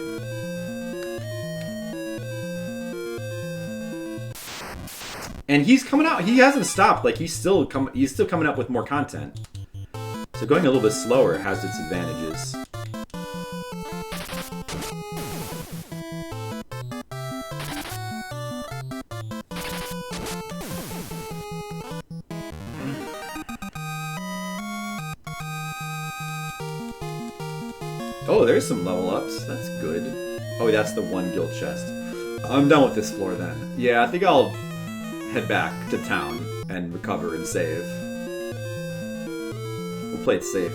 And he's coming out, he hasn't stopped, like, he's still coming up with more content. So going a little bit slower has its advantages. Oh, there's some level ups. That's good. Oh, that's the one guild chest. I'm done with this floor then. Yeah, I think I'll head back to town and recover and save. We'll play it safe.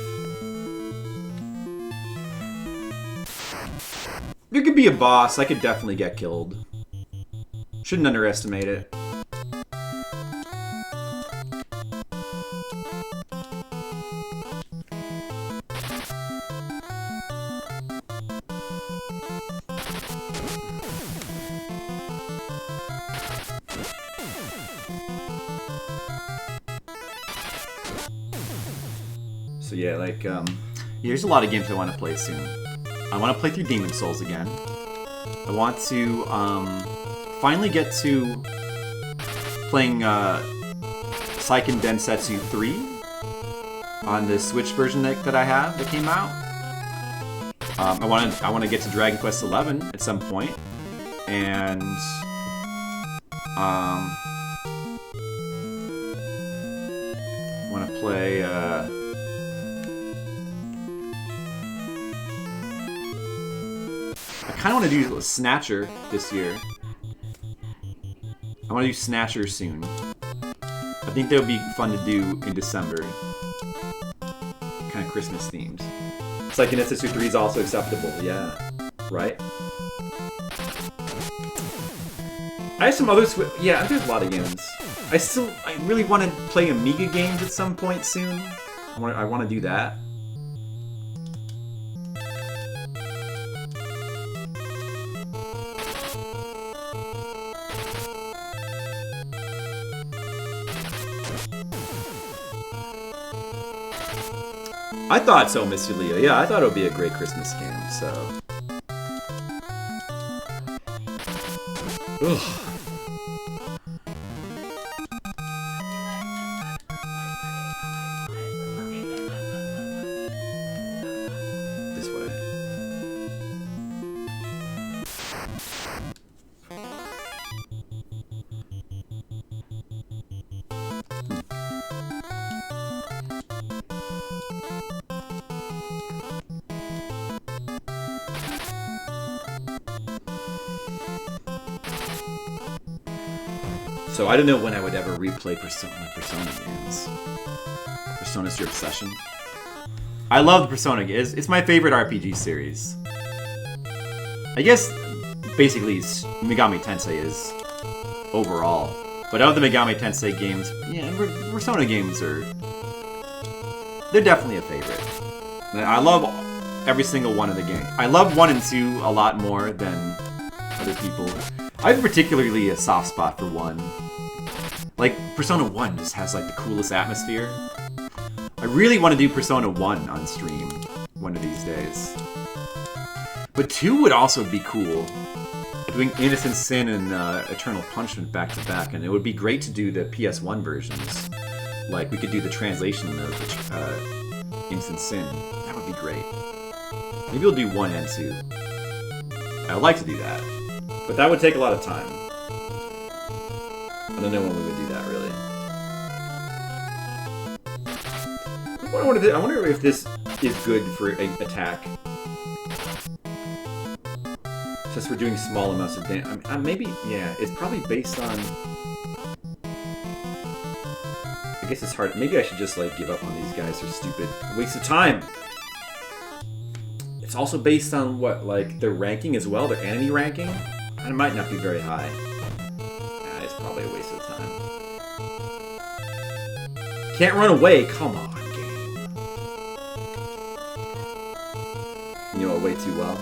There could be a boss. I could definitely get killed. Shouldn't underestimate it. So yeah, like, there's a lot of games I want to play soon. I want to play through Demon Souls again. I want to, finally get to playing, Seiken Densetsu 3 on the Switch version that I have that came out. I want to get to Dragon Quest XI at some point. and want to play. I kind of want to do Snatcher this year. I want to do Snatcher soon. I think that would be fun to do in December. Kind of Christmas themed. Psychic Sister 3 is also acceptable, yeah. Right? I have some other yeah, there's a lot of games. I really want to play Amiga games at some point soon. I want to do that. I thought so, Miss Yulia. Yeah, I thought it would be a great Christmas game, so. Ugh. This way. So I don't know when I would ever replay Persona games. Persona's your obsession. I love the Persona games. It's my favorite RPG series. I guess basically Megami Tensei is overall. But of the Megami Tensei games, yeah, Persona games are... They're definitely a favorite. I love every single one of the games. I love 1 and 2 a lot more than other people. I have particularly a soft spot for 1. Like, Persona 1 just has, like, the coolest atmosphere. I really want to do Persona 1 on stream one of these days. But 2 would also be cool. Doing Innocent Sin and Eternal Punishment back to back, and it would be great to do the PS1 versions. Like, we could do the translation of Innocent Sin. That would be great. Maybe we'll do 1 and 2. I would like to do that. But that would take a lot of time. I don't know when we would do that, really. I wonder if this is good for attack. Since we're doing small amounts of damage. Maybe, yeah, it's probably based on... I guess it's hard. Maybe I should just, like, give up on these guys. They're stupid. Waste of time! It's also based on, what, like, their ranking as well? Their enemy ranking? It might not be very high. It's probably a waste of time. Can't run away! Come on, game. You know it way too well.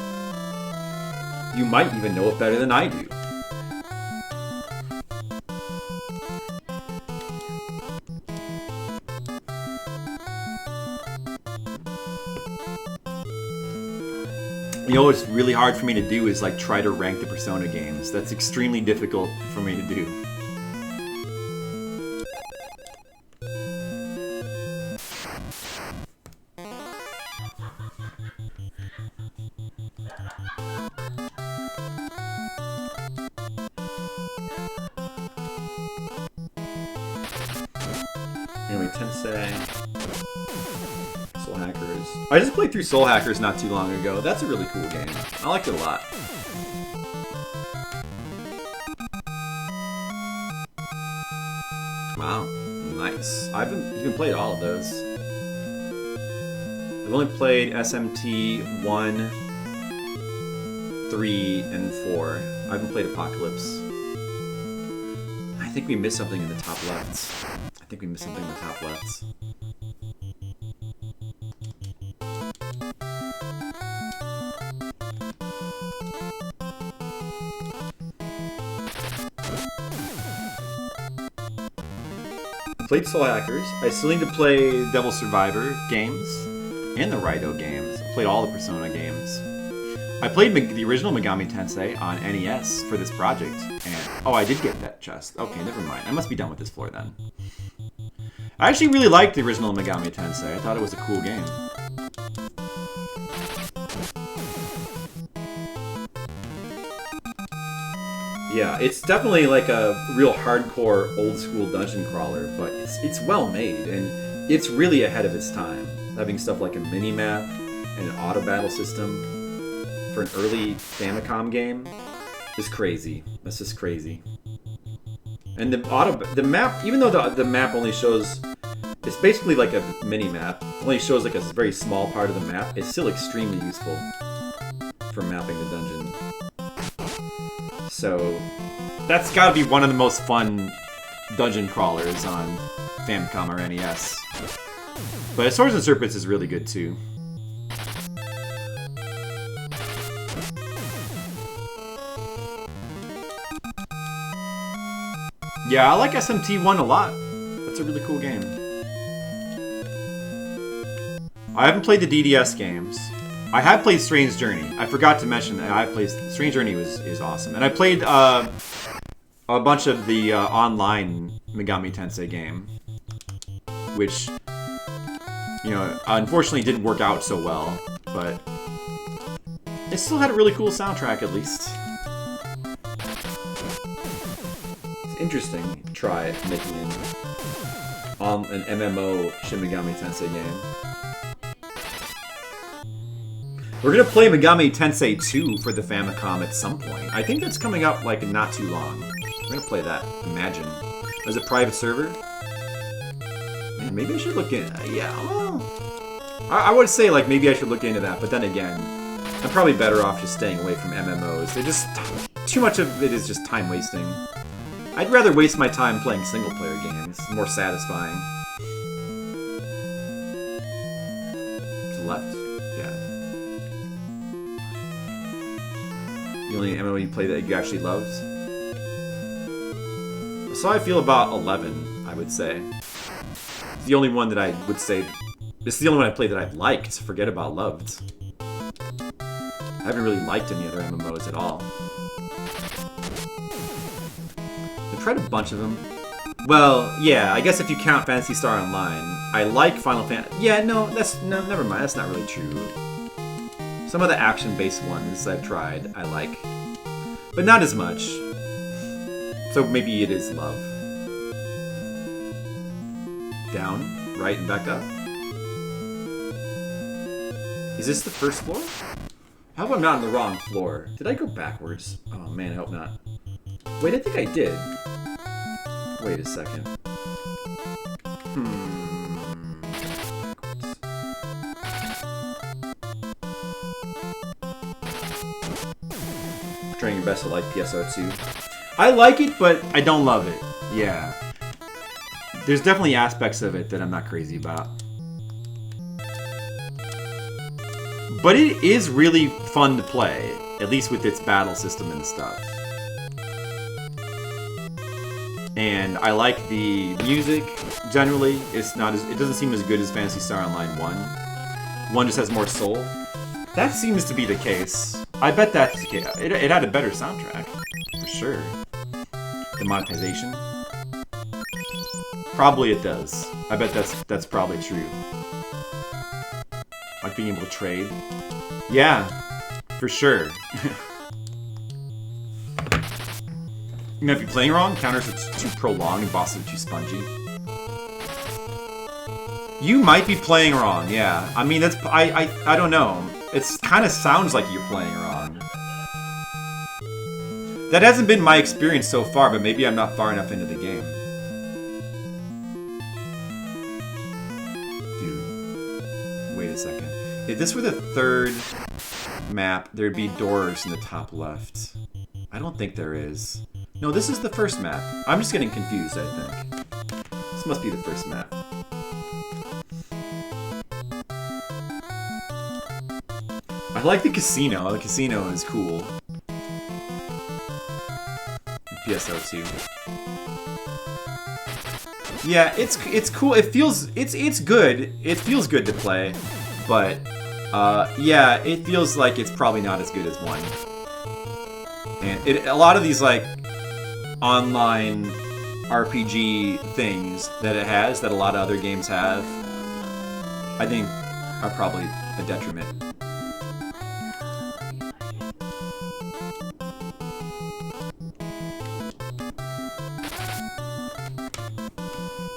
You might even know it better than I do. You know what's really hard for me to do is like try to rank the Persona games. That's extremely difficult for me to do. Anyway, Tensei, Soul Hackers. I just played through Soul Hackers not too long ago. That's a really cool game. I liked it a lot. Wow, nice. I haven't even played all of those. I've only played SMT 1, 3, and 4. I haven't played Apocalypse. I think we missed something in the top lefts. Played Soul Hackers. I still need to play Devil Survivor games and the Raito games. I played all the Persona games. I played the original Megami Tensei on NES for this project, and oh, I did get that chest. Okay, never mind. I must be done with this floor then. I actually really liked the original Megami Tensei. I thought it was a cool game. Yeah, it's definitely like a real hardcore old school dungeon crawler, but it's well made and it's really ahead of its time. Having stuff like a mini map and an auto battle system for an early Famicom game is crazy. That's just crazy. And the map, even though the map only shows, it's basically like a mini map, only shows like a very small part of the map. It's still extremely useful for mapping the dungeon. So that's got to be one of the most fun dungeon crawlers on Famicom or NES. But Swords and Serpents is really good too. Yeah, I like SMT1 a lot. That's a really cool game. I haven't played the DDS games. I have played Strange Journey. I forgot to mention that I played Strange Journey is awesome, and I played a bunch of the online Megami Tensei game, which unfortunately didn't work out so well, but it still had a really cool soundtrack at least. It's interesting to try making an MMO Shin Megami Tensei game. We're gonna play Megami Tensei 2 for the Famicom at some point. I think that's coming up like not too long. We're gonna play that, imagine. As a private server? Man, maybe I should look in. Yeah, well, I would say like maybe I should look into that, but then again, I'm probably better off just staying away from MMOs. They're just, too much of it is just time wasting. I'd rather waste my time playing single player games. More satisfying. To the left? The only MMO you play that you actually loved? That's how I feel about 11, I would say. It's the only one that I would say... It's the only one I played that I've liked. Forget about loved. I haven't really liked any other MMOs at all. I've tried a bunch of them. Well, yeah, I guess if you count Phantasy Star Online. I like Final Fantasy... Yeah, no, never mind. That's not really true. Some of the action-based ones I've tried, I like. But not as much. So maybe it is love. Down, right, and back up. Is this the first floor? How about I'm not on the wrong floor? Did I go backwards? Oh man, I hope not. Wait, I think I did. Wait a second. Trying your best to like PSO2. I like it, but I don't love it. Yeah. There's definitely aspects of it that I'm not crazy about. But it is really fun to play, at least with its battle system and stuff. And I like the music generally. It doesn't seem as good as Phantasy Star Online 1. 1 just has more soul. That seems to be the case. I bet that's the case. It had a better soundtrack, for sure. The monetization? Probably it does. I bet that's probably true. Like being able to trade. Yeah, for sure. If you're playing wrong, counters are too prolonged and bosses are too spongy. You might be playing wrong, yeah. I mean, I don't know. It kind of sounds like you're playing wrong. That hasn't been my experience so far, but maybe I'm not far enough into the game. Dude, wait a second. If this were the third map, there'd be doors in the top left. I don't think there is. No, this is the first map. I'm just getting confused, I think. This must be the first map. I like the casino. The casino is cool. PSO2. Yeah, it's cool. It feels it's good. It feels good to play, but yeah, it feels like it's probably not as good as 1. And a lot of these like online RPG things that it has that a lot of other games have, I think are probably a detriment.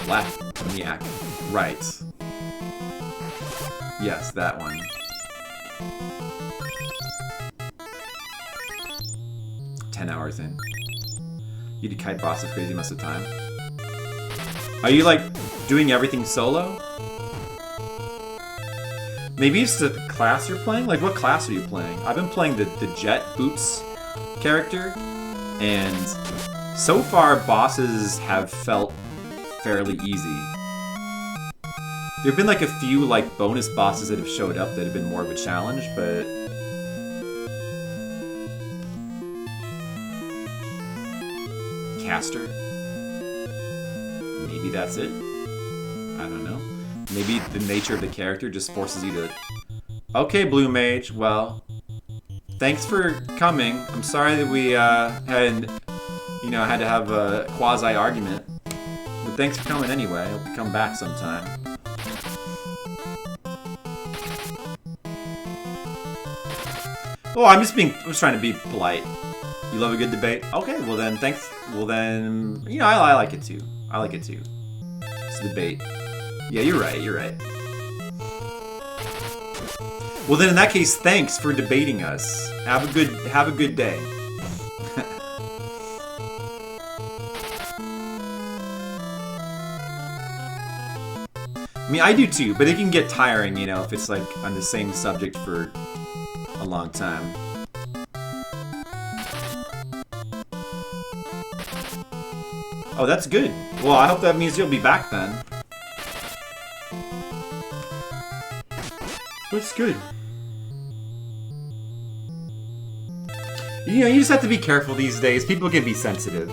Black Maniac. Right. Yes, that one. $10 in. You did kite boss a crazy amount of time. Are you like doing everything solo? Maybe it's the class you're playing? Like what class are you playing? I've been playing the Jet Boots character, and so far bosses have felt fairly easy. There have been like a few like bonus bosses that have showed up that have been more of a challenge, but Caster? Maybe that's it? I don't know. Maybe the nature of the character just forces you to... Okay, Blue Mage, well, thanks for coming. I'm sorry that we had to have a quasi-argument. But thanks for coming anyway. I hope you come back sometime. Oh, I'm just trying to be polite. You love a good debate? Okay, well then, thanks. Well then, I like it too. I like it too. It's a debate. Yeah, you're right. Well then, in that case, thanks for debating us. Have a good day. I mean, I do too, but it can get tiring, if it's like on the same subject for a long time. Oh, that's good. Well, I hope that means you'll be back then. That's good. You just have to be careful these days. People can be sensitive.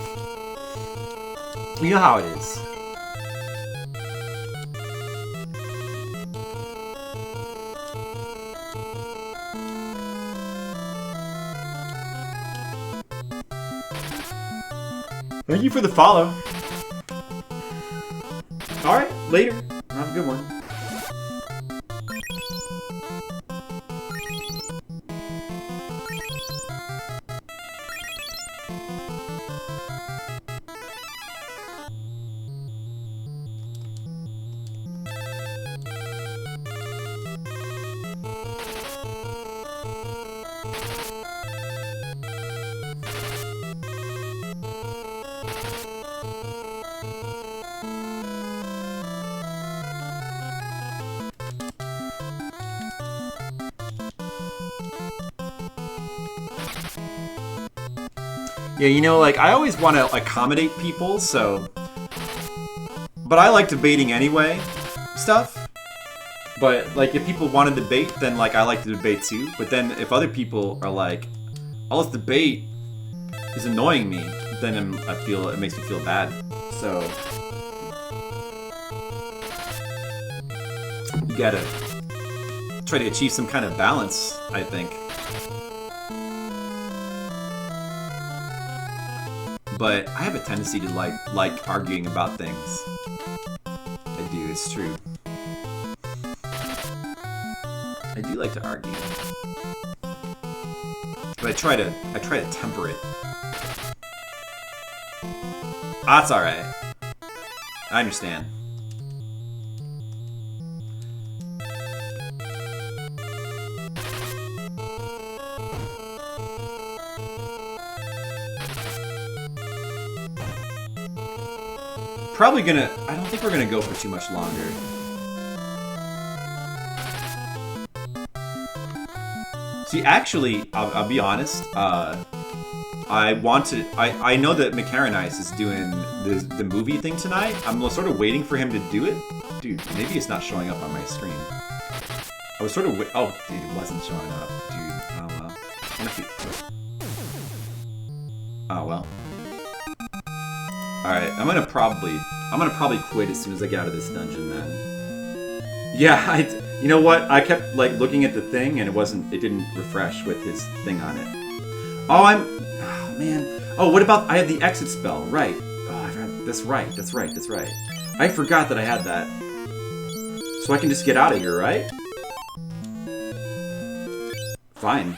You know how it is. Thank you for the follow. Alright, later. Have a good one. Yeah, like, I always want to accommodate people, so... But I like debating anyway, stuff. But, like, if people want to debate, then, like, I like to debate too. But then if other people are like, all this debate is annoying me, then it makes me feel bad. So... You gotta try to achieve some kind of balance, I think. But I have a tendency to like arguing about things. I do, it's true. I do like to argue. But I try to temper it. That's alright. I understand. I don't think we're gonna go for too much longer. See, actually, I'll be honest, I know that McCaranice is doing the movie thing tonight. I'm sort of waiting for him to do it. Dude, maybe it's not showing up on my screen. I was sort of oh, dude, it wasn't showing up. Dude, oh well. Oh well. Alright, I'm gonna probably quit as soon as I get out of this dungeon then. Yeah, you know what? I kept looking at the thing and it didn't refresh with his thing on it. Oh man. Oh, what about, I have the exit spell, right. Oh, that's right. I forgot that I had that. So I can just get out of here, right? Fine.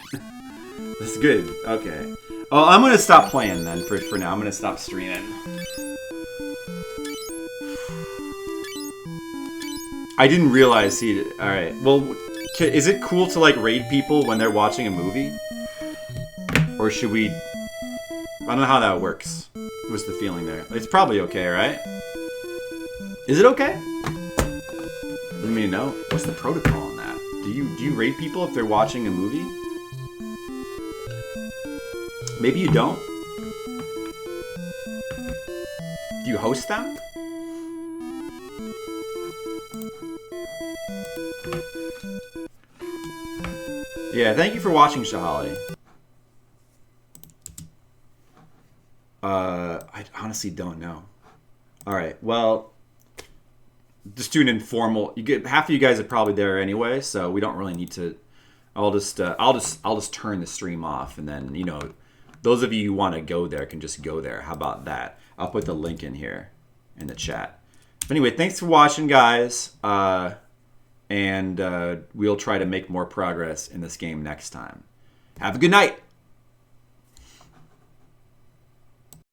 That's good, okay. Oh, I'm gonna stop playing then for now. I'm gonna stop streaming. I didn't realize he. All right. Well, is it cool to like raid people when they're watching a movie, or should we? I don't know how that works. What's the feeling there? It's probably okay, right? Is it okay? Let me know. What's the protocol on that? Do you raid people if they're watching a movie? Maybe you don't. Do you host them? Yeah, thank you for watching, Shahali. I honestly don't know. All right, well, just do an informal. You get half of you guys are probably there anyway, so we don't really need to. I'll just turn the stream off, and then those of you who want to go there can just go there. How about that? I'll put the link in here in the chat. But anyway, thanks for watching, guys. And we'll try to make more progress in this game next time. Have a good night.